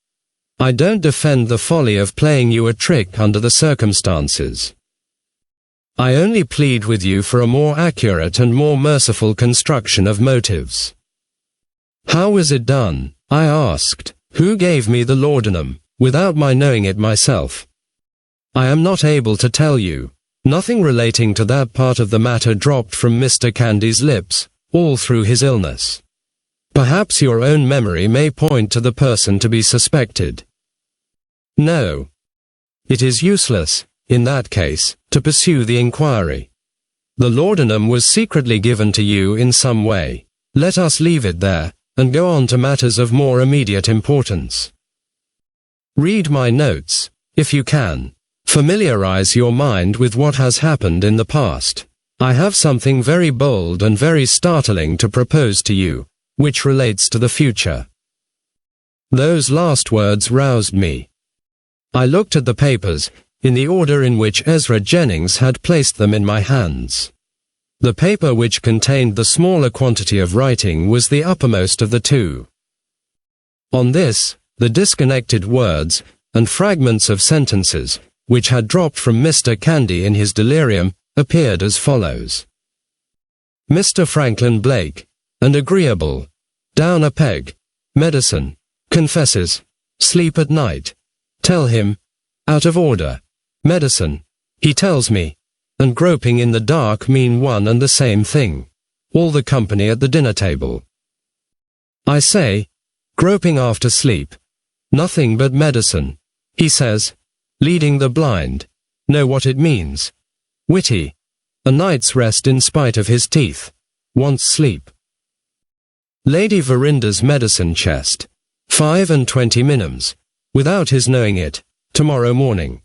I don't defend the folly of playing you a trick under the circumstances. I only plead with you for a more accurate and more merciful construction of motives. How was it done? I asked. Who gave me the laudanum, without my knowing it myself? I am not able to tell you. Nothing relating to that part of the matter dropped from Mr. Candy's lips, all through his illness. Perhaps your own memory may point to the person to be suspected. No. It is useless, in that case, to pursue the inquiry. The laudanum was secretly given to you in some way. Let us leave it there, and go on to matters of more immediate importance. Read my notes, if you can. Familiarize your mind with what has happened in the past. I have something very bold and very startling to propose to you, which relates to the future. Those last words roused me. I looked at the papers, in the order in which Ezra Jennings had placed them in my hands. The paper which contained the smaller quantity of writing was the uppermost of the two. On this, the disconnected words, and fragments of sentences, which had dropped from Mr. Candy in his delirium, appeared as follows. Mr. Franklin Blake, and agreeable, down a peg, medicine, confesses, sleep at night, tell him, out of order, medicine, he tells me, and groping in the dark mean one and the same thing, all the company at the dinner table. I say, groping after sleep, nothing but medicine, he says, leading the blind, know what it means, witty, a night's rest in spite of his teeth, wants sleep. Lady Verinder's medicine chest, 25 minims, without his knowing it, tomorrow morning.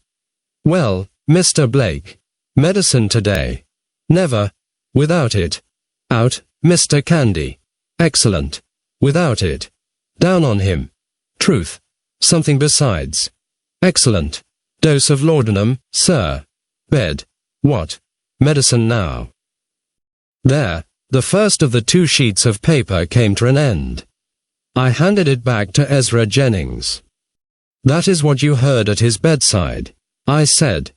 Well, Mr. Blake, medicine today. Never, without it. Out, Mr. Candy. Excellent. Without it. Down on him. Truth. Something besides. Excellent. Dose of laudanum, sir. Bed. What? Medicine now. There, the first of the two sheets of paper came to an end. I handed it back to Ezra Jennings. That is what you heard at his bedside, I said.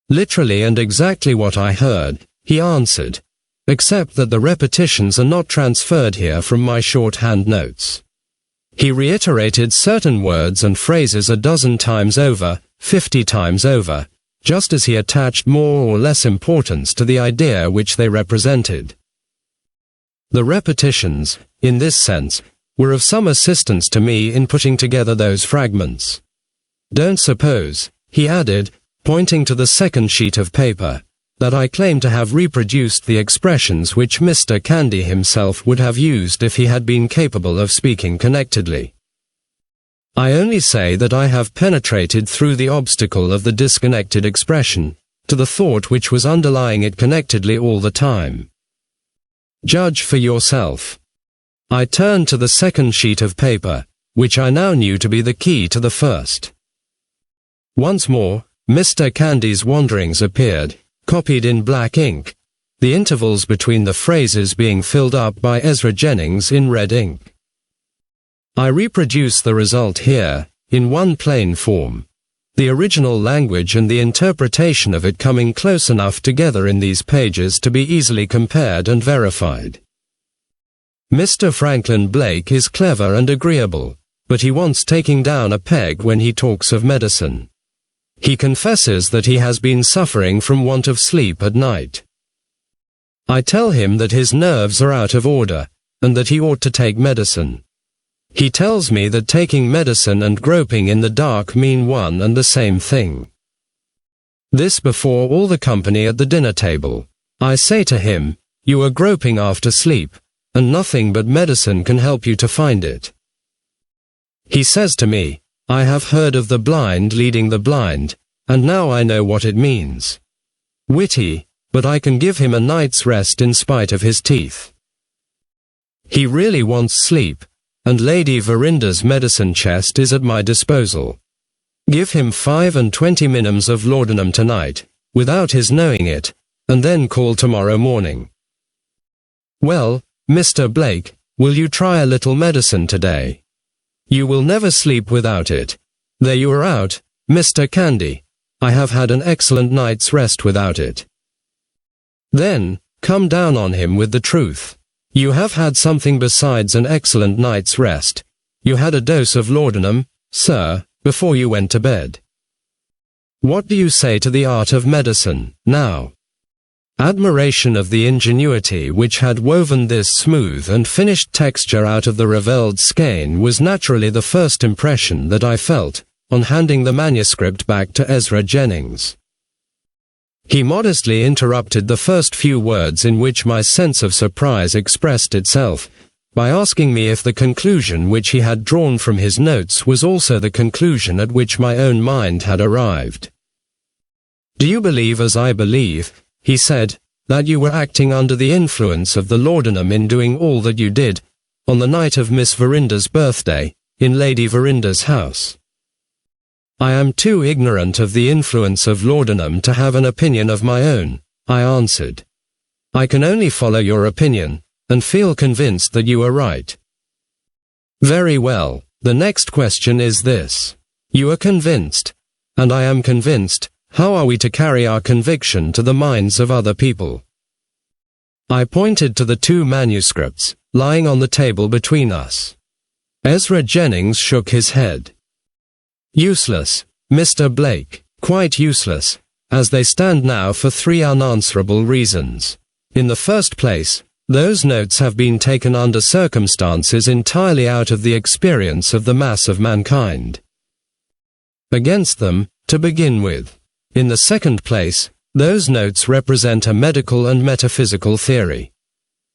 Literally and exactly what I heard, he answered, except that the repetitions are not transferred here from my shorthand notes. He reiterated certain words and phrases a dozen times over, 50 times over, just as he attached more or less importance to the idea which they represented. The repetitions, in this sense, were of some assistance to me in putting together those fragments. Don't suppose, he added, pointing to the second sheet of paper, that I claim to have reproduced the expressions which Mr. Candy himself would have used if he had been capable of speaking connectedly. I only say that I have penetrated through the obstacle of the disconnected expression, to the thought which was underlying it connectedly all the time. Judge for yourself. I turned to the second sheet of paper, which I now knew to be the key to the first. Once more, Mr. Candy's wanderings appeared, copied in black ink, the intervals between the phrases being filled up by Ezra Jennings in red ink. I reproduce the result here, in one plain form, the original language and the interpretation of it coming close enough together in these pages to be easily compared and verified. Mr. Franklin Blake is clever and agreeable, but he wants taking down a peg when he talks of medicine. He confesses that he has been suffering from want of sleep at night. I tell him that his nerves are out of order, and that he ought to take medicine. He tells me that taking medicine and groping in the dark mean one and the same thing. This before all the company at the dinner table. I say to him, you are groping after sleep, and nothing but medicine can help you to find it. He says to me, I have heard of the blind leading the blind, and now I know what it means. Witty, but I can give him a night's rest in spite of his teeth. He really wants sleep, and Lady Verinder's medicine chest is at my disposal. Give him 25 minims of laudanum tonight, without his knowing it, and then call tomorrow morning. Well, Mr. Blake, will you try a little medicine today? You will never sleep without it. There you are out, Mr. Candy. I have had an excellent night's rest without it. Then, come down on him with the truth. You have had something besides an excellent night's rest. You had a dose of laudanum, sir, before you went to bed. What do you say to the art of medicine, now? Admiration of the ingenuity which had woven this smooth and finished texture out of the revelled skein was naturally the first impression that I felt on handing the manuscript back to Ezra Jennings. He modestly interrupted the first few words in which my sense of surprise expressed itself, by asking me if the conclusion which he had drawn from his notes was also the conclusion at which my own mind had arrived. Do you believe as I believe, he said, that you were acting under the influence of the laudanum in doing all that you did, on the night of Miss Verinder's birthday, in Lady Verinder's house? I am too ignorant of the influence of laudanum to have an opinion of my own, I answered. I can only follow your opinion, and feel convinced that you are right. Very well, the next question is this. You are convinced, and I am convinced. How are we to carry our conviction to the minds of other people? I pointed to the two manuscripts, lying on the table between us. Ezra Jennings shook his head. Useless, Mr. Blake, quite useless, as they stand now for 3 unanswerable reasons. In the first place, those notes have been taken under circumstances entirely out of the experience of the mass of mankind. Against them, to begin with. In the second place, those notes represent a medical and metaphysical theory.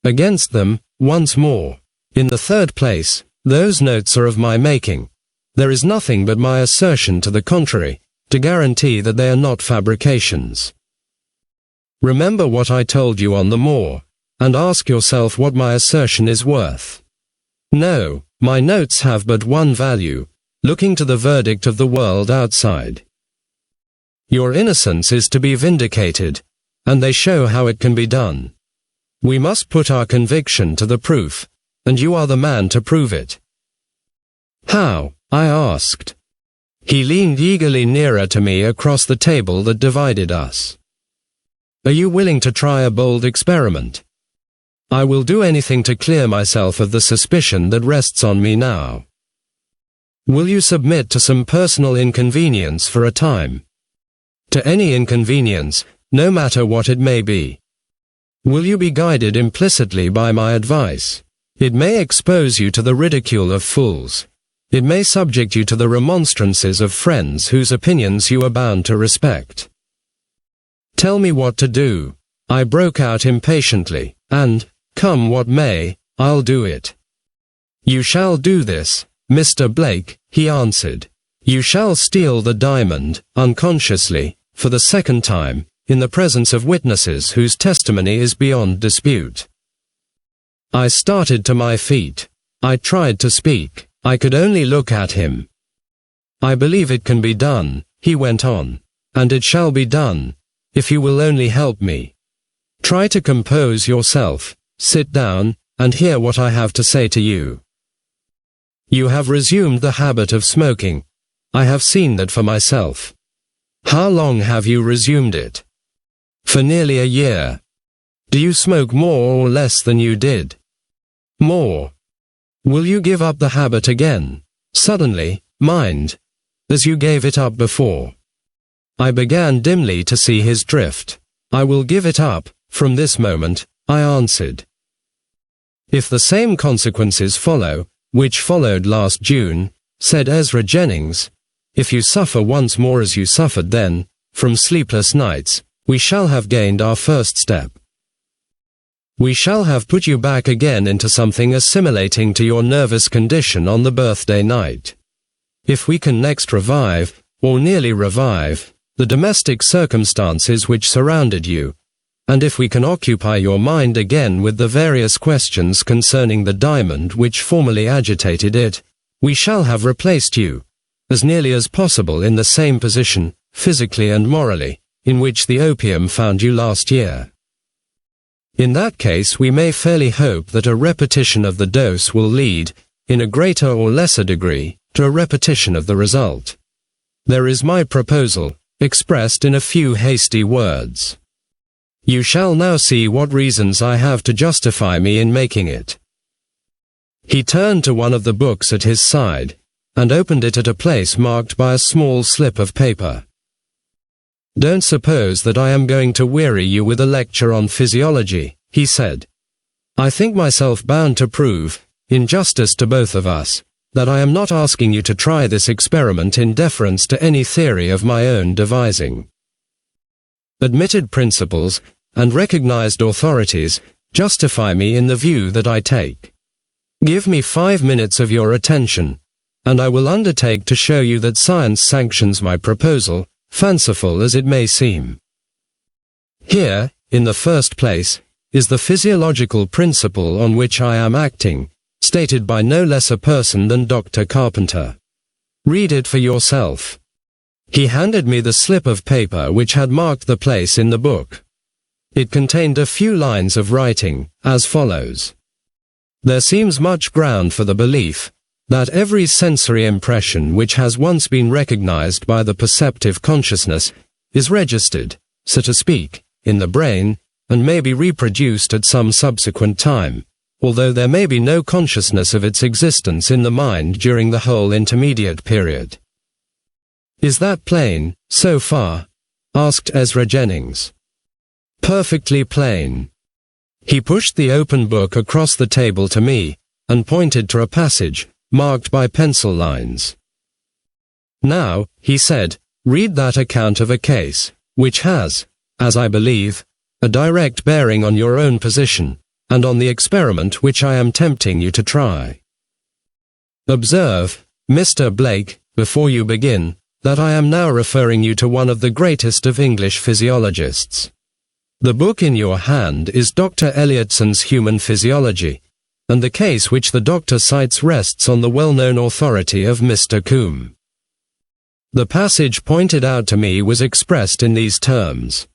Against them, once more. In the third place, those notes are of my making. There is nothing but my assertion to the contrary, to guarantee that they are not fabrications. Remember what I told you on the moor, and ask yourself what my assertion is worth. No, my notes have but one value, looking to the verdict of the world outside. Your innocence is to be vindicated, and they show how it can be done. We must put our conviction to the proof, and you are the man to prove it. How? I asked. He leaned eagerly nearer to me across the table that divided us. Are you willing to try a bold experiment? I will do anything to clear myself of the suspicion that rests on me now. Will you submit to some personal inconvenience for a time? To any inconvenience, no matter what it may be. Will you be guided implicitly by my advice? It may expose you to the ridicule of fools. It may subject you to the remonstrances of friends whose opinions you are bound to respect. Tell me what to do, I broke out impatiently, and, come what may, I'll do it. You shall do this, Mr. Blake, he answered. You shall steal the diamond, unconsciously, for the second time, in the presence of witnesses whose testimony is beyond dispute. I started to my feet. I tried to speak. I could only look at him. I believe it can be done, he went on, and it shall be done, if you will only help me. Try to compose yourself, sit down, and hear what I have to say to you. You have resumed the habit of smoking. I have seen that for myself. How long have you resumed it? For nearly a year. Do you smoke more or less than you did? More. Will you give up the habit again, suddenly, mind, as you gave it up before? I began dimly to see his drift. I will give it up, from this moment, I answered. If the same consequences follow, which followed last June, said Ezra Jennings, if you suffer once more as you suffered then, from sleepless nights, we shall have gained our first step. We shall have put you back again into something assimilating to your nervous condition on the birthday night. If we can next revive, or nearly revive, the domestic circumstances which surrounded you, and if we can occupy your mind again with the various questions concerning the diamond which formerly agitated it, we shall have replaced you, as nearly as possible in the same position, physically and morally, in which the opium found you last year. In that case we may fairly hope that a repetition of the dose will lead, in a greater or lesser degree, to a repetition of the result. There is my proposal, expressed in a few hasty words. You shall now see what reasons I have to justify me in making it. He turned to one of the books at his side, and opened it at a place marked by a small slip of paper. Don't suppose that I am going to weary you with a lecture on physiology, he said. I think myself bound to prove, in justice to both of us, that I am not asking you to try this experiment in deference to any theory of my own devising. Admitted principles, and recognized authorities, justify me in the view that I take. Give me 5 minutes of your attention, and I will undertake to show you that science sanctions my proposal, fanciful as it may seem. Here, in the first place, is the physiological principle on which I am acting, stated by no less a person than Dr. Carpenter. Read it for yourself. He handed me the slip of paper which had marked the place in the book. It contained a few lines of writing, as follows. There seems much ground for the belief that every sensory impression which has once been recognized by the perceptive consciousness is registered, so to speak, in the brain, and may be reproduced at some subsequent time, although there may be no consciousness of its existence in the mind during the whole intermediate period. Is that plain, so far? Asked Ezra Jennings. Perfectly plain. He pushed the open book across the table to me, and pointed to a passage, marked by pencil lines. Now, he said, read that account of a case, which has, as I believe, a direct bearing on your own position, and on the experiment which I am tempting you to try. Observe, Mr. Blake, before you begin, that I am now referring you to one of the greatest of English physiologists. The book in your hand is Dr. Elliotson's Human Physiology, and the case which the doctor cites rests on the well-known authority of Mr. Combe. The passage pointed out to me was expressed in these terms.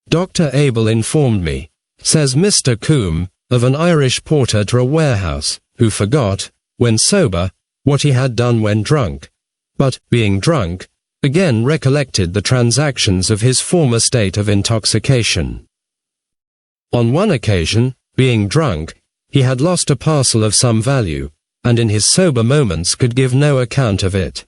Dr. Abel informed me, says Mr. Combe, of an Irish porter to a warehouse, who forgot, when sober, what he had done when drunk, but, being drunk, again recollected the transactions of his former state of intoxication. On one occasion, being drunk, he had lost a parcel of some value, and in his sober moments could give no account of it.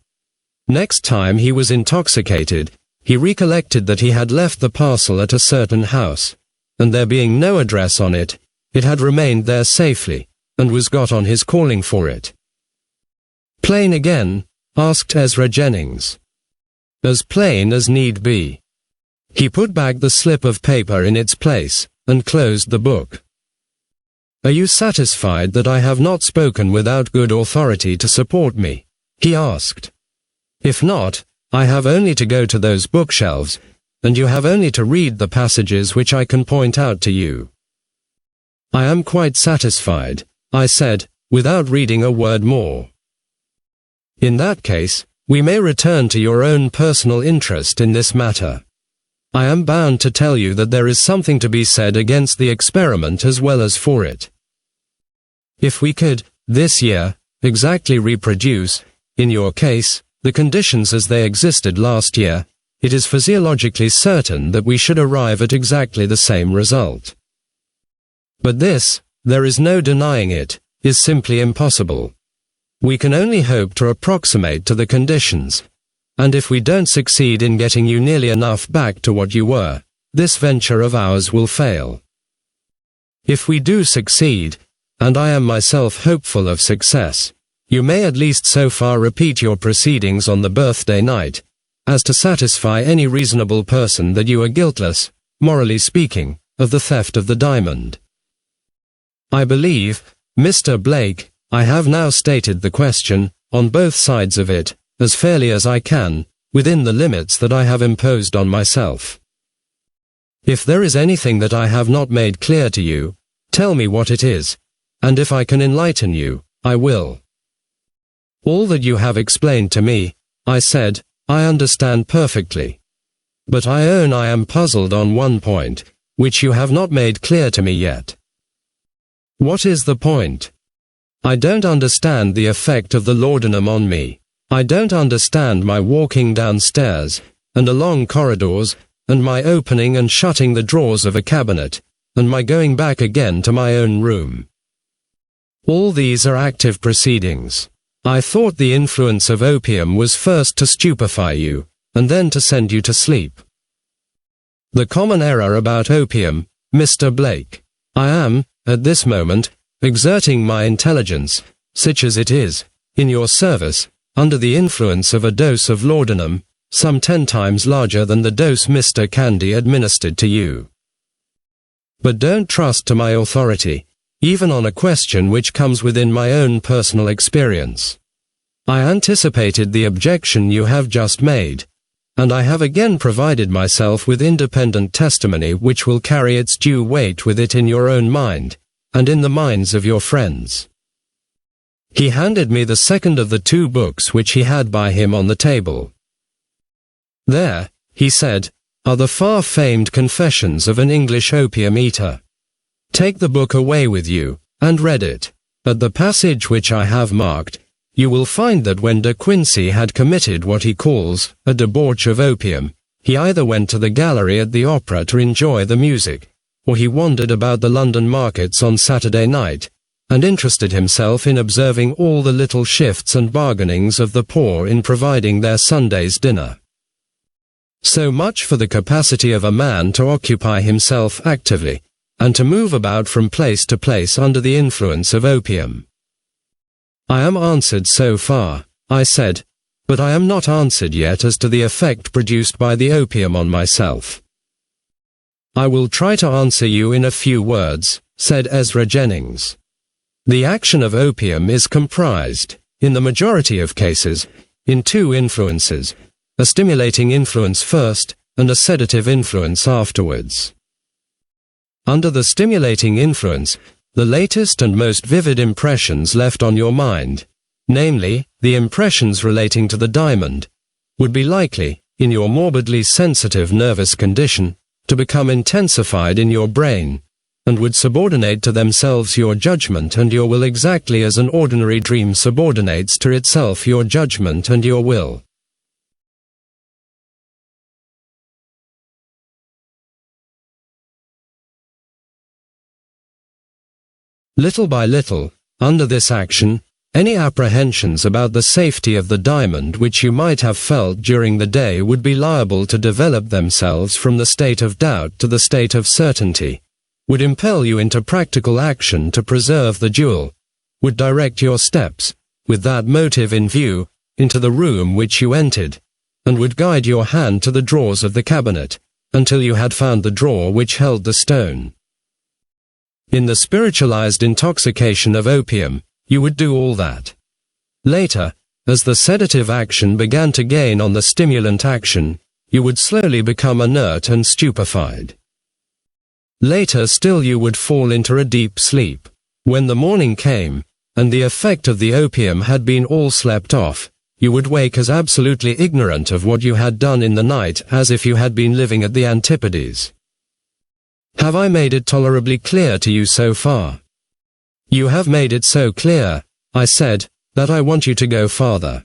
Next time he was intoxicated, he recollected that he had left the parcel at a certain house, and there being no address on it, it had remained there safely, and was got on his calling for it. Plain again? Asked Ezra Jennings. As plain as need be. He put back the slip of paper in its place, and closed the book. Are you satisfied that I have not spoken without good authority to support me? He asked. If not, I have only to go to those bookshelves, and you have only to read the passages which I can point out to you. I am quite satisfied, I said, without reading a word more. In that case, we may return to your own personal interest in this matter. I am bound to tell you that there is something to be said against the experiment as well as for it. If we could, this year, exactly reproduce, in your case, the conditions as they existed last year, it is physiologically certain that we should arrive at exactly the same result. But this, there is no denying it, is simply impossible. We can only hope to approximate to the conditions, and if we don't succeed in getting you nearly enough back to what you were, this venture of ours will fail. If we do succeed, and I am myself hopeful of success, you may at least so far repeat your proceedings on the birthday night, as to satisfy any reasonable person that you are guiltless, morally speaking, of the theft of the diamond. I believe, Mr. Blake, I have now stated the question, on both sides of it, as fairly as I can, within the limits that I have imposed on myself. If there is anything that I have not made clear to you, tell me what it is, and if I can enlighten you, I will. All that you have explained to me, I said, I understand perfectly. But I own I am puzzled on one point, which you have not made clear to me yet. What is the point? I don't understand the effect of the laudanum on me. I don't understand my walking downstairs, and along corridors, and my opening and shutting the drawers of a cabinet, and my going back again to my own room. All these are active proceedings. I thought the influence of opium was first to stupefy you, and then to send you to sleep. The common error about opium, Mr. Blake. I am, at this moment, exerting my intelligence, such as it is, in your service, under the influence of a dose of laudanum, some 10 times larger than the dose Mr. Candy administered to you. But don't trust to my authority, even on a question which comes within my own personal experience. I anticipated the objection you have just made, and I have again provided myself with independent testimony which will carry its due weight with it in your own mind, and in the minds of your friends. He handed me the second of the 2 books which he had by him on the table. There, he said, are the far-famed confessions of an English opium eater. Take the book away with you, and read it. At the passage which I have marked, you will find that when De Quincey had committed what he calls a debauch of opium, he either went to the gallery at the opera to enjoy the music, or he wandered about the London markets on Saturday night, and interested himself in observing all the little shifts and bargainings of the poor in providing their Sunday's dinner. So much for the capacity of a man to occupy himself actively, and to move about from place to place under the influence of opium. I am answered so far, I said, but I am not answered yet as to the effect produced by the opium on myself. I will try to answer you in a few words, said Ezra Jennings. The action of opium is comprised, in the majority of cases, in 2 influences, a stimulating influence first, and a sedative influence afterwards. Under the stimulating influence, the latest and most vivid impressions left on your mind, namely, the impressions relating to the diamond, would be likely, in your morbidly sensitive nervous condition, to become intensified in your brain, and would subordinate to themselves your judgment and your will exactly as an ordinary dream subordinates to itself your judgment and your will. Little by little, under this action, any apprehensions about the safety of the diamond which you might have felt during the day would be liable to develop themselves from the state of doubt to the state of certainty, would impel you into practical action to preserve the jewel, would direct your steps, with that motive in view, into the room which you entered, and would guide your hand to the drawers of the cabinet, until you had found the drawer which held the stone. In the spiritualized intoxication of opium, you would do all that. Later, as the sedative action began to gain on the stimulant action, you would slowly become inert and stupefied. Later still you would fall into a deep sleep. When the morning came, and the effect of the opium had been all slept off, you would wake as absolutely ignorant of what you had done in the night as if you had been living at the Antipodes. Have I made it tolerably clear to you so far? You have made it so clear, I said, that I want you to go farther.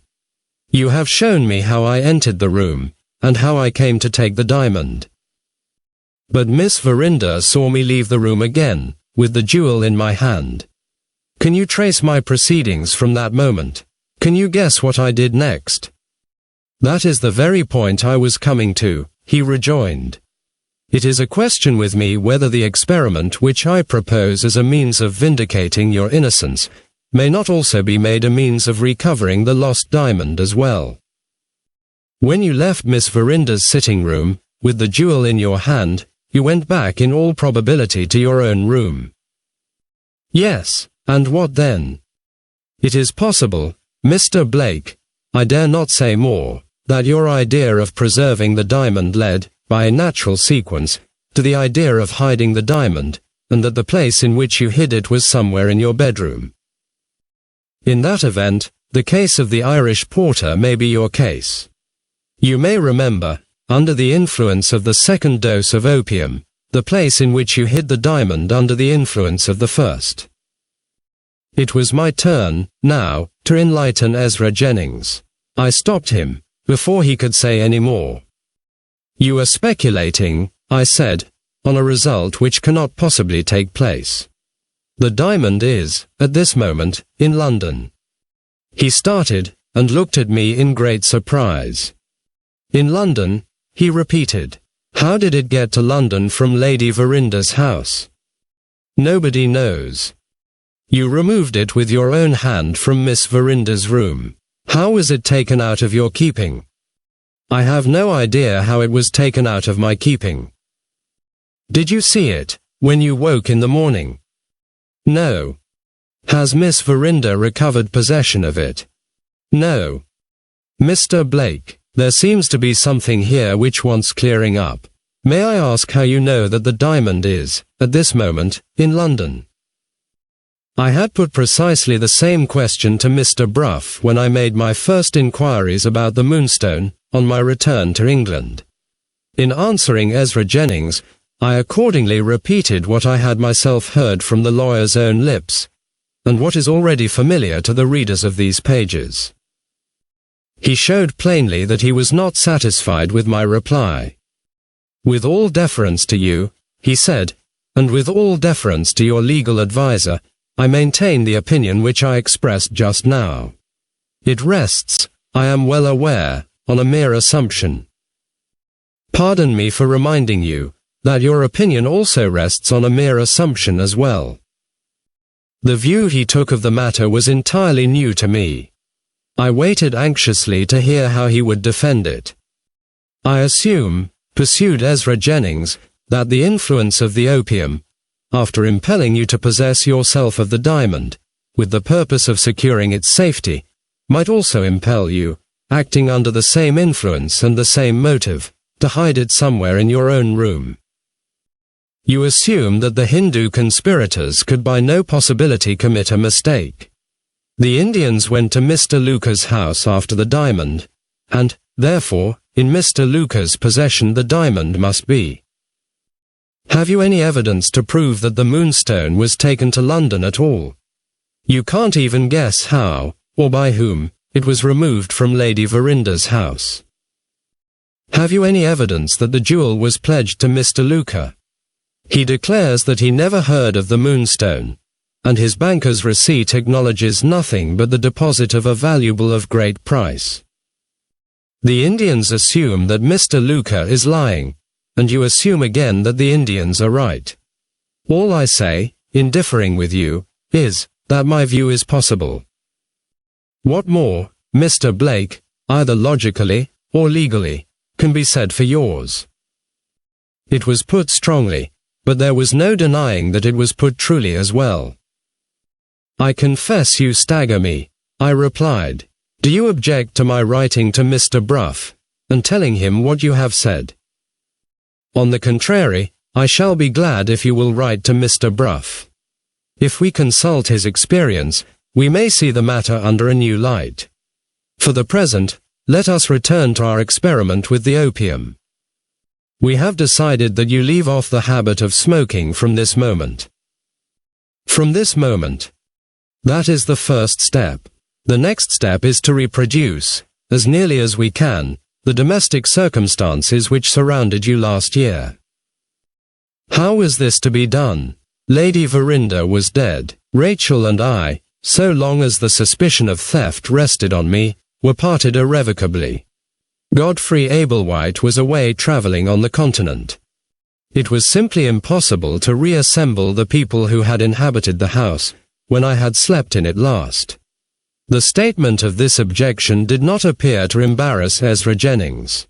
You have shown me how I entered the room, and how I came to take the diamond. But Miss Verinder saw me leave the room again, with the jewel in my hand. Can you trace my proceedings from that moment? Can you guess what I did next? That is the very point I was coming to, he rejoined. It is a question with me whether the experiment which I propose as a means of vindicating your innocence may not also be made a means of recovering the lost diamond as well. When you left Miss Verinder's sitting room, with the jewel in your hand, you went back in all probability to your own room. Yes, and what then? It is possible, Mr. Blake, I dare not say more, that your idea of preserving the diamond led, by a natural sequence, to the idea of hiding the diamond, and that the place in which you hid it was somewhere in your bedroom. In that event, the case of the Irish porter may be your case. You may remember, under the influence of the second dose of opium, the place in which you hid the diamond under the influence of the first. It was my turn, now, to enlighten Ezra Jennings. I stopped him, before he could say any more. You are speculating, I said, on a result which cannot possibly take place. The diamond is, at this moment, in London. He started, and looked at me in great surprise. In London, he repeated. How did it get to London from Lady Verinder's house? Nobody knows. You removed it with your own hand from Miss Verinder's room. How was it taken out of your keeping? I have no idea how it was taken out of my keeping. Did you see it, when you woke in the morning? No. Has Miss Verinder recovered possession of it? No. Mr. Blake, there seems to be something here which wants clearing up. May I ask how you know that the diamond is, at this moment, in London? I had put precisely the same question to Mr. Bruff when I made my first inquiries about the Moonstone, on my return to England. In answering Ezra Jennings, I accordingly repeated what I had myself heard from the lawyer's own lips, and what is already familiar to the readers of these pages. He showed plainly that he was not satisfied with my reply. With all deference to you, he said, and with all deference to your legal adviser, I maintain the opinion which I expressed just now. It rests, I am well aware, on a mere assumption. Pardon me for reminding you that your opinion also rests on a mere assumption as well. The view he took of the matter was entirely new to me. I waited anxiously to hear how he would defend it. I assume, pursued Ezra Jennings, that the influence of the opium, after impelling you to possess yourself of the diamond, with the purpose of securing its safety, might also impel you, acting under the same influence and the same motive, to hide it somewhere in your own room. You assume that the Hindu conspirators could by no possibility commit a mistake. The Indians went to Mr. Luca's house after the diamond, and, therefore, in Mr. Luca's possession the diamond must be. Have you any evidence to prove that the Moonstone was taken to London at all? You can't even guess how, or by whom, it was removed from Lady Verinder's house. Have you any evidence that the jewel was pledged to Mr. Luca? He declares that he never heard of the Moonstone, and his banker's receipt acknowledges nothing but the deposit of a valuable of great price. The Indians assume that Mr. Luca is lying, and you assume again that the Indians are right. All I say, in differing with you, is that my view is possible. What more, Mr. Blake, either logically or legally, can be said for yours? It was put strongly, but there was no denying that it was put truly as well. I confess you stagger me, I replied. Do you object to my writing to Mr. Bruff, and telling him what you have said? On the contrary, I shall be glad if you will write to Mr. Bruff. If we consult his experience, we may see the matter under a new light. For the present, let us return to our experiment with the opium. We have decided that you leave off the habit of smoking from this moment. From this moment. That is the first step. The next step is to reproduce, as nearly as we can, the domestic circumstances which surrounded you last year. How was this to be done? Lady Verinder was dead. Rachel and I, so long as the suspicion of theft rested on me, were parted irrevocably. Godfrey Ablewhite was away travelling on the continent. It was simply impossible to reassemble the people who had inhabited the house when I had slept in it last. The statement of this objection did not appear to embarrass Ezra Jennings.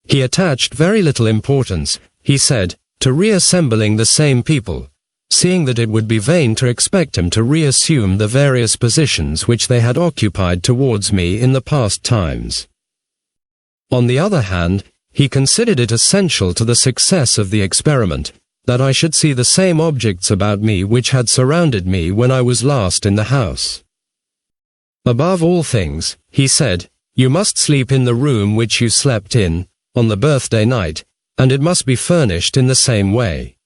He attached very little importance, he said, to reassembling the same people, seeing that it would be vain to expect him to reassume the various positions which they had occupied towards me in the past times. On the other hand, he considered it essential to the success of the experiment that I should see the same objects about me which had surrounded me when I was last in the house. Above all things, he said, you must sleep in the room which you slept in, on the birthday night, and it must be furnished in the same way.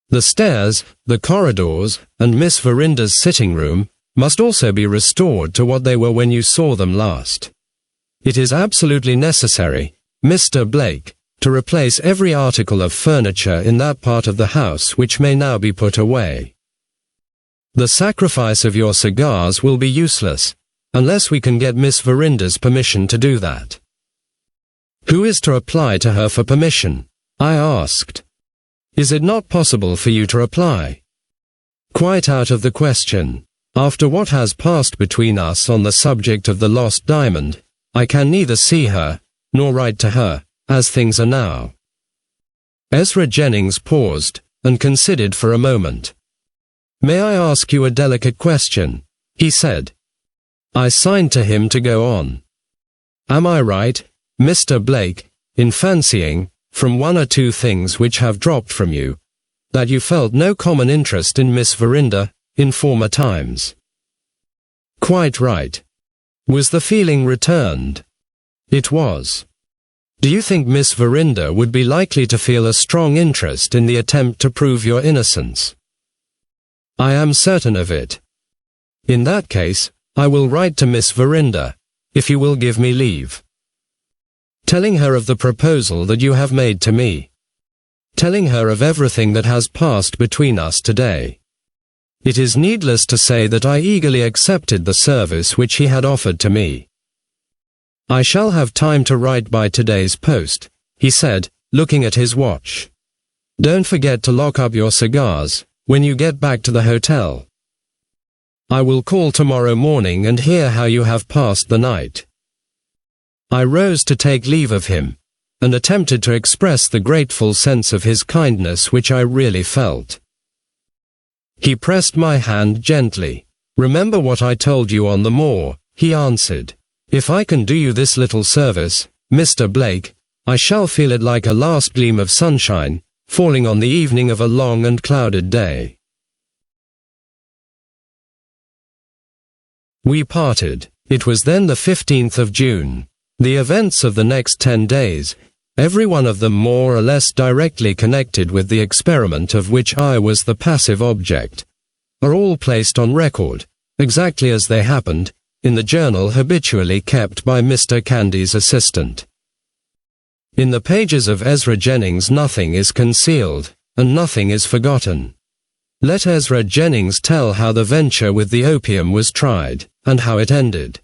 The stairs, the corridors, and Miss Verinda's sitting room must also be restored to what they were when you saw them last. It is absolutely necessary, Mr. Blake, to replace every article of furniture in that part of the house which may now be put away. The sacrifice of your cigars will be useless, unless we can get Miss Verinda's permission to do that. Who is to apply to her for permission? I asked. Is it not possible for you to reply? Quite out of the question. After what has passed between us on the subject of the lost diamond, I can neither see her, nor write to her, as things are now. Ezra Jennings paused, and considered for a moment. May I ask you a delicate question? He said. I signed to him to go on. Am I right, Mr. Blake, in fancying, from one or two things which have dropped from you, that you felt no common interest in Miss Verinda, in former times? Quite right. Was the feeling returned? It was. Do you think Miss Verinda would be likely to feel a strong interest in the attempt to prove your innocence? I am certain of it. In that case, I will write to Miss Verinda, if you will give me leave. Telling her of the proposal that you have made to me. Telling her of everything that has passed between us today. It is needless to say that I eagerly accepted the service which he had offered to me. I shall have time to write by today's post, he said, looking at his watch. Don't forget to lock up your cigars when you get back to the hotel. I will call tomorrow morning and hear how you have passed the night. I rose to take leave of him, and attempted to express the grateful sense of his kindness which I really felt. He pressed my hand gently. Remember what I told you on the moor, he answered. If I can do you this little service, Mr. Blake, I shall feel it like a last gleam of sunshine, falling on the evening of a long and clouded day. We parted. It was then the 15th of June. The events of the next 10 days, every one of them more or less directly connected with the experiment of which I was the passive object, are all placed on record, exactly as they happened, in the journal habitually kept by Mr. Candy's assistant. In the pages of Ezra Jennings nothing is concealed, and nothing is forgotten. Let Ezra Jennings tell how the venture with the opium was tried, and how it ended.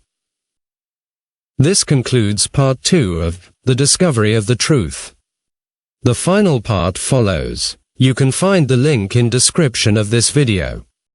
This concludes part 2 of The Discovery of the Truth. The final part follows. You can find the link in description of this video.